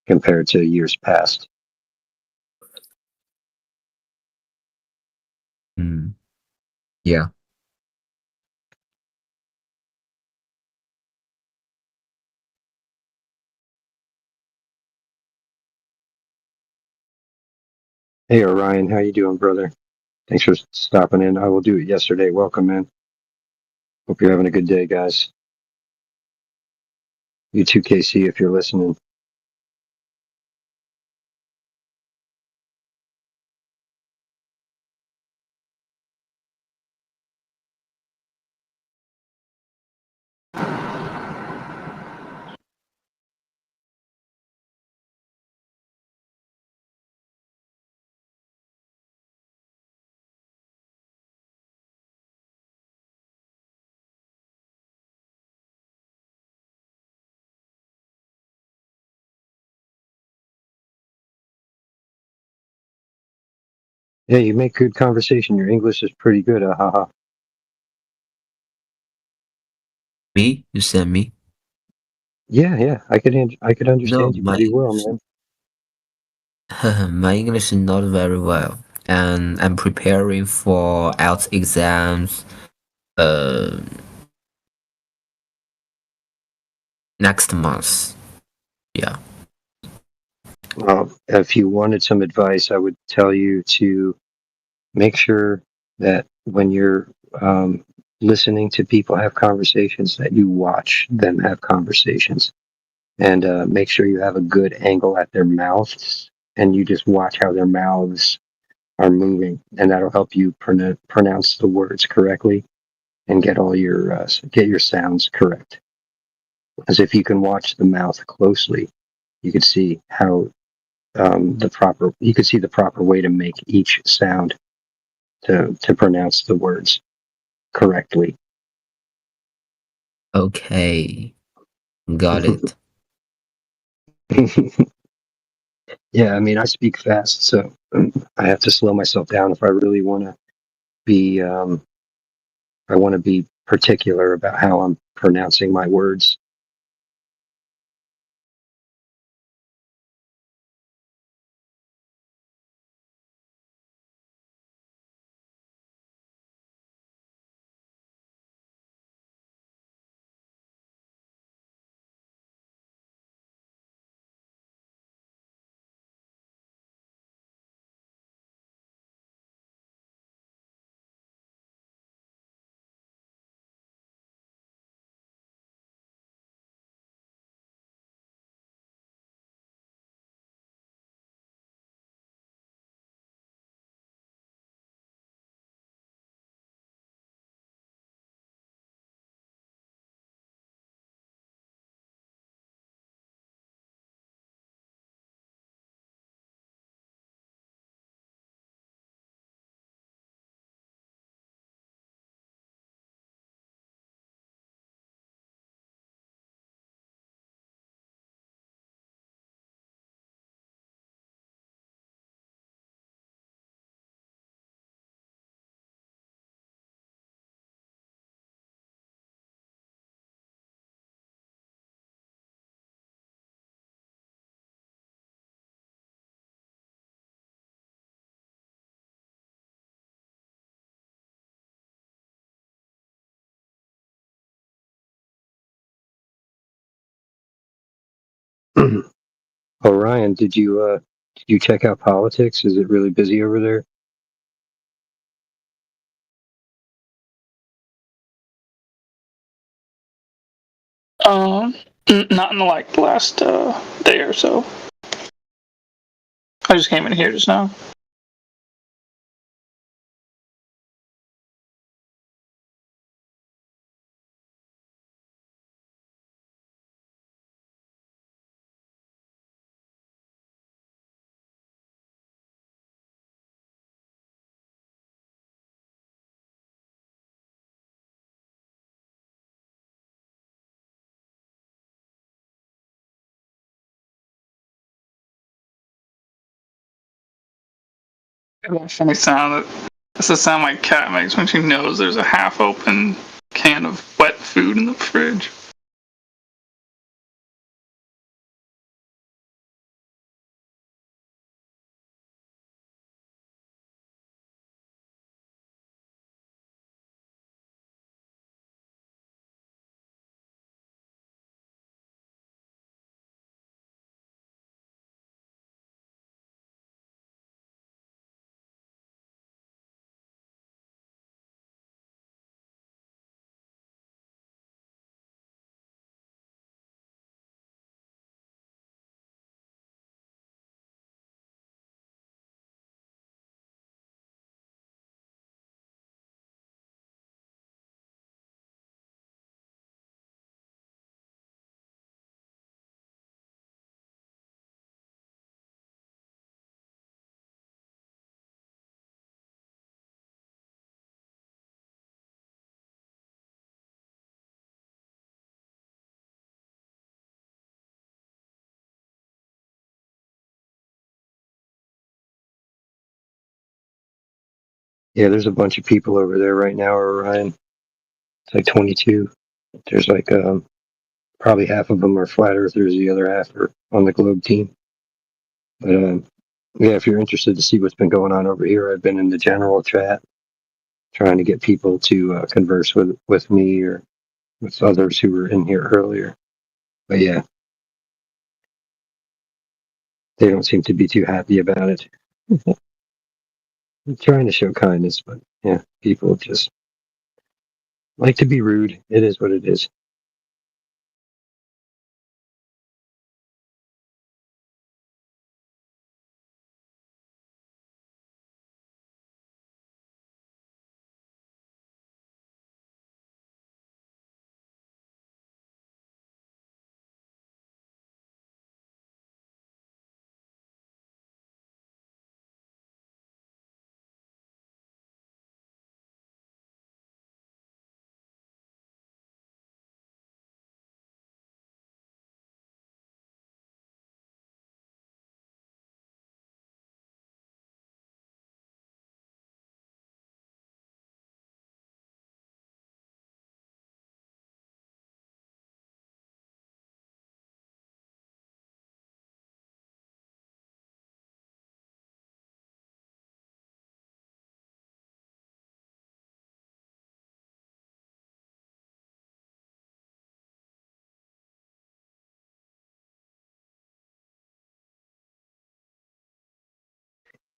compared to years past. Mm. Yeah. Hey, Orion, how you doing, brother? Thanks for stopping in. I will do it yesterday. Welcome, man. Hope you're having a good day, guys. You too, KC, if you're listening. Yeah, you make good conversation. Your English is pretty good. Haha. Me? You said me? Yeah. I could No, understand you pretty well, man. my English is not very well, and I'm preparing for IELTS exams. Uh, next month. Yeah. If you wanted some advice, I would tell you to make sure that when you're listening to people have conversations, that you watch them have conversations, and make sure you have a good angle at their mouths, and you just watch how their mouths are moving, and that'll help you pronounce the words correctly and get all your sounds correct. Because if you can watch the mouth closely, you can see how you can see the proper way to make each sound to pronounce the words correctly. Okay. Got it. Yeah, I mean, I speak fast, so I have to slow myself down if I really want to be. I want to be particular about how I'm pronouncing my words. Orion, did you check out politics? Is it really busy over there? Not in like the last day or so. I just came in here just now. That funny sound. That's the sound my cat makes when she knows there's a half-open can of wet food in the fridge. Yeah, there's a bunch of people over there right now, Orion. It's like 22. There's like probably half of them are flat earthers, the other half are on the Globe team. But yeah, if you're interested to see what's been going on over here, I've been in the general chat trying to get people to converse with me or with others who were in here earlier. But yeah, they don't seem to be too happy about it. I'm trying to show kindness, but yeah, people just like to be rude. It is what it is.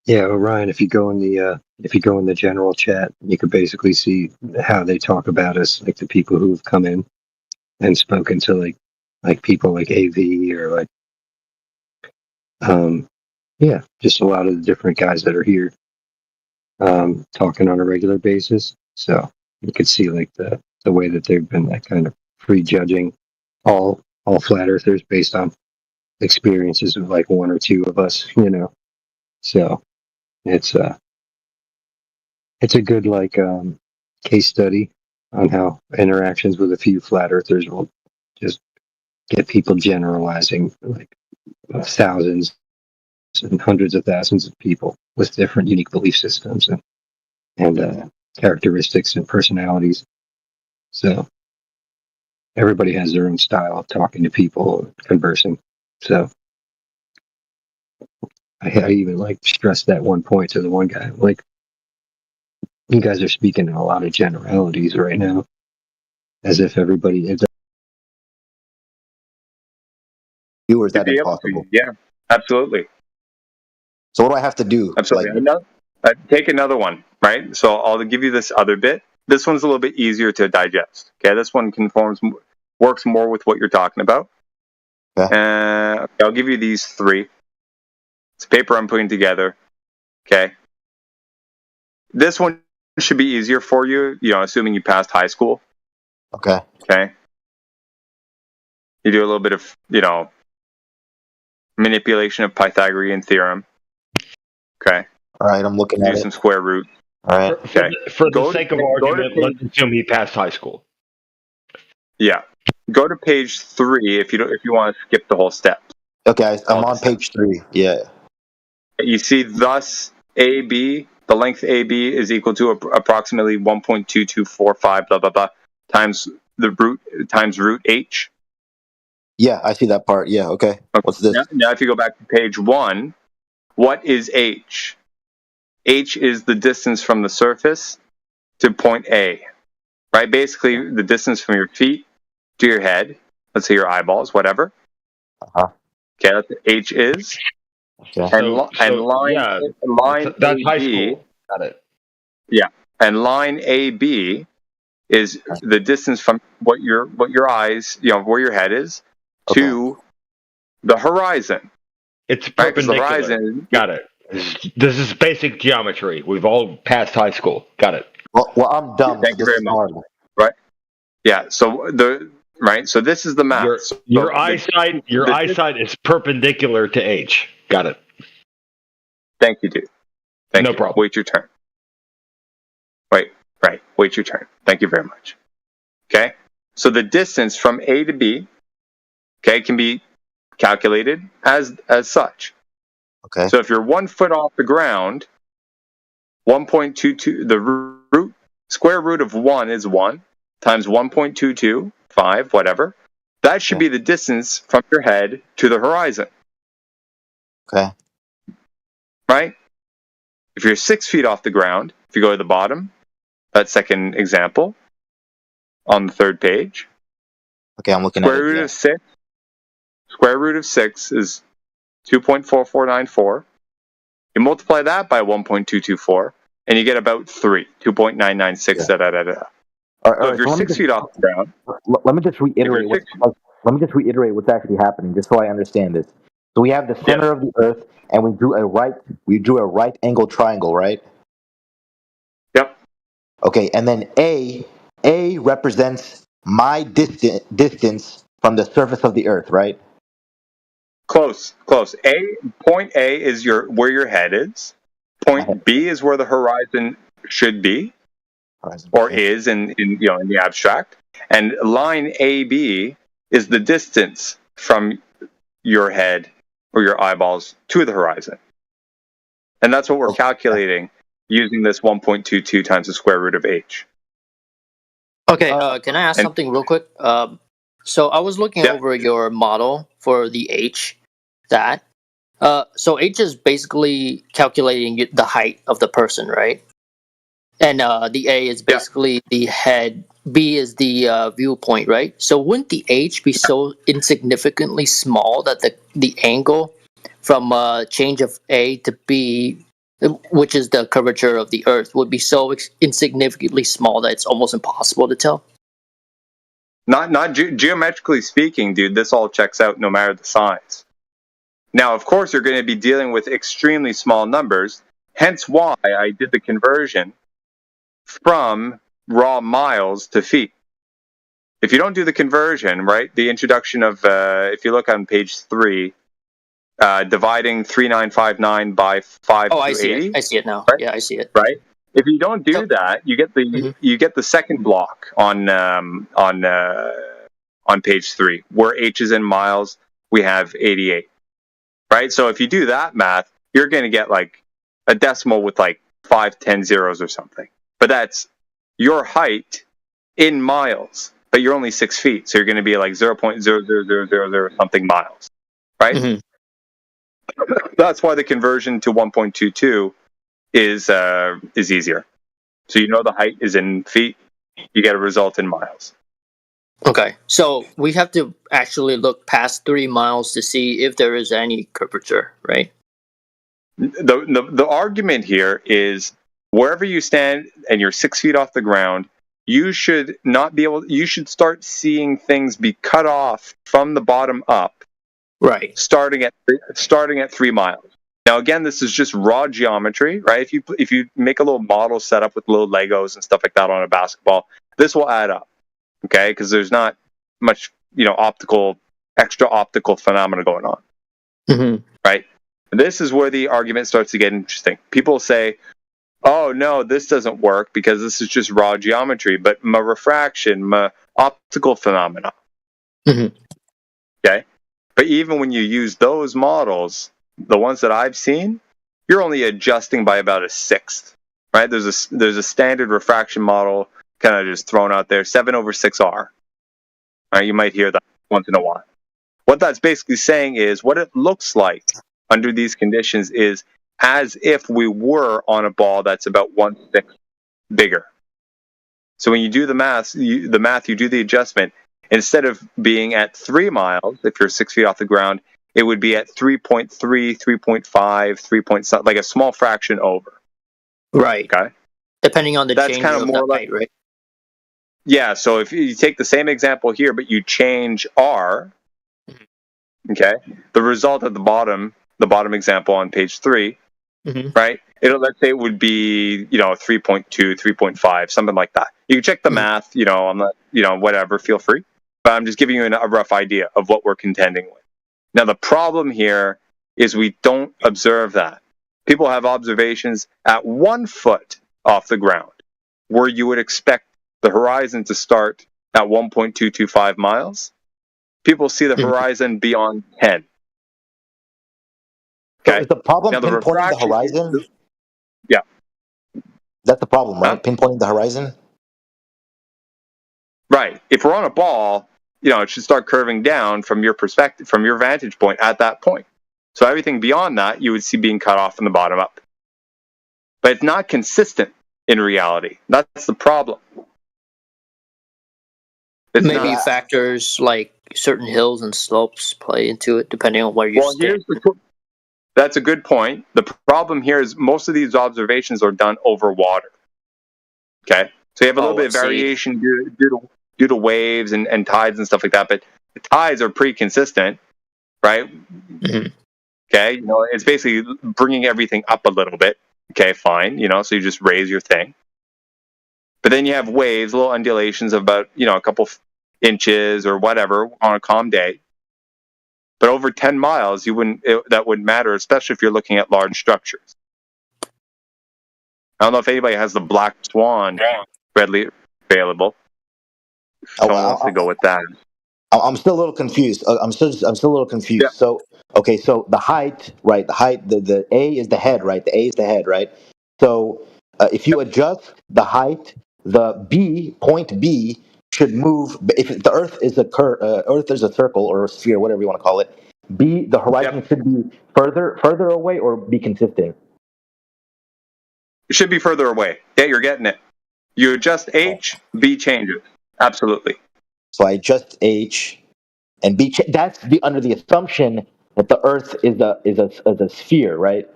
Yeah, Orion, if you go in the general chat, you can basically see how they talk about us, like the people who've come in and spoken to like people like AV or like yeah, just a lot of the different guys that are here talking on a regular basis. So you could see like the way that they've been like kind of prejudging all flat earthers based on experiences of like one or two of us, you know. So it's a good like case study on how interactions with a few flat earthers will just get people generalizing like thousands and hundreds of thousands of people with different unique belief systems and characteristics and personalities. So everybody has their own style of talking to people, conversing. So I even like stressed that one point to the one guy, like, you guys are speaking in a lot of generalities right now, as if everybody is. You or is To that be able impossible? to, yeah, absolutely. So what do I have to do? Absolutely. Like, Take another one, right? So I'll give you this other bit. This one's a little bit easier to digest. Okay, this one works more with what you're talking about. I'll give you these three. It's paper I'm putting together. Okay. This one should be easier for you, assuming you passed high school. Okay. Okay. You do a little bit of, manipulation of Pythagorean theorem. Okay. All right, I'm looking at do it. some square root. All right. Okay. For the sake of argument, let's assume he passed high school. Yeah. Go to page 3 if you want to skip the whole step. Okay, I'm on page 3. Yeah. You see, thus AB, the length AB is equal to approximately 1.2245 blah blah blah times the root times root h. Yeah, I see that part. Yeah, okay. What's this? Now, if you go back to page 1, what is h? H is the distance from the surface to point A, right? Basically, the distance from your feet to your head. Let's say your eyeballs, whatever. Uh-huh. Okay, that's what H is. Okay. And line that's high AB, school. Got it. yeah, and line AB is the distance from what your eyes, where your head is, to the horizon. It's Right? 'Cause perpendicular. the horizon. Got it. This is basic geometry. We've all passed high school. Got it. Well, I'm dumb. Thank you very much. Right? Yeah. So So this is the math. Your eyesight is perpendicular to H. Got it. Thank you, dude. Thank No you. problem. Wait your turn. Wait your turn. Thank you very much. Okay? So the distance from A to B, okay, can be calculated as such. Okay. So if you're 1 foot off the ground, 1.22, the square root of 1 is 1 times 1.225, whatever. That should be the distance from your head to the horizon. Okay. Right? If you're 6 feet off the ground, if you go to the bottom, that second example on the third page. Okay, I'm looking Square at it. root of 6. Square root of 6 is 2.4494. You multiply that by 1.224, and you get about 3, 2.996. Yeah. Da, da, da, da. All right, So if you're 6 feet off the ground, Let me just reiterate. Let me just reiterate what's actually happening, just so I understand this. So we have the center of the Earth, and we drew a right angle triangle, right? Yep. Okay, and then A represents my distance from the surface of the Earth, right? close. Point A is where your head is. Point B is where the horizon should be, or is in the abstract. And line AB is the distance from your head or your eyeballs to the horizon. And that's what we're calculating using this 1.22 times the square root of H. Okay, can I ask something real quick? So I was looking over your model for the H, so H is basically calculating the height of the person, right? And the A is basically the head. B is the viewpoint, right? So wouldn't the H be so insignificantly small that the angle from change of A to B, which is the curvature of the Earth, would be so insignificantly small that it's almost impossible to tell? Not geometrically speaking, dude. This all checks out no matter the size. Now, of course, you're going to be dealing with extremely small numbers. Hence, why I did the conversion from raw miles to feet. If you don't do the conversion, right, the introduction of, if you look on page 3, dividing 3959 by 5 I to see 80. it. I see it now. Right? Yeah, I see it. Right? If you don't do that, you get the second block on page 3, where H is in miles. We have 88. Right? So if you do that math, you're going to get like a decimal with like 5, 10 zeros or something. But that's your height in miles. But you're only 6 feet, so you're going to be like 0.00000 something miles. Right? Mm-hmm. That's why the conversion to 1.22 is easier. So you know the height is in feet, you get a result in miles. Okay, so we have to actually look past 3 miles to see if there is any curvature, right? The argument here is wherever you stand and you're 6 feet off the ground, you should start seeing things be cut off from the bottom up. Right. Starting at 3 miles. Now, again, this is just raw geometry, right? If you make a little model set up with little Legos and stuff like that on a basketball, this will add up, okay? Because there's not much, extra optical phenomena going on, right? And this is where the argument starts to get interesting. People say, "Oh no, this doesn't work because this is just raw geometry." But my refraction, my optical phenomena, okay? But even when you use those models, the ones that I've seen, you're only adjusting by about a sixth, right? There's a standard refraction model kind of just thrown out there, 7/6R. All right, you might hear that once in a while. What that's basically saying is what it looks like under these conditions is as if we were on a ball that's about 1/6 bigger. So when you do the math, you do the adjustment. Instead of being at 3 miles, if you're 6 feet off the ground, it would be at 3.3, 3.5, 3 point something, like a small fraction over. Right. Okay. Depending on the That's change kind of of more that like, height, right? Yeah. So if you take the same example here, but you change R, okay, the result at the bottom example on page 3, right? Let's say it would be 3.2, 3.5, something like that. You can check the math, on the whatever. Feel free, but I'm just giving you a rough idea of what we're contending with. Now the problem here is we don't observe that. People have observations at 1 foot off the ground, where you would expect the horizon to start at 1.225 miles. People see the horizon beyond 10. So is the problem Now, the pinpointing the refraction- horizon? Yeah. That's the problem, right? Pinpointing the horizon? Right. If we're on a ball, it should start curving down from your perspective, from your vantage point at that point. So everything beyond that, you would see being cut off from the bottom up. But it's not consistent in reality. That's the problem. It's Maybe not. factors like certain hills and slopes play into it, depending on where you stand. That's a good point. The problem here is most of these observations are done over water. Okay? So you have a little bit of variation due to waves and tides and stuff like that, but the tides are pretty consistent, right? Okay? It's basically bringing everything up a little bit. Okay, fine. So you just raise your thing. But then you have waves, little undulations of about, a couple inches or whatever on a calm day. But over 10 miles, that wouldn't matter, especially if you're looking at large structures. I don't know if anybody has the Black Swan readily available. Someone wants to go with that. I'm still a little confused. I'm still a little confused. Yeah. So the height, right? The height, the A is the head, right? The A is the head, right? So if you adjust the height, the point B should move. If the Earth is Earth is a circle or a sphere, whatever you want to call it, the horizon should be further away or be consistent. It should be further away. Yeah, you're getting it. You adjust H, B changes. Absolutely. So I adjust H, and B. That's under the assumption that the Earth is a sphere, right?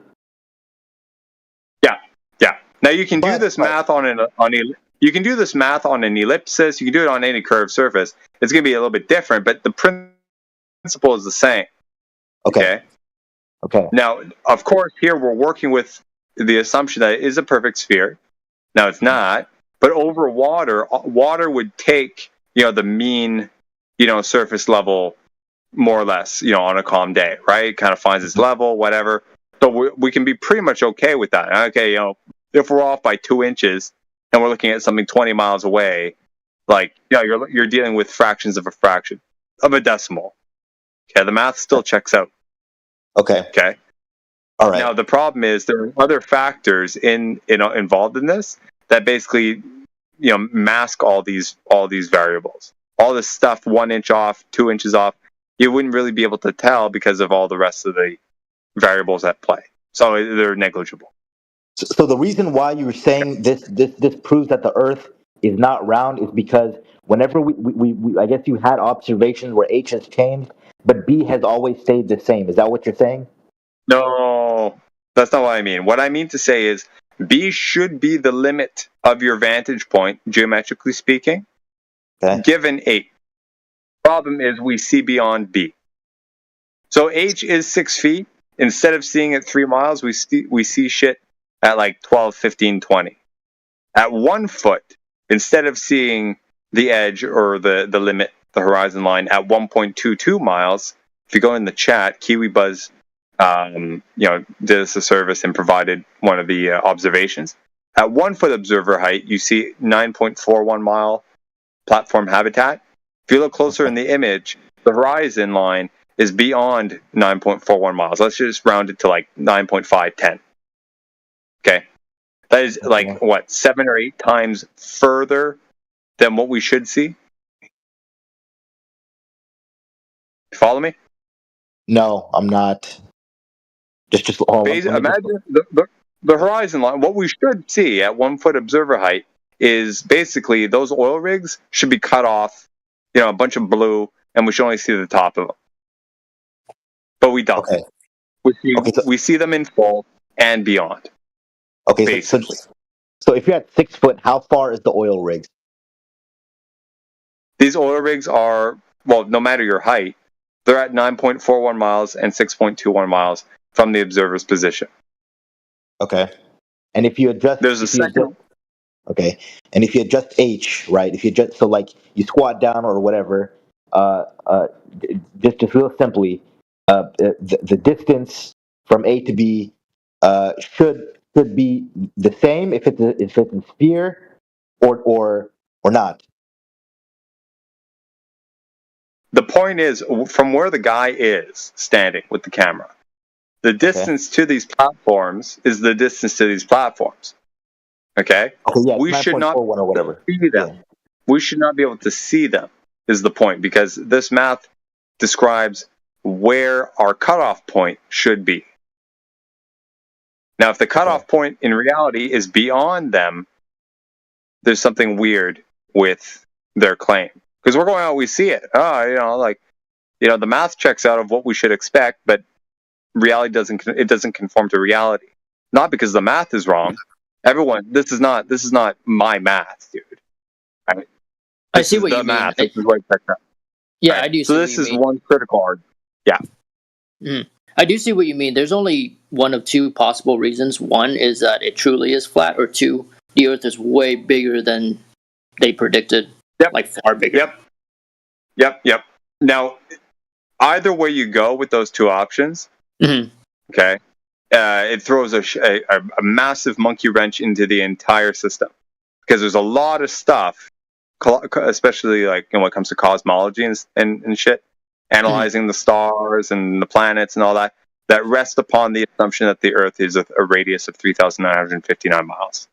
Yeah. Now you can do this math you can do this math on an ellipsis. You can do it on any curved surface. It's going to be a little bit different, but the principle is the same. Okay. Now, of course, here we're working with the assumption that it is a perfect sphere. Now it's not, but over water would take the mean surface level more or less on a calm day, right? It kind of finds its level, whatever. So we can be pretty much okay with that. Okay, if we're off by 2 inches and we're looking at something 20 miles away, you're dealing with fractions of a fraction of a decimal. Okay, the math still checks out. Okay. All right. Now the problem is there are other factors involved in this that basically mask all these variables. All this stuff 1 inch off, 2 inches off, you wouldn't really be able to tell because of all the rest of the variables at play. So they're negligible. So the reason why you were saying this proves that the Earth is not round is because whenever we I guess you had observations where H has changed, but B has always stayed the same. Is that what you're saying? No, that's not what I mean. What I mean to say is B should be the limit of your vantage point, geometrically speaking, given H. Problem is we see beyond B. So H is 6 feet. Instead of seeing it 3 miles, we see shit at like 12, 15, 20. At 1 foot, instead of seeing the edge or the limit, the horizon line at 1.22 miles, if you go in the chat, KiwiBuzz did us a service and provided one of the observations. At 1 foot observer height, you see 9.41 mile platform habitat. If you look closer in the image, the horizon line is beyond 9.41 miles. Let's just round it to like 9.510. Okay, that is like what 7 or 8 times further than what we should see. Follow me? No, I'm not. Just hold on, let me just- Imagine the horizon line. What we should see at 1 foot observer height is basically those oil rigs should be cut off, a bunch of blue, and we should only see the top of them. But we don't. Okay. We see them in full and beyond. Okay, basically. So if you're at 6 foot, how far is the oil rigs? These oil rigs are, well, no matter your height, they're at 9.41 miles and 6.21 miles from the observer's position. Okay. And if you adjust, there's a second. Okay. And if you adjust H, right? If you adjust, so like you squat down or whatever, just real simply, the distance from A to B should be the same if it's a sphere or not. The point is, from where the guy is standing with the camera, the distance to these platforms is the distance to these platforms. Okay? Yeah, we should not or whatever. see them. Yeah. We should not be able to see them, is the point, because this math describes where our cutoff point should be. Now, if the cutoff point in reality is beyond them, there's something weird with their claim. Because we're going out, we see it. The math checks out of what we should expect, but reality doesn't conform to reality. Not because the math is wrong. Everyone, this is not my math, dude. Right? I see what you mean. Math. This is what it checks out. Yeah, right? I do. So this is one critical argument. Yeah. I do see what you mean. There's only one of two possible reasons. One is that it truly is flat, or two, the Earth is way bigger than they predicted. Like far bigger. Yep. Now, either way you go with those two options, okay, it throws a massive monkey wrench into the entire system, because there's a lot of stuff, especially like when it comes to cosmology and shit, analyzing the stars and the planets and all that rest upon the assumption that the Earth is a radius of 3,959 miles.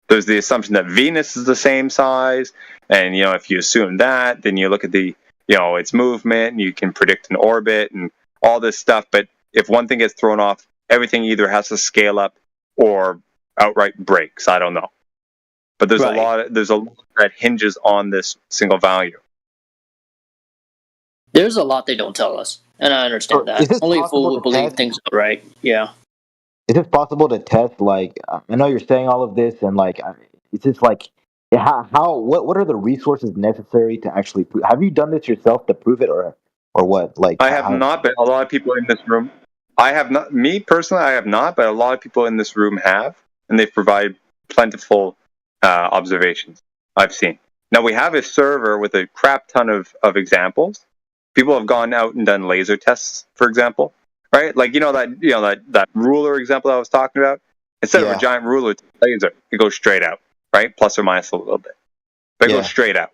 There's the assumption that Venus is the same size, and if you assume that, then you look at the its movement, and you can predict an orbit and all this stuff. But if one thing gets thrown off, everything either has to scale up or outright breaks. I don't know, but there's a lot that hinges on this single value. There's a lot they don't tell us, and I understand that. Only a fool would believe things are right. Yeah. Is it possible to test? Like, I know you're saying all of this, and like, it's just like, what are the resources necessary to actually prove? Have you done this yourself to prove it, or what? Like, I have not, but a lot of people in this room. I have not. Me personally, I have not, but a lot of people in this room have, and they've provided plentiful observations I've seen. Now we have a server with a crap ton of examples. People have gone out and done laser tests, for example. Right, like that ruler example I was talking about. Instead of a giant ruler, it's a laser. It goes straight out, right? Plus or minus a little bit, but it goes straight out,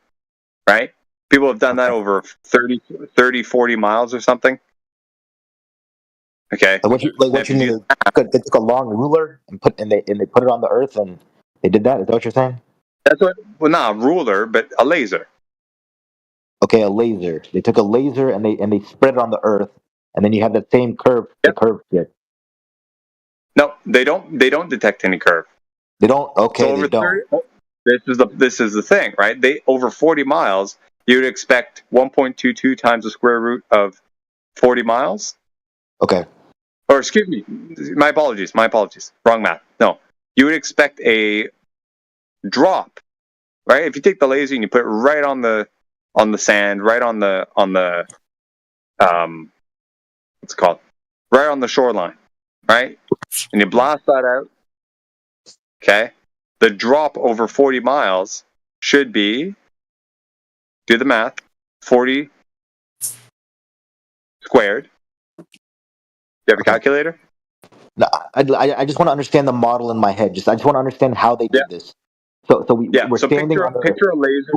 right? People have done that over 30, 40 miles or something. Okay. What you mean? They took a long ruler and they put it on the Earth, and they did that. Is that what you're saying? That's what. Well, not a ruler, but a laser. Okay, a laser. They took a laser and they spread it on the Earth. And then you have that same curve. The curve shit. No, they don't. They don't detect any curve. They don't. Okay, so they don't. This is the thing, right? They over 40 miles, you would expect 1.22 times the square root of 40 miles. Okay. Or excuse me, my apologies. Wrong math. No, you would expect a drop, right? If you take the laser and you put it right on the sand, right on the what's it called? Right on the shoreline, right? And you blast that out, okay? The drop over 40 miles should be, do the math, 40 squared. Do you have a calculator? No, I just want to understand the model in my head. I just want to understand how they did this. So we're standing on picture a laser.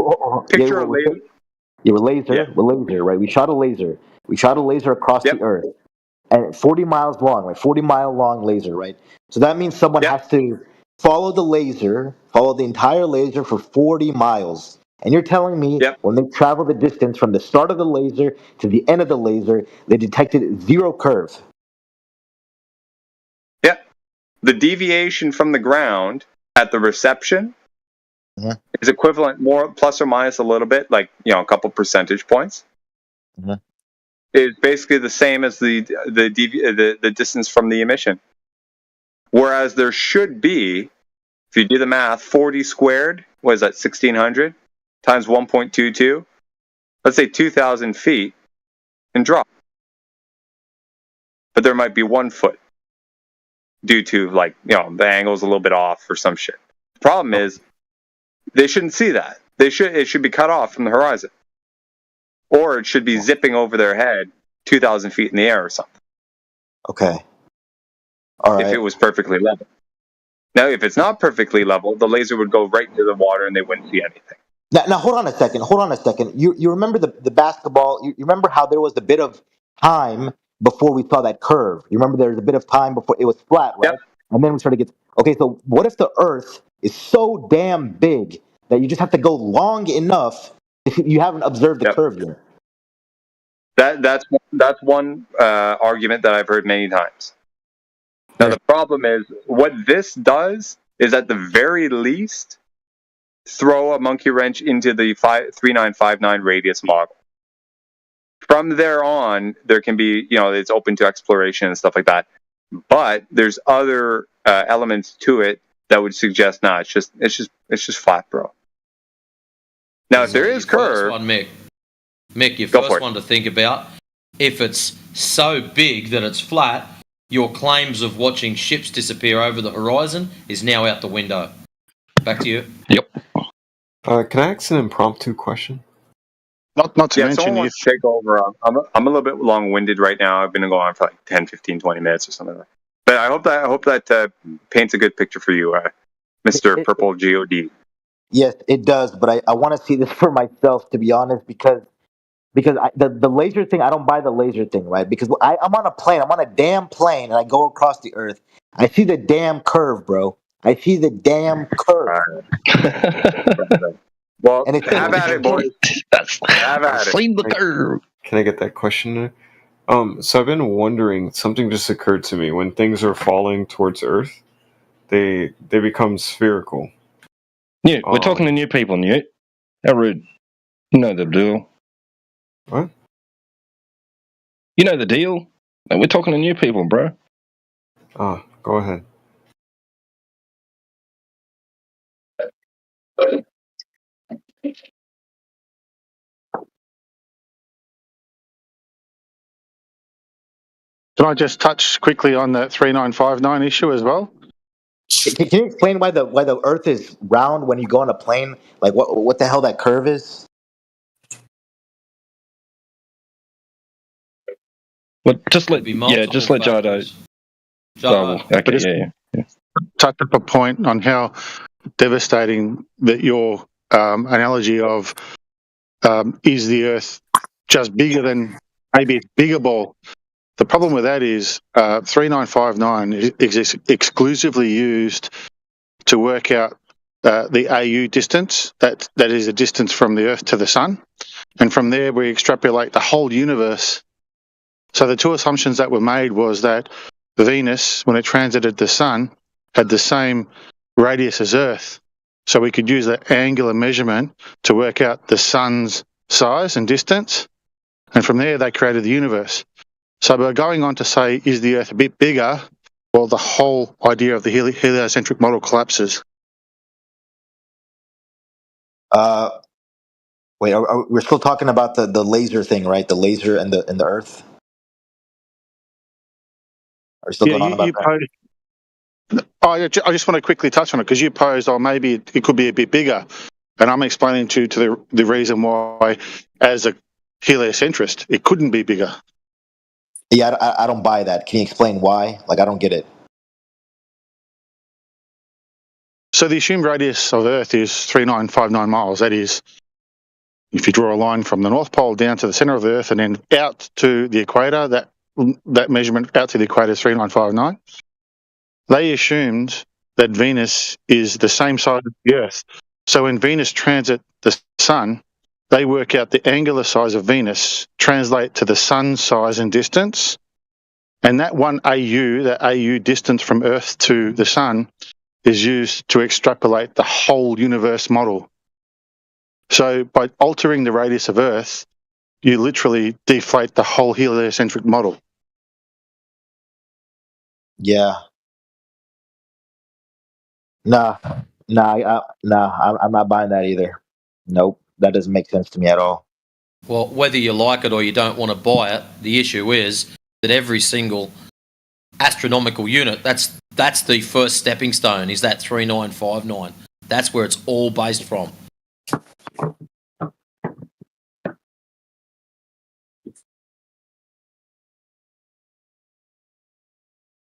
Picture a laser. You were laser, right? We shot a laser. We shot a laser across the Earth. and 40 miles long, right? 40-mile long laser, right? So that means someone has to follow the entire laser for 40 miles. And you're telling me when they travel the distance from the start of the laser to the end of the laser, they detected zero curve. Yeah. The deviation from the ground at the reception is equivalent, more plus or minus a little bit, like, you know, a couple percentage points. Is basically the same as the distance from the emission. Whereas there should be, if you do the math, 40 squared, what is that, 1600 times 1.22? Let's say 2,000 feet and drop. But there might be 1 foot due to, like, you know, the angle's a little bit off or some shit. The problem is they shouldn't see that. It should be cut off from the horizon. Or it should be zipping over their head 2,000 feet in the air or something. Okay. All right. If it was perfectly level. Now, if it's not perfectly level, the laser would go right into the water and they wouldn't see anything. Now hold on a second. You remember the basketball? You remember how there was a bit of time before we saw that curve? You remember there was a bit of time before it was flat, right? And then we started to get. Okay, so what if the Earth is so damn big that you just have to go long enough if you haven't observed the curve yet? That's one argument that I've heard many times. Now the problem is what this does is at the very least throw a monkey wrench into the 3959 radius model. From there on, there can be, you know, it's open to exploration and stuff like that. But there's other elements to it that would suggest, nah, it's just flat, bro. Now, if there is curve, Mick, your first one to think about, if it's so big that it's flat, your claims of watching ships disappear over the horizon is now out the window. Back to you. Yep. Can I ask an impromptu question? Not to mention, someone wants to take over. I'm a little bit long-winded right now. I've been going on for like 10, 15, 20 minutes or something like that. But I hope that paints a good picture for you, Mr. Purple God. Yes, it does. But I want to see this for myself, to be honest, because the laser thing, I don't buy the laser thing, right? Because I'm on a plane. I'm on a damn plane, and I go across the Earth. I see the damn curve, bro. I see the damn curve. Well, and it's have at it, boys. Have at it. the curve. Can I get that question there? So I've been wondering, something just occurred to me. When things are falling towards Earth, they become spherical. Yeah, we're talking to new people, Newt. How rude. You know the deal. What? You know the deal. We're talking to new people, bro. Go ahead. Can I just touch quickly on the 3959 issue as well? Can you explain why the Earth is round when you go on a plane? Like what the hell that curve is? Well, just let Jado. Okay, yeah. Touch up a point on how devastating that your analogy of is the Earth just bigger than maybe it's bigger ball. The problem with that is 3959 is exclusively used to work out the AU distance. That is the distance from the Earth to the Sun, and from there we extrapolate the whole universe. So the two assumptions that were made was that Venus, when it transited the Sun, had the same radius as Earth. So we could use that angular measurement to work out the Sun's size and distance, and from there they created the universe. So by going on to say, is the Earth a bit bigger? Well, the whole idea of the heliocentric model collapses. Wait, we're still talking about the laser thing, right? The laser and the Earth. Are we still going on about that? I just want to quickly touch on it because you posed, maybe it could be a bit bigger, and I'm explaining to the reason why, as a heliocentrist, it couldn't be bigger. Yeah, I don't buy that. Can you explain why? Like, I don't get it. So the assumed radius of Earth is 3959 miles. That is, if you draw a line from the North Pole down to the center of the Earth and then out to the equator, that that measurement out to the equator is 3959. They assumed that Venus is the same size as the Earth. So when Venus transit the Sun, they work out the angular size of Venus, translate to the Sun's size and distance, and that 1 AU, that AU distance from Earth to the Sun, is used to extrapolate the whole universe model. So by altering the radius of Earth, you literally deflate the whole heliocentric model. Yeah. Nah, I'm not buying that either. Nope, that doesn't make sense to me at all. Well, whether you like it or you don't want to buy it, the issue is that every single astronomical unit, that's the first stepping stone, is that 3959. That's where it's all based from.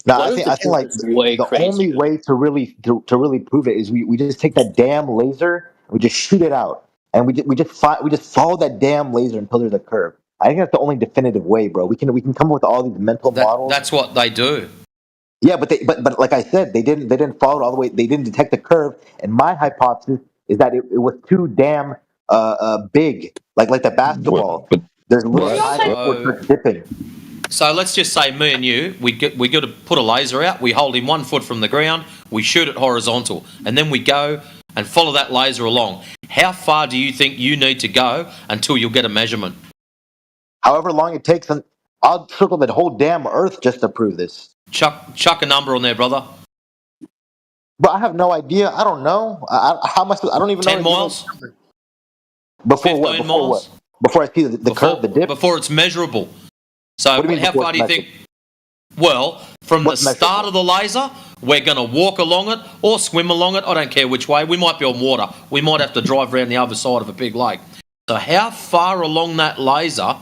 No, I think like the only way to really prove it is we just take that damn laser and we just shoot it out, and we just follow that damn laser until there's a curve. I think that's the only definitive way, bro. We can come up with all these mental models. That's what they do. Yeah, but like I said, they didn't follow it all the way. They didn't detect the curve, and my hypothesis is that it was too damn big, like the basketball. There's little eyes for dipping. So let's just say me and you, we got to put a laser out, we hold him 1 foot from the ground, we shoot it horizontal, and then we go and follow that laser along. How far do you think you need to go until you'll get a measurement? However long it takes, and I'll circle that whole damn Earth just to prove this. Chuck a number on there, brother. But I have no idea. I don't know. How much? I don't even know. 10 miles? Before what? Before what? Before I see the curve, the dip? Before it's measurable. So how far do you think? Well, from the start of the laser, we're going to walk along it or swim along it. I don't care which way. We might be on water. We might have to drive around the other side of a big lake. So how far along that laser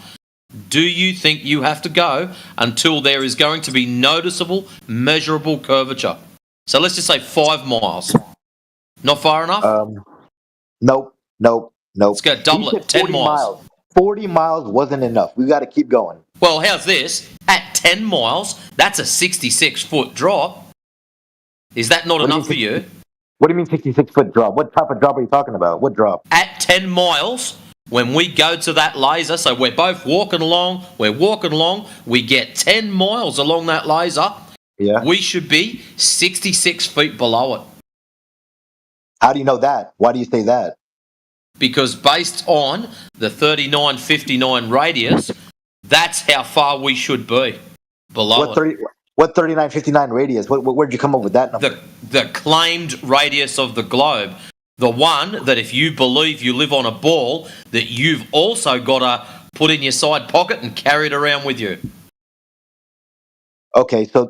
do you think you have to go until there is going to be noticeable, measurable curvature? So let's just say 5 miles. Not far enough? Nope. Let's go double it, 10 miles. 40 miles wasn't enough. We got to keep going. Well, how's this? At 10 miles, that's a 66-foot drop. Is that not enough for you? What do you mean 66-foot drop? What type of drop are you talking about? What drop? At 10 miles, when we go to that laser, so we're both walking along, we get 10 miles along that laser, we should be 66 feet below it. How do you know that? Why do you say that? Because based on the 3959 radius, that's how far we should be below it. What 3959 radius? Where'd you come up with that number? The claimed radius of the globe. The one that if you believe you live on a ball, that you've also got to put in your side pocket and carry it around with you. Okay, so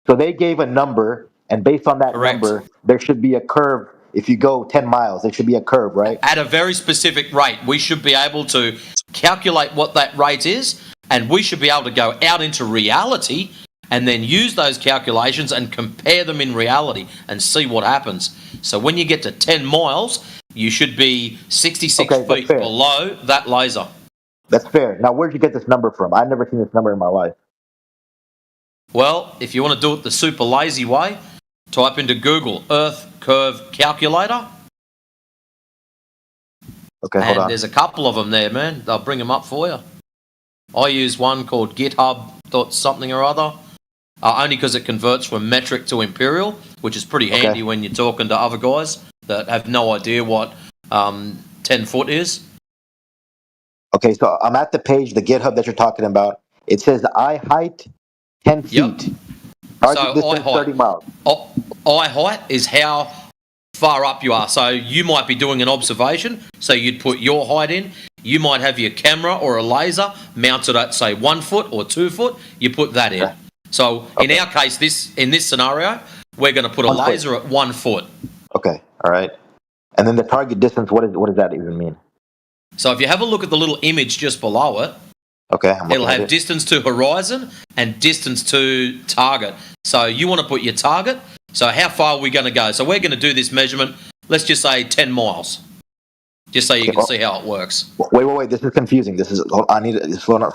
they gave a number, and based on that number, there should be a curve. If you go 10 miles, there should be a curve, right? At a very specific rate. We should be able to calculate what that rate is, and we should be able to go out into reality and then use those calculations and compare them in reality and see what happens. So when you get to 10 miles, you should be 66 feet below that laser. That's fair. Now, where'd you get this number from? I've never seen this number in my life. Well, if you want to do it the super lazy way, type into Google Earth Curve Calculator. Okay, hold on. There's a couple of them there, man. They'll bring them up for you. I use one called GitHub.something or other, only because it converts from metric to imperial, which is pretty handy when you're talking to other guys that have no idea what 10 foot is. Okay, so I'm at the page, the GitHub that you're talking about. It says the eye height, 10 feet. Target distance, 30 miles. Eye height is how far up you are. So you might be doing an observation, so you'd put your height in. You might have your camera or a laser mounted at, say, 1 foot or 2 foot. You put that in. So in our case, in this scenario, we're going to put a laser at 1 foot. Okay, all right. And then the target distance, what does that even mean? So if you have a look at the little image just below it, it'll have distance to horizon and distance to target. So you want to put your target. So how far are we going to go? So we're going to do this measurement, let's just say 10 miles. just so you can see how it works. Wait. This is confusing. This is. I need to slow down.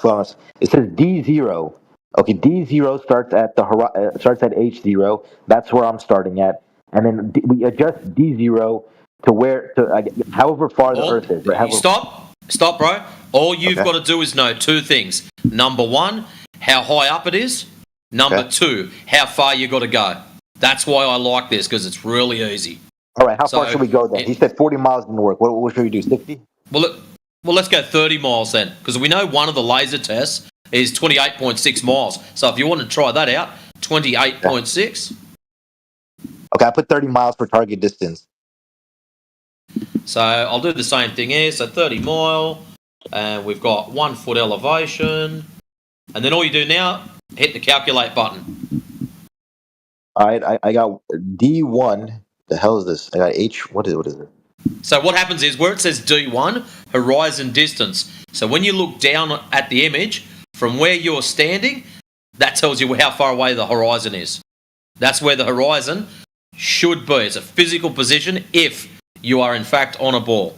It says D0. Okay, D0 starts at starts at H0. That's where I'm starting at, and then we adjust D0 to however far the Earth is. Right? Stop, bro. All you've got to do is know two things. Number one, how high up it is. Number two, how far you got to go. That's why I like this, because it's really easy. All right, how far should we go then? He said 40 miles didn't work. What should we do? 60? Well, let's go 30 miles then, because we know one of the laser tests is 28.6 miles. So if you want to try that out, 28.6. Okay, I put 30 miles for target distance. So I'll do the same thing here. So 30 mile, and we've got 1 foot elevation, and then all you do now, hit the calculate button. All right, I got D1. The hell is this? I got H. What is it? So what happens is where it says D1, horizon distance. So when you look down at the image from where you're standing, that tells you how far away the horizon is. That's where the horizon should be. It's a physical position if you are in fact on a ball.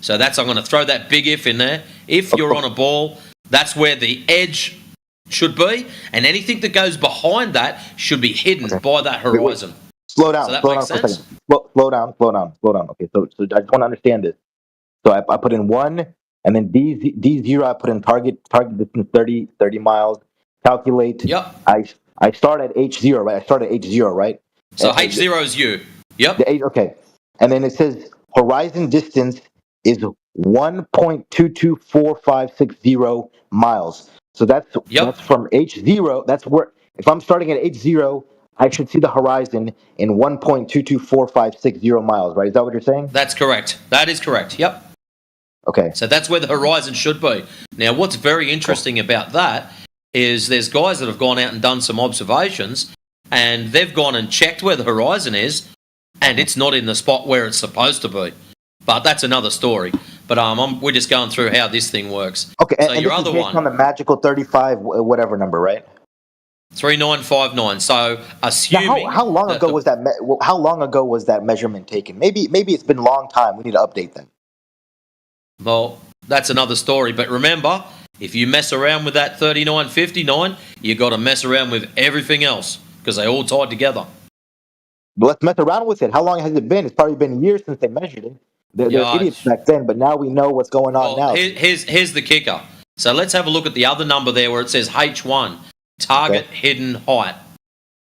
So I'm going to throw that big if in there. If you're on a ball, that's where the edge should be, and anything that goes behind that should be hidden by that horizon. Slow down. So that slow makes down for a sense? second. Slow down. Okay, so I just want to understand this. So I put in 1, and then D0. I put in target distance 30 miles. Calculate. Yep. I start at H0, right? I start at H0, right? So H0 is you. Yep. Okay, and then it says horizon distance is 1.224560 miles. So that's from H0. That's where, if I'm starting at H0, I should see the horizon in 1.224560 miles, right? Is that what you're saying? That's correct. That is correct. Yep. Okay. So that's where the horizon should be. Now, what's very interesting about that is there's guys that have gone out and done some observations, and they've gone and checked where the horizon is, and it's not in the spot where it's supposed to be. But that's another story. But we're just going through how this thing works. Okay, so and your this other is based one on the magical 35 whatever number, right? 3959. So assuming now, how long ago was that? How long ago was that measurement taken? Maybe it's been a long time. We need to update them. Well, that's another story. But remember, if you mess around with that 3959, you got to mess around with everything else because they all tied together. But let's mess around with it. How long has it been? It's probably been years since they measured it. They're idiots back then, but now we know what's going on now. Here's the kicker. So let's have a look at the other number there where it says H1, target hidden height.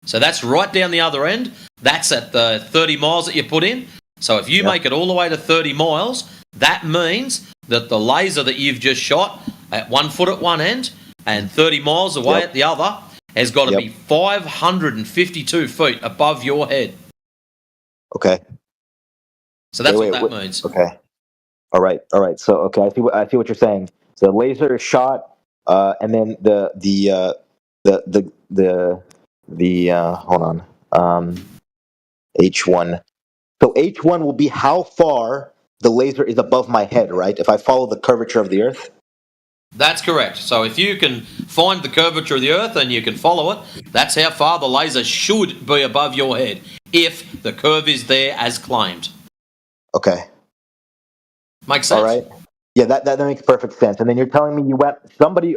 So that's right down the other end. That's at the 30 miles that you put in. So if you make it all the way to 30 miles, that means that the laser that you've just shot at 1 foot at one end and 30 miles away at the other has got to be 552 feet above your head. Okay. So that's what that means. Okay. All right. So I see what you're saying. So the laser is shot, and then the hold on. H1. So H1 will be how far the laser is above my head, right? If I follow the curvature of the Earth. That's correct. So if you can find the curvature of the Earth and you can follow it, that's how far the laser should be above your head if the curve is there as claimed. Okay. Makes sense? All right. Yeah, that makes perfect sense. And then you're telling me somebody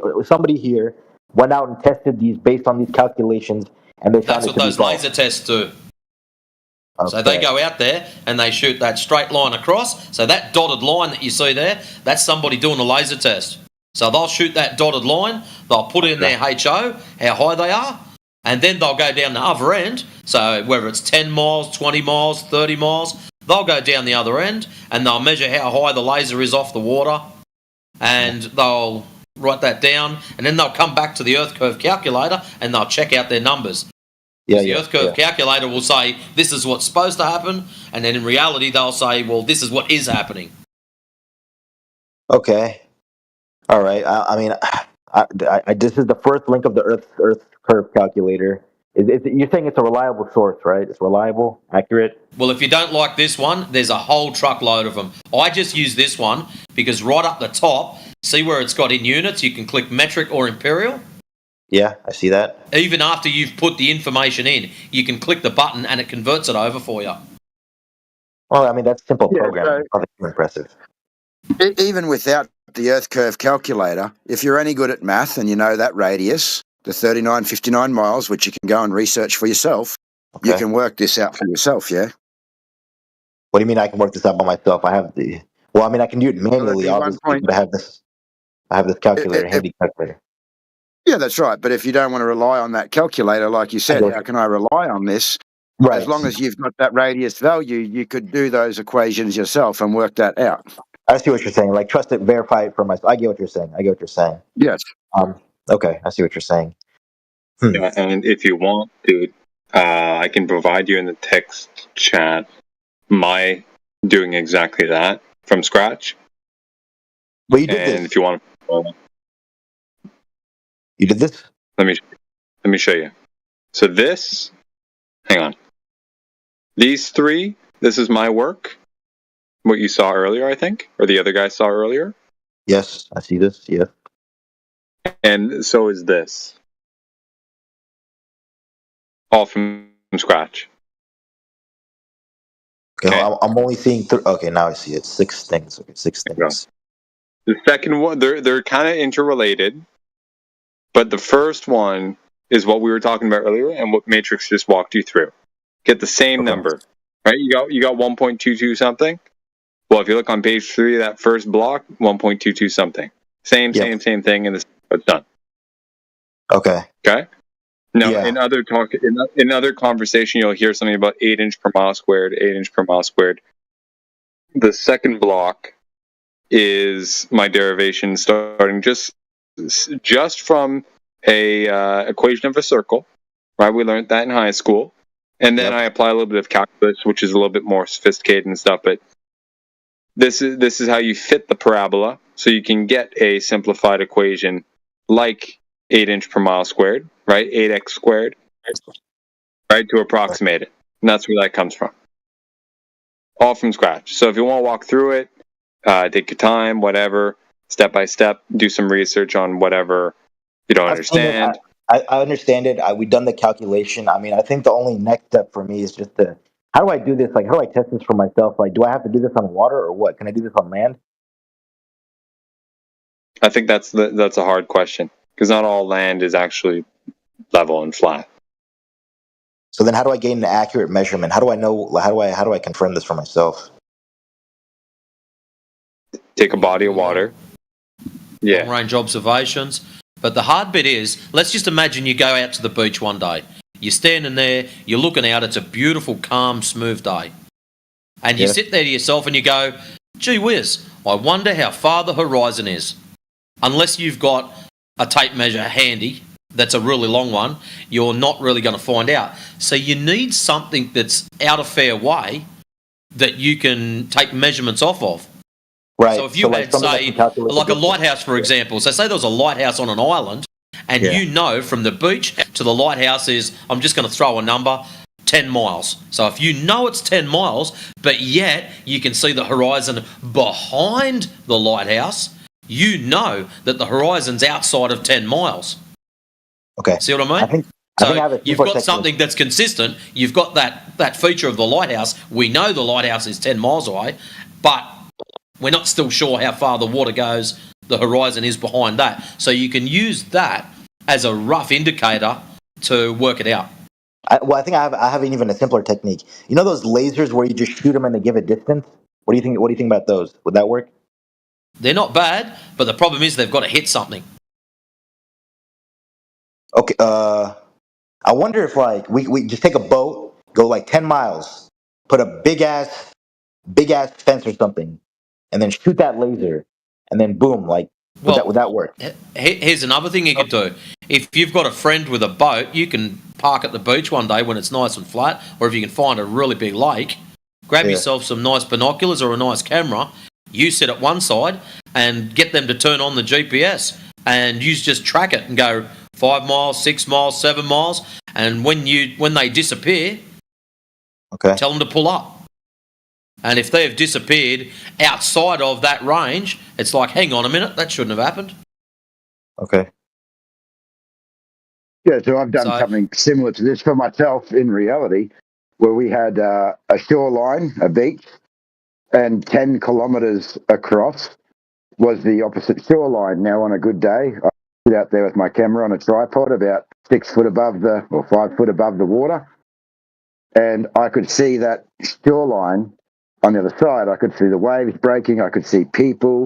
here went out and tested these based on these calculations, and they found that's what those laser tests do. Okay. So they go out there and they shoot that straight line across. So that dotted line that you see there, that's somebody doing a laser test. So they'll shoot that dotted line, they'll put in their HO, how high they are, and then they'll go down the other end. So whether it's 10 miles, 20 miles, 30 miles, they'll go down the other end and they'll measure how high the laser is off the water, and they'll write that down, and then they'll come back to the Earth Curve calculator and they'll check out their numbers. The Earth Curve calculator will say, this is what's supposed to happen, and then in reality they'll say, well, this is what is happening. Okay. All right. I mean, this is the first link of the Earth Curve calculator. You're saying it's a reliable source, right? It's reliable, accurate? Well, if you don't like this one, there's a whole truckload of them. I just use this one because right up the top, see where it's got in units, you can click metric or imperial. Yeah, I see that. Even after you've put the information in, you can click the button and it converts it over for you. Well, I mean, that's simple programming. Nothing too impressive. Even without the Earth curve calculator, if you're any good at math and you know that radius, the 3959 miles, which you can go and research for yourself, you can work this out for yourself, yeah? What do you mean I can work this out by myself? I have the. Well, I mean I can do it manually, obviously, but I have this calculator, handy calculator. Yeah, that's right. But if you don't want to rely on that calculator, like you said, how can I rely on this? Right. As long as you've got that radius value, you could do those equations yourself and work that out. I see what you're saying. Like, trust it, verify it for myself. I get what you're saying. Yes. Okay, I see what you're saying. Yeah, and if you want, dude, I can provide you in the text chat my doing exactly that from scratch. Well, you did and this. If you want, you did this. Let me show you. So this, hang on. These three. This is my work. What you saw earlier, I think, or the other guy saw earlier. Yes, I see this. Yeah. And so is this. All from scratch. Okay, I'm only seeing. Okay, now I see it. 6 things. Okay, 6 things. The second one, they're kind of interrelated, but the first one is what we were talking about earlier, and what Matrix just walked you through. Get the same number, right? You got 1.22 something. Well, if you look on page 3 of that first block, 1.22 something. Same thing, and it's done. Okay. Okay. Now, in other conversation, you'll hear something about 8 inch per mile squared, 8 inch per mile squared. The second block is my derivation starting just from a equation of a circle, right? We learned that in high school, and then I apply a little bit of calculus, which is a little bit more sophisticated and stuff. But this is how you fit the parabola, so you can get a simplified equation like 8 inch per mile squared, right? 8x squared, right? To approximate it, and that's where that comes from. All from scratch. So if you want to walk through it, take your time, whatever, step by step, do some research on whatever you don't understand. I understand it. We've done the calculation. I mean, I think the only next step for me is just how do I do this? Like, how do I test this for myself? Like, do I have to do this on water or what? Can I do this on land? I think that's a hard question, because not all land is actually level and flat. So then how do I gain an accurate measurement? How do I know, how do I confirm this for myself? Take a body of water. Yeah. Long range observations. But the hard bit is, let's just imagine you go out to the beach one day. You're standing there, you're looking out, it's a beautiful, calm, smooth day. And you sit there to yourself and you go, gee whiz, I wonder how far the horizon is. Unless you've got a tape measure handy, that's a really long one, you're not really going to find out. So you need something that's out of fair way that you can take measurements off of. Right. So if you had, say, like a lighthouse, for example, so say there was a lighthouse on an island, and you know from the beach to the lighthouse is, I'm just going to throw a number, 10 miles. So if you know it's 10 miles, but yet you can see the horizon behind the lighthouse, you know that the horizon's outside of 10 miles. Okay. See what I mean? So you've got something that's consistent. You've got that feature of the lighthouse. We know the lighthouse is 10 miles away, but we're not still sure how far the water goes, the horizon is behind that. So you can use that as a rough indicator to work it out. I think I have even a simpler technique. You know those lasers where you just shoot them and they give a distance? What do you think? What do you think about those? Would that work? They're not bad, but the problem is they've got to hit something. Okay. I wonder if like we just take a boat, go like 10 miles, put a big ass fence or something, and then shoot that laser, and then boom, like would that work? Here's another thing you could do. If you've got a friend with a boat, you can park at the beach one day when it's nice and flat, or if you can find a really big lake, grab yourself some nice binoculars or a nice camera, you sit at one side and get them to turn on the GPS, and you just track it and go 5 miles, 6 miles, 7 miles, and when they disappear, tell them to pull up. And if they have disappeared outside of that range, it's like, hang on a minute, that shouldn't have happened. Okay. Yeah, so I've done something similar to this for myself in reality, where we had a shoreline, a beach, and 10 kilometers across was the opposite shoreline. Now, on a good day, I sit out there with my camera on a tripod about 6 foot above or 5 foot above the water, and I could see that shoreline on the other side. I could see the waves breaking. I could see people,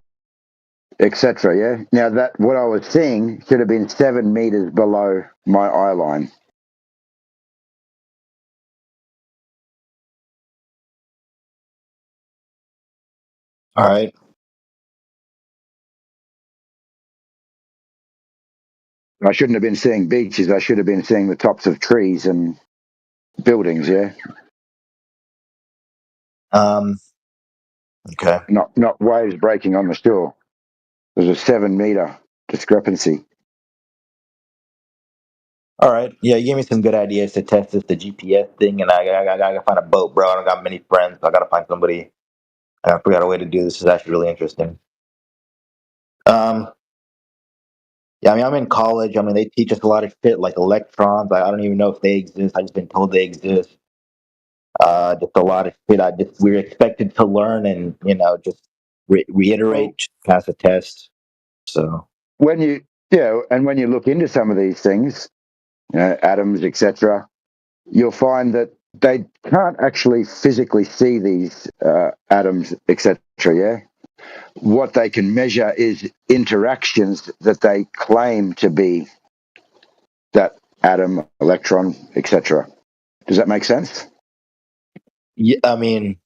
etc. Yeah. Now, that what I was seeing should have been 7 meters below my eye line. All right. I shouldn't have been seeing beaches. I should have been seeing the tops of trees and buildings. Yeah. Okay. Not waves breaking on the shore. There's a 7 meter discrepancy. All right. Yeah, you gave me some good ideas to test the GPS thing, and I gotta find a boat, bro. I don't got many friends, so I gotta find somebody. I gotta figure out a way to do this. This is actually really interesting. Yeah, I mean, I'm in college. I mean, they teach us a lot of shit like electrons. I don't even know if they exist. I just been told they exist. Just a lot of shit. We're expected to learn and just reiterate, just pass a test. So When you look into some of these things, atoms, etc., you'll find that they can't actually physically see these atoms, etc. Yeah, what they can measure is interactions that they claim to be that atom, electron, etc. Does that make sense? yeah, I mean,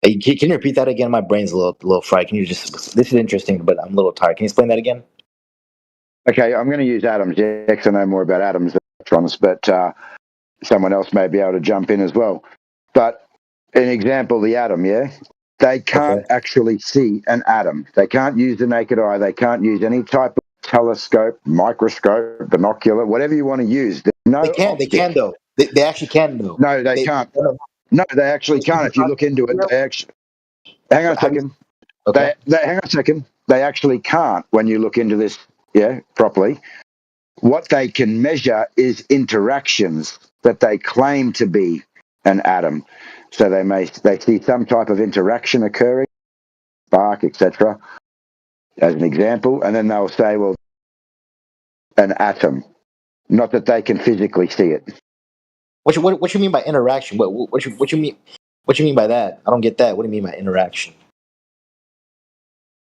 can you repeat that again? My brain's a little fried. Can you just? This is interesting, but I'm a little tired. Can you explain that again? Okay, I'm going to use atoms, yeah, because I know more about atoms than electrons, but someone else may be able to jump in as well. But an example, the atom, yeah? They can't actually see an atom. They can't use the naked eye. They can't use any type of telescope, microscope, binocular, whatever you want to use. There's no They can. They can though. They actually can though. No, they can't. No, they actually can't. If you look into it, they actually. Hang on a second. Okay. Hang on a second. They actually can't when you look into this, yeah, properly. What they can measure is interactions that they claim to be an atom. So they see some type of interaction occurring, spark, etc., as an example, and then they'll say, well, an atom. Not that they can physically see it. What you mean by interaction? What you mean? What you mean by that? I don't get that. What do you mean by interaction?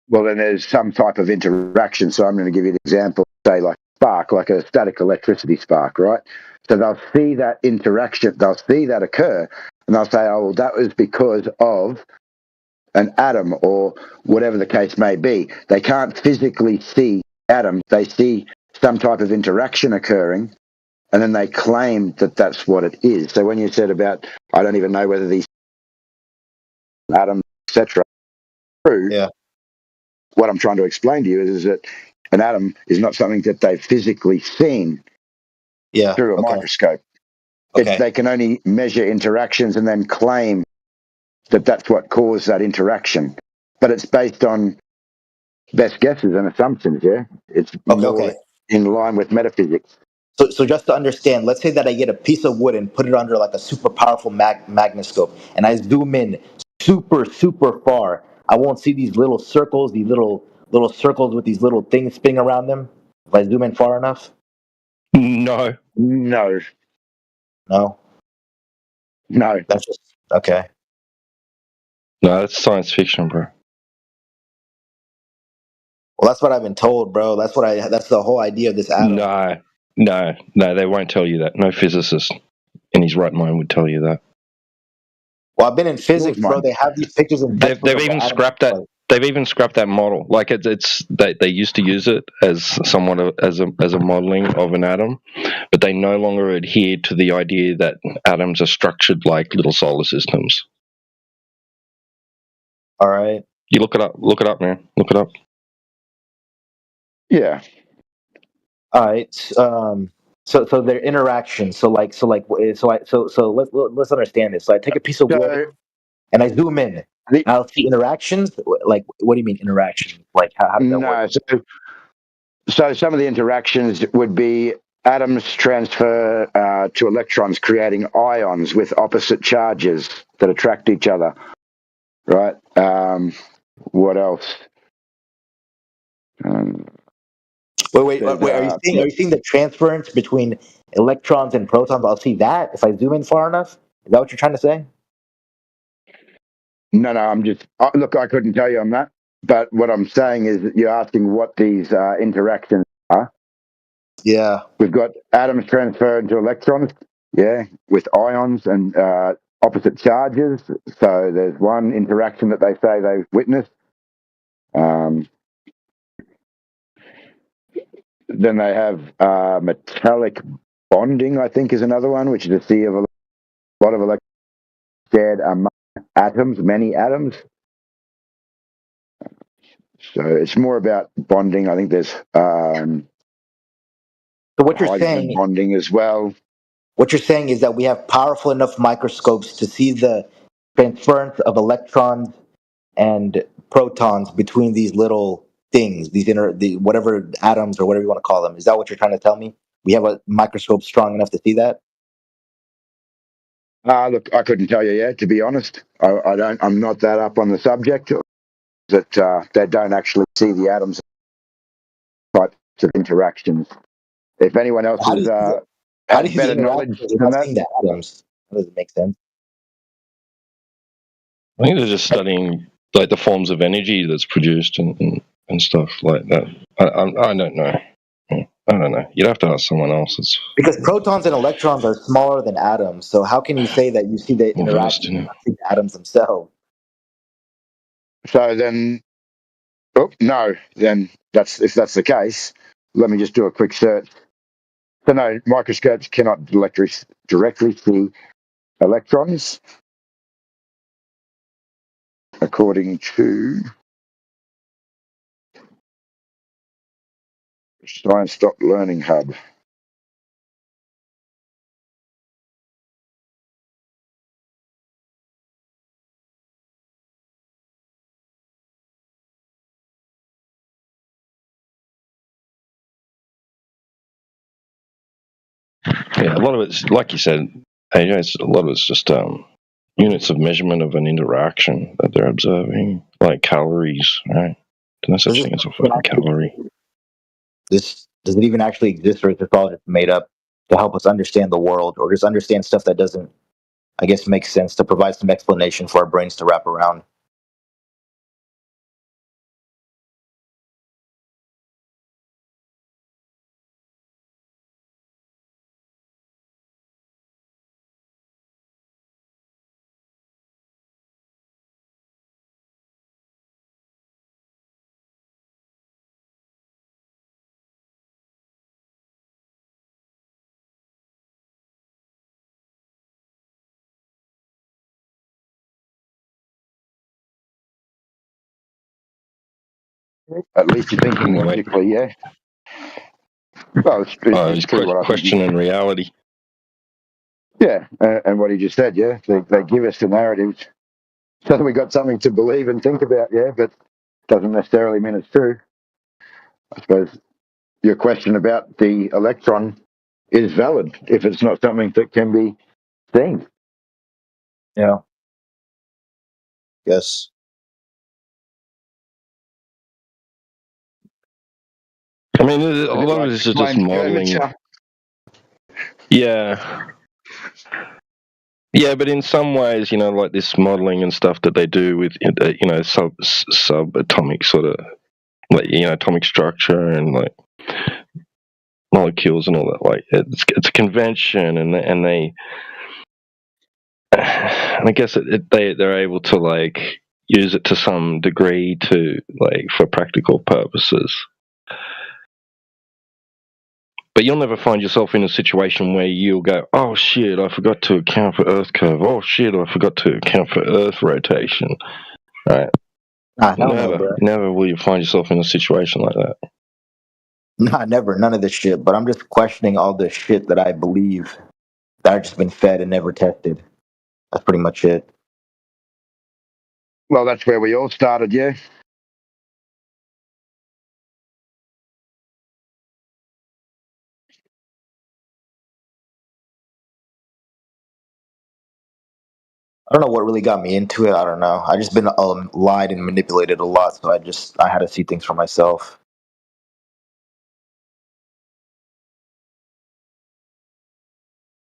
Well, then there's some type of interaction. So I'm going to give you an example, say like spark, like a static electricity spark, right? So they'll see that interaction, they'll see that occur, and they'll say, oh, well, that was because of an atom or whatever the case may be. They can't physically see atoms. They see some type of interaction occurring, and then they claim that that's what it is. So when you said about, I don't even know whether these atoms, etc., are true. Yeah. What I'm trying to explain to you is that an atom is not something that they've physically seen through a microscope. They can only measure interactions and then claim that that's what caused that interaction. But it's based on best guesses and assumptions, yeah? It's more in line with metaphysics. So just to understand, let's say that I get a piece of wood and put it under like a super powerful magnoscope, and I zoom in super far. I won't see these little circles, these little circles with these little things spinning around them. If I zoom in far enough. No. No. No. No. That's just okay. No, that's science fiction, bro. Well, that's what I've been told, bro. That's the whole idea of this atom. No, they won't tell you that. No physicist in his right mind would tell you that. Well, I've been in physics, bro. They have these pictures in They've even scrapped that. They've even scrapped that model. Like they used to use it as somewhat as a modeling of an atom, but they no longer adhere to the idea that atoms are structured like little solar systems. All right. You look it up. Look it up, man. Look it up. Yeah. All right. So their interaction. So let's understand this. So I take a piece of wood and I zoom in. I'll see interactions. Like, what do you mean interactions? Like, how does that work? So some of the interactions would be atoms transfer to electrons, creating ions with opposite charges that attract each other. Right. What else? Wait. Are you seeing the transference between electrons and protons? I'll see that if I zoom in far enough. Is that what you're trying to say? No, I'm just look. I couldn't tell you on that, but what I'm saying is that you're asking what these interactions are. Yeah, we've got atoms transfer into electrons. Yeah, with ions and opposite charges. So there's one interaction that they say they've witnessed. Then they have metallic bonding, I think, is another one, which is a sea of a lot of electrons shared among atoms, many atoms. So it's more about bonding. I think there's so what you're saying bonding as well. What you're saying is that we have powerful enough microscopes to see the transference of electrons and protons between these little things, whatever atoms or whatever you want to call them. Is that what you're trying to tell me? We have a microscope strong enough to see that? Look, I couldn't tell you yet, to be honest. I'm not that up on the subject. That they don't actually see the atoms types of interactions. If anyone else has better knowledge than that, the atoms. How does it make sense? I think they're just studying like the forms of energy that's produced and stuff like that. I don't know. I don't know. You'd have to ask someone else. Because protons and electrons are smaller than atoms, so how can you say that you see the interaction between the atoms themselves? So then, then if that's the case, let me just do a quick search. So no, microscopes cannot directly see electrons, according to Science Learning Hub. Yeah, a lot of it's like you said, AJ. A lot of it's just units of measurement of an interaction that they're observing, like calories, right? No such thing as a fucking calorie. Does it even actually exist, or is it all just made up to help us understand the world, or just understand stuff that doesn't, I guess, make sense, to provide some explanation for our brains to wrap around? At least you're thinking logically, yeah. Well, it's true what I questioning reality. Yeah, and what he just said, yeah. They give us the narratives so that we got something to believe and think about, yeah, but doesn't necessarily mean it's true. I suppose your question about the electron is valid if it's not something that can be seen. Yeah. Yes. I mean, a lot of this is just modeling. Yeah. Yeah, but in some ways, like this modeling and stuff that they do with, subatomic sort of, like, atomic structure and like molecules and all that. Like, it's a convention, and they, and I guess they're able to like use it to some degree to like for practical purposes. But you'll never find yourself in a situation where you'll go, oh shit, I forgot to account for Earth curve. Oh shit, I forgot to account for Earth rotation. Right? Never will you find yourself in a situation like that. Nah, never. None of this shit. But I'm just questioning all the shit that I believe that I've just been fed and never tested. That's pretty much it. Well, that's where we all started, yeah. I don't know what really got me into it. I don't know. I just been lied and manipulated a lot, so I had to see things for myself.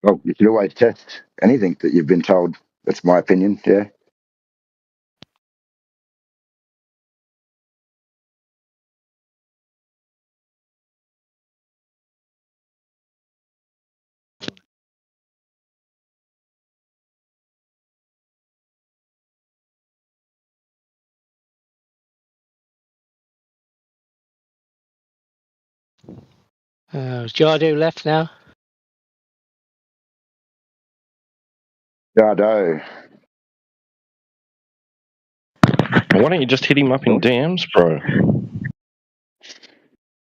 Well, you should always test anything that you've been told. That's my opinion. Yeah. Jardo left now. Jardo. Why don't you just hit him up in DMs, bro?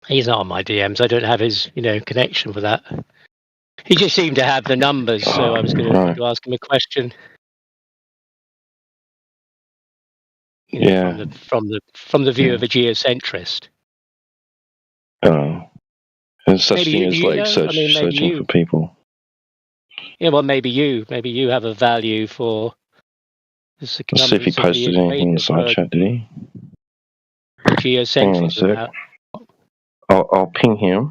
He's not on my DMs. I don't have his, connection for that. He just seemed to have the numbers, so I was going to ask him a question. From the view of a geocentrist. Oh, there's such Maybe thing you as know? searching for people. Yeah, well, maybe you have a value for the Let's see if he posted anything in the side chat, did he? Geocentrism. I'll ping him.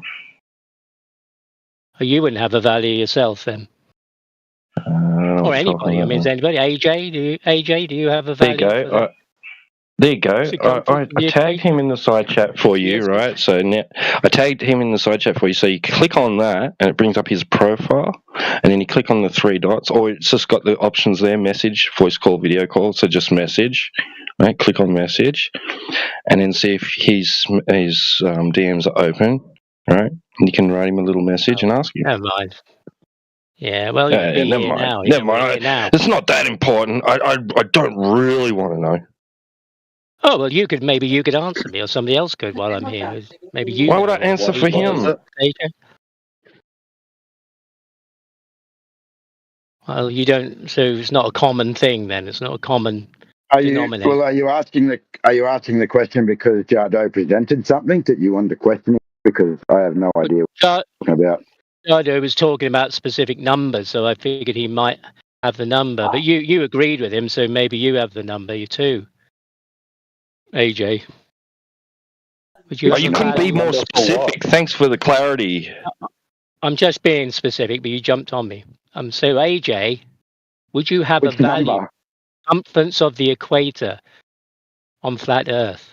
You wouldn't have a value yourself then. Or anybody. I mean, is anybody? AJ, do you have a value? There you go. There you go. I tagged him in the side chat for you, right? So now I tagged him in the side chat for you. So you click on that, and it brings up his profile, and then you click on the 3 dots, or it's just got the options there: message, voice call, video call. So just message, right? Click on message, and then see if his DMs are open, right? And you can write him a little message and ask him. Never mind. Yeah, well, never mind. Never mind. It's not that important. I don't really want to know. Oh well, maybe you could answer me, or somebody else could while I'm here. Maybe you. Why would I answer for him? Well, you don't. So it's not a common thing then. It's not a common denominator. Well, are you asking the question because Jardo presented something that you wanted to question? Because I have no idea what you're talking about. Jardo was talking about specific numbers, so I figured he might have the number. But you agreed with him, so maybe you have the number too. AJ. You couldn't be more specific. Thanks for the clarity. I'm just being specific, but you jumped on me. So AJ, would you have a value? Circumference of the equator on flat Earth.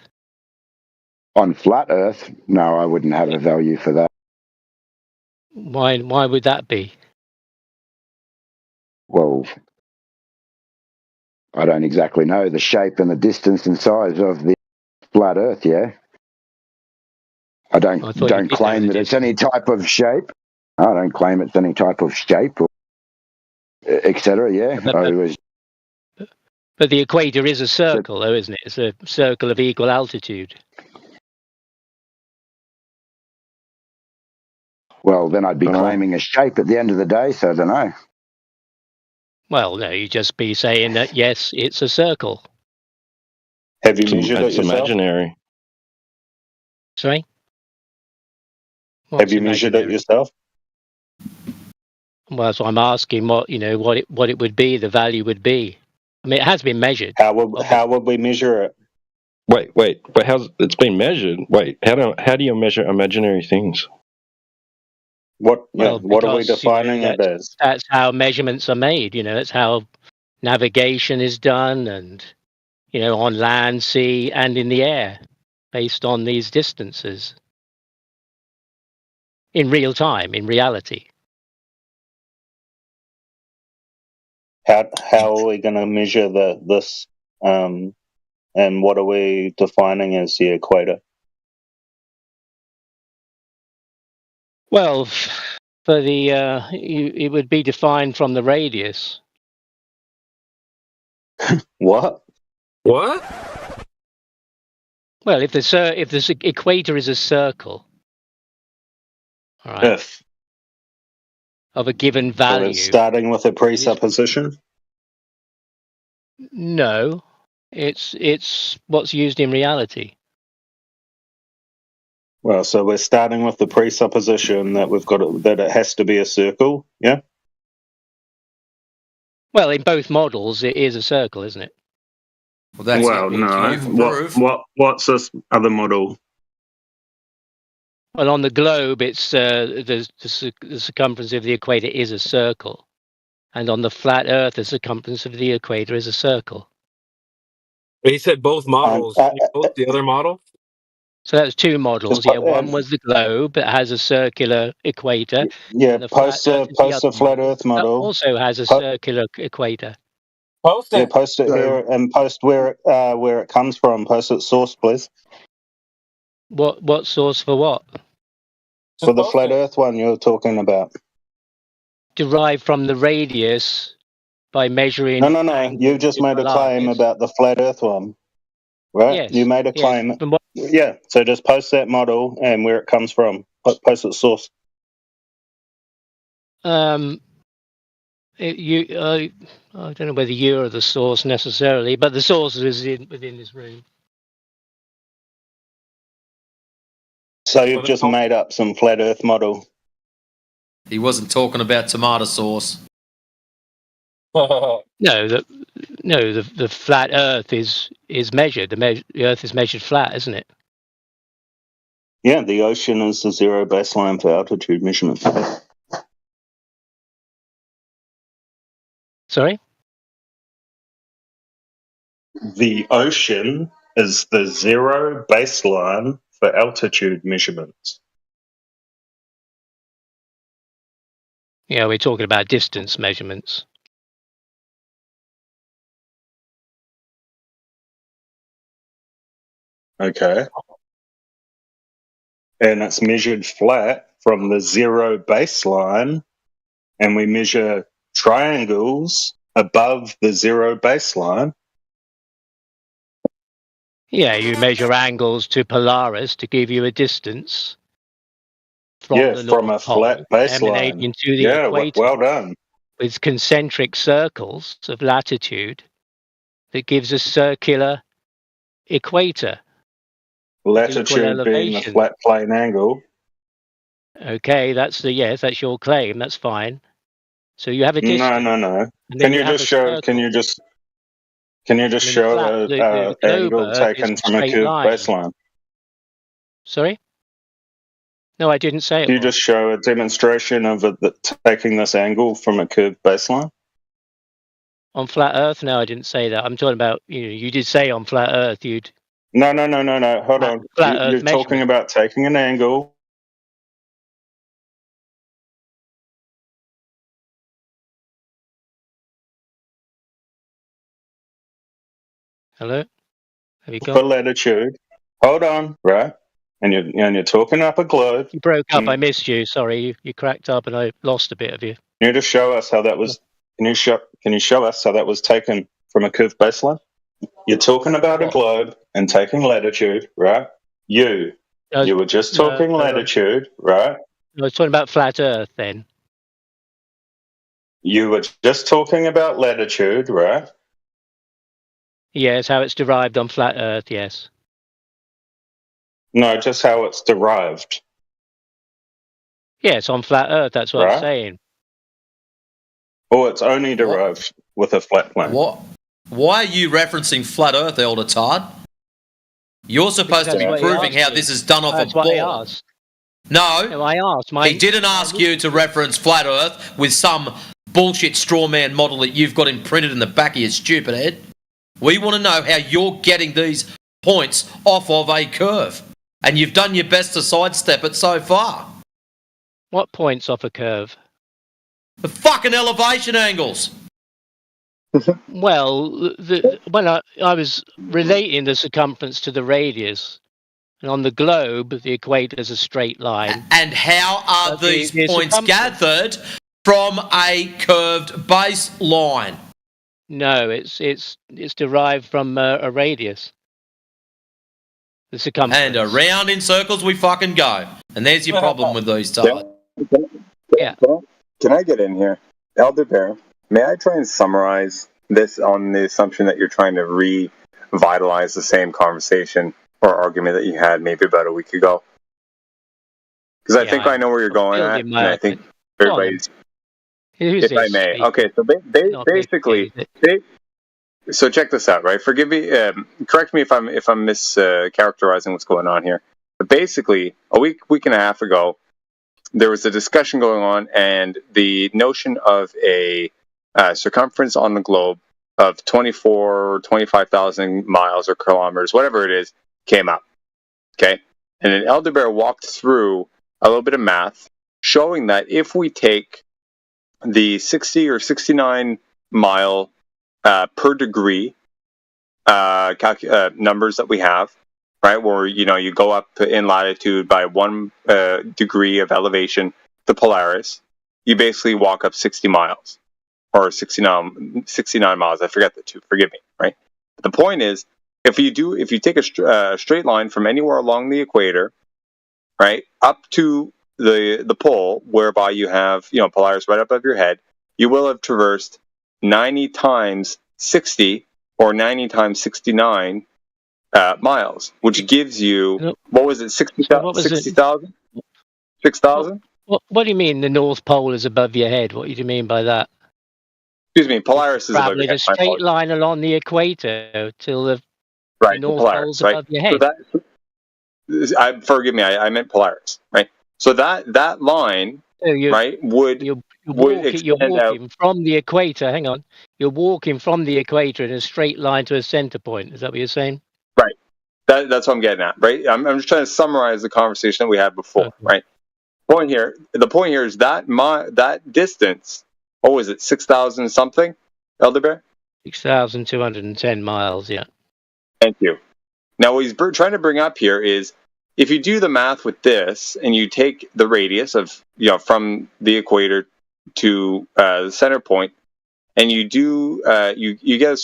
On flat Earth? No, I wouldn't have a value for that. Why would that be? Well, I don't exactly know the shape and the distance and size of the flat Earth, yeah? I don't claim that it's any type of shape. I don't claim it's any type of shape, or etc. Yeah. But the equator is a circle, though, isn't it? It's a circle of equal altitude. Well, then I'd be claiming a shape at the end of the day, so I don't know. Well, no, you'd just be saying that, yes, it's a circle. Have you measured it yourself? Imaginary. Sorry? Have you measured it yourself? Well, so I'm asking what it would be, the value would be. I mean, it has been measured. How would we measure it? Wait, but it's been measured? Wait, how do you measure imaginary things? What are we defining it as? That's how measurements are made. That's how navigation is done, and on land, sea, and in the air, based on these distances. In real time, in reality. How are we going to measure this? And what are we defining as the equator? Well, for it would be defined from the radius. What? Well, if the equator is a circle, all right, of a given value, so it's starting with a presupposition. No, it's what's used in reality. Well, so we're starting with the presupposition that that it has to be a circle, yeah? Well, in both models, it is a circle, isn't it? Well, no. What's this other model? Well, on the globe, it's the circumference of the equator is a circle, and on the flat Earth, the circumference of the equator is a circle. He said both models. Can you post the other model? So that's two models. Just Yeah, one was the globe that has a circular equator. Yeah, and the flat post Earth a is the post a other flat model Earth that model. also has a circular equator. Post Yeah, it. post it here and post where it comes from. Post its source, please. What source for what? For the flat Earth one you're talking about. Derived from the radius by measuring. No. You just made a claim about the flat Earth one, right? Yes. You made a claim. Yeah. So just post that model and where it comes from. Post its source. I don't know whether you are the source necessarily, but the source is within this room. So you've just made up some flat Earth model. He wasn't talking about tomato sauce. No, the flat Earth is measured. The Earth is measured flat, isn't it? Yeah, the ocean is the zero baseline for altitude measurement. Sorry? The ocean is the zero baseline for altitude measurements. Yeah, we're talking about distance measurements. Okay. And it's measured flat from the zero baseline, and we measure triangles above the zero baseline. Yeah, you measure angles to Polaris to give you a distance from the from a North flat Pole baseline. emanating to the Yeah, equator. well done. With concentric circles of latitude that gives a circular equator. Latitude being the flat plane angle. Okay, that's your claim. That's fine. So you have a distance. No. And Can then you just show? circle. Can you just show the an globe angle Earth taken is a from a straight curved line. baseline? Sorry? No, I didn't say it. Can you just show a demonstration of taking this angle from a curved baseline? On flat Earth? No, I didn't say that. I'm talking about, you did say on flat Earth you'd... No. Hold on. You're talking about taking an angle. Hello? Have you For gone? latitude. Hold on, right? And you're talking up a globe. You broke up. I missed you. Sorry, you cracked up, and I lost a bit of you. Can you just show us how that was? Can you show us how that was taken from a curved baseline? You're talking about a globe and taking latitude, right? You were just talking latitude, right? I was talking about flat Earth then. You were just talking about latitude, right? Yes, how it's derived on flat Earth, yes. No, just how it's derived. Yes, on flat Earth, that's what I'm saying. Or it's only derived with a flat plane. What? Why are you referencing flat Earth, Elder Todd? You're supposed to be proving how this is done off a what I board. asked. No, I asked. He didn't ask you to reference flat Earth with some bullshit straw man model that you've got imprinted in the back of your stupid head. We want to know how you're getting these points off of a curve. And you've done your best to sidestep it so far. What points off a curve? The fucking elevation angles. Well, when I was relating the circumference to the radius, and on the globe, the equator is a straight line. And how are these points gathered from a curved baseline? No, it's derived from a radius. The circumference. And around in circles we fucking go. And there's your problem with these Todd. Yeah. Can I get in here? Elder Bear, may I try and summarize this on the assumption that you're trying to revitalize the same conversation or argument that you had maybe about a week ago? Because I think I know where you're going at, and I think everybody's... If I may. Okay, so basically... So check this out, right? Forgive me, correct me if I'm mischaracterizing what's going on here. But basically, a week and a half ago, there was a discussion going on, and the notion of a circumference on the globe of 25,000 miles or kilometers, whatever it is, came up. Okay? And then Elder Bear walked through a little bit of math showing that if we take the 60 or 69 mile per degree numbers that we have, right, where you go up in latitude by 1 degree of elevation, the Polaris, you basically walk up 60 miles or 69 miles. I forget the two. Forgive me. Right. But the point is, if you take a straight line from anywhere along the equator, right, up to the pole, whereby you have Polaris right above your head, you will have traversed 90 times 60 or 90 times 69 miles, which gives you, what was it, 60,000? 6,000? What do you mean the North Pole is above your head? What do you mean by that? Excuse me, Polaris is above your head. A straight line along the equator till the North Polaris, Pole's above your head. So forgive me, I meant Polaris, right? So that line, right, would you're walking from the equator. Hang on, you're walking from the equator in a straight line to a center point. Is that what you're saying? Right. That's what I'm getting at, right? I'm just trying to summarize the conversation that we had before, right? The point here is that distance. What was it? 6,000 something, Elder Bear? 6,210 miles. Yeah. Thank you. Now, what he's trying to bring up here is, if you do the math with this and you take the radius of from the equator to the center point, and you do you get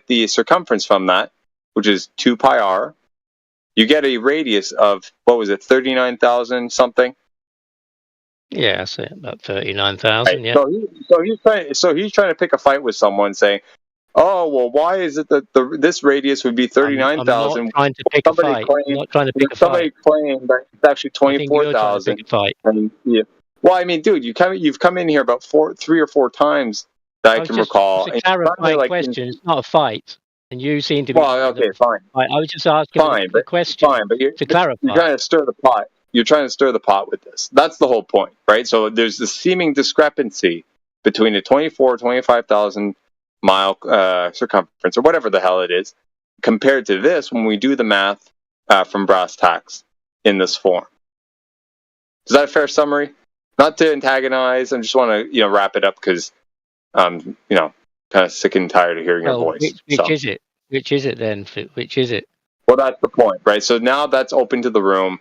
the circumference from that, which is 2 pi r, you get a radius of, what was it, 39,000 something. Yeah, I say about 39,000. Right. Yeah. So he's trying to pick a fight with someone, saying, "Oh, well, why is it that this radius would be 39,000?" I'm not trying to pick a fight. I'm not trying to pick a fight. Somebody claimed that it's actually 24,000. Well, I mean, dude, you've come in here about 3 or 4 times that I can recall. It's a clarifying question. It's not a fight. And you seem to be. Well, okay, fine. I was just asking a question. Fine, but to clarify. You're trying to stir the pot. You're trying to stir the pot with this. That's the whole point, right? So there's this seeming discrepancy between a 25,000 mile circumference, or whatever the hell it is, compared to this when we do the math from brass tacks in this form. Is that a fair summary? Not to antagonize. I just want to wrap it up because kind of sick and tired of hearing your voice. Which is it? Which is it then? Which is it? Well, that's the point, right? So now that's open to the room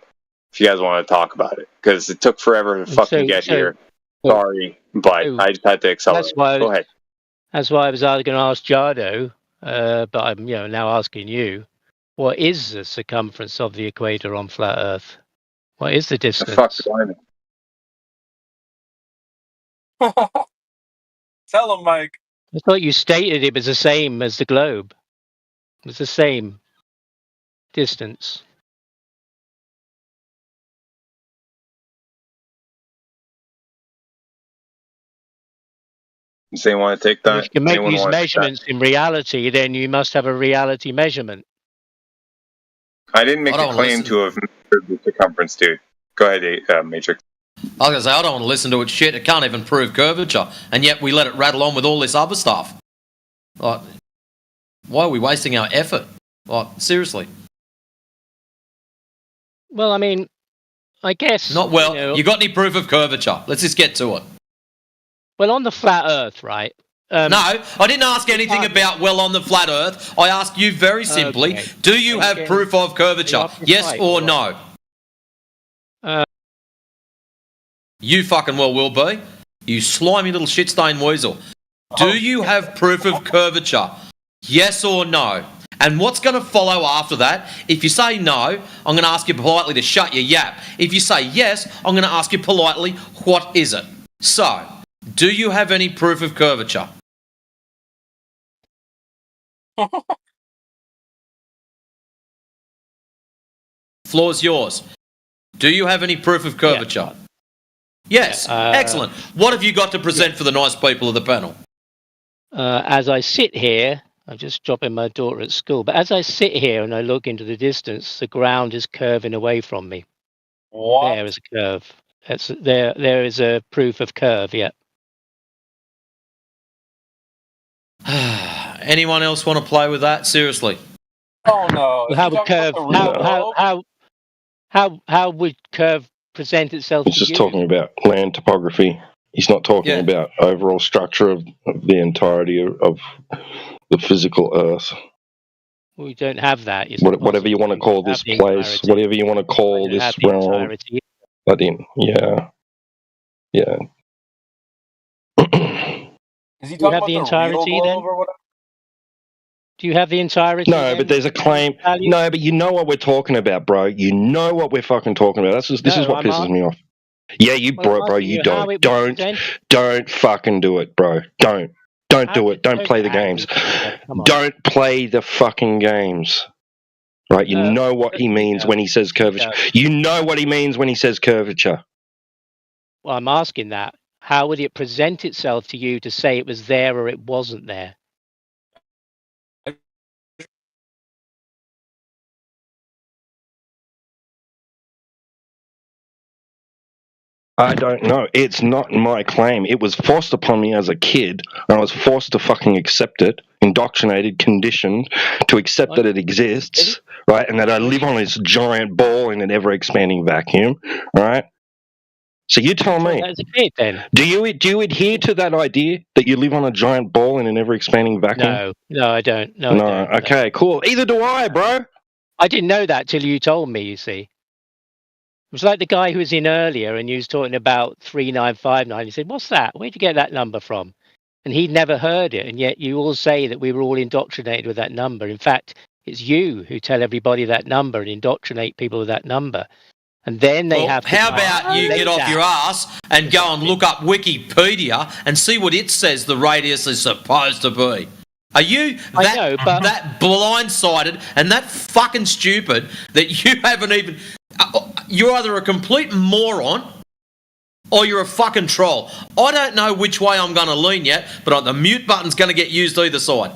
if you guys want to talk about it, because it took forever to fucking get here. Sorry, but I just had to accelerate. Go ahead. That's why I was going to ask Jardo, but I'm now asking you. What is the circumference of the equator on flat Earth? What is the distance? The fuck do I know? Tell him, Mike. I thought you stated it was the same as the globe. It was the same distance. So you want to take that? If you can make these measurements in reality, then you must have a reality measurement. I didn't make a claim to have measured the circumference, dude. Go ahead, Matrix. I was going to say, I don't want to listen to its shit. It can't even prove curvature. And yet we let it rattle on with all this other stuff. Like, why are we wasting our effort? Like, seriously. Well, I mean, I guess... Not well. You got any proof of curvature? Let's just get to it. Well, on the flat Earth, right? No, I didn't ask anything about on the flat Earth. I asked you very simply, do you have proof of curvature? Yes or no? You fucking well will be. You slimy little shit-stained weasel. Do you have proof of curvature? Yes or no? And what's going to follow after that? If you say no, I'm going to ask you politely to shut your yap. If you say yes, I'm going to ask you politely, what is it? So, do you have any proof of curvature? Floor's yours. Do you have any proof of curvature? Yes. Excellent. What have you got to present for the nice people of the panel? As I sit here, I'm just dropping my daughter at school. But as I sit here and I look into the distance, the ground is curving away from me. What? There is a curve. There is a proof of curve, yeah. Anyone else want to play with that? Seriously. Oh no! Well, how would curve? How would curve present itself? He's to just you? talking about land topography. He's not talking about overall structure of the entirety of the physical Earth. We don't have that. Whatever you want to call this place, whatever you want to call this realm. I didn't. Yeah. Yeah. Is he Do you talking have about the the entirety real then? globe or whatever? Do you have the entirety? No, then? but there's a claim. No, but you know what we're talking about, bro. You know what we're fucking talking about. This is what pisses me off. Yeah, you bro, you don't. Don't fucking do it, bro. Don't do it. Don't play the games. Don't play the fucking games. Right? You know what he means when he says curvature. You know what he means when he says curvature. Well, I'm asking that. How would it present itself to you to say it was there or it wasn't there? I don't know. It's not my claim. It was forced upon me as a kid, and I was forced to fucking accept it, indoctrinated, conditioned to accept that it exists, right? And that I live on this giant ball in an ever-expanding vacuum, right? So you tell me, As a kid, then? do you adhere to that idea that you live on a giant ball in an ever-expanding vacuum? No, I don't. No, No. I don't. Okay, cool. Either do I, bro. I didn't know that till you told me, you see. It was like the guy who was in earlier and he was talking about 3959. He said, what's that? Where'd you get that number from? And he'd never heard it. And yet you all say that we were all indoctrinated with that number. In fact, it's you who tell everybody that number and indoctrinate people with that number. And then they have to... How about you get off your ass and go and look up Wikipedia and see what it says the radius is supposed to be? Are you that blindsided and that fucking stupid that you haven't even... You're either a complete moron or you're a fucking troll. I don't know which way I'm going to lean yet, but the mute button's going to get used either side.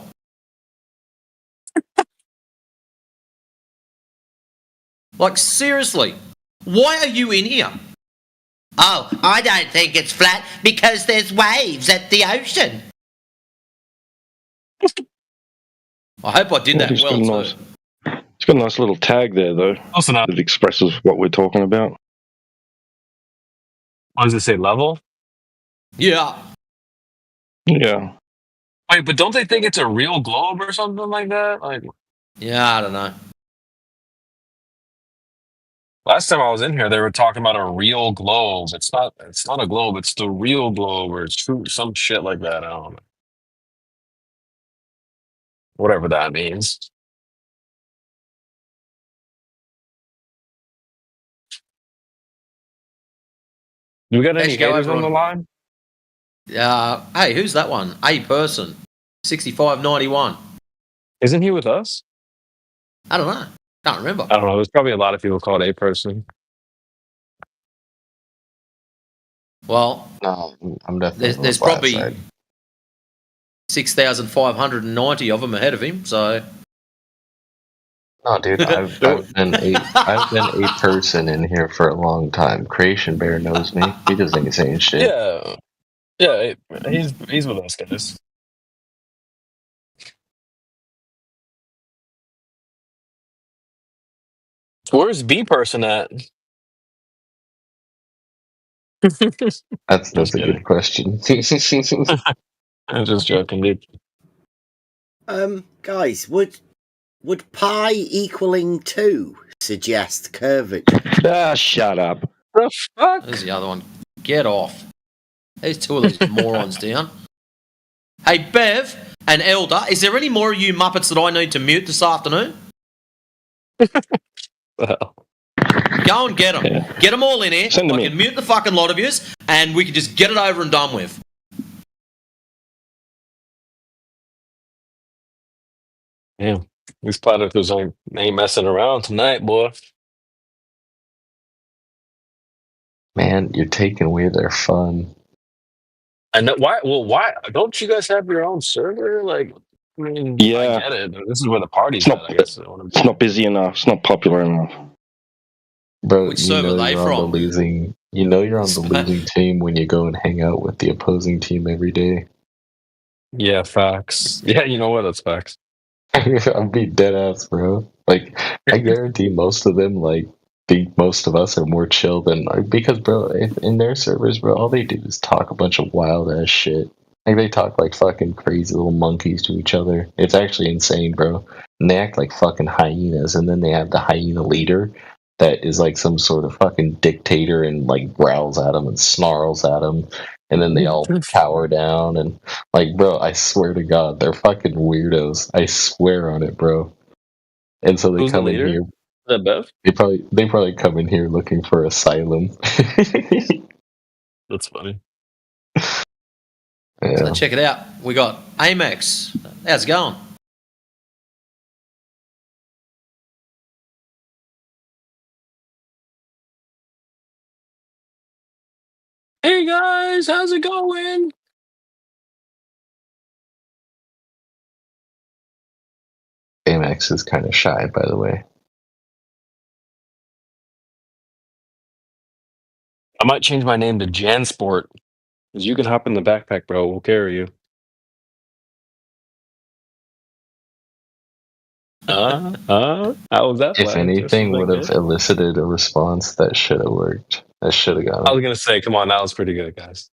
Like, seriously, why are you in here? Oh, I don't think it's flat because there's waves at the ocean. I hope I did that well, too. It's got a nice little tag there, though. Close enough. That expresses what we're talking about. What does it say, level? Yeah. Yeah. Wait, but don't they think it's a real globe or something like that? Like, yeah, I don't know. Last time I was in here, they were talking about a real globe. It's not a globe. It's the real globe, or it's true, some shit like that. I don't know. Whatever that means. Do we got any haters on the line? Hey, who's that one? A person, 6591. Isn't he with us? I don't know. Can't remember. I don't know. There's probably a lot of people called A person. Well, no, I'm definitely. There's probably 6,590 of them ahead of him. So. No, dude, I've been a person in here for a long time. Creation Bear knows me. He doesn't ain't saying shit. Yeah, he's with us, guys. Where's B person at? That's a good question. I'm just joking, dude. Guys, would pi equaling 2 suggest curvature? Ah, shut up. The fuck? There's the other one. Get off. There's two of these morons down. Hey, Bev and Elder, is there any more of you Muppets that I need to mute this afternoon? Go and get them. Yeah. Get them all in here. I can mute the fucking lot of yous, and we can just get it over and done with. Yeah, these platypus ain't messing around tonight, boy. Man, you're taking away their fun. And why? Well, why don't you guys have your own server? Like, I mean, Yeah. I get it. This is where the party's It's not. at, I guess. It's not busy enough. It's not popular enough. Bro, Which you server know they you're on the from? losing. You know you're on the losing team when you go and hang out with the opposing team every day. Yeah, facts. Yeah, you know what? That's facts. I'm being dead ass, bro. Like, I guarantee most of them, like, think most of us are more chill than, like, because, bro, in their servers, bro, all they do is talk a bunch of wild ass shit. Like, they talk like fucking crazy little monkeys to each other. It's actually insane, bro. And they act like fucking hyenas, and then they have the hyena leader that is like some sort of fucking dictator and, like, growls at them and snarls at them. And then they all cower down and, like, bro, I swear to God, they're fucking weirdos. I swear on it, bro. And so they Who's the come in leader? here. Is that Bev? They probably come in here looking for asylum. That's funny. Yeah. So check it out. We got Amex. How's it going? Hey guys, how's it going? Amex is kind of shy, by the way. I might change my name to Jansport. Because you can hop in the backpack, bro. We'll carry you. How was that If planned? Just anything like would have that? elicited a response, that should have worked. That should have gone. I was gonna say, come on, that was pretty good, guys.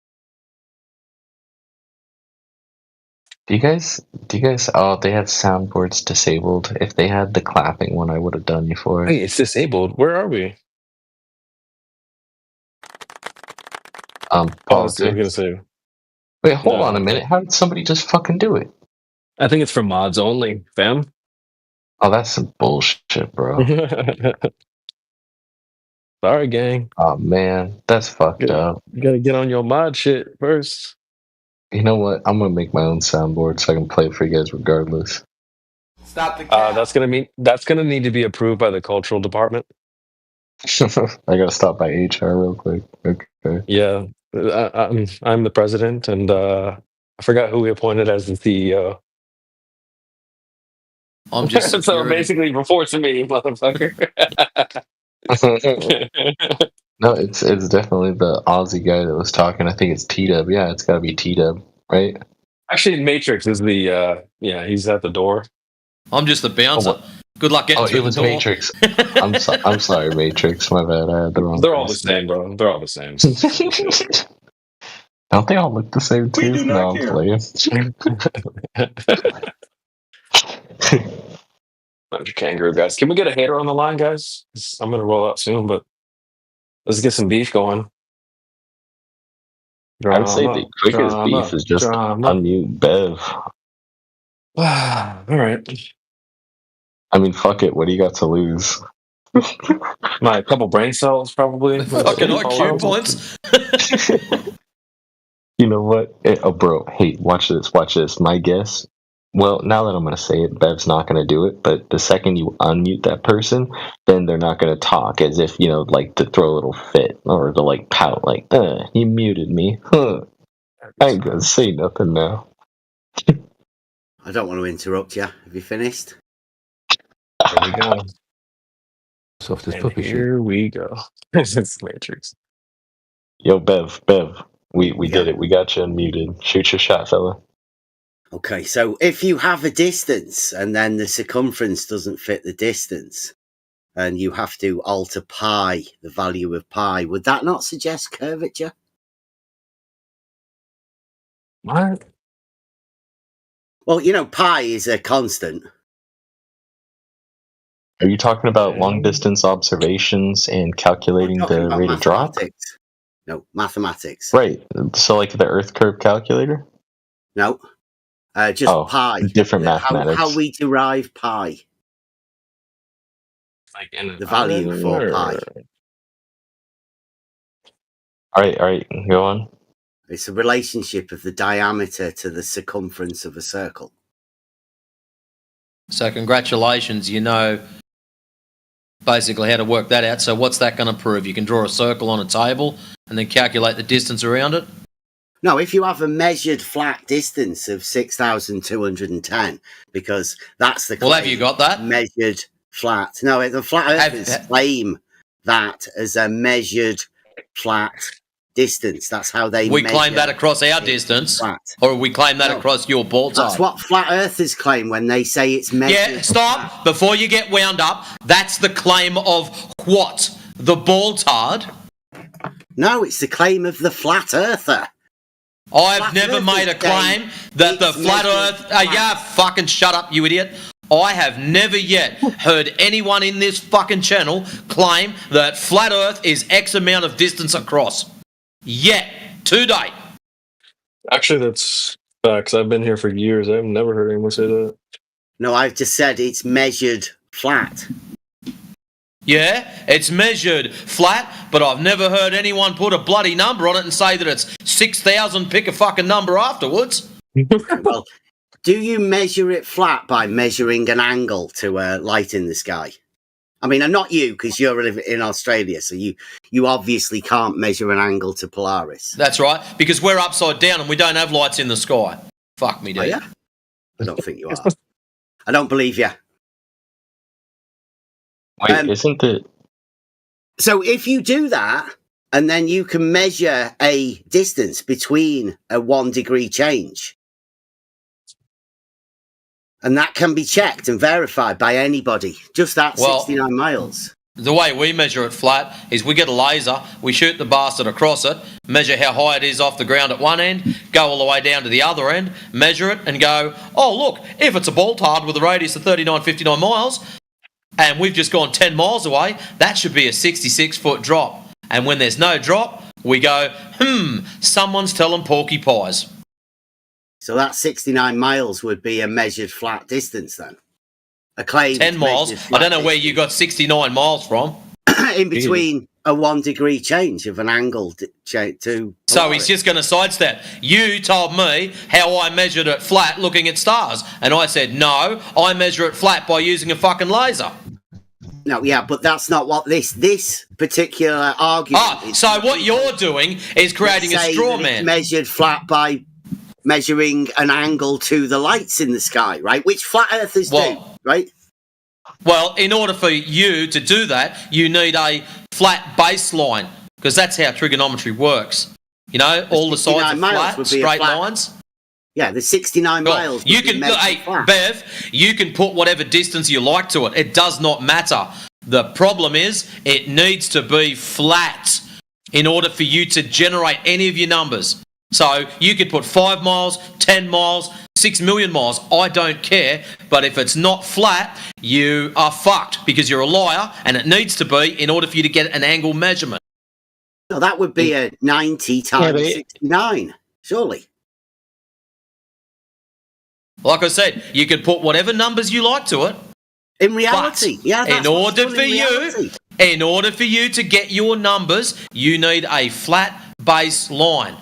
Do you guys? Oh, they have soundboards disabled. If they had the clapping one, I would have done you for it. Hey, it's disabled. Where are we? Oh, I was Politics. gonna say. Wait, hold No, on a minute. How did somebody just fucking do it? I think it's for mods only, fam. Oh, that's some bullshit, bro. Sorry, gang. Oh man, that's fucked up. You gotta get on your mod shit first. You know what? I'm gonna make my own soundboard so I can play it for you guys regardless. Stop the That's gonna need to be approved by the cultural department. I gotta stop by HR real quick. Okay. Yeah, I'm the president, and I forgot who we appointed as the CEO. I'm just so security. basically, reports to me, motherfucker. No, it's definitely the Aussie guy that was talking. I think it's T-Dub. Yeah, it's gotta be T-Dub, right? Actually, Matrix is the he's at the door. I'm just the bouncer. Good luck getting through it was the door. Matrix. I'm sorry, Matrix. My bad. I had the wrong. They're all the same, bro. They're all the same. Don't they all look the same too? do No, not I'm care. playing. Bunch of kangaroo guys. Can we get a hater on the line, guys? 'Cause I'm gonna roll out soon, but let's get some beef going. I would say the quickest beef is just unmute Bev. All right. I mean, fuck it. What do you got to lose? My couple brain cells, probably. Fucking IQ points. You know what? Oh, bro. Hey, watch this. Watch this. My guess. Well, now that I'm going to say it, Bev's not going to do it. But the second you unmute that person, then they're not going to talk as if, like to throw a little fit or to like pout, like, you muted me. Huh. I ain't going to say nothing now. I don't want to interrupt you. Have you finished? There we go. Soft as And puppy shit. here we go. It's Matrix. Yo, Bev. We did it. We got you unmuted. Shoot your shot, fella. Okay, so if you have a distance and then the circumference doesn't fit the distance and you have to alter pi, the value of pi, would that not suggest curvature? What? Well, pi is a constant. Are you talking about long distance observations and calculating the rate of drop? No, mathematics. Right. So, like the Earth curve calculator? No. Just pi. Different mathematics. How we derive pi. Like in the value for pi. All right. Go on. It's a relationship of the diameter to the circumference of a circle. So congratulations, you know basically how to work that out. So what's that going to prove? You can draw a circle on a table and then calculate the distance around it? No, if you have a measured flat distance of 6,210, because that's the claim. Well, have you got that? Measured flat. No, the flat earthers claim that as a measured flat distance. That's how they We claim that across our distance, or we claim that across your ball tard. That's what flat earthers claim when they say it's measured. Yeah, stop. Before you get wound up, that's the claim of what? The ball tard? No, it's the claim of the flat earther. I've never made a claim that the flat earth... yeah, fucking shut up, you idiot. I have never yet heard anyone in this fucking channel claim that flat earth is X amount of distance across. Yet. To date. Actually, that's facts. I've been here for years. I've never heard anyone say that. No, I've just said it's measured flat. Yeah, it's measured flat, but I've never heard anyone put a bloody number on it and say that it's 6,000, pick a fucking number afterwards. Well, do you measure it flat by measuring an angle to light in the sky? I mean, and not you, because you're in Australia, so you obviously can't measure an angle to Polaris. That's right, because we're upside down and we don't have lights in the sky. Fuck me, dude. Oh, yeah? I don't think you are. I don't believe you. Wait, isn't it? So if you do that, and then you can measure a distance between a 1 degree change, and that can be checked and verified by anybody, just that 69 miles. The way we measure it flat is we get a laser, we shoot the bastard across it, measure how high it is off the ground at one end, go all the way down to the other end, measure it, and go, oh, look, if it's a ball tard with a radius of 39, 59 miles, and we've just gone 10 miles away, that should be a 66-foot drop. And when there's no drop, we go, someone's telling porky pies. So that 69 miles would be a measured flat distance then? A claim 10 miles? I don't know where you got 69 miles from. In between a 1 degree change of an angle to... So he's just going to sidestep. You told me how I measured it flat looking at stars. And I said, no, I measure it flat by using a fucking laser. No, yeah, but that's not what this particular argument is. So what you're doing is creating a straw man. Measured flat by measuring an angle to the lights in the sky, right? Which flat earthers do, right? Well, in order for you to do that, you need a flat baseline, because that's how trigonometry works. You know, all the sides are flat, straight lines. Yeah, the 69 miles. You can, Bev, you can put whatever distance you like to it. It does not matter. The problem is it needs to be flat in order for you to generate any of your numbers. So you could put 5 miles, 10 miles, 6 million miles. I don't care. But if it's not flat, you are fucked because you're a liar, and it needs to be in order for you to get an angle measurement. No, that would be a 90 times 69, surely. Like I said, you can put whatever numbers you like to it. In reality, in order for you to get your numbers, you need a flat base line.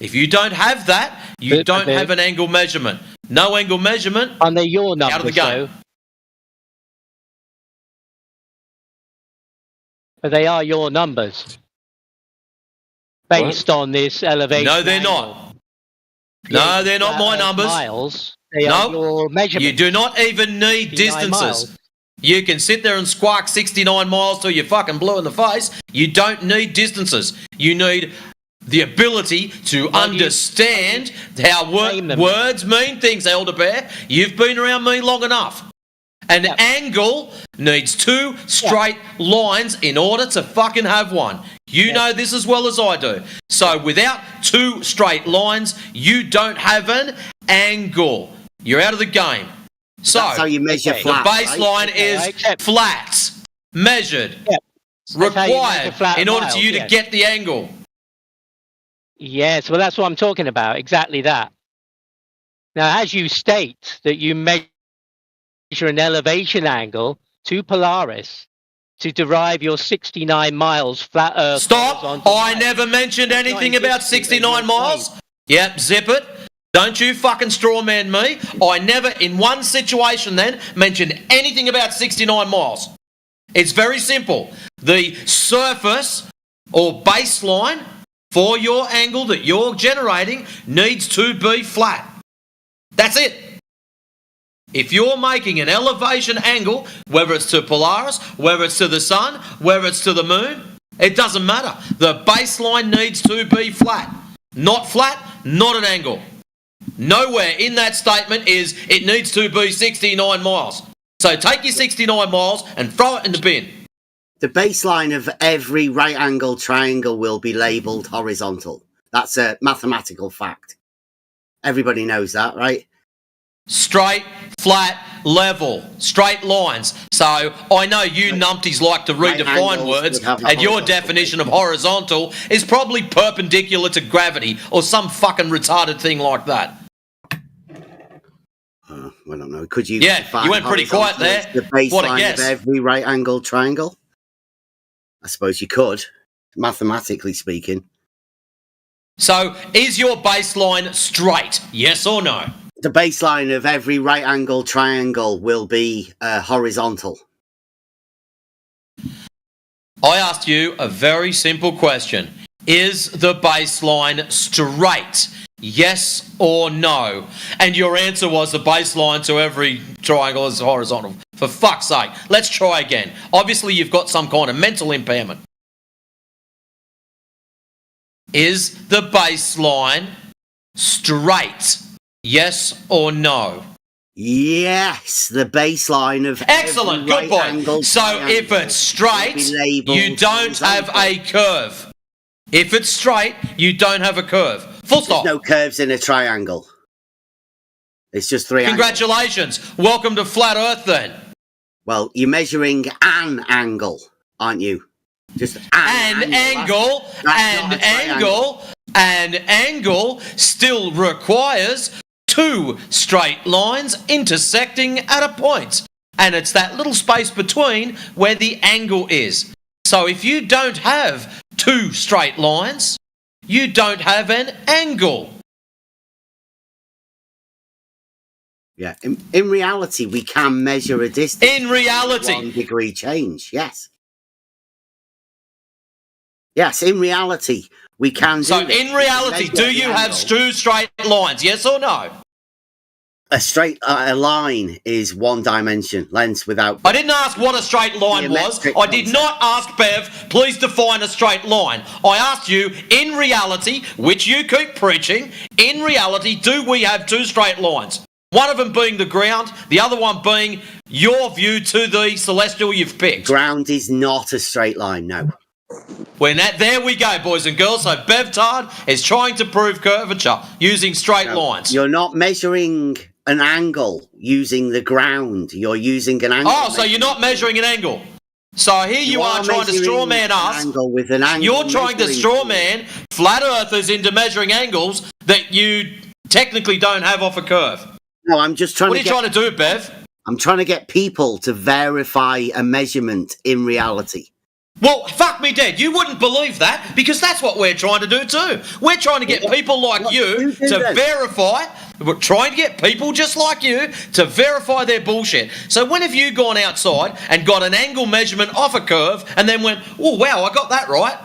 If you don't have that, you don't have an angle measurement. No angle measurement. And they're your numbers, out of the game. though. But they are your numbers. Based on this elevation. No, they're not. No, they're not my numbers. Miles. They are your measurements. You do not even need distances. Miles. You can sit there and squawk 69 miles till you're fucking blue in the face. You don't need distances. You need the ability to understand how words mean things, Elder Bear. You've been around me long enough. An angle needs 2 straight lines in order to fucking have one. You know this as well as I do. So without 2 straight lines, you don't have an angle. You're out of the game. So that's how you measure flat. The baseline is flat, measured, required in order for you to get the angle. Yes, well, that's what I'm talking about. Exactly that. Now, as you state that you measure an elevation angle to Polaris to derive your 69 miles flat Earth. Stop! I never mentioned anything about 69 miles. Yep, zip it. Don't you fucking strawman me. I never, in one situation then, mentioned anything about 69 miles. It's very simple. The surface or baseline for your angle that you're generating needs to be flat. That's it. If you're making an elevation angle, whether it's to Polaris, whether it's to the sun, whether it's to the moon, it doesn't matter. The baseline needs to be flat. Not flat, not an angle. Nowhere in that statement is it needs to be 69 miles. So take your 69 miles and throw it in the bin. The baseline of every right angle triangle will be labelled horizontal. That's a mathematical fact. Everybody knows that, right? Straight, flat, level, straight lines. So I know you numpties like to redefine words, and your definition of horizontal is probably perpendicular to gravity or some fucking retarded thing like that. I don't know. Could you? Yeah, you went pretty quiet there. The baseline What a guess. of every right angle triangle. I suppose you could, mathematically speaking. So is your baseline straight? Yes or no? The baseline of every right angle triangle will be horizontal. I asked you a very simple question. Is the baseline straight? Yes or no? And your answer was the baseline to every triangle is horizontal. For fuck's sake, let's try again. Obviously, you've got some kind of mental impairment. Is the baseline straight? Yes or no? Yes, the baseline of excellent, every good right boy. So if it's straight, you don't have a curve. If it's straight, you don't have a curve. Full stop. There's no curves in a triangle. It's just three Congratulations. Welcome to Flat Earth then. Well, you're measuring an angle, aren't you? Just an angle. An angle still requires two straight lines intersecting at a point. And it's that little space between where the angle is. So if you don't have two straight lines, you don't have an angle. Yeah, in reality, we can measure a distance. In reality. 1 degree change, yes. Yes, in reality, we can do So this. in reality, do you have two straight lines, yes or no? A straight line is one dimension, length without... I didn't ask what a straight line was. I did not ask Bev, please define a straight line. I asked you, in reality, which you keep preaching, in reality, do we have two straight lines? One of them being the ground, the other one being your view to the celestial you've picked. Ground is not a straight line, no. There we go, boys and girls. So Bevtard is trying to prove curvature using straight lines. You're not measuring an angle using the ground. You're using an angle. Oh, so you're not measuring an angle. So here you are trying to straw man us. With an angle You're trying to straw man flat earthers into measuring angles that you technically don't have off a curve. No, I'm just trying What are you trying to do, Bev? I'm trying to get people to verify a measurement in reality. Well, fuck me dead. You wouldn't believe that because that's what we're trying to do too. We're trying to get people like you to verify. We're trying to get people just like you to verify their bullshit. So when have you gone outside and got an angle measurement off a curve and then went, oh, wow, I got that right?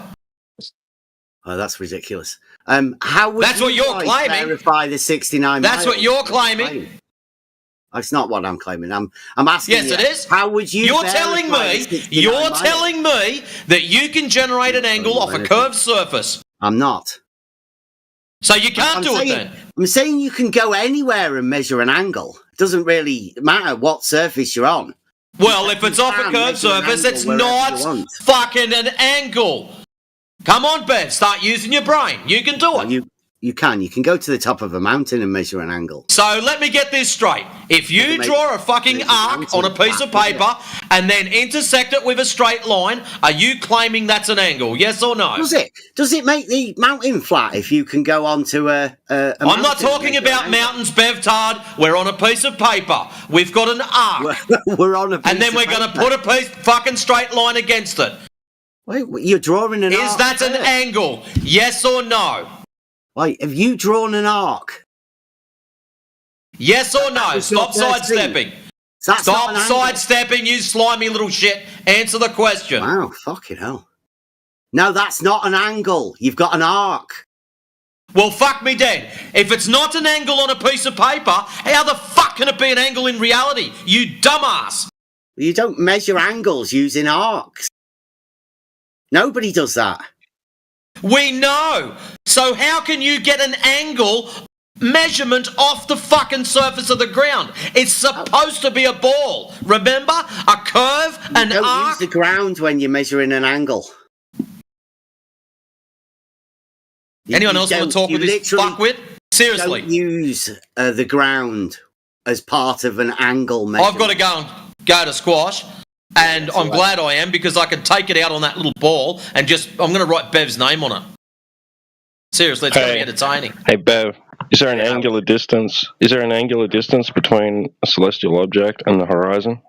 Oh, that's ridiculous. How would That's what you're claiming. Verify the 69 That's miles? what you're claiming. That's not what I'm claiming. I'm asking Yes, you, it is. How would you You're verify telling the me 69 miles? that you can generate an angle off a curved surface. I'm not. So you can't do it then. I'm saying you can go anywhere and measure an angle. It doesn't really matter what surface you're on. Well, if it's off a curved surface, it's not fucking an angle. Come on, Ben, start using your brain. You can do it. You can go to the top of a mountain and measure an angle. So let me get this straight. If you draw a fucking arc on a piece of paper and then intersect it with a straight line, are you claiming that's an angle? Yes or no? Does it make the mountain flat if you can go onto a I'm not talking about mountains, Bevtard. We're on a piece of paper. We've got an arc. We're on a piece and then we're going to put a piece fucking straight line against it. Wait, you're drawing an arc. Is that an angle? Yes or no? Wait, have you drawn an arc? Yes or no? Stop sidestepping. Stop sidestepping, you slimy little shit. Answer the question. Wow, fucking hell. No, that's not an angle. You've got an arc. Well, fuck me dead. If it's not an angle on a piece of paper, how the fuck can it be an angle in reality? You dumbass. You don't measure angles using arcs. Nobody does that. We know. So how can you get an angle measurement off the fucking surface of the ground? It's supposed to be a ball. Remember? A curve, an Don't arc. use the ground when you're measuring an angle. Anyone else want to talk with this fuckwit? Seriously. Don't use the ground as part of an angle measurement. I've got to go to squash, and I'm glad I am because I can take it out on that little ball and I'm going to write Bev's name on it. Seriously, it's going to be entertaining. Hey Bev, is there an angular distance? Is there an angular distance between a celestial object and the horizon?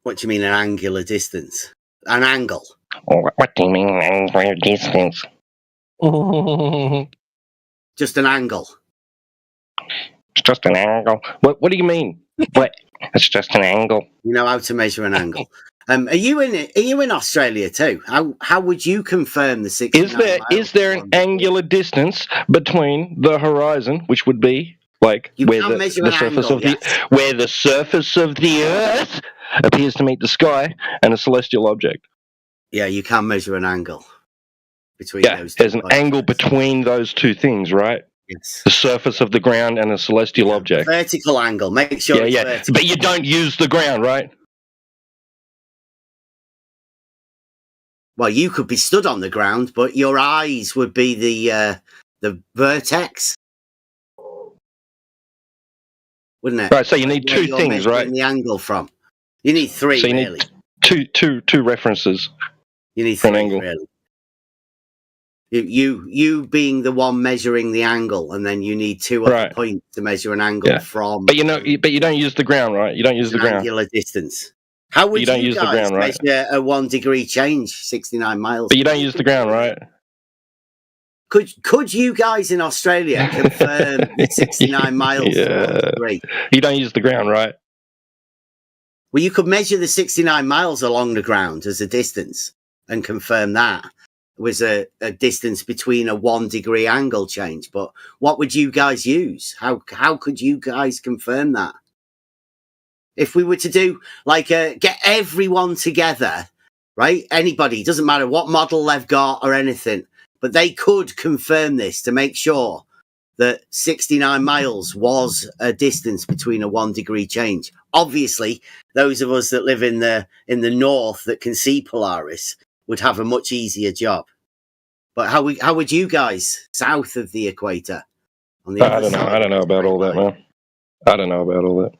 What do you mean an angular distance? An angle. What do you mean an angular distance? Just an angle. It's just an angle. What do you mean? What? It's just an angle. You know how to measure an angle. Are you in Australia too? How would you confirm the 69 Is there an angular distance between the horizon, which would be like where the surface of where the surface of the Earth appears to meet the sky, and a celestial object? Yeah, you can measure an angle between those two. There's an angle between those two things, right? Yes. The surface of the ground and a celestial object. Vertical angle. Make sure it's vertical. But you don't use the ground, right? Well, you could be stood on the ground, but your eyes would be the vertex, wouldn't it? Right. So you need two things, right? The angle from. You need three. So you really. need two references. You need for three, an angle. really. You being the one measuring the angle, and then you need two other points to measure an angle from. But you don't use the ground, right? You don't use the ground. Angular distance. How would you don't use the guys ground, right? measure a 1 degree change, 69 miles? But you don't use the ground, right? Could you guys in Australia confirm the 69 miles? You don't use the ground, right? Well, you could measure the 69 miles along the ground as a distance and confirm that was a distance between a 1 degree angle change. But what would you guys use? How could you guys confirm that? If we were to do get everyone together, right? Anybody, doesn't matter what model they've got or anything, but they could confirm this to make sure that 69 miles was a distance between a 1 degree change. Obviously, those of us that live in the north that can see Polaris would have a much easier job. But how would you guys south of the equator? On the I don't know about all that, man. I don't know about all that.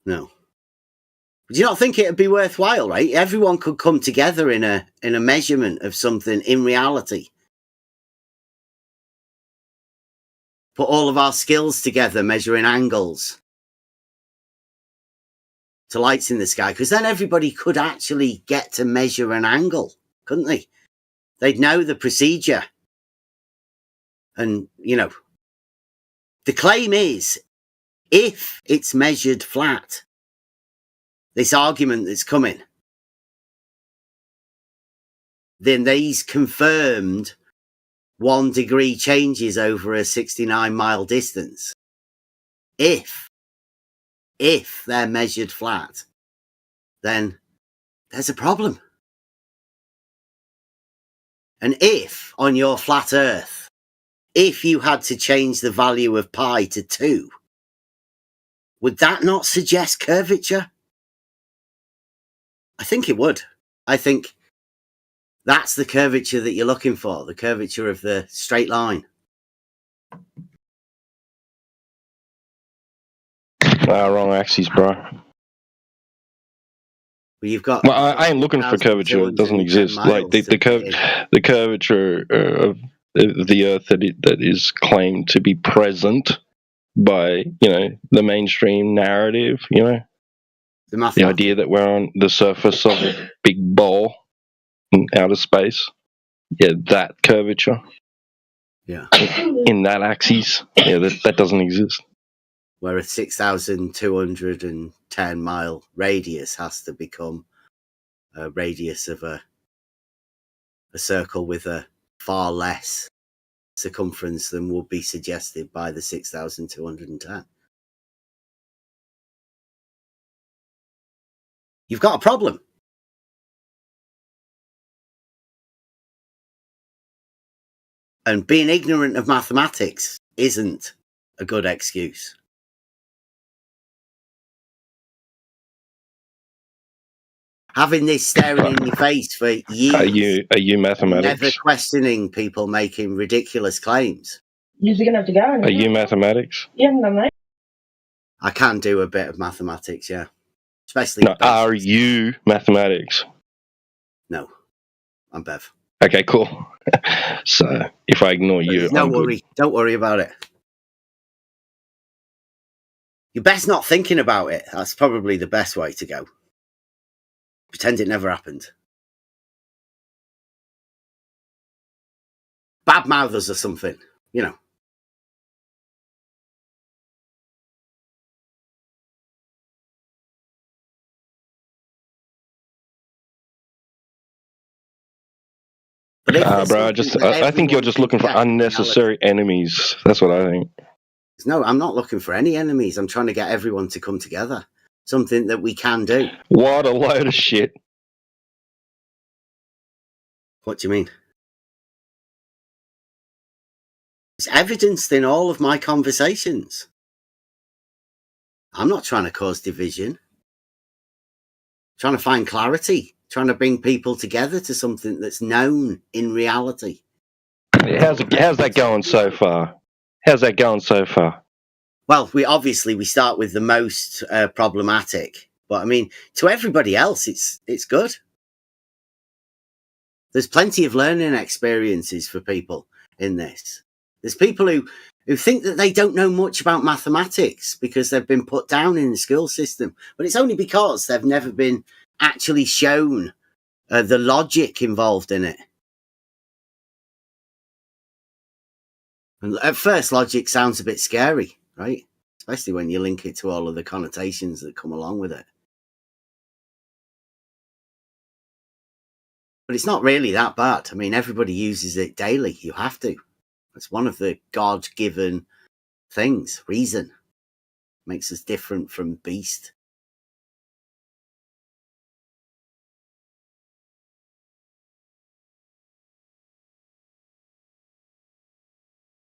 No. Do you not think it'd be worthwhile, right? Everyone could come together in a measurement of something in reality. Put all of our skills together, measuring angles to lights in the sky, because then everybody could actually get to measure an angle, couldn't they? They'd know the procedure. And, the claim is, if it's measured flat, this argument that's coming, then these confirmed 1 degree changes over a 69 mile distance. If they're measured flat, then there's a problem. And if on your flat Earth, if you had to change the value of pi to 2, would that not suggest curvature? I think it would. I think that's the curvature that you're looking for, the curvature of the straight line. Wrong axis, bro. Well, you've got. Well, I ain't looking for curvature. It doesn't exist. Like the curvature of the Earth that is claimed to be present by the mainstream narrative. The idea that we're on the surface of a big ball in outer space. Yeah, that curvature. Yeah. In that axis. Yeah, that doesn't exist. Where a 6,210 mile radius has to become a radius of a a circle with a far less circumference than would be suggested by the 6,210. You've got a problem. And being ignorant of mathematics isn't a good excuse. Having this staring in your face for years. Are you mathematics? Never questioning people making ridiculous claims. You're gonna have to go. Are you mathematics? I can do a bit of mathematics, yeah. Especially. No, are you mathematics? No, I'm Bev. Okay, cool. So if I ignore you, no I'm worry. good. Don't worry about it. You're best not thinking about it. That's probably the best way to go. Pretend it never happened. Bad mouthers or something, you know. But Bro, I think you're just looking for unnecessary enemies. That's what I think. No, I'm not looking for any enemies. I'm trying to get everyone to come together. Something that we can do. What a load of shit. What do you mean? It's evidenced in all of my conversations. I'm not trying to cause division. I'm trying to find clarity. Trying to bring people together to something that's known in reality. How's that going so far? How's that going so far? Well, we start with the most problematic, but I mean, to everybody else, it's good. There's plenty of learning experiences for people in this. There's people who think that they don't know much about mathematics because they've been put down in the school system, but it's only because they've never been actually shown the logic involved in it. And at first, logic sounds a bit scary, right? Especially when you link it to all of the connotations that come along with it. But it's not really that bad. I mean, everybody uses it daily. You have to. It's one of the God-given things. Reason makes us different from beast.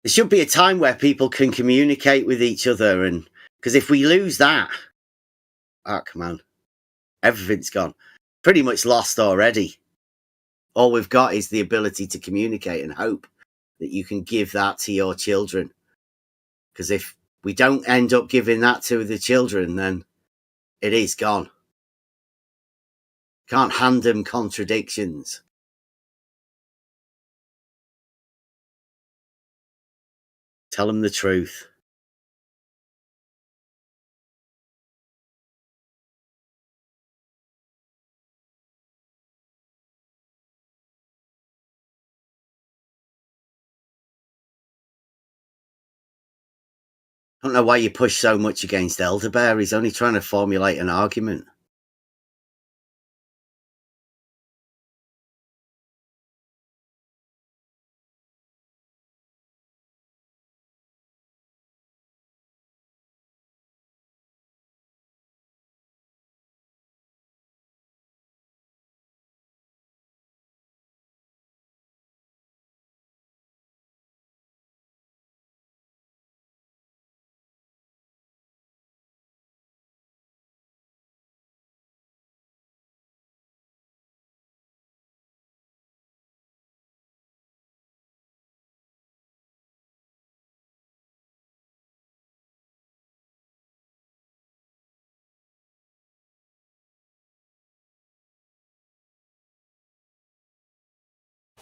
There should be a time where people can communicate with each other, and because if we lose that, come on, everything's gone. Pretty much lost already. All we've got is the ability to communicate and hope that you can give that to your children. Because if we don't end up giving that to the children, then it is gone. Can't hand them contradictions. Tell them the truth. I don't know why you push so much against Elderbear. He's only trying to formulate an argument.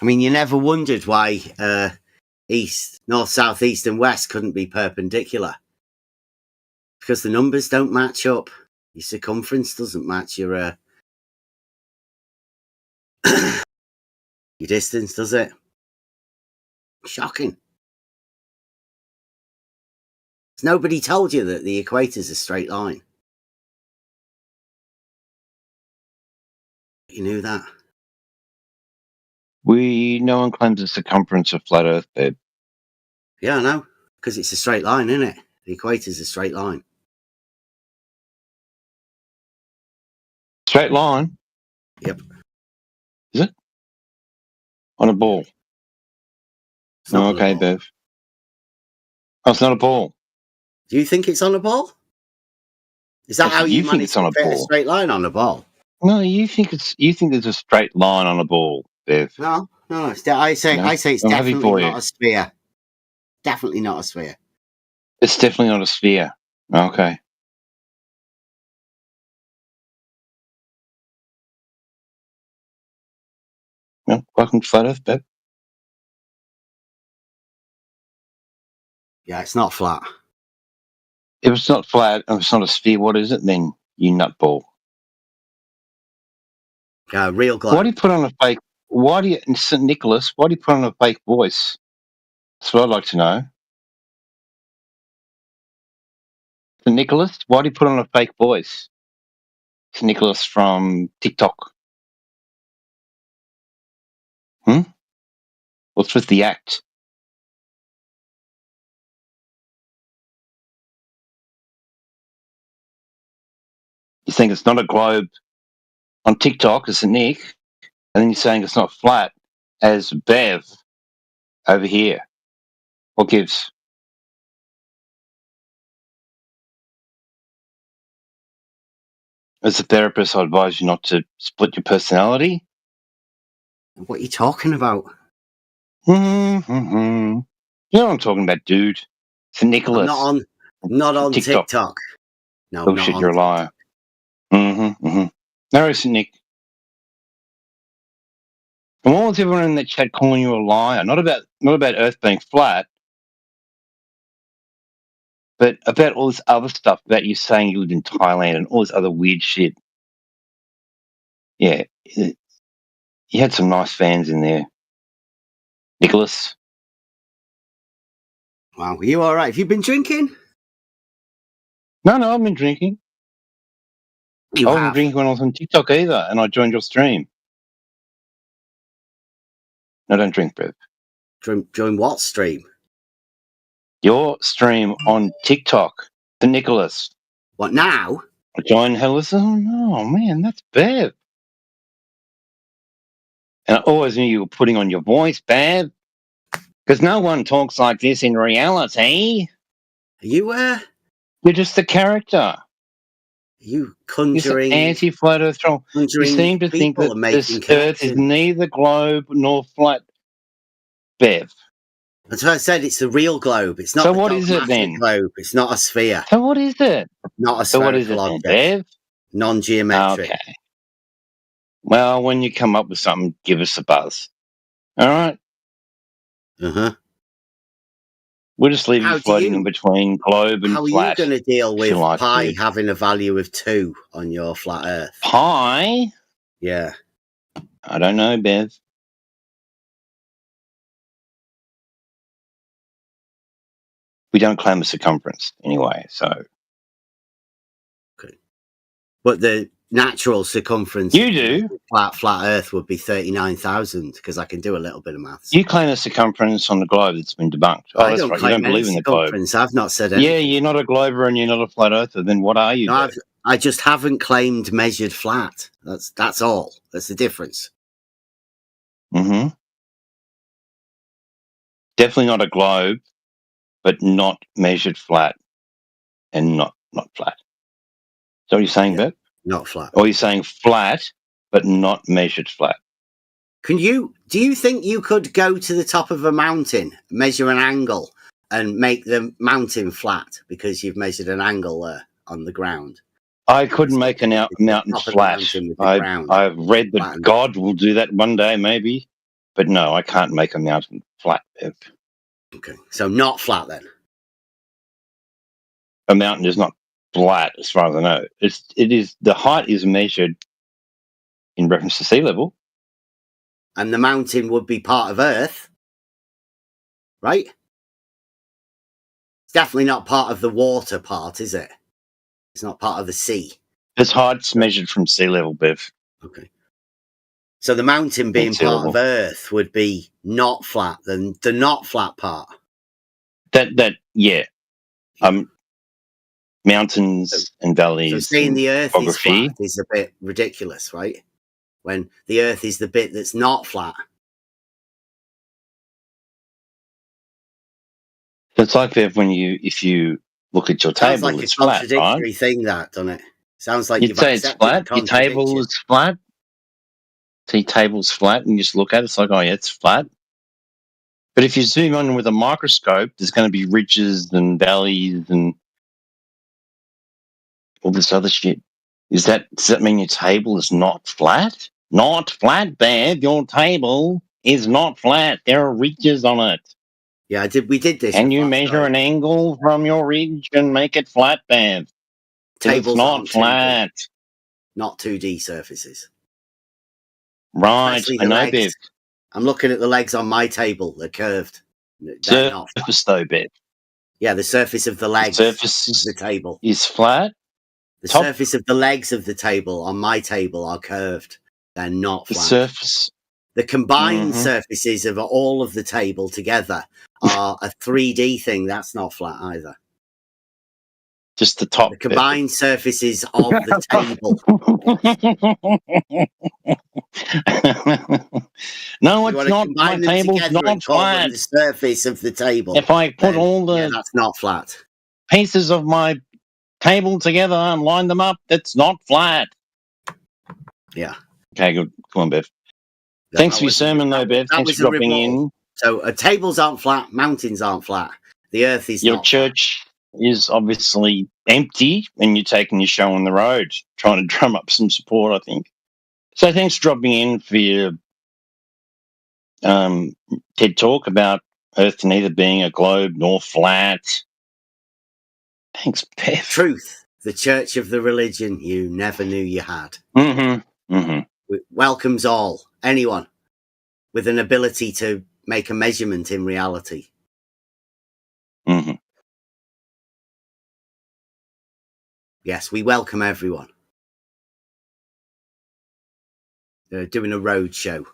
I mean, you never wondered why east, north, south, east, and west couldn't be perpendicular. Because the numbers don't match up. Your circumference doesn't match your your distance, does it? Shocking. Nobody told you that the equator's a straight line. You knew that. No one claims the circumference of flat Earth, babe. Yeah, I know. Because it's a straight line, isn't it? The equator's a straight line. Straight line? Yep. Is it? On a ball? It's not on a okay, ball. Bev. Oh, it's not a ball. Do you think it's on a ball? Is that how you think manage it's on to a fit a ball? straight line on a ball? No, you think there's a straight line on a ball, Bev. No. I say No? it's I'm happy definitely for not you. a sphere. Definitely not a sphere. It's definitely not a sphere. Okay. Well, welcome to Flat Earth, Bev. Yeah, it's not flat. If it's not flat, if it's not a sphere, what is it then, you nutball? Real globe. Why do you put on a fake... St. Nicholas, why do you put on a fake voice? That's what I'd like to know. St. Nicholas, why do you put on a fake voice? St. Nicholas from TikTok. What's with the act? You're saying it's not a globe on TikTok as St. Nick, and then you're saying it's not flat as Bev over here. What gives? As a therapist, I advise you not to split your personality. What are you talking about? Mm-hmm. You know what I'm talking about, dude. St. Nicholas. I'm not on TikTok. No, oh not shit, on you're a liar. No, St. Nick. And what was everyone in that chat calling you a liar? Not about Earth being flat, but about all this other stuff about you saying you lived in Thailand and all this other weird shit. Yeah, you had some nice fans in there, Nicholas. Wow, are you all right? Have you been drinking? No, I've been drinking. I wasn't drinking when I was on TikTok either, and I joined your stream. No, don't drink, Bev. Join what stream? Your stream on TikTok, the Nicholas. What now? Join Hellas. Oh no, man, that's Bev. And I always knew you were putting on your voice, Bev, because no one talks like this in reality. Are you You're just the character. You conjuring anti-flat Earth troll. You seem to think that this Earth is neither globe nor flat, Bev. That's what I said. It's the real globe. It's not. So the what is it then? globe. It's not a sphere. So what is it? Not a so what is it object. then, Bev? Non-geometric. Okay. Well, when you come up with something, give us a buzz. All right. We'll just leave you floating in between globe and How flat. are you going to deal with like pi it. having a value of 2 on your flat Earth? Pi? Yeah. I don't know, Bev. We don't claim a circumference anyway, so. But the natural circumference You do. Flat Earth would be 39,000 because I can do a little bit of maths. You claim a circumference on the globe that's been debunked. Oh, I that's don't right. You claim don't believe in the globe. circumference. I've not said anything. Yeah, you're not a glober and you're not a flat earther. Then what are you? No, I just haven't claimed measured flat. That's all. That's the difference. Mm-hmm. Definitely not a globe, but not measured flat and not flat. So what you're saying, Bev? Not flat. Or you're saying flat, but not measured flat. Do you think you could go to the top of a mountain, measure an angle, and make the mountain flat because you've measured an angle there on the ground? I couldn't make a mountain flat. I've read that God will do that one day, maybe. But no, I can't make a mountain flat, Bev. Okay, so not flat then. A mountain is not flat, as far as I know. It is. The height is measured in reference to sea level. And the mountain would be part of Earth, right? It's definitely not part of the water part, is it? It's not part of the sea. Its height's measured from sea level, Bev. Okay. So the mountain being That's part of terrible. Earth would be not flat, than the not flat part. Yeah. Mountains and valleys. So saying and the Earth is topography. flat is a bit ridiculous, right? When the Earth is the bit that's not flat. So it's like that when if you look at your Sounds table, like it's a flat, contradictory right? thing, that, doesn't it? Sounds like You'd you've say it's accepted the flat. Your table contradiction. is flat. So your table's flat, and you just look at it. It's like, oh yeah, it's flat. But if you zoom on with a microscope, there's going to be ridges and valleys and all this other shit. Does that mean your table is not flat? Not flat, Bev. Your table is not flat. There are ridges on it. Yeah, we did this. Can you measure an angle from your ridge and make it flat, Bev? 'Cause it's Tables not aren't 2D, flat. not 2D surfaces. Right, Especially I the know, legs. Bev. I'm looking at the legs on my table. They're curved. They're not flat. Surface, though, Bev. Yeah, the surface of the legs Surface of the table. is flat. The Top- surface of the legs of the table on my table are curved. They're not The flat. surface. The combined Mhm. surfaces of all of the table together are a 3D thing. That's not flat either. Just the top. The combined surfaces of the table. No, You it's want to not. combine My them table's together not and call them flat. the surface of the table. If I put then, all the yeah, that's not flat. pieces of my table together and line them up, that's not flat. Yeah. Okay, good. Come on, Bev. That Thanks for your was- sermon, though, Bev. that Thanks was for a dropping rebuttal. in. So tables aren't flat, mountains aren't flat. The earth is Your not church is obviously empty, and you're taking your show on the road, trying to drum up some support, I think. So thanks for dropping in for your TED Talk about Earth neither being a globe nor flat. Thanks, Bev. Truth, the church of the religion you never knew you had. Mm-hmm. Mm-hmm. It welcomes all, anyone with an ability to make a measurement in reality. Mm-hmm. Yes, we welcome everyone. They're doing a road show.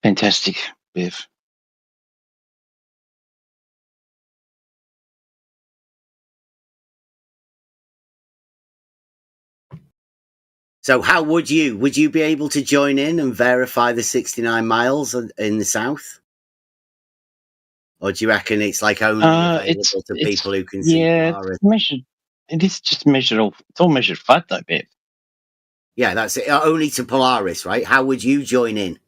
Fantastic, Bev. So how would you be able to join in and verify the 69 miles in the south? Or do you reckon it's like only available to people who can see Polaris? It's measured. It is just measured. It's all measured flat, though, Bev. Yeah, that's it. Only to Polaris, right? How would you join in?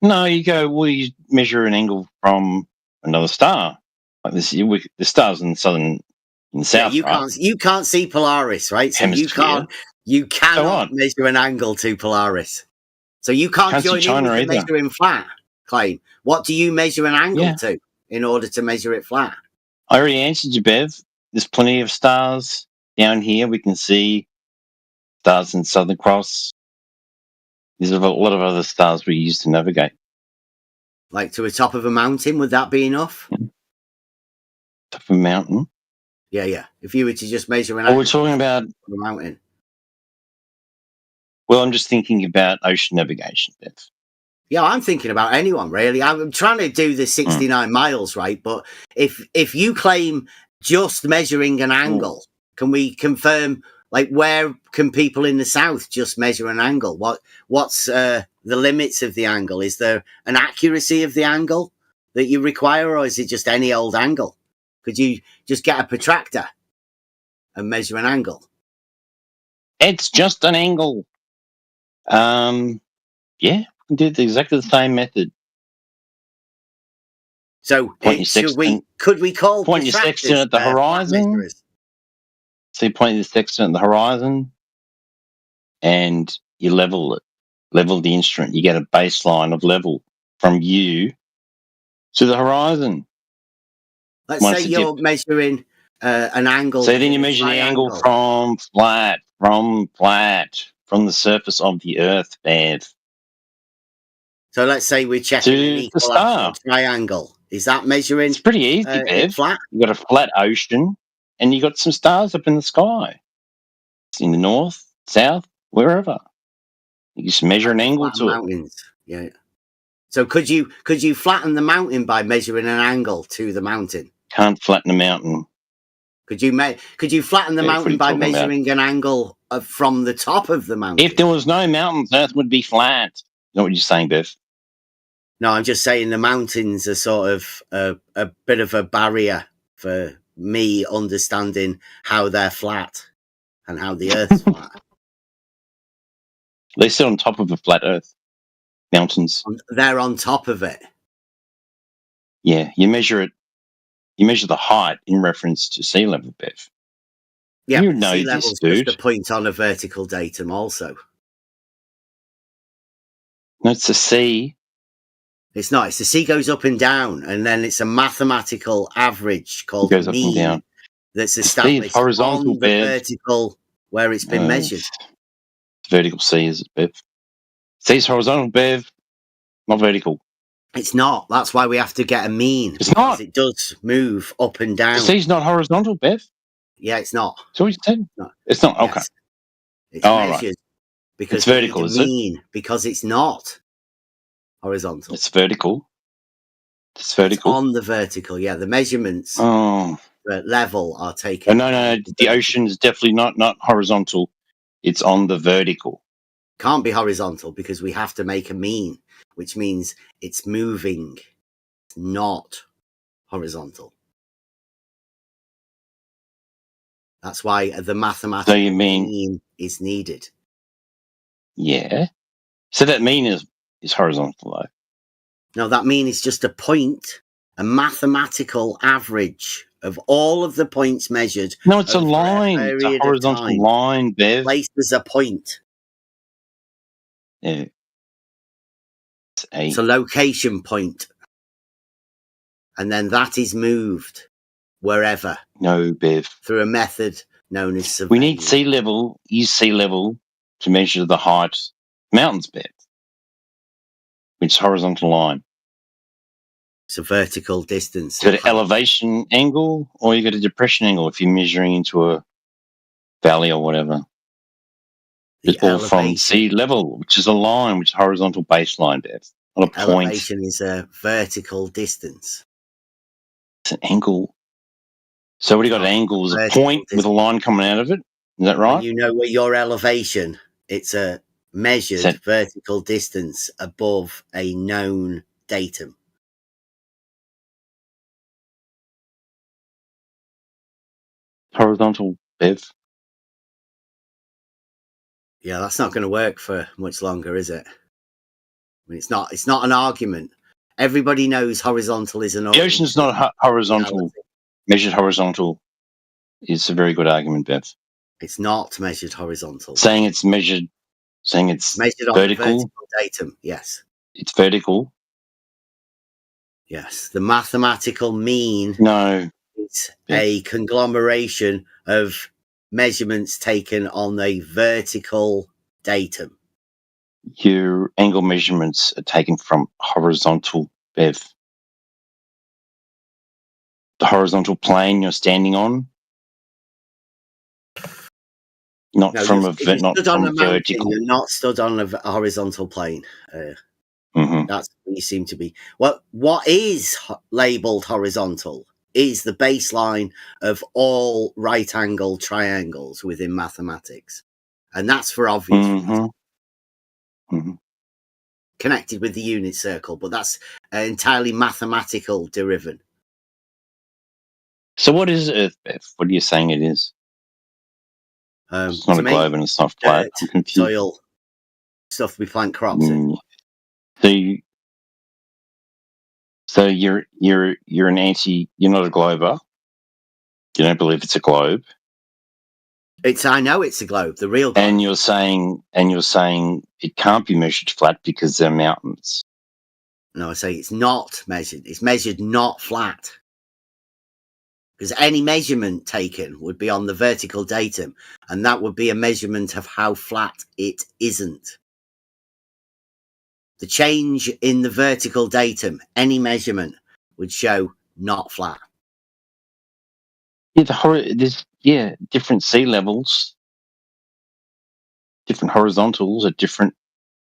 No, you measure an angle from another star. Like this, the stars in the southern, in the south, right? You can't see Polaris, right? So Hemisphere. you cannot measure an angle to Polaris. So you can't join in with the measuring flat claim. What do you measure an angle to in order to measure it flat? I already answered you, Bev. There's plenty of stars down here. We can see stars in Southern Cross. There's a lot of other stars we use to navigate. Like to the top of a mountain, would that be enough? Top of a mountain? Yeah. If you were to just measure an angle. We're talking about a mountain. Well, I'm just thinking about ocean navigation, Bev. Yeah, I'm thinking about anyone, really. I'm trying to do the 69 miles, right? But if you claim just measuring an angle, can we confirm, like, where can people in the south just measure an angle? What's the limits of the angle? Is there an accuracy of the angle that you require, or is it just any old angle? Could you just get a protractor and measure an angle? It's just an angle. Yeah, we can do exactly the same method. So could we call point your sextant at the horizon? So you point your sextant at the horizon, and you level it, level the instrument. You get a baseline of level from you to the horizon. Let's say you're measuring an angle. So then you measure the angle from the surface of the Earth, Bev. So let's say we're checking an equilateral triangle. Is that measuring? It's pretty easy, Bev. Flat? You've got a flat ocean, and you've got some stars up in the sky. In the north, south, wherever. You just measure an angle Flatten to it. mountains. Yeah. So could you flatten the mountain by measuring an angle to the mountain? Can't flatten a mountain. Could you flatten the Bev, what are mountain you by talking about? measuring an angle from the top of the mountain? If there was no mountains, Earth would be flat. Is that what you're saying, Bev? No, I'm just saying the mountains are sort of a bit of a barrier for me understanding how they're flat and how the Earth's flat. They sit on top of a flat Earth. Mountains. They're on top of it. Yeah, you measure it. You measure the height in reference to sea level, Bev. Yeah, you but know sea this, level's dude. just a point on a vertical datum also. No, it's a sea. It's not. It's the sea goes up and down, and then it's a mathematical average called It goes up and mean down. that's The sea is established horizontal, on the Bev. vertical where it's been measured. It's vertical sea, is it, Bev? Sea's horizontal, Bev. Not vertical. It's not. That's why we have to get a mean. It's not. It does move up and down. The sea's not horizontal, Bev. Yeah, it's not. So what you said? No. It's not. Okay. Yes. It's All right. measured because It's vertical, we need is a it? mean because it's not horizontal. It's vertical. It's It's vertical. on the vertical. Yeah, the measurements Oh. level are Oh, taken. no. The ocean is definitely not horizontal. It's on the vertical. Can't be horizontal because we have to make a mean, which means it's moving. It's not horizontal. That's why the mathematical So you mean, mean is needed. yeah. So that mean is horizontal, though. No, that mean is just a point, a mathematical average of all of the points measured. No, it's a over line. It's a period of horizontal time. line, Bev. Placed as a point. Yeah. It's a location point. And then that is moved wherever No, Bev. through a method known as surveying. We need sea level, use sea level to measure the height mountains, Bev. Which is horizontal line. It's a vertical distance. You got an elevation angle or you got a depression angle if you're measuring into a valley or whatever. The It's all from elevation. sea level, which is a line, which is horizontal baseline depth, not a point. Elevation is a vertical distance. It's an angle. So what do you got? An angle is a Vertical point with a line coming out of it. Is that right? When you know where your elevation, it's a measured Is that- vertical distance above a known datum. Horizontal, Bev. Yeah, that's not going to work for much longer, is it? I mean, it's not an argument. Everybody knows horizontal is an The argument. ocean's not horizontal. Measured horizontal is a very good argument, Bev. It's not measured horizontal. Saying it's measured, saying it's Measured on vertical. the vertical datum, yes. It's vertical. Yes. The mathematical mean No. is a conglomeration of measurements taken on a vertical datum. Your angle measurements are taken from horizontal, Bev. The horizontal plane you're standing on, not No, from if a you're not stood on from a mountain, vertical. you're not stood on a horizontal plane. Mhm. That's what you seem to be. What is labeled horizontal is the baseline of all right-angled triangles within mathematics, and that's for obvious reasons. Connected with the unit circle, but that's an entirely mathematical derivative. So what is Earth, Bev? What are you saying it is? It's not to a me, globe and it's not flat. dirt, I'm confused. soil, stuff we plant crops in. So you're an anti. You're not a glober. You don't believe it's a globe. I know it's a globe, the real globe. And you're saying it can't be measured flat because they're mountains. No, I say it's not measured. It's measured not flat. Because any measurement taken would be on the vertical datum, and that would be a measurement of how flat it isn't. The change in the vertical datum, any measurement, would show not flat. Yeah, there's different sea levels. different horizontals at different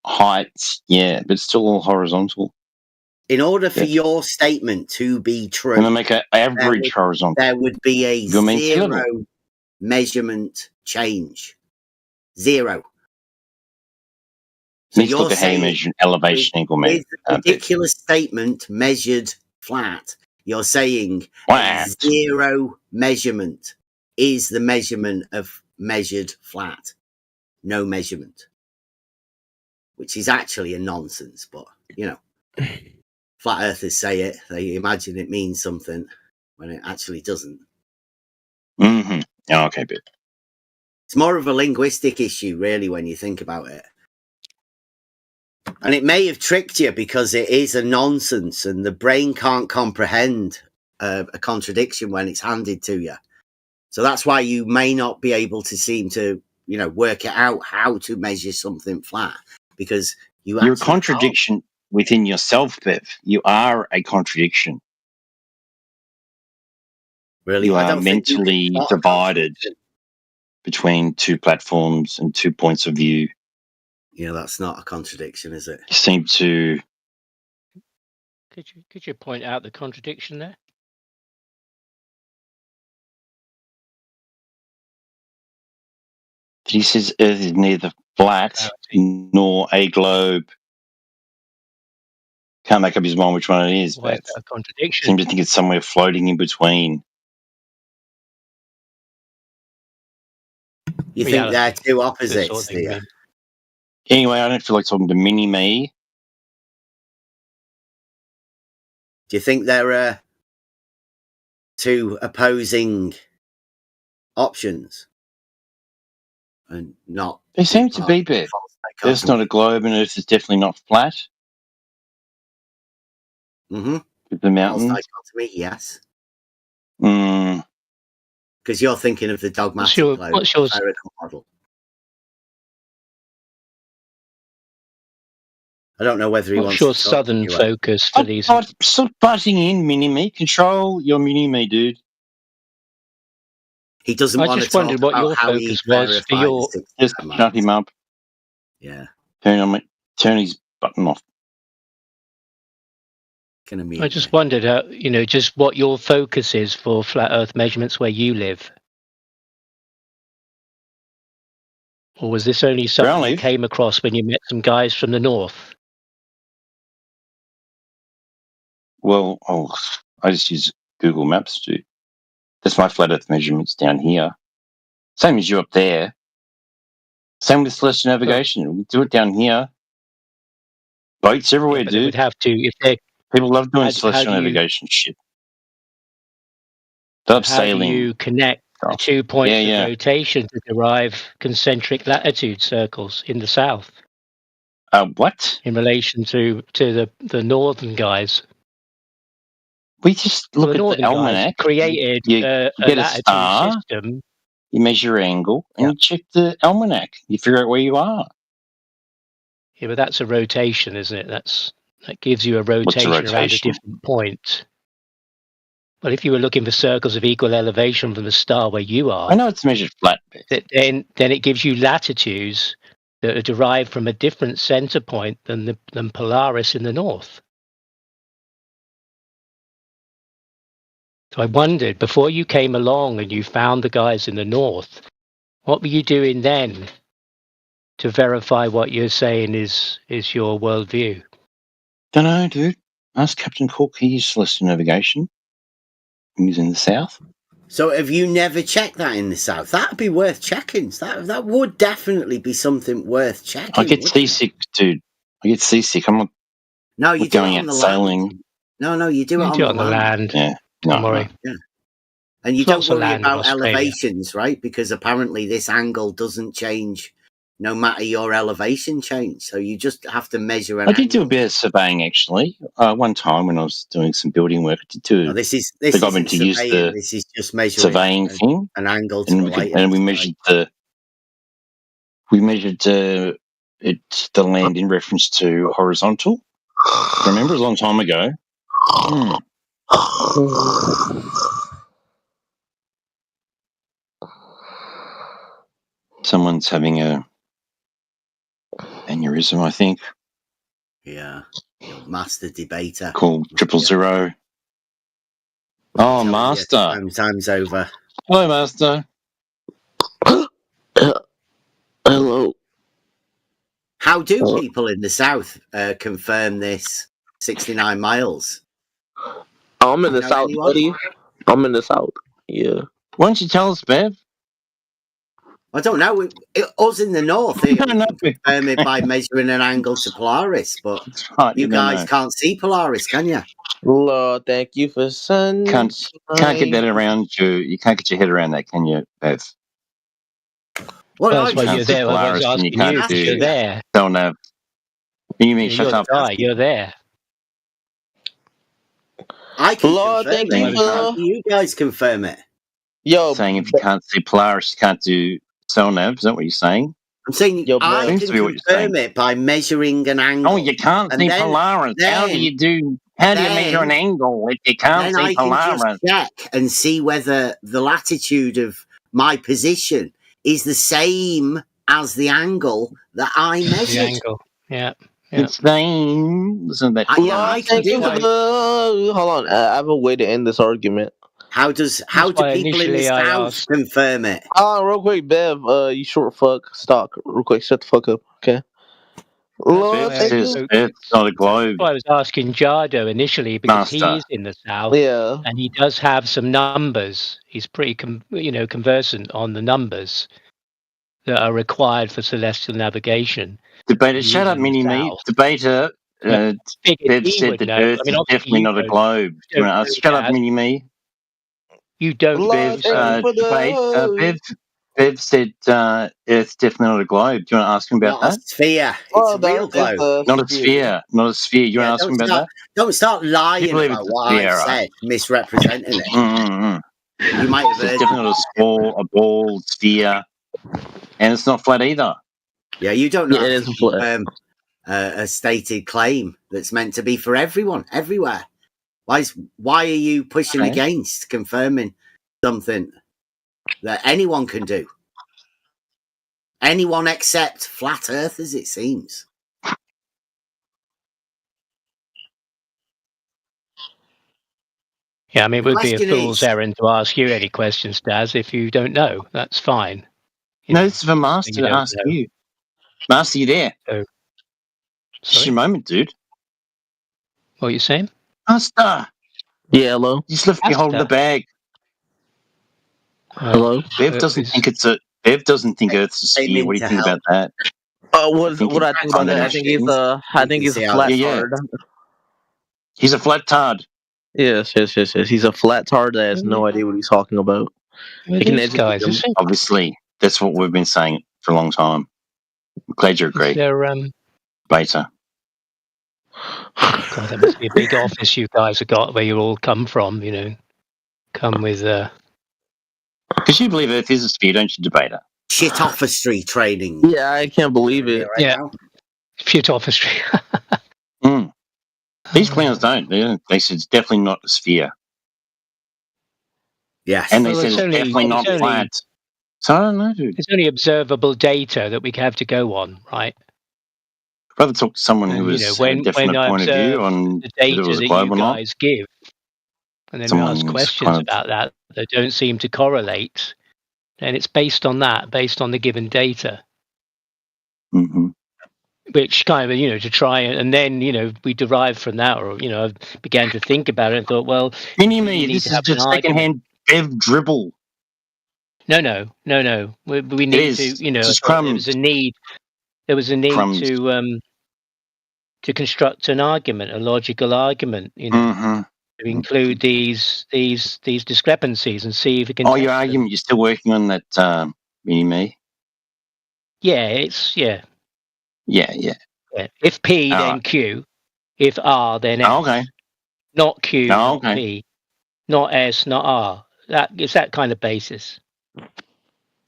heights. Yeah, but it's still all horizontal. In order for your statement to be true, And I make an average horizontal. there would be a You mean sea level? zero measurement change. Zero. So Need to look at how you measure elevation angle, mate. With the ridiculous statement measured flat, you're saying Flat. zero measurement is the measurement of measured flat. No measurement. Which is actually a nonsense, but, you know. Flat earthers say it, they imagine it means something when it actually doesn't. Mm-hmm. Oh, okay, but it's more of a linguistic issue, really, when you think about it. And it may have tricked you because it is a nonsense and the brain can't comprehend a contradiction when it's handed to you. So that's why you may not be able to seem to, you know, work it out how to measure something flat, because you're a contradiction within yourself, Bev. You are a contradiction. Really? You are mentally divided between two platforms and 2 points of view. Yeah, that's not a contradiction, is it? You seem to... Could you point out the contradiction there? He says Earth is neither flat nor a globe. Can't make up his mind which one it is. Why is that a contradiction? Seem to think it's somewhere floating in between. You think they're two opposites, do you? Anyway, I don't feel like talking to Mini-Me. Do you think there two opposing options? And not... They seem to be, Bev. Earth's not a globe and Earth is definitely not flat. Mm-hmm. With the mountains. Dichotomy, yes. Mm. Because you're thinking of the dogmatic globe, spherical model. I don't know whether he wants to talk southern to you. focus for these. Stop butting in, Mini-Me. Control your Mini-Me, dude. He doesn't I want just to talk wondered what about your how he focus was for your. Just shut him up. Yeah. Turn his button off. I just wondered, you know, just what your focus is for flat Earth measurements where you live. Or was this only something you came across when you met some guys from the north? Well, I just use Google Maps to. That's my flat Earth measurements down here. Same as you up there. Same with celestial navigation. We do it down here. Boats everywhere, But dude. they would have to, if they. People love doing celestial navigation shit. Love sailing. How do you connect the 2 points of rotation to derive concentric latitude circles in the south? What? In relation to the northern guys. We just look at the almanac. Created you a get a latitude star, system. You measure angle, and you check the almanac. You figure out where you are. Yeah, but that's a rotation, isn't it? That gives you a rotation around a different point. Well, if you were looking for circles of equal elevation from the star where you are, I know it's measured flat. Then it gives you latitudes that are derived from a different center point than Polaris in the north. So I wondered, before you came along and you found the guys in the north, what were you doing then to verify what you're saying is your worldview? Don't know, dude. Ask Captain Cook. He used celestial navigation. He was in the south. So have you never checked that in the south? That'd be worth checking. That would definitely be something worth checking. I get seasick, dude. I get seasick. I'm not. No, you do going it out on the sailing. land. No, you do it on the land. Yeah. Don't worry. Yeah. And you don't worry about elevations, right? Because apparently this angle doesn't change no matter your elevation change. So you just have to measure an I did do a bit of surveying, actually. One time when I was doing some building work, I did do. This is government to use the this is just measuring surveying thing, an angle to and we measured the land in reference to horizontal. Remember, it was a long time ago. Someone's having a Aneurysm, I think. Yeah. Your master debater. Called 000. Oh, Master. Time's over. Hello, Master. Hello. How do people in the south confirm this 69 miles? I'm in the Know south, anyone? buddy. I'm in the south. Yeah. Why don't you tell us, Bev? I don't know. Us in the north, we can confirm it by measuring an angle to Polaris, but right, you you don't guys know. can't see Polaris, can you? Lord, thank you for sunshine. Can't get that around you. You can't get your head around that, can you, Bev? Well, that's why you're there. I was Polaris, and you asking can't you because you're do. there. Don't have. You mean You're shut up? the guy. You're there. I can Lord, confirm thank it. you How for do you guys confirm it? yo. Saying if you can't see Polaris, you can't do Selnav. Is that what you're saying? I'm saying Yo, I Seems can to be what you're confirm saying. it by measuring an angle. Oh, you can't And see then- Polaris. How do then- you do? How do you measure an angle if you can't Then see I can Polaris? just check and see whether the latitude of my position is the same as the angle that I The measured. angle. Yeah. Yeah. It's same. Isn't that? I Lord, can thank you do for it. the. Hold on, I have a way to end this argument. How do why people in the initially I south asked- confirm it? Real quick, Bev. You short fuck. Stock. Real quick, shut the fuck up. Okay. Lord, why I thank you. spoke- It's not a globe. That's why I was asking Jardo initially because Master. he's in the south. Yeah. And he does have some numbers. He's pretty, conversant on the numbers that are required for celestial navigation. Debater, He shut is up, in the mini me. south. Debater. Figured Bev he said would that know. Earth I mean, is obviously definitely you not a don't- globe. you don't Shut know up, that. mini me. You don't Lord, know. thank you for the. Bev said Earth's definitely not a globe. Do you want to ask him about Not a that? sphere. It's Oh, a real that is globe. Not a sphere. Not a sphere. You want to ask him about that? Don't start lying believe about it's a what sphere, I've right? said, misrepresenting it. You might have It's heard. definitely not a ball, sphere, and it's not flat either. Yeah, you don't know Yeah, it how is to flat. confirm a stated claim that's meant to be for everyone, everywhere. Why are you pushing Okay. against confirming something that anyone can do? Anyone except flat earthers, it seems. Yeah, I mean, it The would be a question fool's is- errand to ask you any questions, Daz, if you don't know. That's fine. No, it's for Master You to don't ask know. you. Master, you there? Oh. Just your moment, dude. What are you saying? Master, Yeah, hello. you just left me holding the bag. Hello. Bev doesn't think it's a. Bev doesn't think Earth's a sphere. What do you think about that? What I think about that? I think he's a flat tard. He's a flat tard. Yes. He's a flat tard that has no idea what he's talking about. Who are You can these educate guys? him. Is it- Obviously, that's what we've been saying for a long time. I'm glad you agree. They're, Beta. God, that must be a big office you guys have got where you all come from, Come with, Because you believe Earth is a sphere, don't you, Debater? Shit officery training. Yeah, I can't believe it. Right now. shit office. These clowns don't. They said it's definitely not a sphere. Yes. And they Well, said it's it's only- definitely not it's only- flat. So I don't know, dude. It's only observable data that we have to go on, right? I'd rather talk to someone who And, was a when definite I point of observe view on the whether data it was that a globe you or not. guys give, and then we Someone's ask questions kind of- about that don't seem to correlate, then it's based on that, based on the given data. Mm-hmm. Which kind of, to try and then, we derived from that, or, I began to think about it and thought, well, Mini you me, need this to is have an just argument. secondhand Bev dribble. No. We need is. to, It's just there crumbs. was a need. There was a need Crumbs. to construct an argument, a logical argument, Mm-hmm. to include these discrepancies and see if we can. Oh, your test them. argument, you're still working on that, Mini me? Yeah, it's Yeah. Yeah. If P, then Alright. Q. If R, then S. Oh, okay. Not Q, Oh, not okay. P. Not S, not R. It's that kind of basis.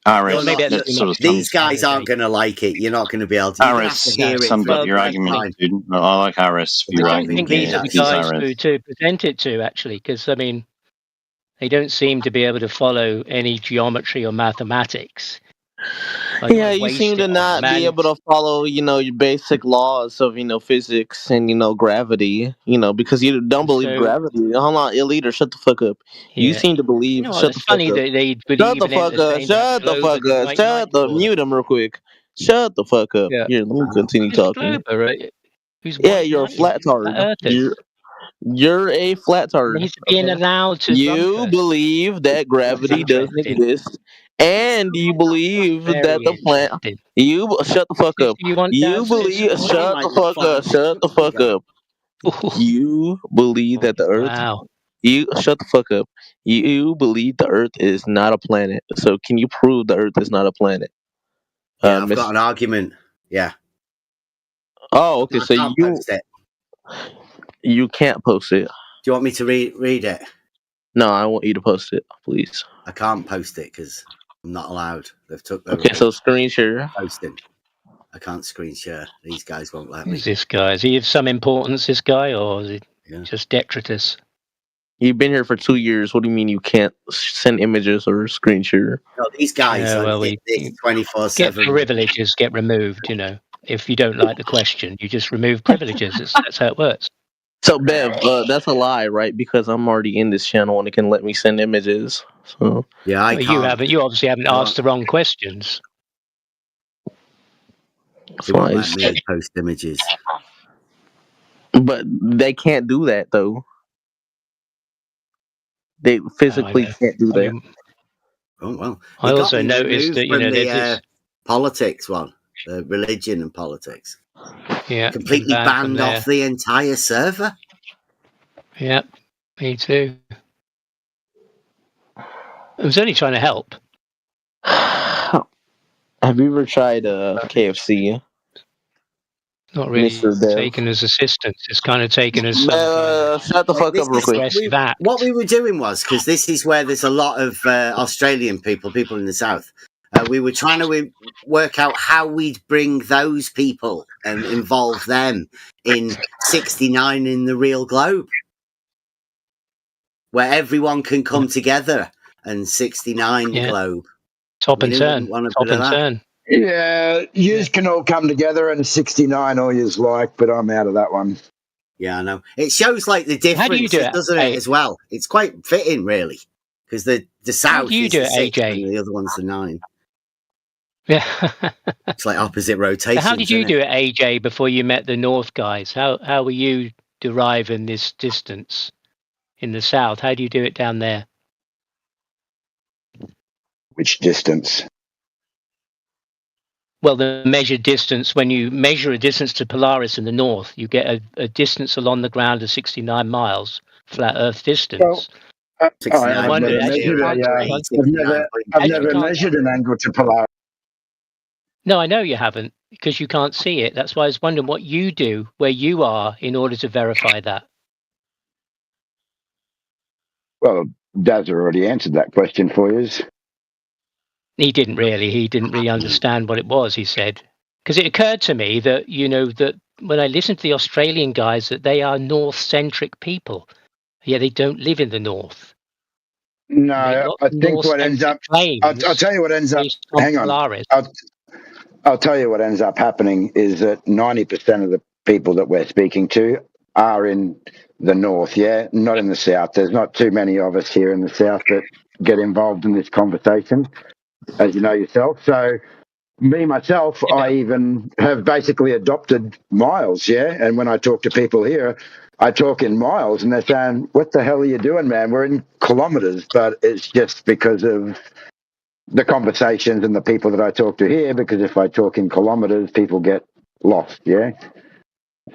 RS, maybe that's that too sort much. of These guys aren't going to like it. You're not going to be able to. You're gonna have RS to hear it summed for up your the argument, time. dude. I like RS for your I don't argument. think these Yeah, are the it is guys RS. to present it to, actually, because, they don't seem to be able to follow any geometry or mathematics. Yeah, you seem to not be able to follow, your basic laws of, physics and, gravity, because you don't believe So- gravity. Hold on, illeader, shut the fuck up. You Yeah. seem to believe. You know what, Shut it's the fuck funny up. that they Shut believe the and fuck up. entertain that Shut the globe fuck and the up. white Shut light the. order. Mute him real quick. Shut the fuck up. Yeah. Here, let me continue Who's a talking. glober, right? Who's Yeah, white you're a light? flat Flat tard. earthers. You're a flat tard. He's being okay? allowed to You rumpus. believe that gravity doesn't interesting. exist, and you believe Very that the planet. interesting. You shut the fuck up. You want You that? believe. It's Shut like the the fuck up. farm Shut the fuck truck up. You believe that the Earth. Wow. You shut the fuck up. You believe the Earth is not a planet. So can you prove the Earth is not a planet? Yeah, I've Miss- got an argument. Yeah. Oh, okay. I So can't post it. you can't post it. Do you want me to read it? No, I want you to post it, please. I can't post it because I'm not allowed. They've took the Okay, so screen share. posting. I can't screen share. These guys won't let me. Who's this guy? Is he of some importance, this guy, or is he just detritus? You've been here for 2 years. What do you mean you can't send images or screen share? No, these guys Yeah, well, hit this get 24/7. privileges get removed. If you don't like the question, you just remove privileges. That's how it works. So Bev, that's a lie, right? Because I'm already in this channel and it can let me send images. So yeah, I Well, can't. you obviously haven't asked the wrong questions. They won't let me post images. But they can't do that though. They physically can't do that. Oh well. I It got also me noticed removed that from there's the this. politics one, the religion and politics. Yeah, Completely from banned there. off the entire server. Yeah, me too. I was only trying to help. Have you ever tried KFC? Not really Mr. Dev. taken as assistance. It's kind of taken as some shut the fuck up real quick. What we were doing was, because this is where there's a lot of Australian people in the south. We were trying to work out how we'd bring those people and involve them in 69 in the real globe, where everyone can come together and 69 globe. Top and turn. Top and turn. Yeah, yous can all come together and 69 all yous like, but I'm out of that one. Yeah, I know. It shows like the How do you differences, do it, doesn't it, as well? It's quite fitting, really, because the south do you is do the it, 6 AJ? and the other one's the 9. Yeah. It's like opposite So rotations. how did you isn't do it, AJ, before you met the North guys? How were you deriving this distance in the South? How do you do it down there? Which distance? Well, the measured distance, when you measure a distance to Polaris in the North, you get a distance along the ground of 69 miles, flat Earth distance. I've never measured an angle to Polaris. No, I know you haven't, because you can't see it. That's why I was wondering what you do where you are in order to verify that. Well, Daz already answered that question for you. He didn't really understand what it was, he said. Because it occurred to me that, that when I listened to the Australian guys, that they are North-centric people. Yeah, they don't live in the North. No, I think what ends up... I'll tell you what ends up... Hang on. I'll tell you what ends up happening is that 90% of the people that we're speaking to are in the North, yeah? Not in the South. There's not too many of us here in the South that get involved in this conversation, as you know yourself. So me, myself, I even have basically adopted miles, yeah? And when I talk to people here, I talk in miles, and they're saying, what the hell are you doing, man? We're in kilometers, but it's just because of the conversations and the people that I talk to here, because if I talk in kilometers, people get lost, yeah?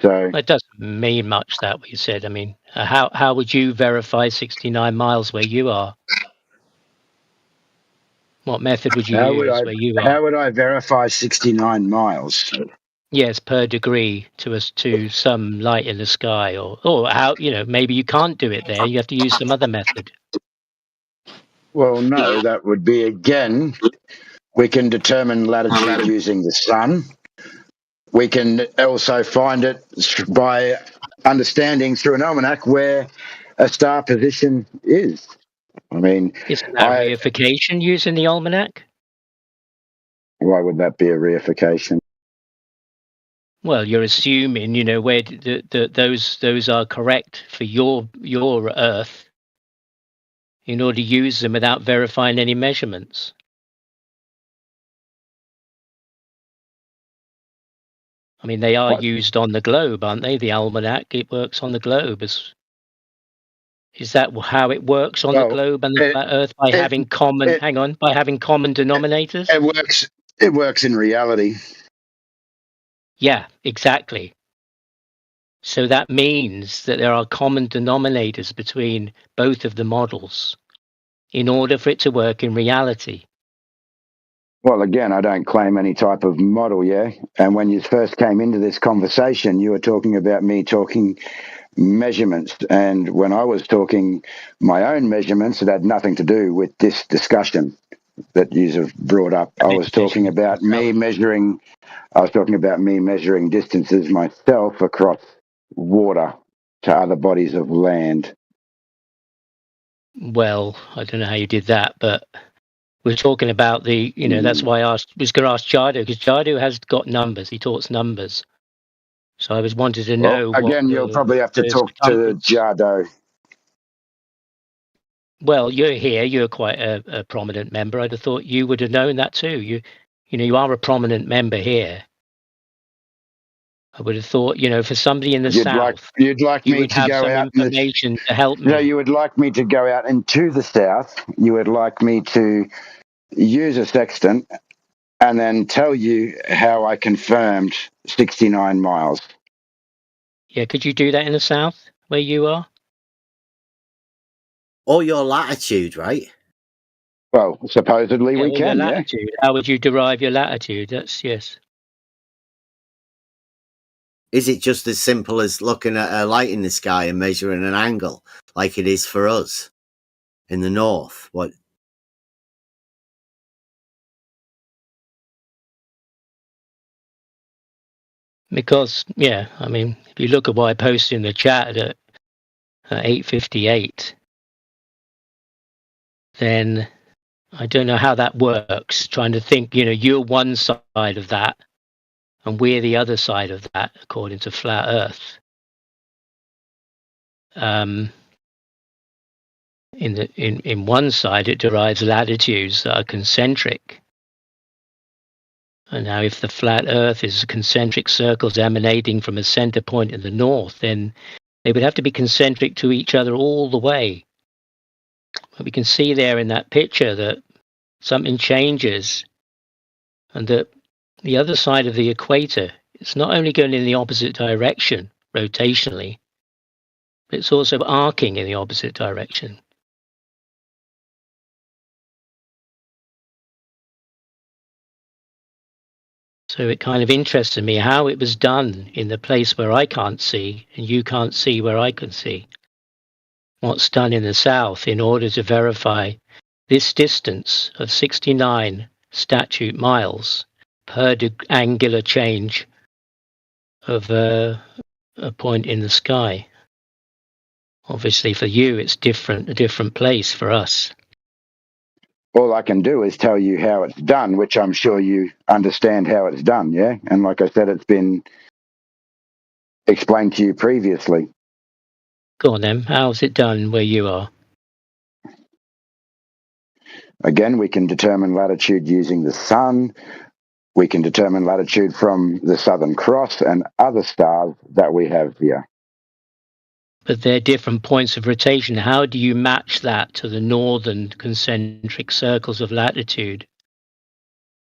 So it doesn't mean much, that what you said. I mean, how would you verify 69 miles where you are? What method would you use where you are? How would I verify 69 miles? Yes, per degree to some light in the sky, or how maybe you can't do it there. You have to use some other method. Well, no, that would be again. We can determine latitude using the sun. We can also find it by understanding through an almanac where a star position is. I mean, Isn't that reification using the almanac? Why would that be a reification? Well, you're assuming, you know, where those are correct for your Earth in order to use them without verifying any measurements. I mean, they are used on the globe, aren't they? The almanac, it works on the globe. Is that how it works on the globe and the flat Earth by having common? By having common denominators. It works in reality. Yeah, exactly. So that means that there are common denominators between both of the models in order for it to work in reality. Well, again, I don't claim any type of model, yeah? And when you first came into this conversation, you were talking about me talking measurements. And when I was talking my own measurements, it had nothing to do with this discussion that you have brought up. I was talking about me measuring distances myself across water to other bodies of land. Well, I don't know how you did that, but we're talking about the, you know, that's why I was going to ask Jadu, because Jadu has got numbers. He talks numbers. So I was wanted to know. Again, you'll probably have to talk to Jadu. Well, you're here. You're quite a prominent member. I'd have thought you would have known that too. You know, you are a prominent member here. I would have thought, you know, for somebody in the south, you'd like me to go out information to help me. No, you would like me to go out into the south. You would like me to use a sextant and then tell you how I confirmed 69 miles. Yeah, could you do that in the south where you are? Or your latitude, right? Well, supposedly we can, your latitude. Yeah. How would you derive your latitude? That's yes. Is it just as simple as looking at a light in the sky and measuring an angle, like it is for us in the north? What? Because, yeah, I mean, if you look at what I posted in the chat at 8:58, then I don't know how that works. Trying to think, you know, you're one side of that, and we're the other side of that, according to Flat Earth. In one side, it derives latitudes that are concentric. And now, if the flat Earth is concentric circles emanating from a center point in the north, then they would have to be concentric to each other all the way. But we can see there in that picture that something changes, and that the other side of the equator, it's not only going in the opposite direction rotationally, but it's also arcing in the opposite direction. So it kind of interested me how it was done in the place where I can't see and you can't see where I can see. What's done in the south in order to verify this distance of 69 statute miles per angular change of a point in the sky. Obviously for you it's different, a different place for us. All I can do is tell you how it's done, which I'm sure you understand how it's done, yeah? And like I said, it's been explained to you previously. Go on then, how's it done where you are? Again, we can determine latitude using the sun. We can determine latitude from the Southern Cross and other stars that we have here. But they're different points of rotation. How do you match that to the northern concentric circles of latitude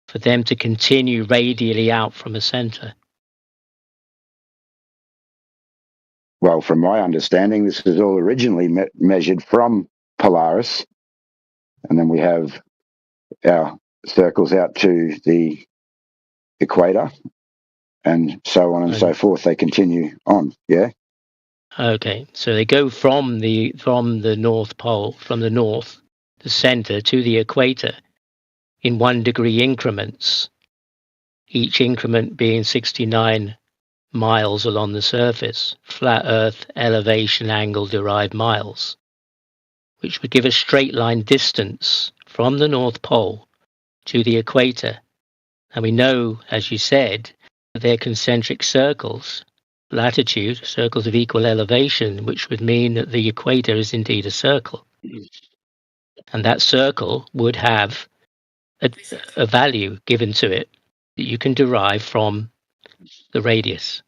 for them to continue radially out from a center? Well, from my understanding, this was all originally measured from Polaris. And then we have our circles out to the equator and so on and so forth. They continue on, yeah? Okay, so they go from the North Pole, from the north, the center, to the equator in 1 degree increments, each increment being 69 miles along the surface, flat Earth elevation angle derived miles, which would give a straight line distance from the North Pole to the equator And we know, as you said, that they're concentric circles, latitude, circles of equal elevation, which would mean that the equator is indeed a circle. And that circle would have a value given to it that you can derive from the radius.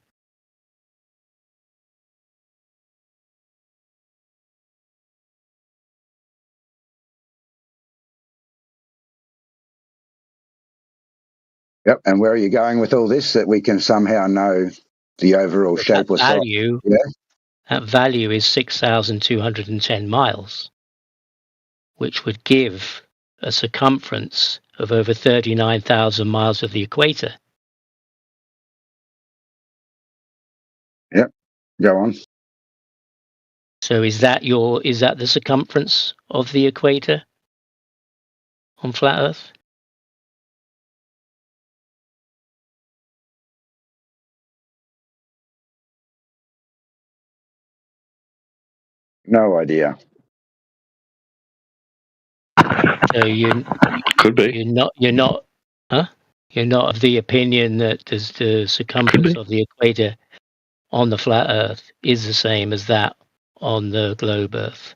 Yep. And where are you going with all this? That we can somehow know the overall shape or size? Yeah. That value is 6,210 miles, which would give a circumference of over 39,000 miles of the equator. Yep. Go on. So is that the circumference of the equator on flat Earth? No idea. So you could be. You're not of the opinion that the circumference of the equator on the flat Earth is the same as that on the globe Earth.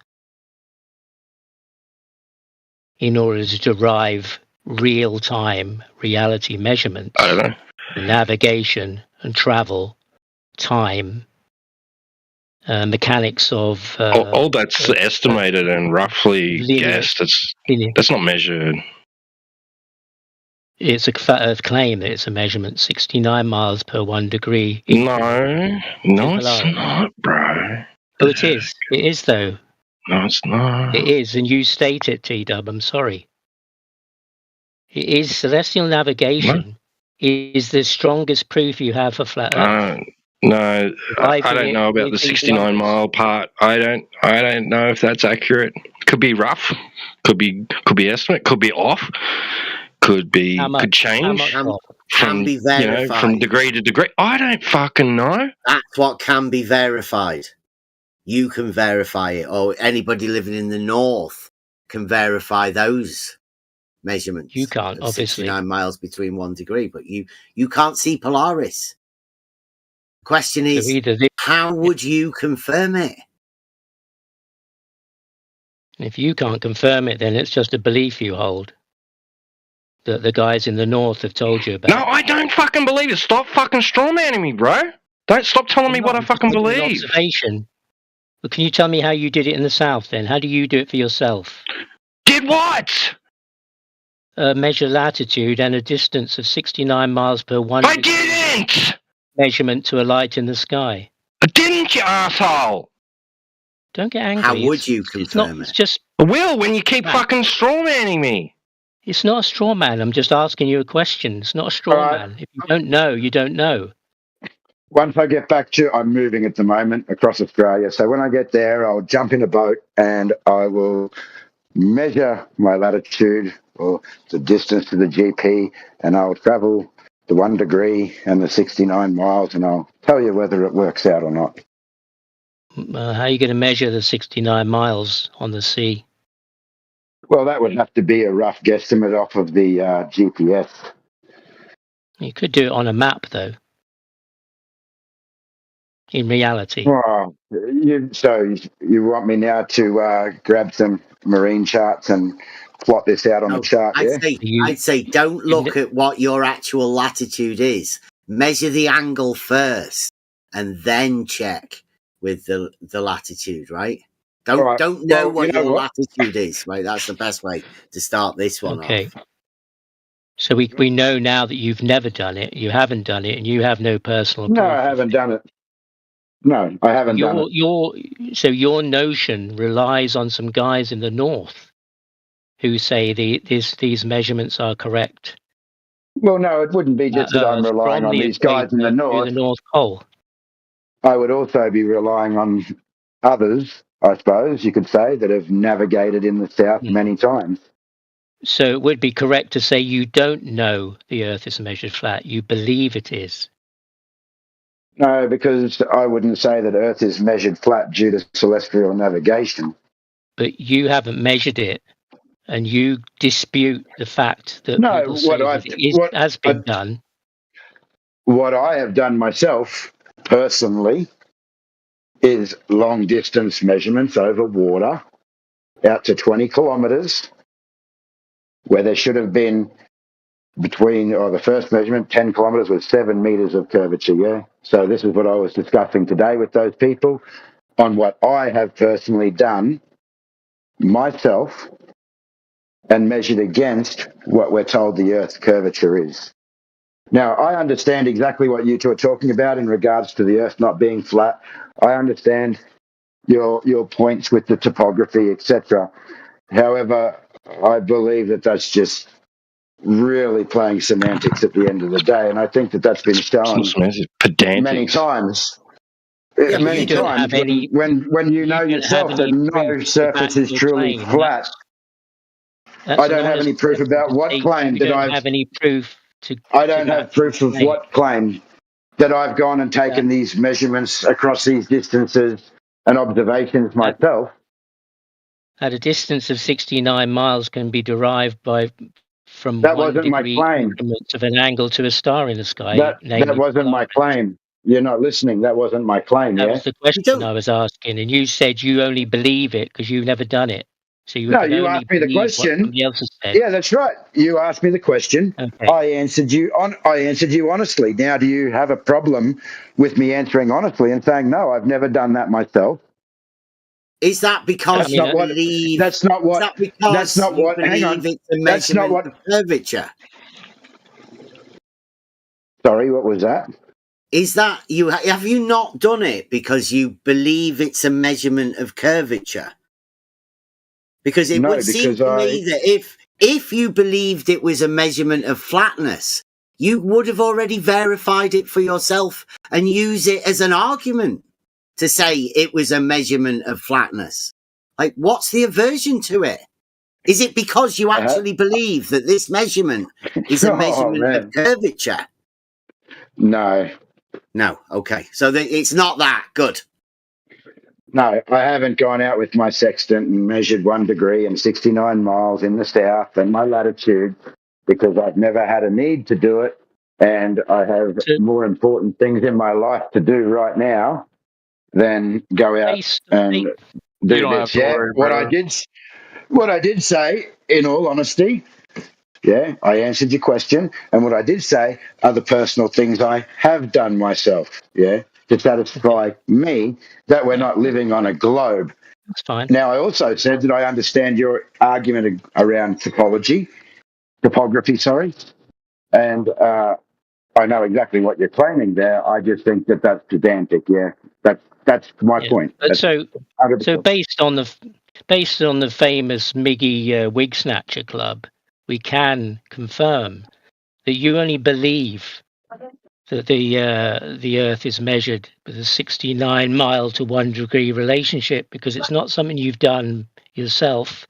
In order to derive real-time reality measurements, I don't know. navigation and travel, time, mechanics of all that's estimated and roughly guessed. That's not measured. It's a flat Earth claim that it's a measurement 69 miles per 1 degree. No, it's not, bro. Oh, it is. It is, though. No, it's not. It is, and you state it, T-Dub. I'm sorry. It is. Celestial navigation is the strongest proof you have for flat Earth. No, I don't know about the 69 mile part. I don't know if that's accurate. Could be rough. Could be estimate. Could be off. Could change can be verified. From degree to degree. I don't fucking know. That's what can be verified. You can verify it, or anybody living in the north can verify those measurements. You can't, obviously. 69 miles between 1 degree, but you can't see Polaris. The question is, how would you confirm it? If you can't confirm it, then it's just a belief you hold that the guys in the north have told you about. No, I don't fucking believe it. Stop fucking strawmanning me, bro. Don't stop telling me what I fucking believe. Observation. But can you tell me how you did it in the south then? How do you do it for yourself? Did what? Measure latitude and a distance of 69 miles per 1 I didn't! Measurement to a light in the sky. I didn't, you asshole! Don't get angry. How would you confirm it? It's just... I will when you keep fucking strawmanning me. It's not a straw man. I'm just asking you a question. It's not a straw man. If you don't know, you don't know. Once I get back to, I'm moving at the moment across Australia. So when I get there, I'll jump in a boat and I will measure my latitude or the distance to the GP, and I'll travel the 1 degree and the 69 miles, and I'll tell you whether it works out or not. How are you going to measure the 69 miles on the sea? Well, that would have to be a rough guesstimate off of the GPS. You could do it on a map, though. In reality. Oh, so you want me now to grab some marine charts and plot this out on the chart? I'd say don't look at what your actual latitude is. Measure the angle first, and then check with the latitude. Right? Don't know what your latitude is. Right? That's the best way to start this one off. So we know now that you've never done it. You haven't done it, and you have no personal. No, I haven't done it. No, I haven't done it. So your notion relies on some guys in the north who say these measurements are correct. Well, no, it wouldn't be just that I'm relying on these guys in the north. The North Pole. I would also be relying on others, I suppose you could say, that have navigated in the south many times. So it would be correct to say you don't know the Earth is measured flat. You believe it is. No, because I wouldn't say that Earth is measured flat due to celestial navigation. But you haven't measured it and you dispute the fact that No, people say that it has been done. What I have done myself personally is long distance measurements over water out to 20 kilometers, where there should have been the first measurement, 10 kilometers with 7 meters of curvature. Yeah. So this is what I was discussing today with those people on what I have personally done myself and measured against what we're told the Earth's curvature is. Now, I understand exactly what you two are talking about in regards to the Earth not being flat. I understand your points with the topography, etc. However, I believe that that's just really playing semantics at the end of the day, and I think that that's been shown many times. Yeah, many you don't times have any, when you know yourself that no surface is truly flat. I don't have any proof about what claim that I've. Have any proof to. I don't have proof of what claim that I've gone and taken these measurements across these distances and observations myself. At a distance of 69 miles can be derived from that 1 wasn't my degree claim. increments of an angle to a star in the sky. That wasn't my claim. You're not listening. That wasn't my claim. That was the question I was asking, and you said you only believe it because you've never done it. So you asked me the question. Yeah, that's right. You asked me the question. Okay. I answered you honestly. Now, do you have a problem with me answering honestly and saying no? I've never done that myself. Is that because you believe? That's not what. That's not what. Hang on. That's not what curvature. Sorry, what was that? Is that you? Have you not done it because you believe it's a measurement of curvature? Because it would seem to me that if you believed it was a measurement of flatness, you would have already verified it for yourself and use it as an argument to say it was a measurement of flatness. Like, what's the aversion to it? Is it because you actually believe that this measurement is a measurement of curvature? No. No. Okay. So it's not that good. No, I haven't gone out with my sextant and measured 1 degree and 69 miles in the south and my latitude because I've never had a need to do it, and I have more important things in my life to do right now than go out and do this. Yeah, what I did say, in all honesty, yeah, I answered your question, and what I did say are the personal things I have done myself. Yeah. To satisfy me that we're not living on a globe. That's fine. Now, I also said that I understand your argument around topography, and I know exactly what you're claiming there. I just think that that's pedantic. Yeah, that's my point. So based on the famous Miggy Wig Snatcher Club, we can confirm that you only believe that the Earth is measured with a 69 mile to 1 degree relationship because it's not something you've done yourself,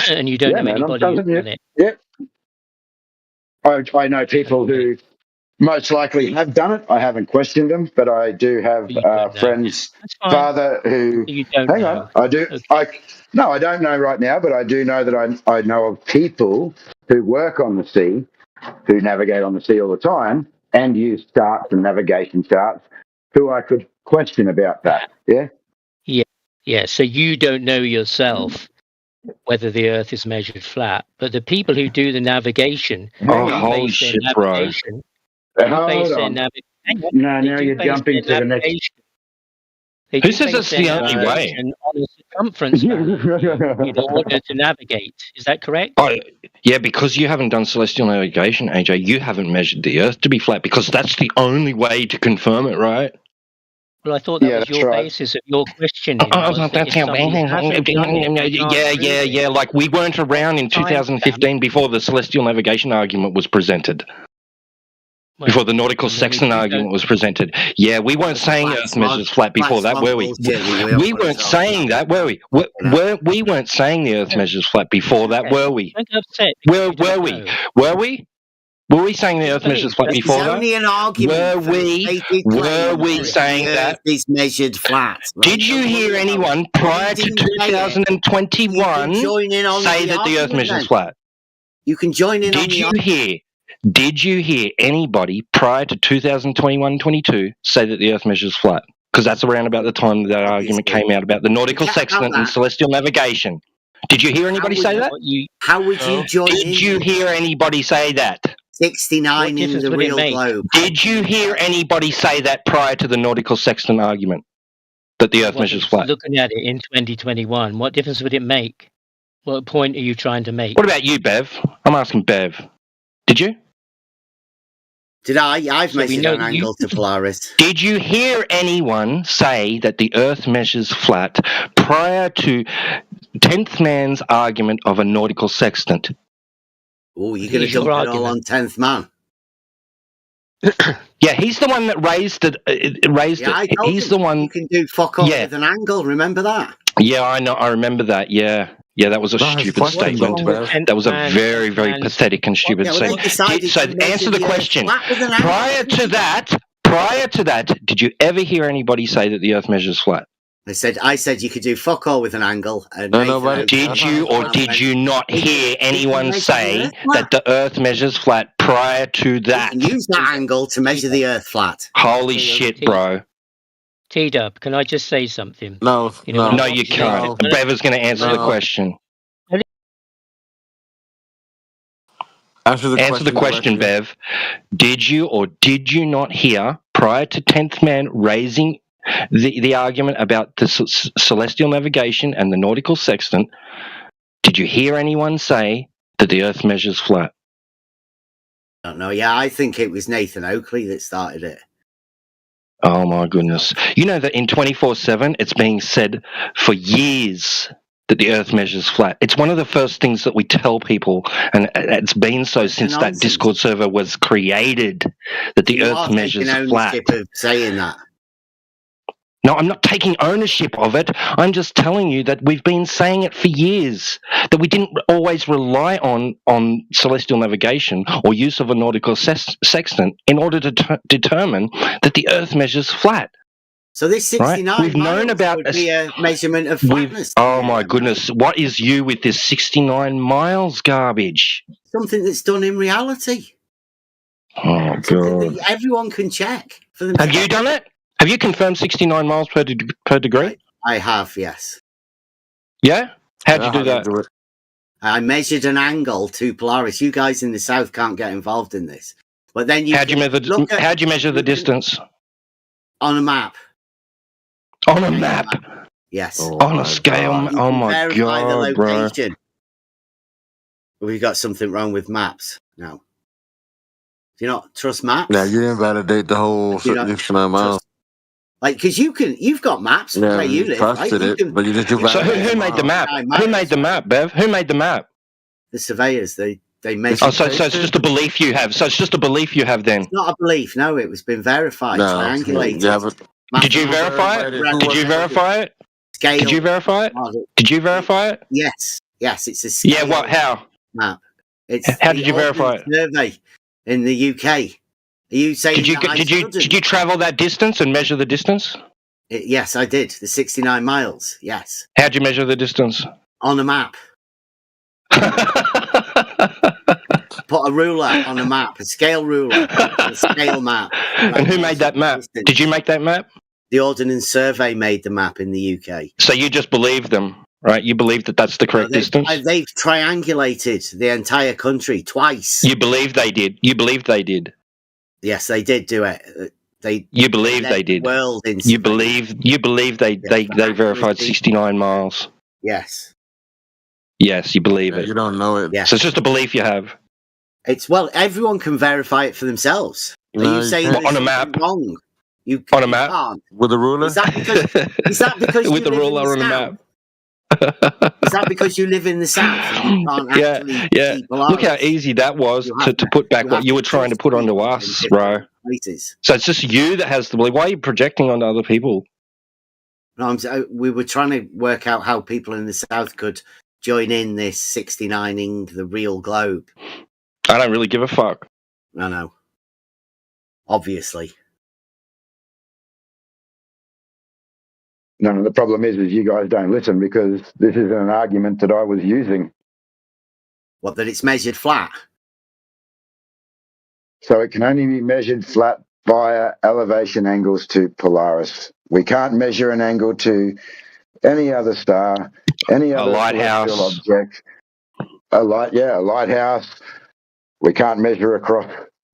and you don't know anybody who's done it. Yeah, I know people who most likely have done it. I haven't questioned them, but I do have friends' father who. Hang on, I do. Okay. I don't know right now, but I do know that I know of people who work on the sea, who navigate on the sea all the time, and use charts and navigation charts, who I could question about that. Yeah? Yeah. So you don't know yourself whether the Earth is measured flat, but the people who do the navigation, holy shit, bro. Now you're jumping to the next. Who says that's the only way? On a circumference in order to navigate. Is that correct? Oh, yeah, because you haven't done celestial navigation, AJ. You haven't measured the Earth to be flat because that's the only way to confirm it, right? Well, I thought that was your basis of your questioning. Yeah. Like, we weren't around in 2015 before the celestial navigation argument was presented. Before the nautical sextant argument was presented. Yeah, we weren't saying Earth measures flat before that, were we? We weren't saying that, were we? We weren't saying the Earth measures flat before that, were we? Don't get upset. Were we? Were we? Were we saying the Earth measures flat It's before that? only an argument. Were we saying the that? Earth is measured flat? Right? Did you hear anyone prior to 2021 say that the Earth measures flat? You can join in. Did you hear anybody prior to 2021-22 say that the Earth measures flat? Because that's around about the time that argument came out about the nautical sextant and celestial navigation. Did you hear anybody say that? How would you join in? Did you hear anybody say that? 69 in the real globe. Did you hear anybody say that prior to the nautical sextant argument? That the Earth measures flat? Looking at it in 2021, what difference would it make? What point are you trying to make? What about you, Bev? I'm asking Bev. Did you? Did I? I've measured an angle to Polaris. Did you hear anyone say that the Earth measures flat prior to 10th man's argument of a nautical sextant? Oh, you're going to dump it all on 10th man? Yeah, he's the one that raised it. He's the one. You can do fuck off with an angle. Remember that? Yeah, I know. I remember that. Yeah, that was a stupid statement. That was a very, very pathetic and stupid statement. So, answer the question. Prior to that, did you ever hear anybody say that the Earth measures flat? I said you could do fuck all with an angle. And did you or did you not hear anyone say that the Earth measures flat prior to that? You can use that angle to measure the Earth flat. Holy shit, bro. T-Dub, can I just say something? No, you can't. Bever's going to answer the question. Answer the question, Bev. Did you or did you not hear prior to 10th man raising the argument about the celestial navigation and the nautical sextant, did you hear anyone say that the Earth measures flat? I don't know. Yeah, I think it was Nathan Oakley that started it. Oh my goodness. You know that in 24/7 it's being said for years that the Earth measures flat. It's one of the first things that we tell people, and it's been so since that Discord server was created, that the Earth measures flat. Of saying that. No, I'm not taking ownership of it. I'm just telling you that we've been saying it for years, that we didn't always rely on celestial navigation or use of a nautical sextant in order to determine that the Earth measures flat. So this 69 right? We've known about would be a measurement of flatness. Oh my goodness, what is you with this 69 miles garbage? Something that's done in reality. Oh God! Everyone can check for themselves. Have you done it? Have you confirmed 69 miles per degree? I have, yes. Yeah? How'd you do that? I measured an angle to Polaris. You guys in the south can't get involved in this. But then how'd you measure the distance? On a map. On a map? Yes. On a scale? Oh my God, bro. We've got something wrong with maps now. Do you not trust maps? Yeah, you didn't validate the whole 69 miles. Like, because you've got maps where you live, right? But you just so who made the map? Who made the map, Bev? Who made the map? The surveyors. They measured. Oh, so it's just a belief you have. So it's just a belief you have then. It's not a belief. No, it was been verified, triangulated. Did you verify it? Did you verify it? Scale. Did you verify it? Did you verify it? Yes. It's a scale. Yeah. What? How? Map. How did you verify it? Survey in the UK. Are you saying did you travel that distance and measure the distance? Yes, I did. The 69 miles. Yes. How'd you measure the distance? On a map. Put a ruler on a map, a scale ruler, a scale map. And who made that map? Did you make that map? The Ordnance Survey made the map in the UK. So you just believe them, right? You believe that that's the correct distance? They've triangulated the entire country twice. You believe they did? You believe they did? Yes, they did do it. You believe they did? You believe they verified 69 miles? Yes. Yes, you believe it. You don't know it. Yeah. So it's just a belief you have. Everyone can verify it for themselves. Are you saying on a map? Wrong? On a map? Can't. With a ruler? Is that because with the ruler on a map? Is that because you live in the south? And you can't actually Look how easy that was to put back what you were trying to put onto us, bro. Places. So it's just you that has the belief. Why are you projecting onto other people? No, we were trying to work out how people in the south could join in this 69ing the real globe. I don't really give a fuck. I know. Obviously. No, the problem is you guys don't listen because this is an argument that I was using. What, that it's measured flat? So it can only be measured flat via elevation angles to Polaris. We can't measure an angle to any other star, any other celestial object. A lighthouse. We can't measure across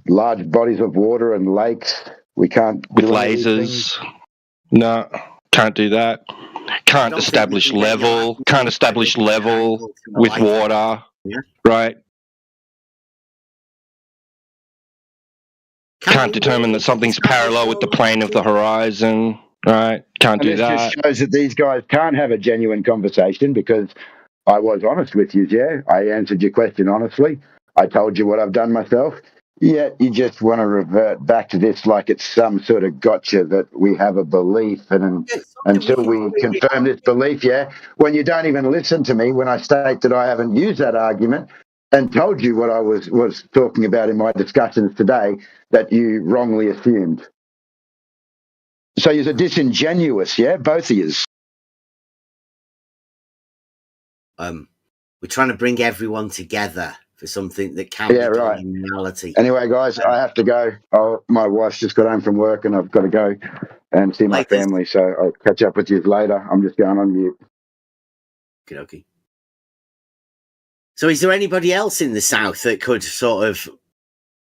large bodies of water and lakes. We can't with do any of these lasers. things. No, can't do that. Can't establish level. Can't establish level with water. Yeah. Right. Can't determine that something's parallel with the plane of the horizon. Right. Can't do This that. just shows that these guys can't have a genuine conversation because I was honest with you, yeah. I answered your question honestly. I told you what I've done myself. Yet you just want to revert back to this like it's some sort of gotcha that we have a belief, and until we confirm this belief, yeah, when you don't even listen to me when I state that I haven't used that argument and told you what I was talking about in my discussions today, that you wrongly assumed. So you're disingenuous, yeah, both of you. We're trying to bring everyone together for something that can be done in reality. Anyway, guys, I have to go. My wife's just got home from work and I've got to go and see my family. So I'll catch up with you later. I'm just going on mute. Okay. So is there anybody else in the South that could sort of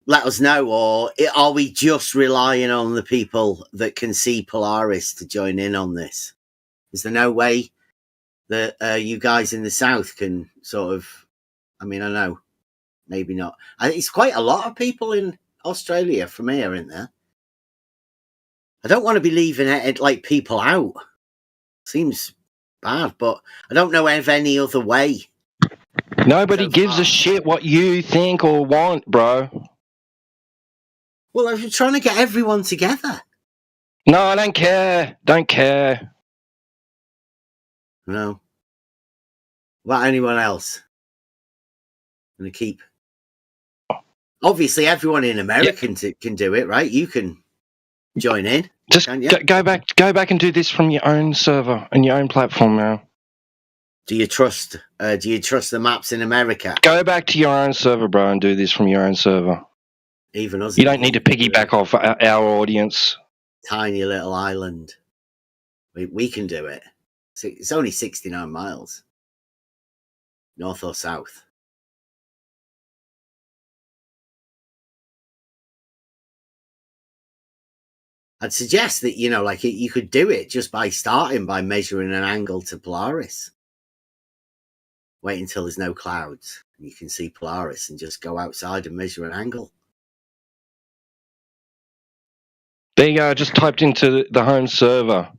let us know, or are we just relying on the people that can see Polaris to join in on this? Is there no way that you guys in the South can sort of, I mean, I know, maybe not. It's quite a lot of people in Australia from here, isn't there? I don't want to be leaving it like people out. Seems bad, but I don't know of any other way. Nobody gives a shit what you think or want, bro. Well, I'm trying to get everyone together. No, I don't care. Don't care. No. About anyone else? I'm going to keep. Obviously, everyone in America can do it, right? You can join in. Just go back and do this from your own server and your own platform now. Do you trust the maps in America? Go back to your own server, bro, and do this from your own server. Even us. You don't need to piggyback off our audience. Tiny little island. We can do it. It's only 69 miles. North or south. I'd suggest that, you could do it just by starting by measuring an angle to Polaris. Wait until there's no clouds and you can see Polaris and just go outside and measure an angle. There you go. I just typed into the home server.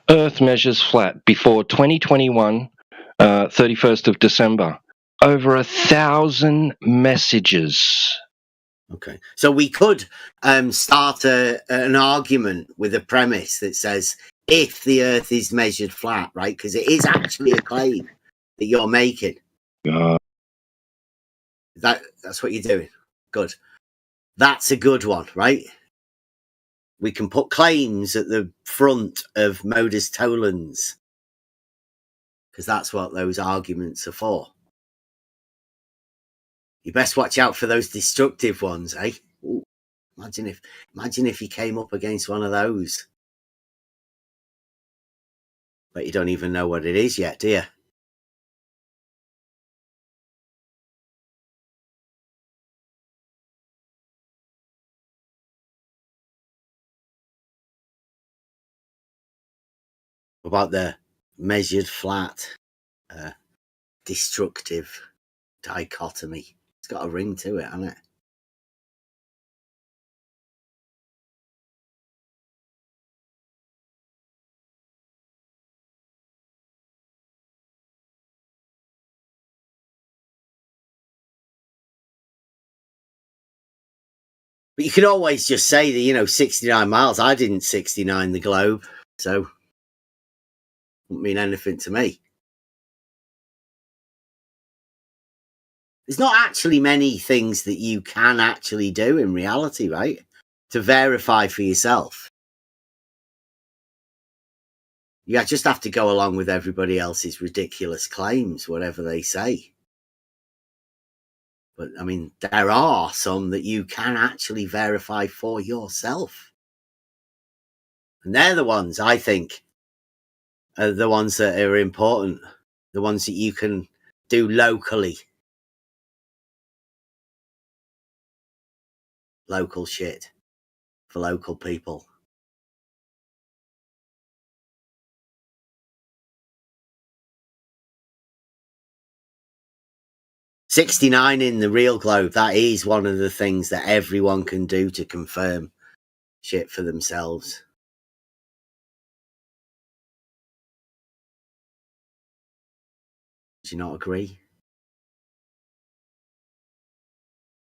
Earth measures flat before 2021, 31st of December. Over 1,000 messages. Okay. So we could start an argument with a premise that says if the Earth is measured flat, right? Because it is actually a claim that you're making. That's what you're doing. Good. That's a good one, right? We can put claims at the front of modus tollens because that's what those arguments are for. You best watch out for those destructive ones, eh? Ooh, imagine if you came up against one of those. But you don't even know what it is yet, do you? What about the measured flat, destructive dichotomy? It's got a ring to it, hasn't it? But you could always just say that, 69 miles. I didn't 69 the globe, so wouldn't mean anything to me. There's not actually many things that you can actually do in reality, right? To verify for yourself. You just have to go along with everybody else's ridiculous claims, whatever they say. But, I mean, there are some that you can actually verify for yourself. And they're the ones, I think, are the ones that are important. The ones that you can do locally. Local shit. For local people. $69 in the real globe, that is one of the things that everyone can do to confirm shit for themselves. Do you not agree?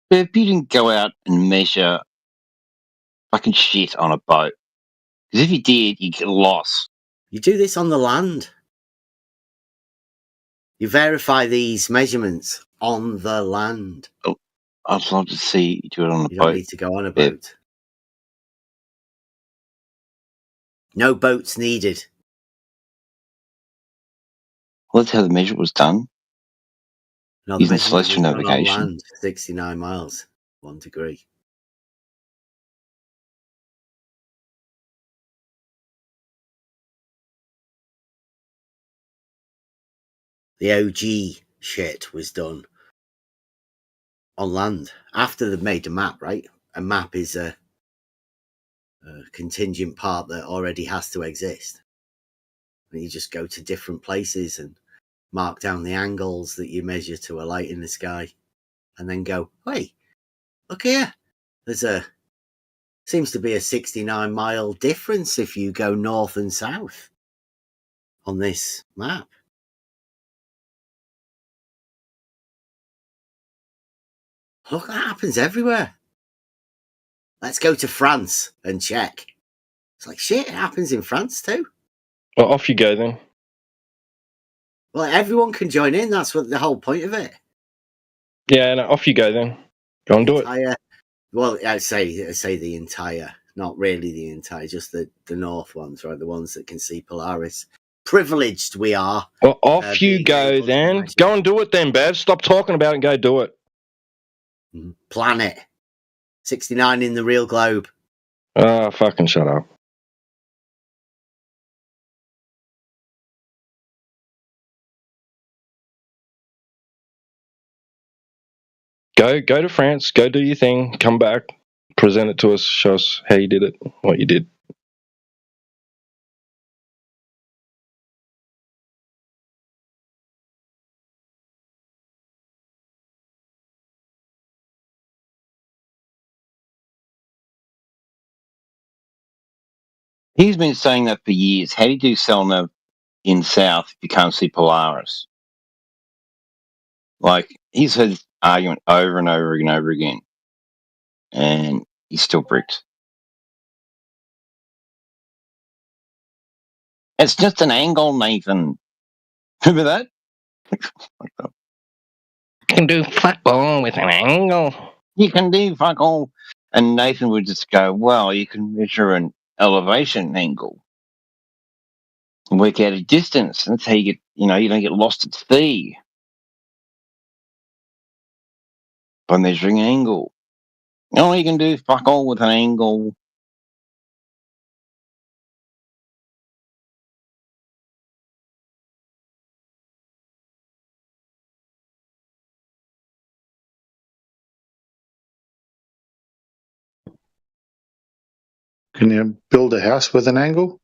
But if you didn't go out and measure fucking shit on a boat, because if you did, you'd get lost. You do this on the land. You verify these measurements on the land. Oh, I'd love to see you do it on a boat. You don't need to go on a boat. No boats needed. Well, that's how the measure was done. No, Using the measurement was celestial done on navigation. land, 69 miles, 1 degree. The OG shit was done on land after they've made a map, right? A map is a contingent part that already has to exist. And you just go to different places and mark down the angles that you measure to a light in the sky, and then go, hey, look here. Seems to be a 69-mile difference if you go north and south on this map. Look, that happens everywhere. Let's go to France and check. It's like, shit, it happens in France too. Well, off you go then. Well, everyone can join in. That's what the whole point of it. Yeah, no, off you go then. Go and do it. Well, I say the entire, not really the entire, just the north ones, right? The ones that can see Polaris. Privileged we are. Well, off you go then. Go and do it then, Bev. Stop talking about it and go do it. Planet. 69 in the real globe. Oh, fucking shut up. Go to France. Go do your thing. Come back. Present it to us. Show us how you did it. What you did. He's been saying that for years. How do you do Selnav in South if you can't see Polaris? Like, he's heard this argument over and over and over again. And he's still bricked. It's just an angle, Nathan. Remember that? You can do fuck all with an angle. You can do fuck all. And Nathan would just go, well, you can measure an elevation angle and work out a distance. That's how you get, you don't get lost at sea by measuring an angle. Oh, you can do fuck all with an angle. Can you build a house with an angle?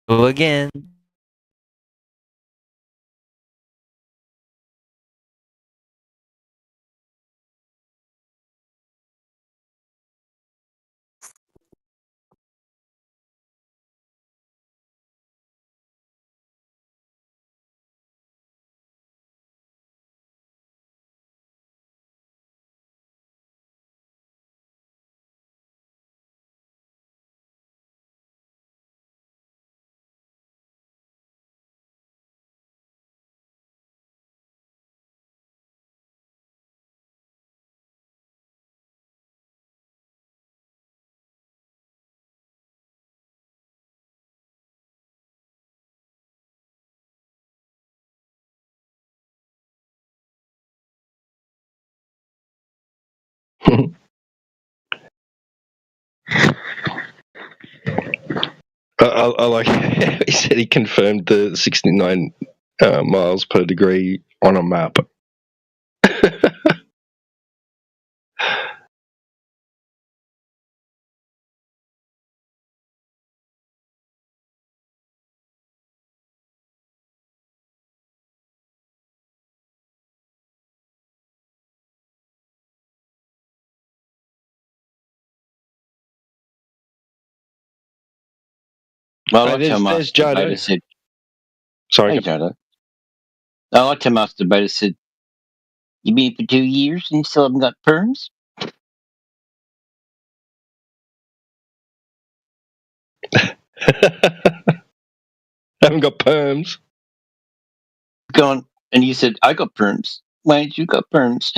Go again. I like he said he confirmed the 69 miles per degree on a map. Well, I like how there's Master Jodo. Beta said. Sorry, Hey, Jodo. I like how Master Beta said, "You been for 2 years and you still haven't got perms?" Haven't got perms. Gone, and you said, "I got perms." Why ain't you got perms?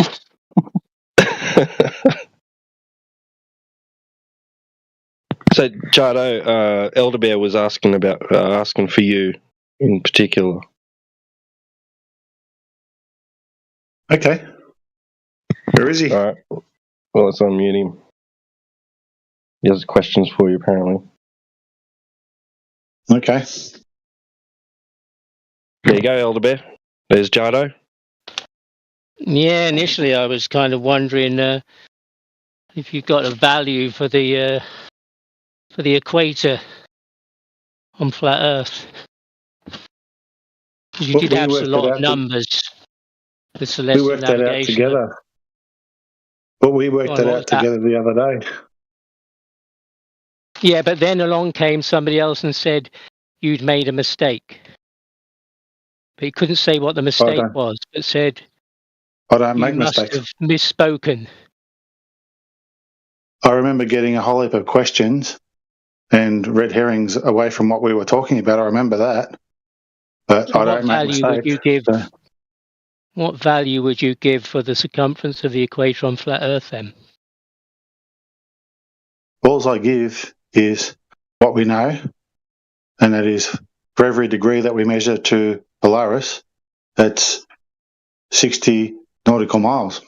So, Jardo, Elder Bear was asking for you in particular. Okay. Where is he? All right. Well, let's unmute him. He has questions for you, apparently. Okay. There you go, Elder Bear. There's Jardo. Yeah, initially I was kind of wondering if you got a value for the equator on flat Earth. You Well, did we have a worked lot that of out. numbers with We celestial worked that out navigation. together. But we worked Go on, that what out was that? together the other day. Yeah, but then along came somebody else and said you'd made a mistake. But he couldn't say what the mistake was, but said I don't you make must mistakes. have misspoken. I remember getting a whole heap of questions and red herrings away from what we were talking about. I remember that. But So I what don't make value would mistakes. you give? So, What value would you give for the circumference of the equator on flat Earth then? all I give is what we know, and that is for every degree that we measure to Polaris, that's 60 nautical miles,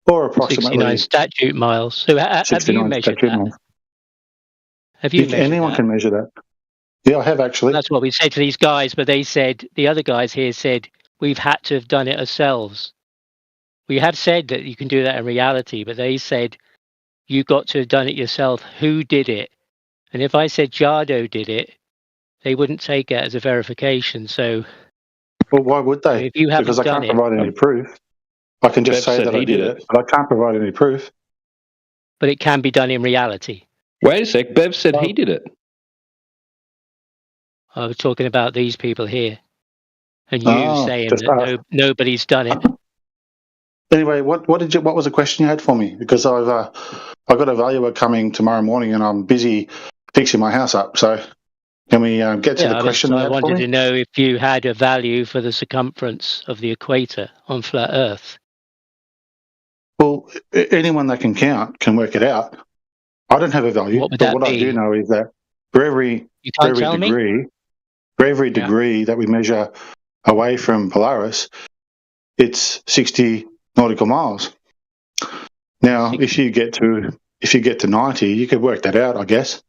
or 69 approximately statute miles. So have you 69 measured statute that? miles. Have you measured Anyone that? can measure that. Yeah, I have actually. That's what we said to these guys, but they said, the other guys here said, we've had to have done it ourselves. We have said that you can do that in reality, but they said, you got to have done it yourself. Who did it? And if I said Jardo did it, they wouldn't take it as a verification. So, Well, why would they? if you haven't Because I done can't it, provide any proof. I can just Bev say said that he I did did it, but I can't provide any proof. but it can be done in reality. Wait a sec. Bev said he did it. I was talking about these people here, and you saying just that nobody's done it. Anyway, what was the question you had for me? Because I've got a valuer coming tomorrow morning, and I'm busy fixing my house up. So can we get to the question you I had for wanted me? to know if you had a value for the circumference of the equator on flat Earth. Well, anyone that can count can work it out. I don't have a value, What would but that what I do be? know is that for every degree that we measure away from Polaris, it's 60 nautical miles. Now, if you get to 90, you could work that out, I guess.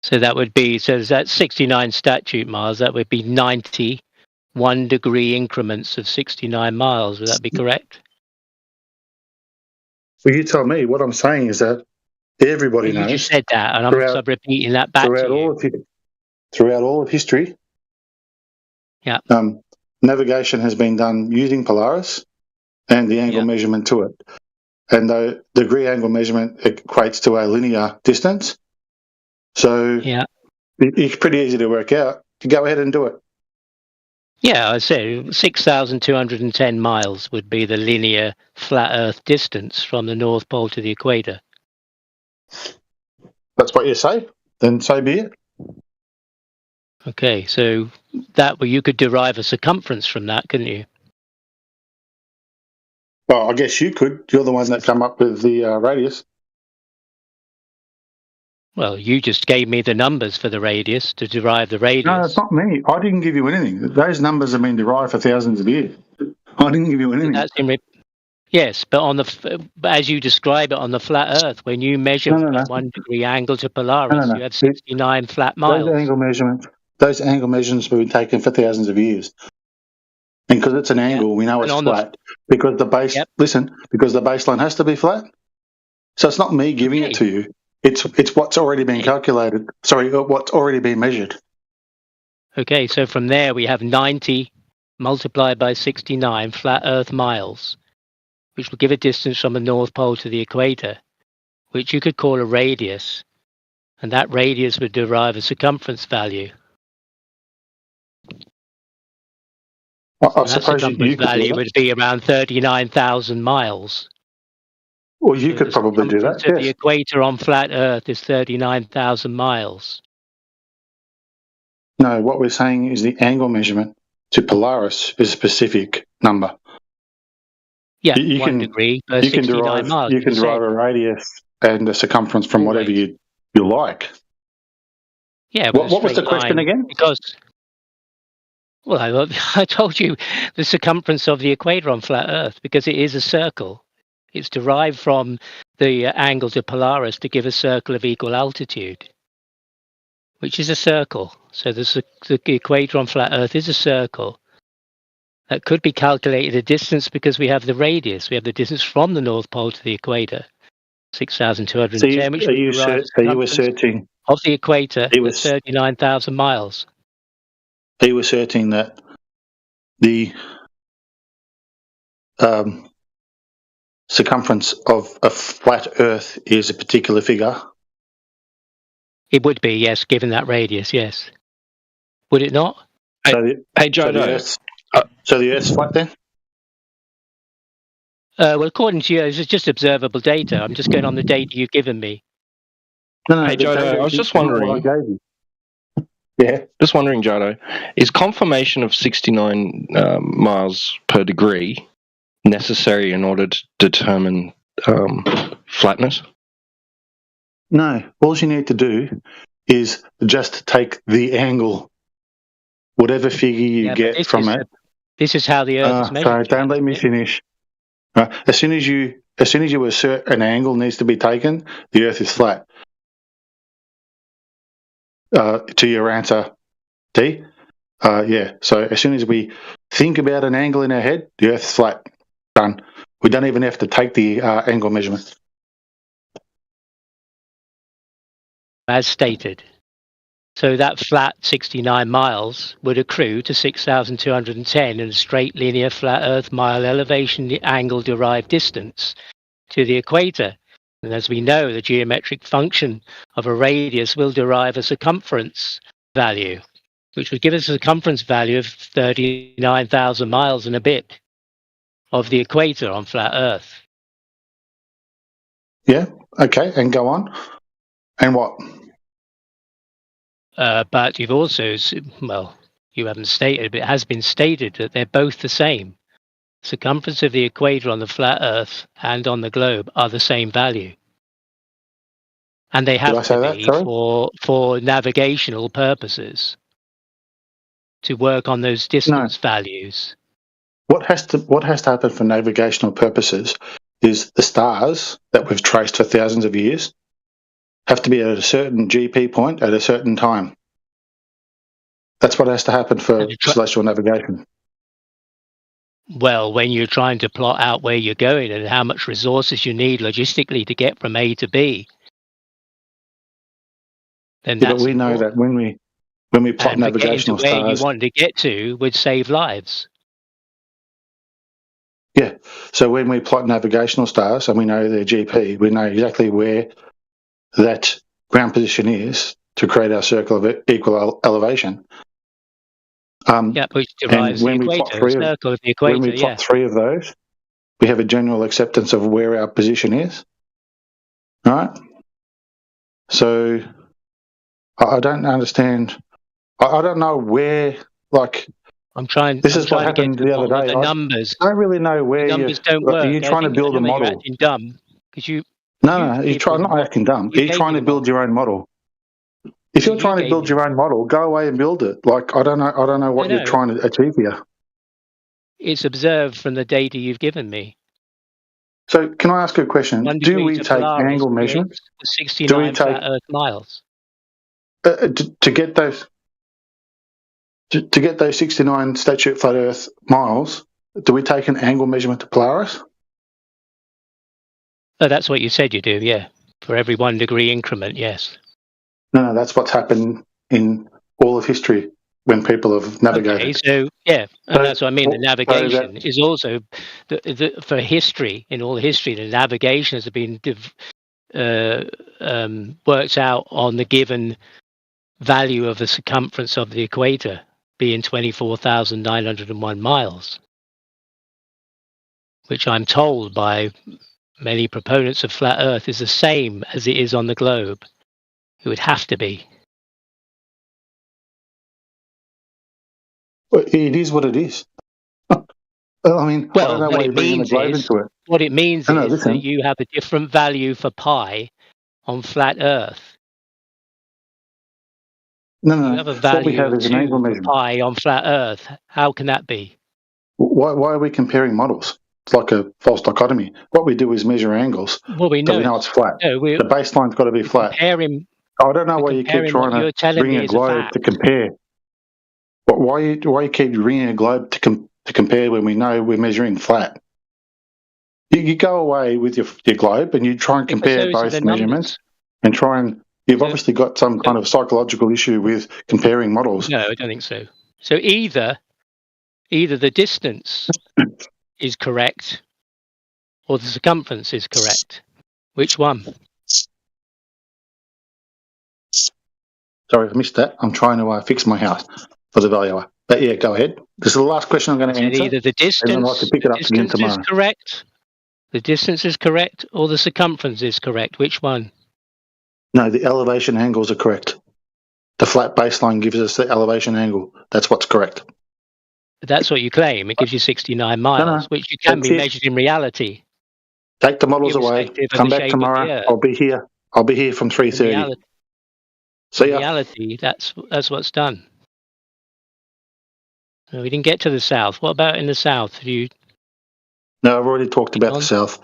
So that would be, so that's 69 statute miles. That would be 90 1-degree increments of 69 miles. Would that be correct? Well, you tell me. What I'm saying is that everybody You knows. just said that, and I'm repeating that back to you. throughout all of history, navigation has been done using Polaris and the angle measurement to it. And the degree angle measurement equates to a linear distance. So it's pretty easy to work out. Go ahead and do it. Yeah, I say 6,210 miles would be the linear flat Earth distance from the North Pole to the equator. That's what you say? Then so be it. Okay, so that you could derive a circumference from that, couldn't you? Well, I guess you could. You're the one that come up with the radius. Well, you just gave me the numbers for the radius to derive the radius. No, it's not me. I didn't give you anything. Those numbers have been derived for thousands of years. I didn't give you anything. Yes, but as you describe it on the flat Earth, when you measure 1 degree angle to Polaris, you have 69 flat miles. Those angle measurements have been taken for thousands of years. And because it's an angle, we know it's flat. Because the base, because the baseline has to be flat. So it's not me giving it to you. It's what's already been calculated. Sorry, what's already been measured. Okay, so from there we have 90 multiplied by 69 flat Earth miles, which will give a distance from the North Pole to the equator, which you could call a radius, and that radius would derive a circumference value. I suppose that circumference value would be around 39,000 miles. Well, you could probably do that. The equator on flat Earth is 39,000 miles. No, what we're saying is the angle measurement to Polaris is a specific number. Yeah, you 1 degree per 69 miles. You can derive a radius and a circumference from whatever you like. Yeah. What was the question again? Because, well, I told you the circumference of the equator on flat Earth, because it is a circle. It's derived from the angle to Polaris to give a circle of equal altitude, which is a circle. So the equator on flat Earth is a circle. That could be calculated a distance because we have the radius. We have the distance from the North Pole to the equator, 6,210, which are you asserting of the equator is 39,000 miles? Are you asserting that the circumference of a flat Earth is a particular figure? It would be, yes, given that radius, yes. Would it not? Hey, Joe. So the Earth's flat then? Well, according to you, it's just observable data. I'm just going on the data you've given me. No, hey, Jodo, I was just wondering. Yeah. Just wondering, Jodo, is confirmation of 69 miles per degree necessary in order to determine flatness? No. All you need to do is just take the angle, whatever figure you get from it. This is how the Earth is measured. Sorry, don't let me finish. As soon as you assert an angle needs to be taken, the Earth is flat. To your answer, D. So as soon as we think about an angle in our head, the Earth is flat. Done. We don't even have to take the angle measurement. As stated. So that flat 69 miles would accrue to 6,210 in a straight linear flat Earth mile elevation angle derived distance to the equator. And as we know, the geometric function of a radius will derive a circumference value, which would give us a circumference value of 39,000 miles and a bit of the equator on flat Earth. Yeah, okay, and go on. And what? But you've also, you haven't stated, but it has been stated that they're both the same. Circumference of the equator on the flat Earth and on the globe are the same value. And they have to be for navigational purposes to work on those distance values. What has to happen for navigational purposes is the stars that we've traced for thousands of years have to be at a certain GP point at a certain time. That's what has to happen for celestial navigation. Well, when you're trying to plot out where you're going and how much resources you need logistically to get from A to B, then but we know that when when we plot and for getting to navigational where you stars. wanted to get to would save lives. Yeah. So when we plot navigational stars and we know their GP, we know exactly where that ground position is to create our circle of equal elevation. Yeah, which derives the equator, the circle of the equator. When we plot three of those, we have a general acceptance of where our position is. All right. So I don't understand. I don't know where. Like, I'm trying. This I'm is what trying to get happened to the the other bottom of day. the numbers. I don't really know where the numbers don't Are work. you trying to build a I know model? You're acting dumb because you. No, you're trying not acting dumb. Are you trying to build your own model? If you're trying to build your own model, go away and build it. Like I don't know what you're trying to achieve here. It's observed from the data you've given me. So can I ask you a question? 1 Do degree we to take Polaris angle creates measurements? 69 Do we take flat Earth miles. to get those to get those 69 statute flat Earth miles? Do we take an angle measurement to Polaris? Oh, that's what you said you do. Yeah, for every 1 degree increment. Yes. No, that's what's happened in all of history when people have navigated. Okay, so yeah, and that's what I mean. The navigation is also for history. In all history, the navigation has been worked out on the given value of the circumference of the equator being 24,901 miles, which I'm told by many proponents of flat Earth is the same as it is on the globe. It would have to be. It is what it is. I mean, I don't know why you're bringing the globe into it. What it means is that you have a different value for pi on flat Earth. No. You have a value of 2 for pi on flat Earth. How can that be? Why are we comparing models? It's like a false dichotomy. What we do is measure angles. Well, we know it's flat. No, the baseline's got to be flat. I don't know why you keep trying to bring a globe to compare. But why you keep bringing a globe to compare when we know we're measuring flat? You go away with your globe and you try and compare both measurements and try and. You've obviously got some kind of psychological issue with comparing models. No, I don't think so. So either the distance is correct or the circumference is correct. Which one? Sorry, I missed that. I'm trying to fix my house for the valuer. But yeah, go ahead. This is the last question I'm going to answer. Either the distance, I can pick it up again tomorrow. Is correct. The distance is correct or the circumference is correct. Which one? No, the elevation angles are correct. The flat baseline gives us the elevation angle. That's what's correct. That's what you claim. It gives you 69 miles, which you can be measured in reality. Take the models away. Come back tomorrow. I'll be here. I'll be here from 3:30. In reality, that's what's done. No, we didn't get to the south. What about in the south? No, I've already talked about the south.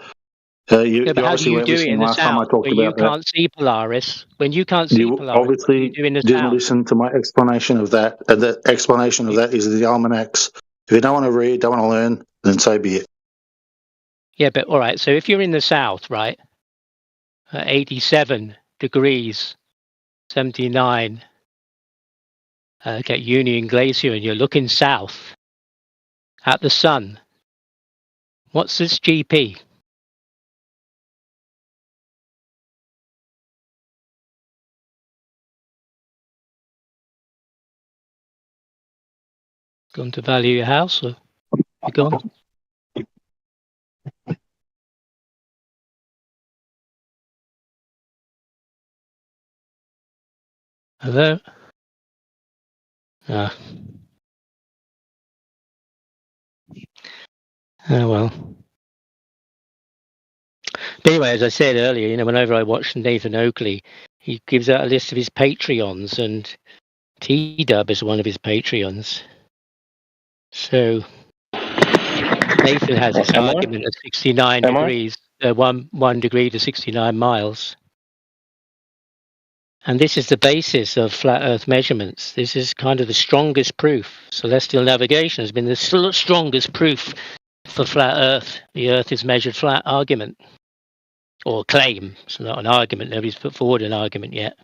You but how do you do it in the south where you can't see Polaris? When you can't see Polaris, obviously what do you do in the didn't south? listen to my explanation of that. And the explanation of that is the almanacs. If you don't want to read, don't want to learn, then so be it. Yeah, but all right. So if you're in the south, right, 87 degrees, 79, at Union Glacier, and you're looking south at the sun, what's this GP? Gone to value your house, or you gone? Hello? Ah. Oh well. But anyway, as I said earlier, whenever I watch Nathan Oakley, he gives out a list of his Patreons, and T-Dub is one of his Patreons. So Nathan has this argument of 69 degrees, 1 degree to 69 miles. And this is the basis of flat Earth measurements. This is kind of the strongest proof. Celestial navigation has been the strongest proof for flat Earth. The Earth is measured flat argument. Or claim. It's not an argument. Nobody's put forward an argument yet.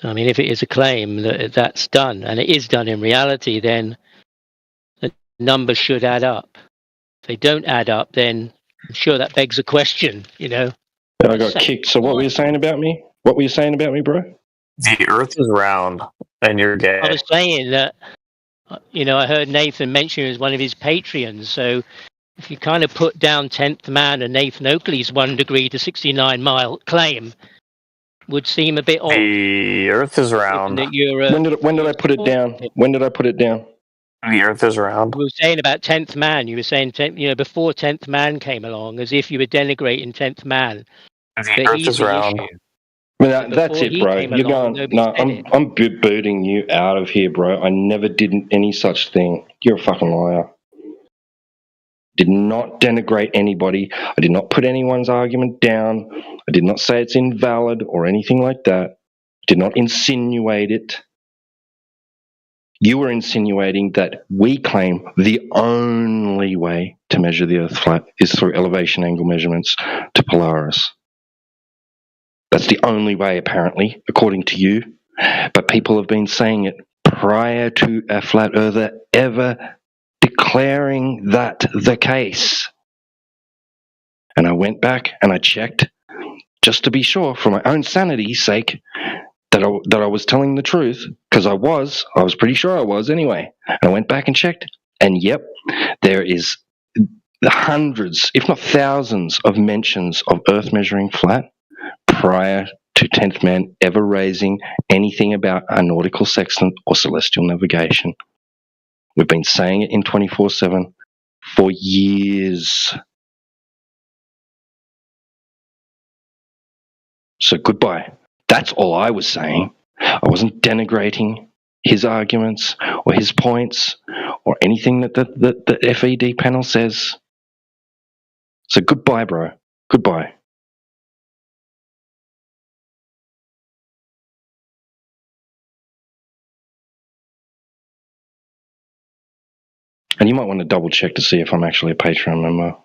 I mean, if it is a claim that that's done, and it is done in reality, then the numbers should add up. If they don't add up, then I'm sure that begs a question, you know. I got kicked. So what were you saying about me? What were you saying about me, bro? The Earth is round, and you're gay. I was saying that, you know, I heard Nathan mention you as one of his Patreons. So if you kind of put down 10th Man and Nathan Oakley's 1 degree to 69 mile claim, would seem a bit odd. The Earth is round. That you're, When did I put it down? When did I put it down? The Earth is round. You were saying about 10th Man. You were saying, you know, before 10th Man came along, as if you were denigrating 10th Man. The Earth is round. I mean, that's it, bro. You're along, going. No, I'm booting you out of here, bro. I never did any such thing. You're a fucking liar. Did not denigrate anybody. I did not put anyone's argument down. I did not say it's invalid or anything like that. I did not insinuate it. You were insinuating that we claim the only way to measure the Earth flat is through elevation angle measurements to Polaris. That's the only way, apparently, according to you. But people have been saying it prior to a flat earther ever declaring that the case. And I went back and I checked just to be sure, for my own sanity's sake, that I was telling the truth, because I was pretty sure I was anyway. And I went back and checked, and yep, there is hundreds, if not thousands, of mentions of Earth measuring flat prior to 10th Man ever raising anything about a nautical sextant or celestial navigation. We've been saying it in 24/7 for years. So goodbye. That's all I was saying. I wasn't denigrating his arguments or his points or anything that the FED panel says. So goodbye, bro. Goodbye. And you might want to double check to see if I'm actually a Patreon member.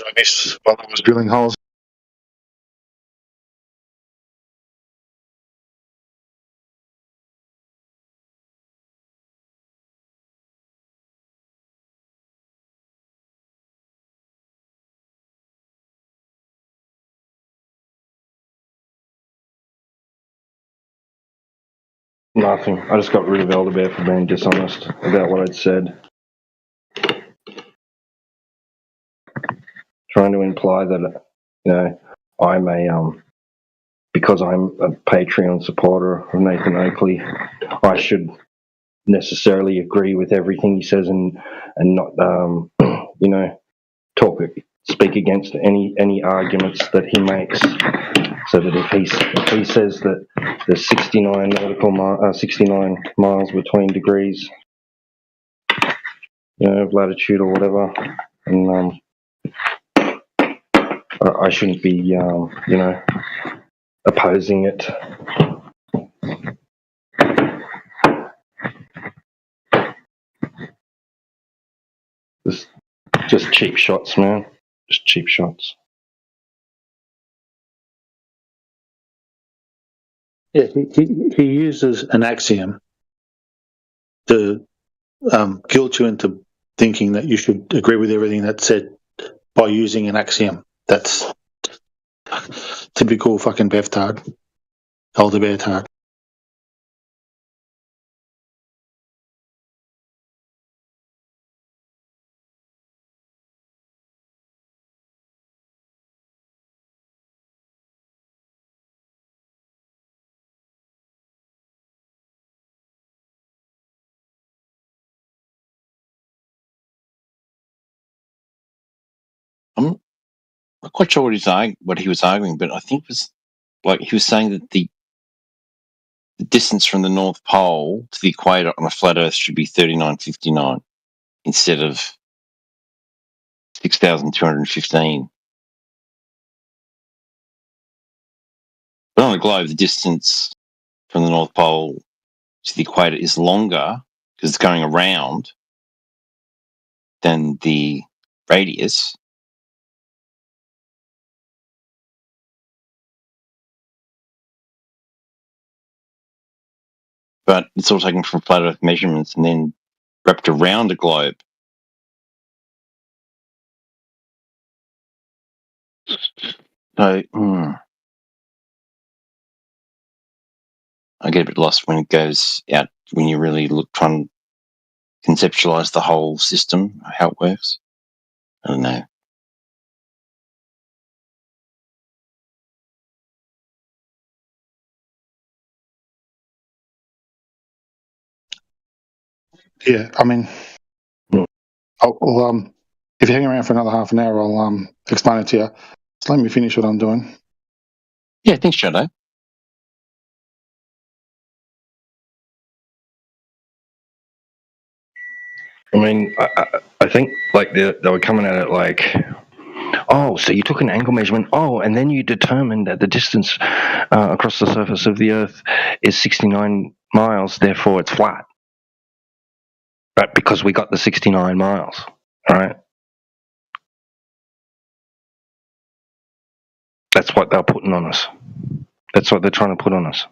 did I miss while I was drilling holes? Nothing. I just got rid of Elderbear for being dishonest about what I'd said. Trying to imply that, I'm because I'm a Patreon supporter of Nathan Oakley, I should necessarily agree with everything he says and not, speak against any arguments that he makes. So that if he says that there's 69 miles between degrees, of latitude or whatever, and I shouldn't be, opposing it. Just cheap shots, man. Just cheap shots. Yeah, he uses an axiom to guilt you into thinking that you should agree with everything that's said by using an axiom. That's typical fucking Beftard, Elderbear tard. I'm not quite sure what he was arguing, but I think it was like he was saying that the distance from the North Pole to the equator on a flat Earth should be 3959 instead of 6,215. But on a globe, the distance from the North Pole to the equator is longer because it's going around than the radius. But it's all taken from flat Earth measurements and then wrapped around a globe. So, I get a bit lost when it goes out, when you really try and conceptualize the whole system, how it works. I don't know. Yeah, I mean, if you hang around for another half an hour, I'll explain it to you. Just let me finish what I'm doing. Yeah, thanks, Shadow. I mean, I think like they were coming at it like, oh, so you took an angle measurement, and then you determined that the distance across the surface of the Earth is 69 miles, therefore it's flat. Right, because we got the 69 miles, right? That's what they're putting on us. That's what they're trying to put on us.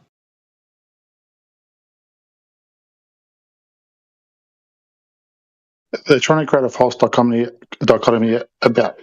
They're trying to create a false dichotomy about.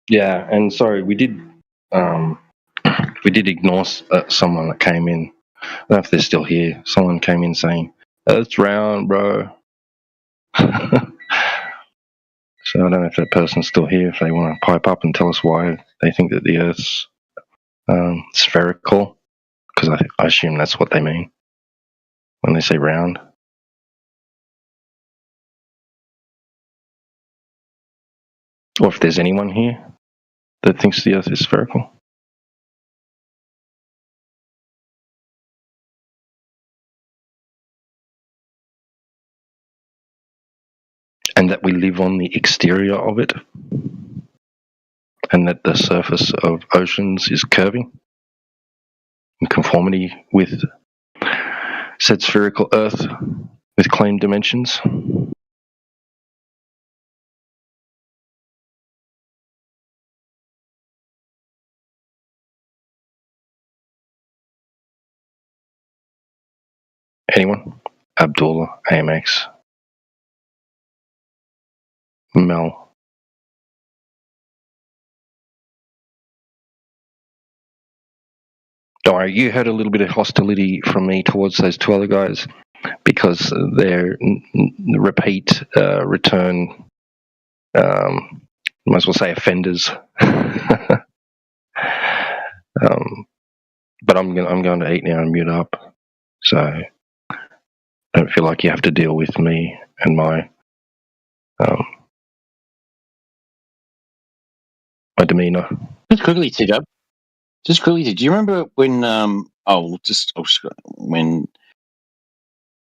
Yeah, and sorry, we did ignore someone that came in. I don't know if they're still here. Someone came in saying, "It's round, bro." So I don't know if that person's still here. If they want to pipe up and tell us why they think that the Earth's spherical, because I assume that's what they mean when they say round. Or if there's anyone here that thinks the Earth is spherical. and that we live on the exterior of it, and that the surface of oceans is curving in conformity with said spherical Earth with claimed dimensions. Anyone? Abdullah, AMX, Mel. Don't worry, you heard a little bit of hostility from me towards those two other guys because they're repeat, return, might as well say offenders. But I'm going to eat now and mute up, so I don't feel like you have to deal with me and my my demeanour. Just quickly, T-Dub. Just quickly, did you remember when when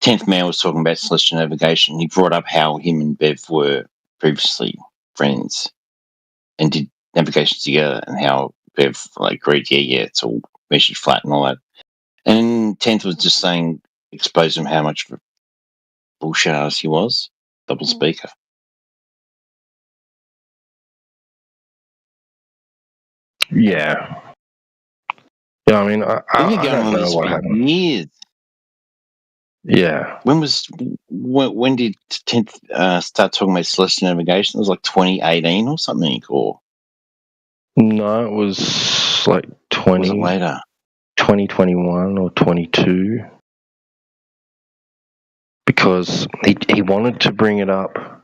10th Man was talking about celestial navigation? He brought up how him and Bev were previously friends and did navigation together, and how Bev agreed, yeah, it's all measured flat and all that. And 10th was just saying, expose him how much of a bullshit artist he was. Double speaker. Yeah. Yeah, I mean, I We've been going on don't know this what for happened. years. Yeah. When did 10th start talking about celestial navigation? It was like 2018 or something, or No, it was like was it later? 2021 or 22, because he wanted to bring it up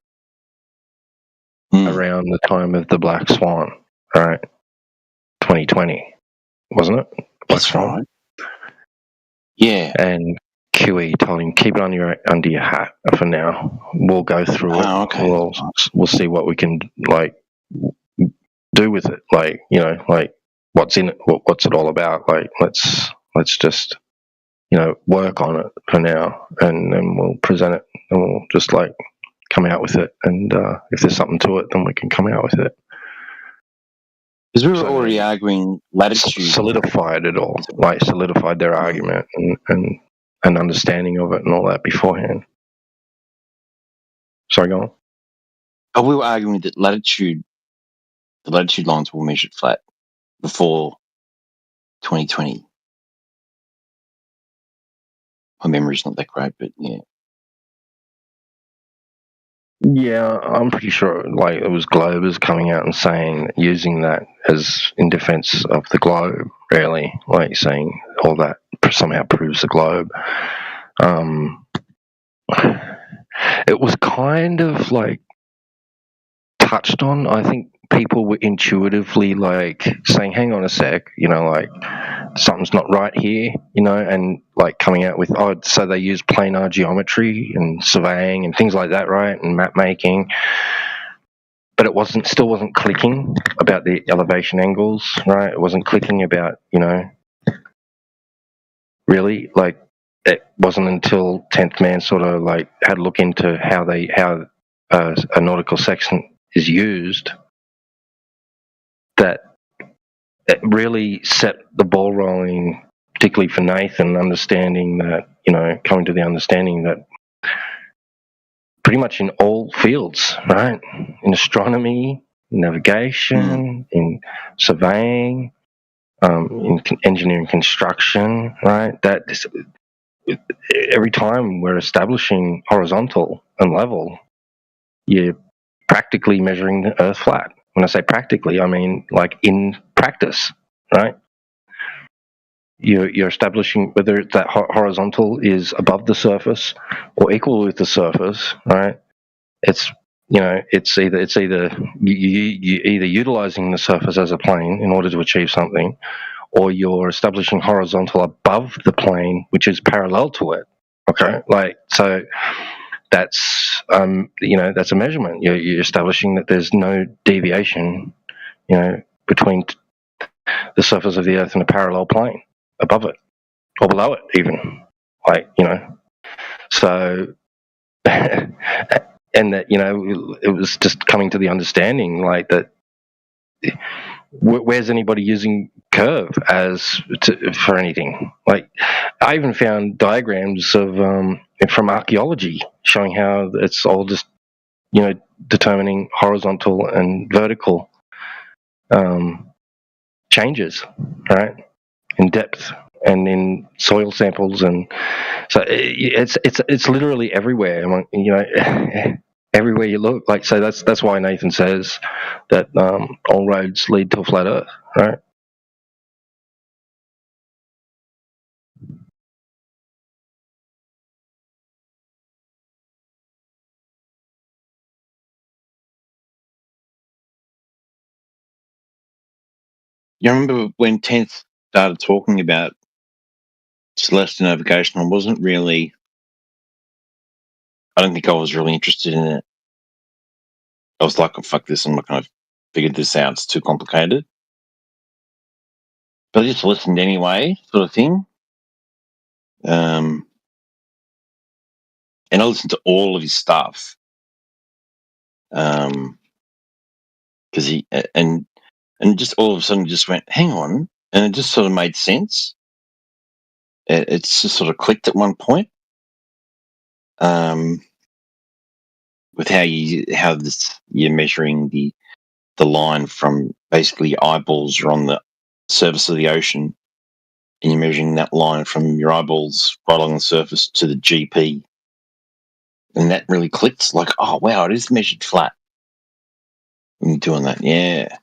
around the time of the Black Swan, right? 2020, wasn't it? Black Swan. Right. Yeah. And QE told him, keep it under your hat for now. We'll go through it. Okay. We'll see what we can do with it. What's in it, what's it all about. Let's just work on it for now, and then we'll present it, and we'll just come out with it. And if there's something to it, then we can come out with it. Because we were already arguing latitude. Solidified it all, solidified their argument and understanding of it and all that beforehand. Sorry, go on. Oh, we were arguing that the latitude lines were measured flat before 2020. My memory's not that great, but yeah. Yeah, I'm pretty sure it was Globers coming out and using that as in defense of the globe, really, saying all that somehow proves the globe. It was kind of touched on. I think people were intuitively saying, hang on a sec, something's not right here, and coming out with, so they use planar geometry and surveying and things like that, right, and map making, but it still wasn't clicking about the elevation angles, right? It wasn't clicking about, really, it wasn't until 10th Man sort of had a look into how a nautical section is used that it really set the ball rolling, particularly for Nathan, understanding that, coming to the understanding that pretty much in all fields, right? In astronomy, navigation, in surveying, in engineering construction, right? That every time we're establishing horizontal and level, you're practically measuring the Earth flat. When I say practically, I mean in practice, right? You're establishing whether that horizontal is above the surface or equal with the surface, right? It's either you're either utilizing the surface as a plane in order to achieve something, or you're establishing horizontal above the plane, which is parallel to it. Okay, so that's that's a measurement. You're establishing that there's no deviation, between the surface of the Earth and a parallel plane above it or below it, even. So and that it was just coming to the understanding like that. Where's anybody using curve for anything? Like, I even found diagrams of from archaeology showing how it's all just determining horizontal and vertical changes, right, in depth and in soil samples, and so it's literally everywhere. Everywhere you look. Like, so that's why Nathan says that all roads lead to a flat Earth, right? You remember when 10th started talking about celestial navigation? I wasn't really. I don't think I was really interested in it. I was like, oh, fuck this, I'm not going to figure this out, it's too complicated. But I just listened anyway, sort of thing. And I listened to all of his stuff. Because he, and just all of a sudden just went, hang on. And it just sort of made sense. It's just sort of clicked at one point. With how you're measuring the line from basically your eyeballs are on the surface of the ocean, and you're measuring that line from your eyeballs right along the surface to the GP. And that really clicked. Like, oh, wow, it is measured flat when you're doing that. Yeah.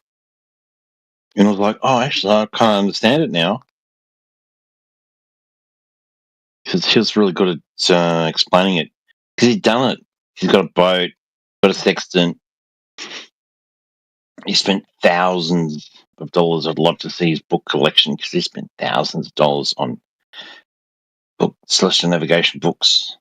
And I was like, oh, actually, I kind of understand it now. Because he was really good at explaining it. Because he'd done it. He's got a boat, got a sextant. He spent thousands of dollars. I'd love to see his book collection because he spent thousands of dollars on celestial navigation books.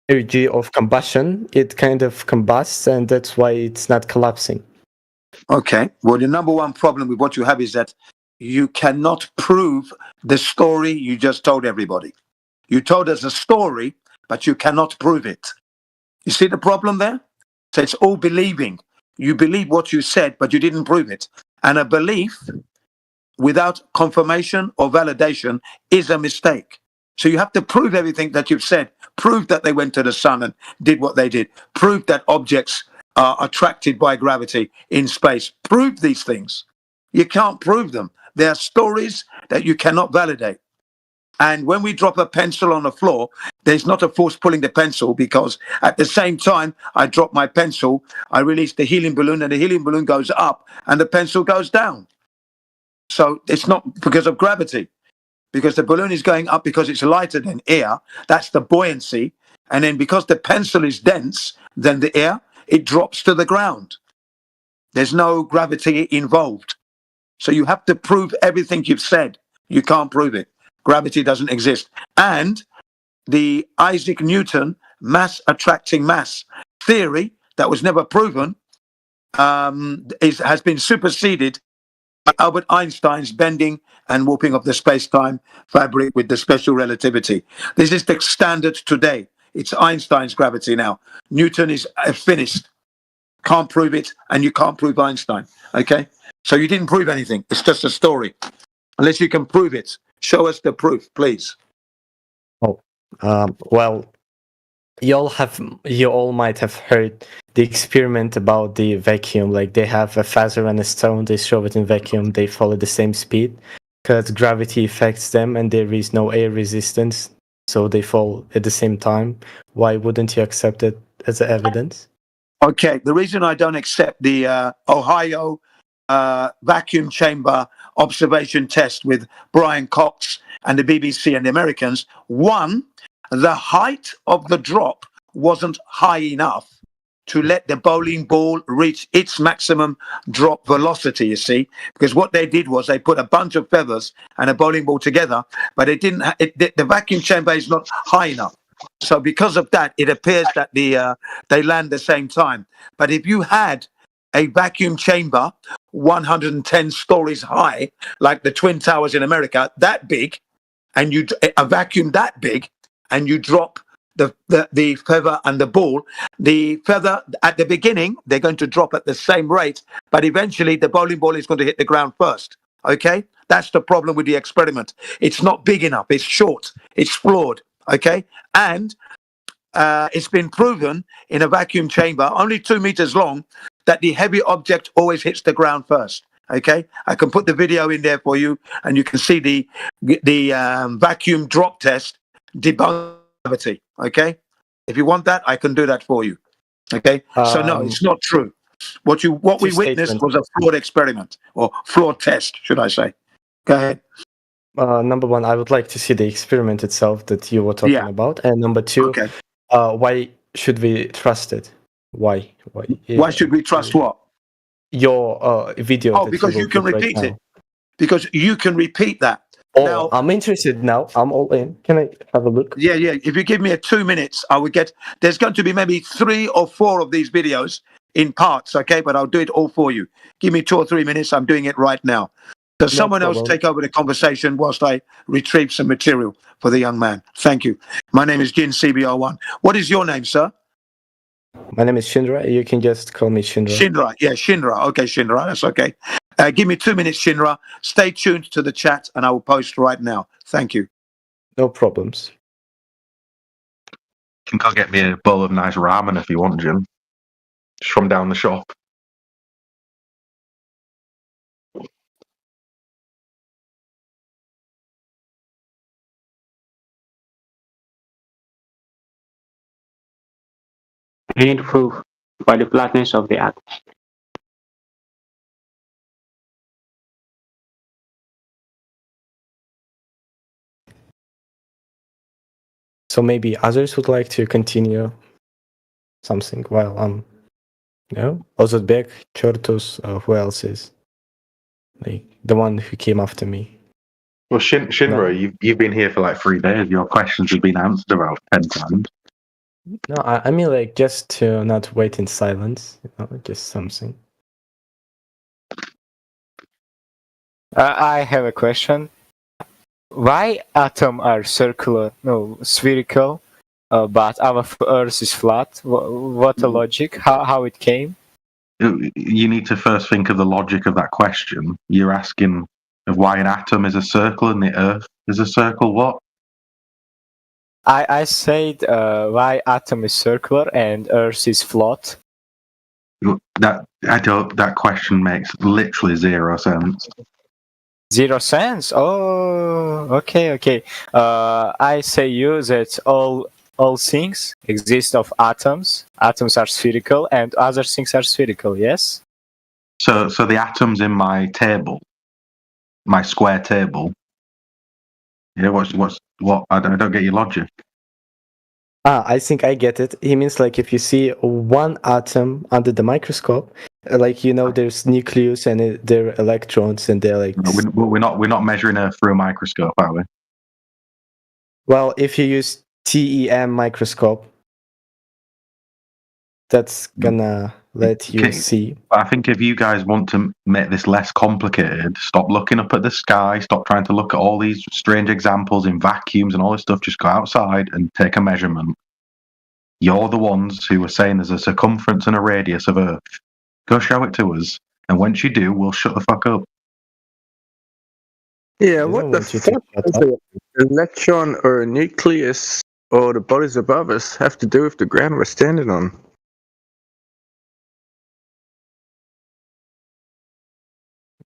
energy of combustion, it kind of combusts, and that's why it's not collapsing. Okay. Well, the number one problem with what you have is that you cannot prove the story you just told everybody. You told us a story, but you cannot prove it. You see the problem there? So it's all believing. You believe what you said, but you didn't prove it. And a belief without confirmation or validation is a mistake. So you have to prove everything that you've said. Prove that they went to the sun and did what they did. Prove that objects are attracted by gravity in space. Prove these things. You can't prove them. They are stories that you cannot validate. And when we drop a pencil on the floor, there's not a force pulling the pencil, because at the same time I drop my pencil, I release the helium balloon, and the helium balloon goes up and the pencil goes down. So it's not because of gravity, because the balloon is going up because it's lighter than air. That's the buoyancy. And then because the pencil is dense than the air, it drops to the ground. There's no gravity involved. So you have to prove everything you've said. You can't prove it. Gravity doesn't exist. And the Isaac Newton mass attracting mass theory that was never proven has been superseded by Albert Einstein's bending and warping of the space-time fabric with the special relativity. This is the standard today. It's Einstein's gravity now. Newton is finished. Can't prove it, and you can't prove Einstein. Okay? So you didn't prove anything. It's just a story. Unless you can prove it. Show us the proof, please. Oh, well, you all might have heard the experiment about the vacuum. Like, they have a feather and a stone, they shove it in vacuum, they follow the same speed because gravity affects them and there is no air resistance, so they fall at the same time. Why wouldn't you accept it as evidence? Okay, the reason I don't accept the Ohio vacuum chamber observation test with Brian Cox and the BBC and the Americans, one, the height of the drop wasn't high enough to let the bowling ball reach its maximum drop velocity, you see, because what they did was they put a bunch of feathers and a bowling ball together, but it didn't. The vacuum chamber is not high enough. So because of that, it appears that they land the same time. But if you had a vacuum chamber 110 stories high, like the Twin Towers in America, that big, and a vacuum that big, and you drop the feather and the ball, the feather at the beginning, they're going to drop at the same rate, but eventually the bowling ball is going to hit the ground first. Okay? That's the problem with the experiment. It's not big enough. It's short. It's flawed. Okay? And it's been proven in a vacuum chamber, only 2 meters long, that the heavy object always hits the ground first. Okay, I can put the video in there for you, and you can see the vacuum drop test debunk gravity. Okay, if you want that, I can do that for you. Okay, so no, it's not true. What we witnessed was a flawed experiment, or flawed test, should I say? Go ahead. Number one, I would like to see the experiment itself that you were talking about, and number two, why should we trust it? Why? Why should we trust what? Your video. Oh, because you can repeat it. Because you can repeat that. Oh, now, I'm interested now. I'm all in. Can I have a look? Yeah. If you give me 2 minutes, I would get. There's going to be maybe 3 or 4 of these videos in parts. Okay, but I'll do it all for you. Give me 2 or 3 minutes. I'm doing it right now. Does someone else take over the conversation whilst I retrieve some material for the young man? Thank you. My name is Jin CBR1. What is your name, sir? My name is Shinra. You can just call me Shinra. Shinra. Yeah, Shinra. Okay, Shinra. That's okay. Give me 2 minutes, Shinra. Stay tuned to the chat and I will post right now. Thank you. No problems. You can go get me a bowl of nice ramen if you want, Jim. Just from down the shop. You need to prove by the flatness of the atom. So maybe others would like to continue something while I'm, Ozodbek, Chortos, who else is? Like, the one who came after me. Well, Shinra, you've been here for like 3 days. Your questions have been answered about 10 times. No, I mean like just to not wait in silence, just something. I have a question. Why atoms are circular, no, spherical, but our Earth is flat? What a logic? How it came? You need to first think of the logic of that question. You're asking of why an atom is a circle and the Earth is a circle. What? I said why atom is circular and Earth is flat. That question makes literally zero sense. 0 sense? Oh, okay. I say you that all things exist of atoms. Atoms are spherical and other things are spherical. Yes. So the atoms in my table, my square table. Yeah, what? I don't get your logic. I think I get it. He means like if you see one atom under the microscope, like there's nucleus and there are electrons, and they're like. No, we're not measuring it through a microscope, are we? Well, if you use TEM microscope, that's gonna let you see. I think if you guys want to make this less complicated, stop looking up at the sky, stop trying to look at all these strange examples in vacuums and all this stuff. Just go outside and take a measurement. You're the ones who are saying there's a circumference and a radius of Earth. Go show it to us, and once you do, we'll shut the fuck up. Yeah, what the fuck does an electron or a nucleus or the bodies above us have to do with the ground we're standing on?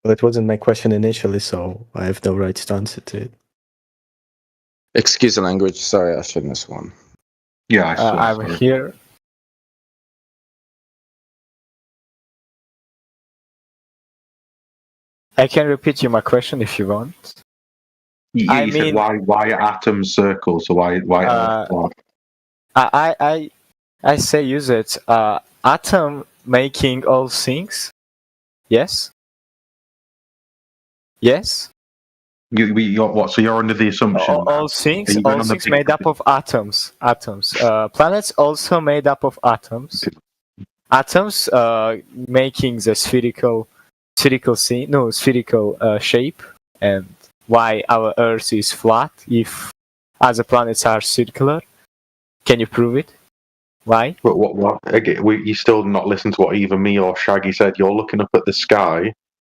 Well, it wasn't my question initially, so I have no right to answer to it. Excuse the language. Sorry, I shouldn't have sworn. Yeah, I'm here. I can repeat you my question if you want. You said why atoms circle? So why I say use it. Atom making all things. Yes. Yes. You're what? So you're under the assumption all things made up of atoms. Planets also made up of atoms. Atoms making the spherical shape, and why our Earth is flat if other planets are circular. Can you prove it? Why? What? Again, you still not listen to what either me or Shaggy said. You're looking up at the sky.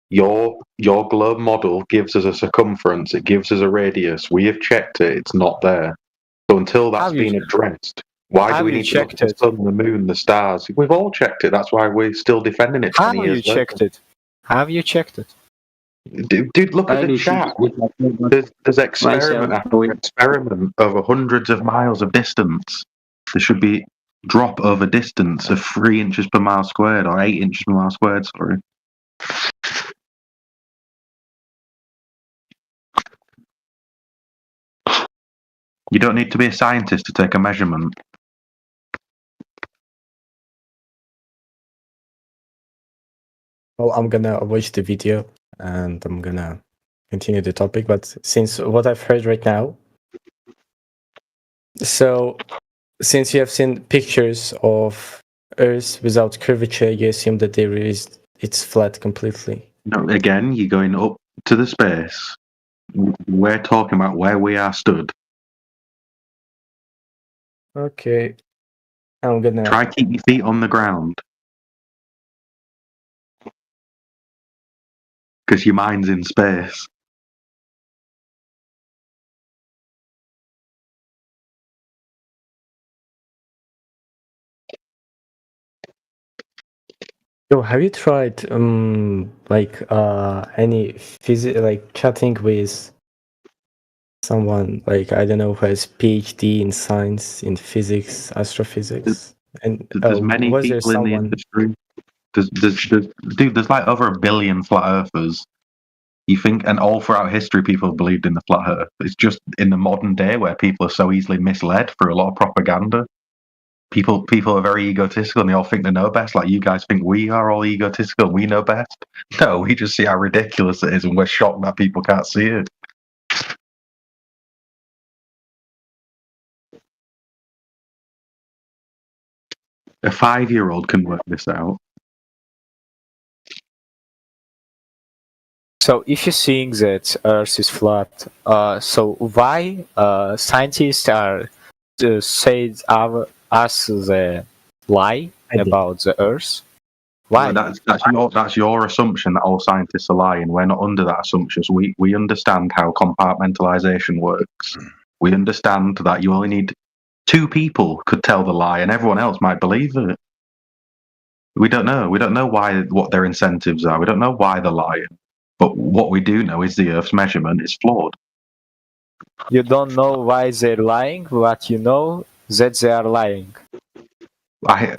Your globe model gives us a circumference. It gives us a radius. We have checked it. It's not there. So until that's been addressed, why do we need to look at the sun, the moon, the stars? We've all checked it. That's why we're still defending it. Have you checked it? Have you checked it? Dude, look at the chat. There's experiment after experiment over hundreds of miles of distance. There should be drop over distance of 3 inches per mile squared or 8 inches per mile squared. Sorry. You don't need to be a scientist to take a measurement. Well, I'm gonna watch the video and I'm gonna continue the topic, but since what I've heard right now, so since you have seen pictures of Earth without curvature, you assume that it's flat completely. No, again, you're going up to the space. We're talking about where we are stood. Okay, I'm gonna try keep your feet on the ground. Because your mind's in space. Yo, have you tried any chatting with someone like I don't know who has PhD in science, in physics, astrophysics? And there's many people in the industry. There's like over 1 billion flat earthers. You think, and all throughout history, people have believed in the flat earth. It's just in the modern day where people are so easily misled through a lot of propaganda. People are very egotistical and they all think they know best. Like you guys think we are all egotistical and we know best. No, we just see how ridiculous it is and we're shocked that people can't see it. A 5-year-old can work this out. So if you're seeing that Earth is flat, so why scientists are said us the lie about the Earth? Why? Well, that's your assumption that all scientists are lying. We're not under that assumption. So we understand how compartmentalization works. We understand that you only need 2 people could tell the lie, and everyone else might believe it. We don't know. We don't know what their incentives are. We don't know why they're lying. But what we do know is the Earth's measurement is flawed. You don't know why they're lying, but you know that they are lying.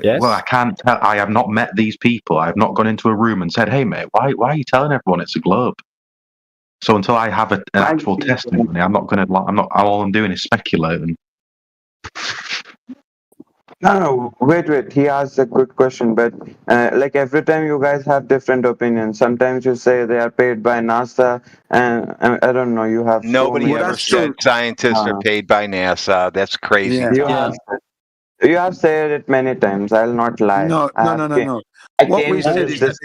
Yes? Well, I can't tell. I have not met these people. I have not gone into a room and said, "Hey, mate, why are you telling everyone it's a globe?" So until I have an actual testimony, I'm not going to. All I'm doing is speculating. No, wait. He asked a good question, but like every time you guys have different opinions. Sometimes you say they are paid by NASA, and I don't know. You have Nobody ever said scientists are paid by NASA. That's crazy. You have said it many times. I'll not lie. No. What we said is that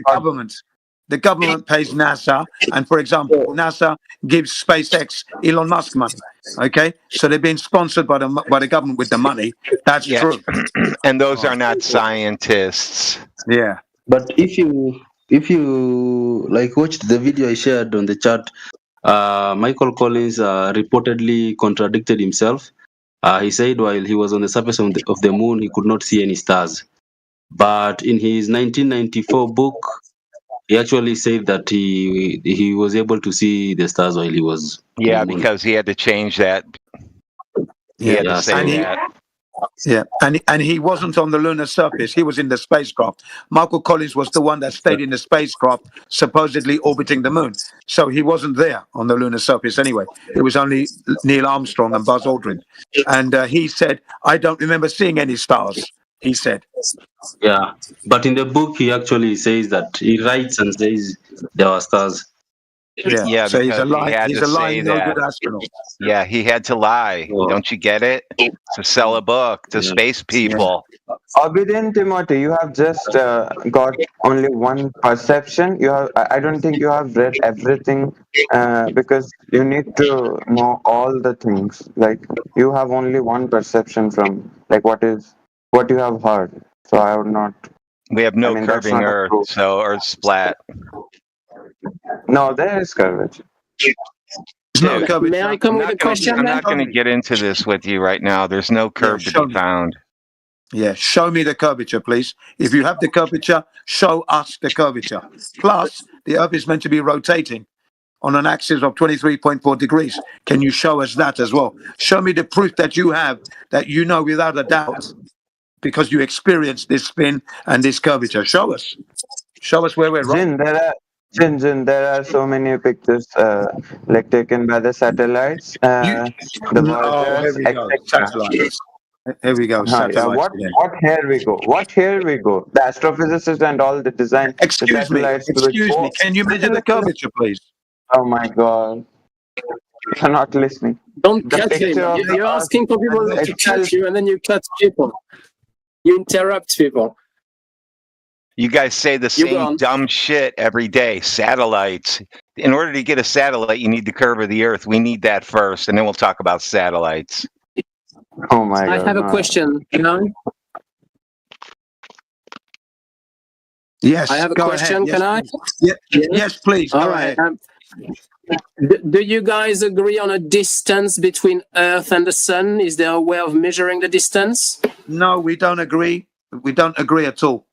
the government pays NASA, and for example, NASA gives SpaceX Elon Musk money. Okay, so they're being sponsored by the government with the money. That's true. And those are not scientists. Yeah. But if you like watched the video I shared on the chat, Michael Collins reportedly contradicted himself. He said while he was on the surface of the moon, he could not see any stars. But in his 1994 book, he actually said that he was able to see the stars while he was. Yeah, because he had to change that. He had to say that. Yeah, and he wasn't on the lunar surface. He was in the spacecraft. Michael Collins was the one that stayed in the spacecraft, supposedly orbiting the moon. So he wasn't there on the lunar surface anyway. It was only Neil Armstrong and Buzz Aldrin. And he said, "I don't remember seeing any stars," he said. Yeah, but in the book, he actually says that he writes and says there are stars. Yeah, so he's a because he lying, had he's to a lying, say no that. good astronaut. Yeah, he had to lie. Don't you get it? To sell a book to space people. Obedient Timothy, you have just got only one perception. You have. I don't think you have read everything because you need to know all the things. Like you have only one perception from like what you have heard. So I would not. We have no I mean, that's curving not a Earth, proof. so Earth's flat. No, there is curvature. Dude, May I come with a question? I'm not going to get into this with you right now. There's no curve to be found. Yeah, show me the curvature, please. If you have the curvature, show us the curvature. Plus, the Earth is meant to be rotating on an axis of 23.4 degrees. Can you show us that as well? Show me the proof that you have, that you know without a doubt, because you experienced this spin and this curvature. Show us. Show us where we're wrong. Jin, there are so many pictures like taken by the satellites, the Voyagers, here we go. Satellites. Here we go. Satellites again. What here we go. The astrophysicists and all the design. Excuse me. Can you measure the curvature, please? Oh my God. You're not listening. Don't cut him. You're asking for people to cut you, and then you cut people. You interrupt people. You guys say the same dumb shit every day. Satellites. In order to get a satellite, you need the curve of the Earth. We need that first, and then we'll talk about satellites. Oh my God. I have a question. Can I? Yes. I have a question. Ahead. Can I? Yes, please. All go right. ahead. Do you guys agree on a distance between Earth and the Sun? Is there a way of measuring the distance? No, we don't agree. We don't agree at all.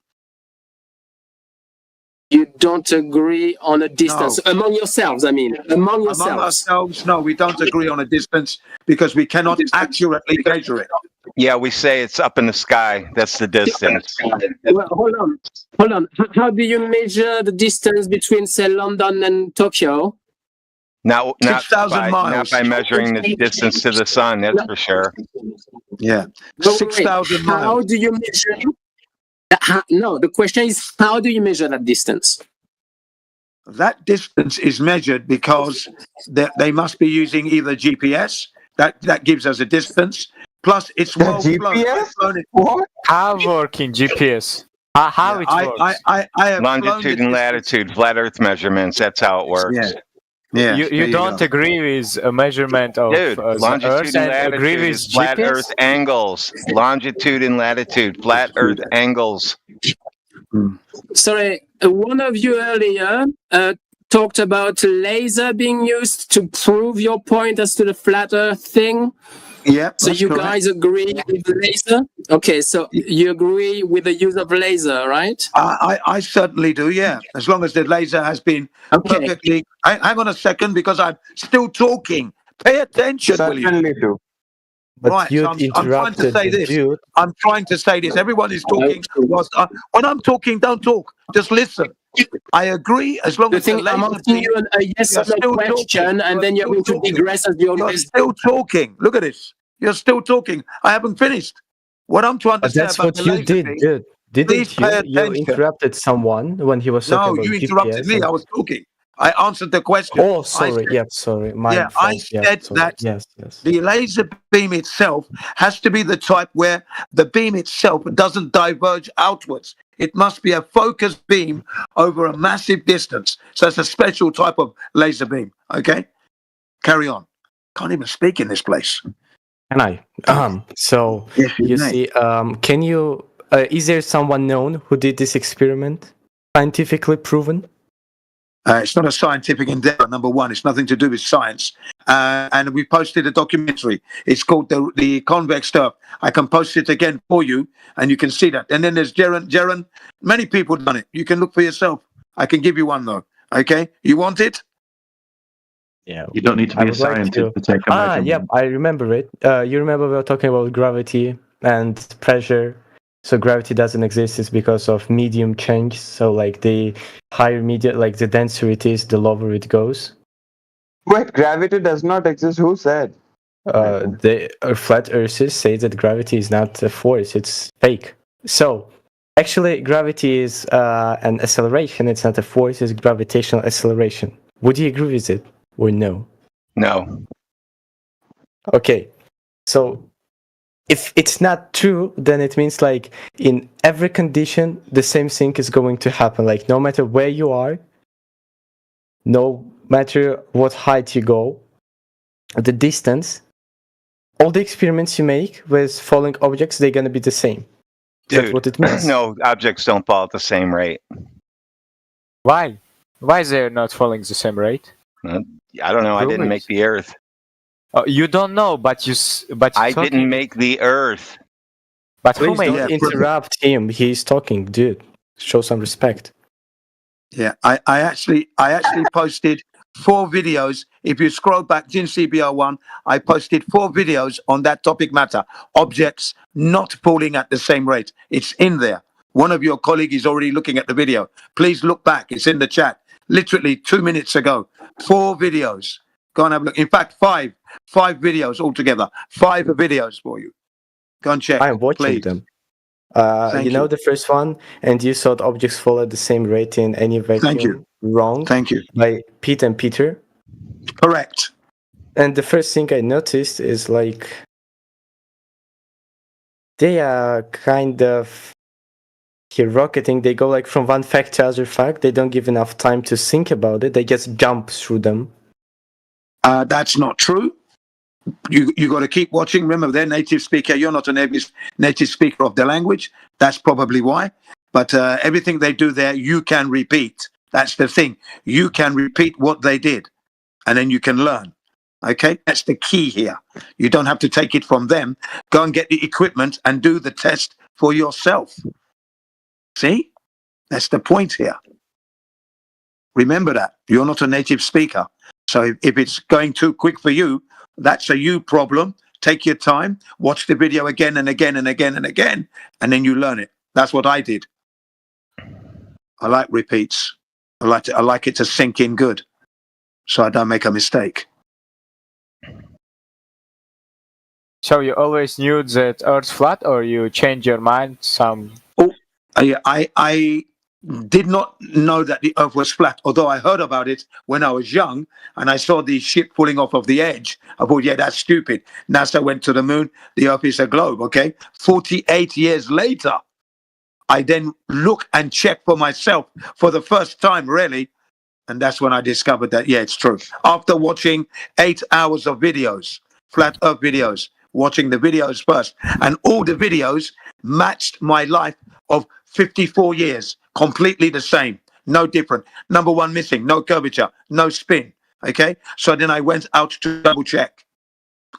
You don't agree on a distance among yourselves, I mean, among yourselves. Among ourselves, no, we don't agree on a distance because we cannot accurately measure it. Yeah, we say it's up in the sky. That's the distance. Well, hold on. How do you measure the distance between, say, London and Tokyo? Not 6,000 miles. Not by measuring the distance to the sun, that's for sure. Yeah, 6,000 miles. How do you measure? No, the question is, how do you measure that distance? That distance is measured because they must be using either GPS, that gives us a distance, Plus, it's The well flown. GPS? I've flown it. What? How working GPS? How it works? I have flown the Longitude and latitude, flat Earth measurements. That's how it works. Yeah. You don't agree with a measurement of Dude, the longitude Earth and and agree latitude with is flat GPS? Earth angles. Longitude and latitude, flat Earth angles. Sorry, one of you earlier talked about laser being used to prove your point as to the flat Earth thing. Yeah. So you guys agree with the laser? Okay, so you agree with the use of laser, right? I certainly do, yeah. As long as the laser has been perfectly... Hang on a second, because I'm still talking. Pay attention, will you? Certainly do. But Right, you so I'm trying to interrupted say the this. dude. I'm trying to say this. Everyone is talking. When I'm talking, don't talk. Just listen. I agree as long as the laser I'm asking you a yes or no question, and then you're going to digress as you You're always still talking. Look at this. You're still talking. I haven't finished. What I'm trying to But say that's about what the you laser did, thing, dude. please Didn't pay you? You attention. interrupted someone when he was talking No, about you GPS. interrupted me. I was talking. I answered the question. Oh, I sorry. said- Sorry. My I fault. said Sorry. that Yes. the laser beam itself has to be the type where the beam itself doesn't diverge outwards. It must be a focused beam over a massive distance. So it's a special type of laser beam. Okay? Carry on. Can't even speak in this place. Can I? So Yes, you may. see, can you? Is there someone known who did this experiment, scientifically proven? It's not a scientific endeavor, number one. It's nothing to do with science. And we posted a documentary. It's called the Convex Earth. I can post it again for you, and you can see that. And then there's Jaren. Many people done it. You can look for yourself. I can give you one, though. Okay? You want it? Yeah. You don't need to I be a would like scientist to take a measurement. Yep, I remember it. You remember we were talking about gravity and pressure. So gravity doesn't exist is because of medium change. So like the higher medium, like the denser it is, the lower it goes. Wait, gravity does not exist. Who said? The flat earthers say that gravity is not a force; it's fake. So actually, gravity is an acceleration. It's not a force; it's gravitational acceleration. Would you agree with it or no? No. Okay, so if it's not true, then it means like in every condition, the same thing is going to happen. Like no matter where you are, no matter what height you go, the distance, all the experiments you make with falling objects, they're going to be the same. Dude, That's what it means. No, objects don't fall at the same rate. Why? Why is they not falling the same rate? I don't know. I didn't make the Earth. Oh, you don't know, but I didn't make the Earth. But who Please made don't it? interrupt him. He's talking, dude. Show some respect. Yeah, I actually posted 4 videos. If you scroll back, Jin CBR1, I posted 4 videos on that topic matter. Objects not falling at the same rate. It's in there. One of your colleagues is already looking at the video. Please look back. It's in the chat. Literally 2 minutes ago. 4 videos. Go and have a look. In fact, 5 videos altogether. 5 videos for you. Go and check. I'm watching please. them. Thank you know you. the first one, and you thought objects fall at the same rate in any vacuum. Thank you. Wrong. Thank you. By Pete and Peter. Correct. And the first thing I noticed is like they are kind of here rocketing. They go like from one fact to other fact. They don't give enough time to think about it. They just jump through them. That's not true. You got to keep watching. Remember, they're native speaker. You're not a native speaker of the language. That's probably why. But everything they do there, you can repeat. That's the thing. You can repeat what they did, and then you can learn. Okay? That's the key here. You don't have to take it from them. Go and get the equipment and do the test for yourself. See? That's the point here. Remember that. You're not a native speaker. So if it's going too quick for you, that's a you problem. Take your time, watch the video again and again and again and again, and then you learn it. That's what I did. I like repeats. I like it to sink in good, so I don't make a mistake. So you always knew that Earth's flat, or you change your mind some? Oh, I did not know that the Earth was flat, although I heard about it when I was young and I saw the ship pulling off of the edge. I thought, yeah, that's stupid. NASA went to the moon. The Earth is a globe, okay? 48 years later, I then look and check for myself for the first time, really. And that's when I discovered that, yeah, it's true. After watching 8 hours of videos, flat Earth videos, watching the videos first, and all the videos matched my life of 54 years, completely the same, no different. Number one missing, no curvature, no spin, okay? So then I went out to double check,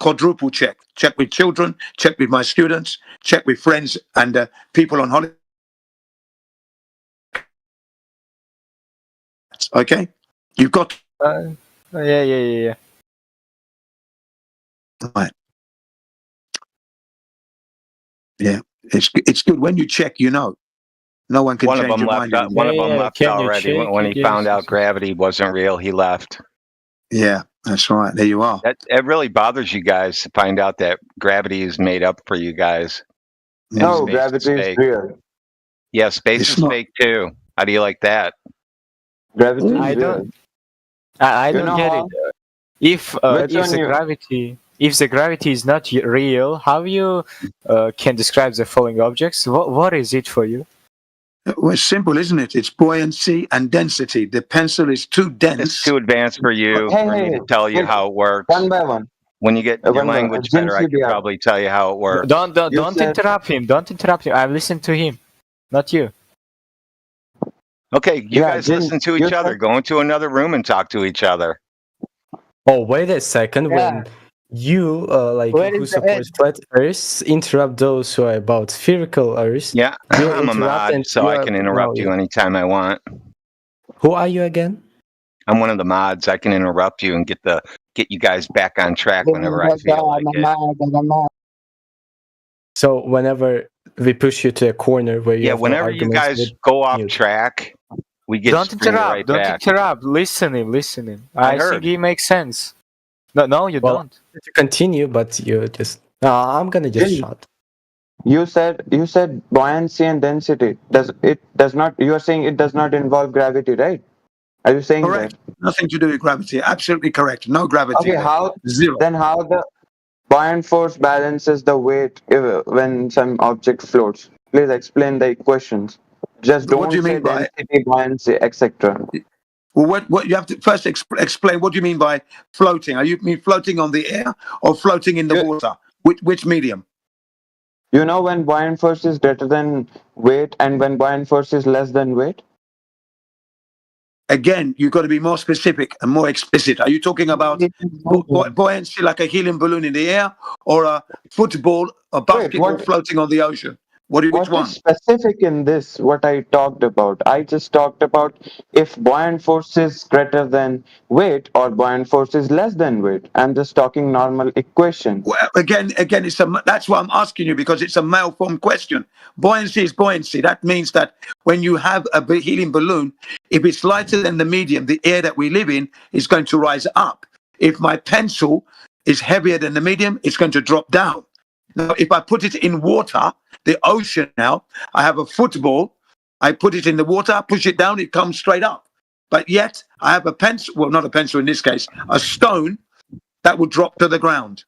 quadruple check, check with children, check with my students, check with friends and people on holiday. Okay, you've got. Yeah. Right. Yeah, it's good when you check. You know, no one can One of change them your left. mind. One of them left already. When he found out gravity wasn't real, he left. Yeah, that's right. There you are. That it really bothers you guys to find out that gravity is made up for you guys. No, Space gravity is fake. real. Yeah, space It's is not. fake too. How do you like that? Gravity I is real. don't. I You don't know get how- it. If Which if one the you- gravity if the gravity is not real, how you can describe the following objects? What is it for you? Well, it's simple, isn't it? It's buoyancy and density. The pencil is too dense. It's too advanced for you Hey, for me hey, to tell you hey, how it works. One by one. When you get your one by one. language better, I Jinx can CBR. probably tell you how it works. Don't You said- interrupt him. Don't interrupt him. I'm listening to him, not you. Okay, you Yeah, guys Jinx, listen to you each other. said- Go into another room and talk to each other. Oh, wait a second. When you, like, Where who is the support flat Earth, interrupt those who are about spherical Earth. Yeah, you I'm a interrupt mod, and so you I are- can interrupt no, you anytime I want. Who are you again? I'm one of the mods. I can interrupt you and get you guys back on track whenever I feel like it. So whenever we push you to a corner where you Yeah, have no whenever you arguments guys with go off mute. track, we get Don't screwed interrupt. right Don't back. interrupt. Listening. I I heard. think it makes sense. No, you Well, don't. to continue, but you just. No, I'm gonna just Jinx. shut. You said buoyancy and density. Does not. You are saying it does not involve gravity, right? Are you saying Correct. that? Nothing to do with gravity. Absolutely correct. No gravity. Okay. there. How Zero. then? How the buoyant force balances the weight when some object floats? Please explain the equations. Just don't What do you say mean by- density, buoyancy, etc. Well, what you have to first explain. What do you mean by floating? Are you mean floating on the air or floating in the Yeah. water? Which medium? You know when buoyant force is greater than weight and when buoyant force is less than weight? Again, you've got to be more specific and more explicit. Are you talking about buoyancy like a helium balloon in the air, or a football, a basketball what- floating on the ocean? Which What one? is specific in this? What I talked about? I just talked about if buoyant force is greater than weight or buoyant force is less than weight. I'm just talking normal equation. Well, again, that's why I'm asking you, because it's a malformed question. Buoyancy is buoyancy. That means that when you have a helium balloon, if it's lighter than the medium, the air that we live in is going to rise up. If my pencil is heavier than the medium, it's going to drop down. Now, if I put it in water, the ocean now, I have a football, I put it in the water, push it down, it comes straight up. But yet I have a pencil, well, not a pencil in this case, a stone that will drop to the ground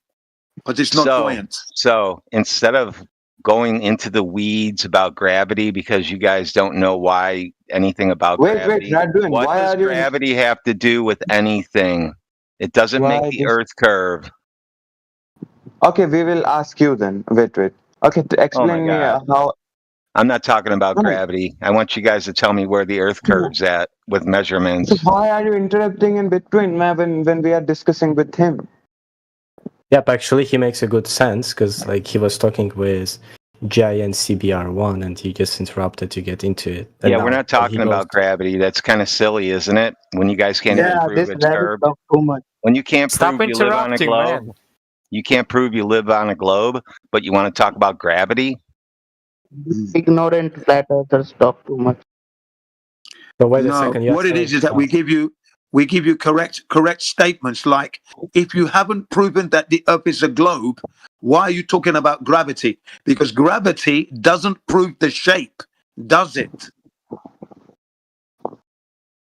because it's not buoyant. So instead of going into the weeds about gravity because you guys don't know why anything about Wait, gravity, Radwin, what why does are you- gravity have to do with anything? It doesn't Why make the this- Earth curve. Okay, we will ask you then. Wait. Okay, explain me God. how. I'm not talking about No. gravity. I want you guys to tell me where the Earth curve's at with measurements. So why are you interrupting in between when we are discussing with him? Yep, actually, he makes a good sense because, like, he was talking with Jay and CBR1, and he just interrupted to get into it. And Yeah, now we're not he talking goes- about gravity. That's kind of silly, isn't it? When you guys can't even prove it's curved. too much. When you can't Stop prove you live on a interrupting, globe. man. You can't prove you live on a globe, but you want to talk about gravity? Ignorant flat earthers talk too much. But wait a No, second. you what have it to- is that we give you correct statements like, if you haven't proven that the Earth is a globe, why are you talking about gravity? Because gravity doesn't prove the shape, does it?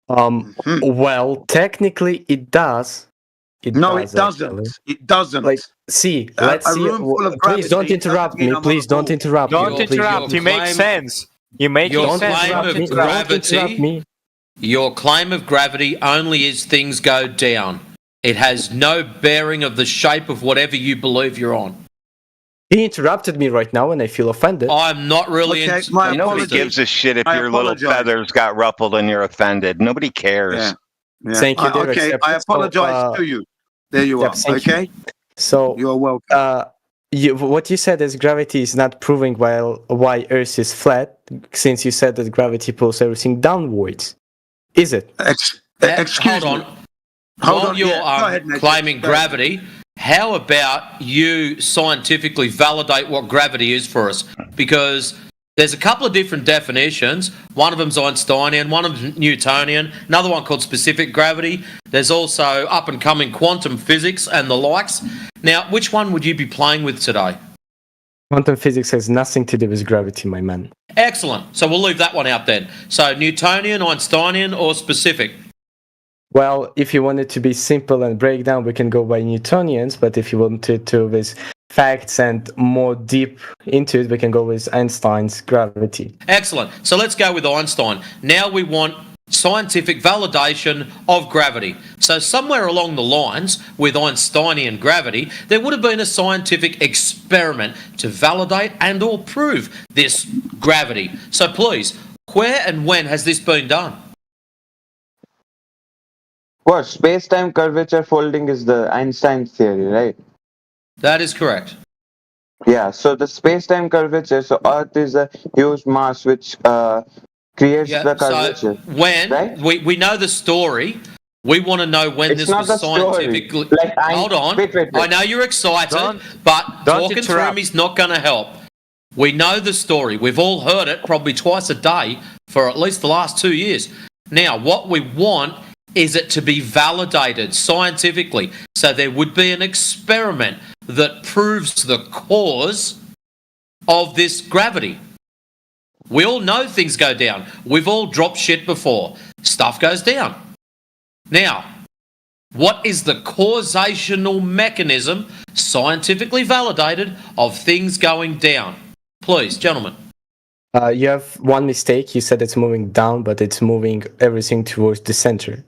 Well, technically it does. It doesn't. Actually. It doesn't. Let's see. Please don't interrupt me. Please don't interrupt me. Don't interrupt. It makes sense. You make Your sense. claim of gravity. Your claim of gravity only is things go down. It has no bearing of the shape of whatever you believe you're on. He interrupted me right now, and I feel offended. I'm not really. Nobody gives a shit if your little feathers got ruffled and you're offended. Nobody cares. Yeah. Thank you. Okay, I apologize to you. There you are. Okay. So you're welcome. What you said is gravity is not proving why Earth is flat, since you said that gravity pulls everything downwards. Is it? Excuse me. While you're claiming gravity, how about you scientifically validate what gravity is for us? Because there's a couple of different definitions. One of them's Einsteinian, one of them's Newtonian, another one called specific gravity. There's also up-and-coming quantum physics and the likes. Now, which one would you be playing with today? Quantum physics has nothing to do with gravity, my man. Excellent. So we'll leave that one out then. So Newtonian, Einsteinian, or specific? Well, if you want it to be simple and break down, we can go by Newtonians, but if you wanted to with facts and more deep into it, we can go with Einstein's gravity. Excellent. So let's go with Einstein. Now we want scientific validation of gravity. So somewhere along the lines with Einsteinian gravity, there would have been a scientific experiment to validate and or prove this gravity. So please, where and when has this been done? What, space-time curvature folding is the Einstein theory, right? That is correct. Yeah, so the space-time curvature, so Earth is a huge mass which creates the curvature. So when, right? we know the story, we want to know when It's this not was the story. scientifically... Like, Hold on. wait. I know you're excited, but don't talking through interrupt. me is not going to help. We know the story. We've all heard it probably twice a day for at least the last 2 years. Now, what we want is it to be validated scientifically. So there would be an experiment that proves the cause of this gravity. We all know things go down. We've all dropped shit before. Stuff goes down. Now, what is the causational mechanism, scientifically validated, of things going down? Please, gentlemen. You have one mistake. You said it's moving down, but it's moving everything towards the center.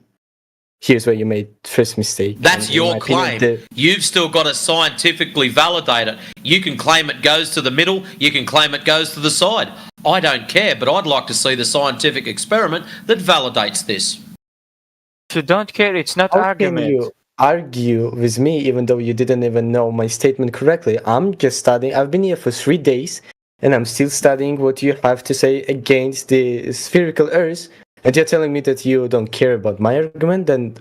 Here's where you made first mistake. That's And in your my opinion, claim. You've still got to scientifically validate it. You can claim it goes to the middle. You can claim it goes to the side. I don't care, but I'd like to see the scientific experiment that validates this. If you don't care, it's not How argument. can you argue with me even though you didn't even know my statement correctly? I'm just studying. I've been here for 3 days, and I'm still studying what you have to say against the spherical Earth. And you're telling me that you don't care about my argument, then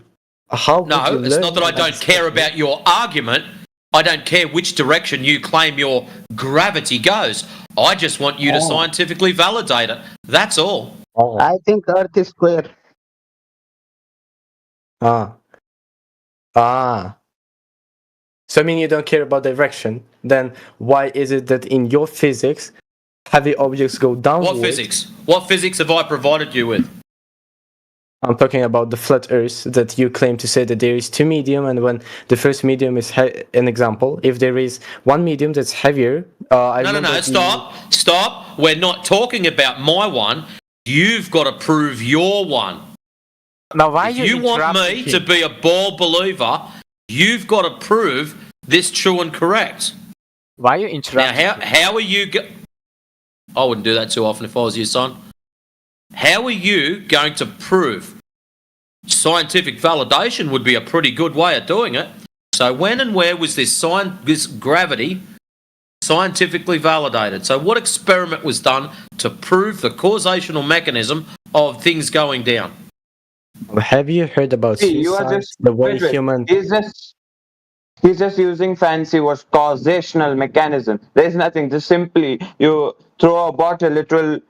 how No, would you it's learn not that I don't care about your argument. I don't care which direction you claim your gravity goes. I just want you to scientifically validate it. That's all. I think Earth is square. So I mean you don't care about direction. Then why is it that in your physics, heavy objects go downward? What physics? What physics have I provided you with? I'm talking about the flat Earth that you claim to say that there is 2 medium, and when the first medium is an example, if there is one medium that's heavier, Stop. We're not talking about my one. You've got to prove your one. Now, why if you want me to be a ball believer, you've got to prove this true and correct. Why are you interrupting? Now, how are you... I wouldn't do that too often if I was your son. How are you going to prove? Scientific validation would be a pretty good way of doing it. So when and where was this gravity scientifically validated? So what experiment was done to prove the causational mechanism of things going down? Have you heard about suicide? The way human... He's just using fancy what's causational mechanism. There's nothing. Just simply you throw a bottle, it will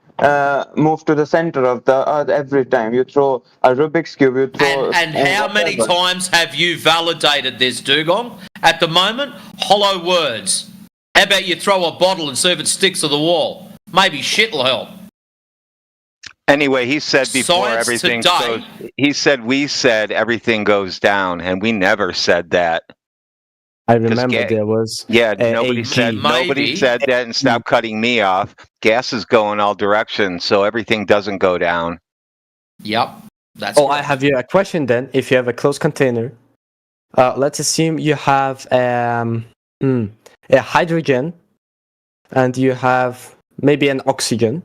move to the center of the Earth every time. You throw a Rubik's Cube, you throw... And how many times have you validated this, Dugong? At the moment, hollow words. How about you throw a bottle and see if it sticks to the wall? Maybe shit will help. Anyway, he said before Science everything today- goes. He said we said everything goes down, and we never said that. I remember there was. Yeah, a nobody AG. said nobody Maybe. said that, and stop cutting me off. Gas is going all directions, so everything doesn't go down. Yep. That's Oh, I have you a question then. If you have a closed container, let's assume you have a hydrogen, and you have maybe an oxygen.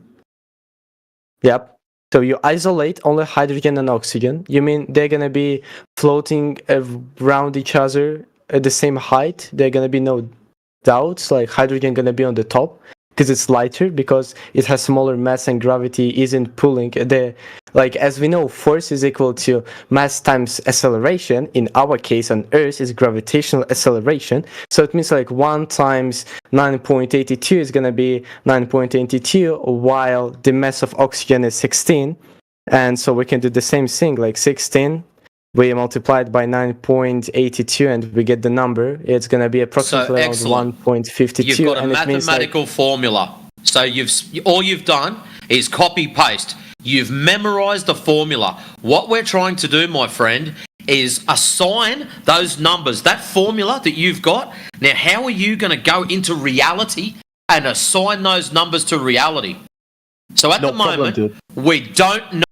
Yep. So you isolate only hydrogen and oxygen. You mean they're gonna be floating around each other at the same height? There gonna be no doubts. Like hydrogen gonna be on the top because it's lighter, because it has smaller mass and gravity isn't pulling the. Like, as we know, force is equal to mass times acceleration. In our case on Earth is gravitational acceleration. So it means like 1 times 9.82 is going to be 9.82, while the mass of oxygen is 16. And so we can do the same thing, like 16, we multiply it by 9.82 and we get the number. It's going to be approximately around 1.52. You've got a and it means like, mathematical formula. So all you've done is copy paste. You've memorized the formula. What we're trying to do, my friend, is assign those numbers, that formula that you've got. Now, how are you going to go into reality and assign those numbers to reality? So at the moment, we don't know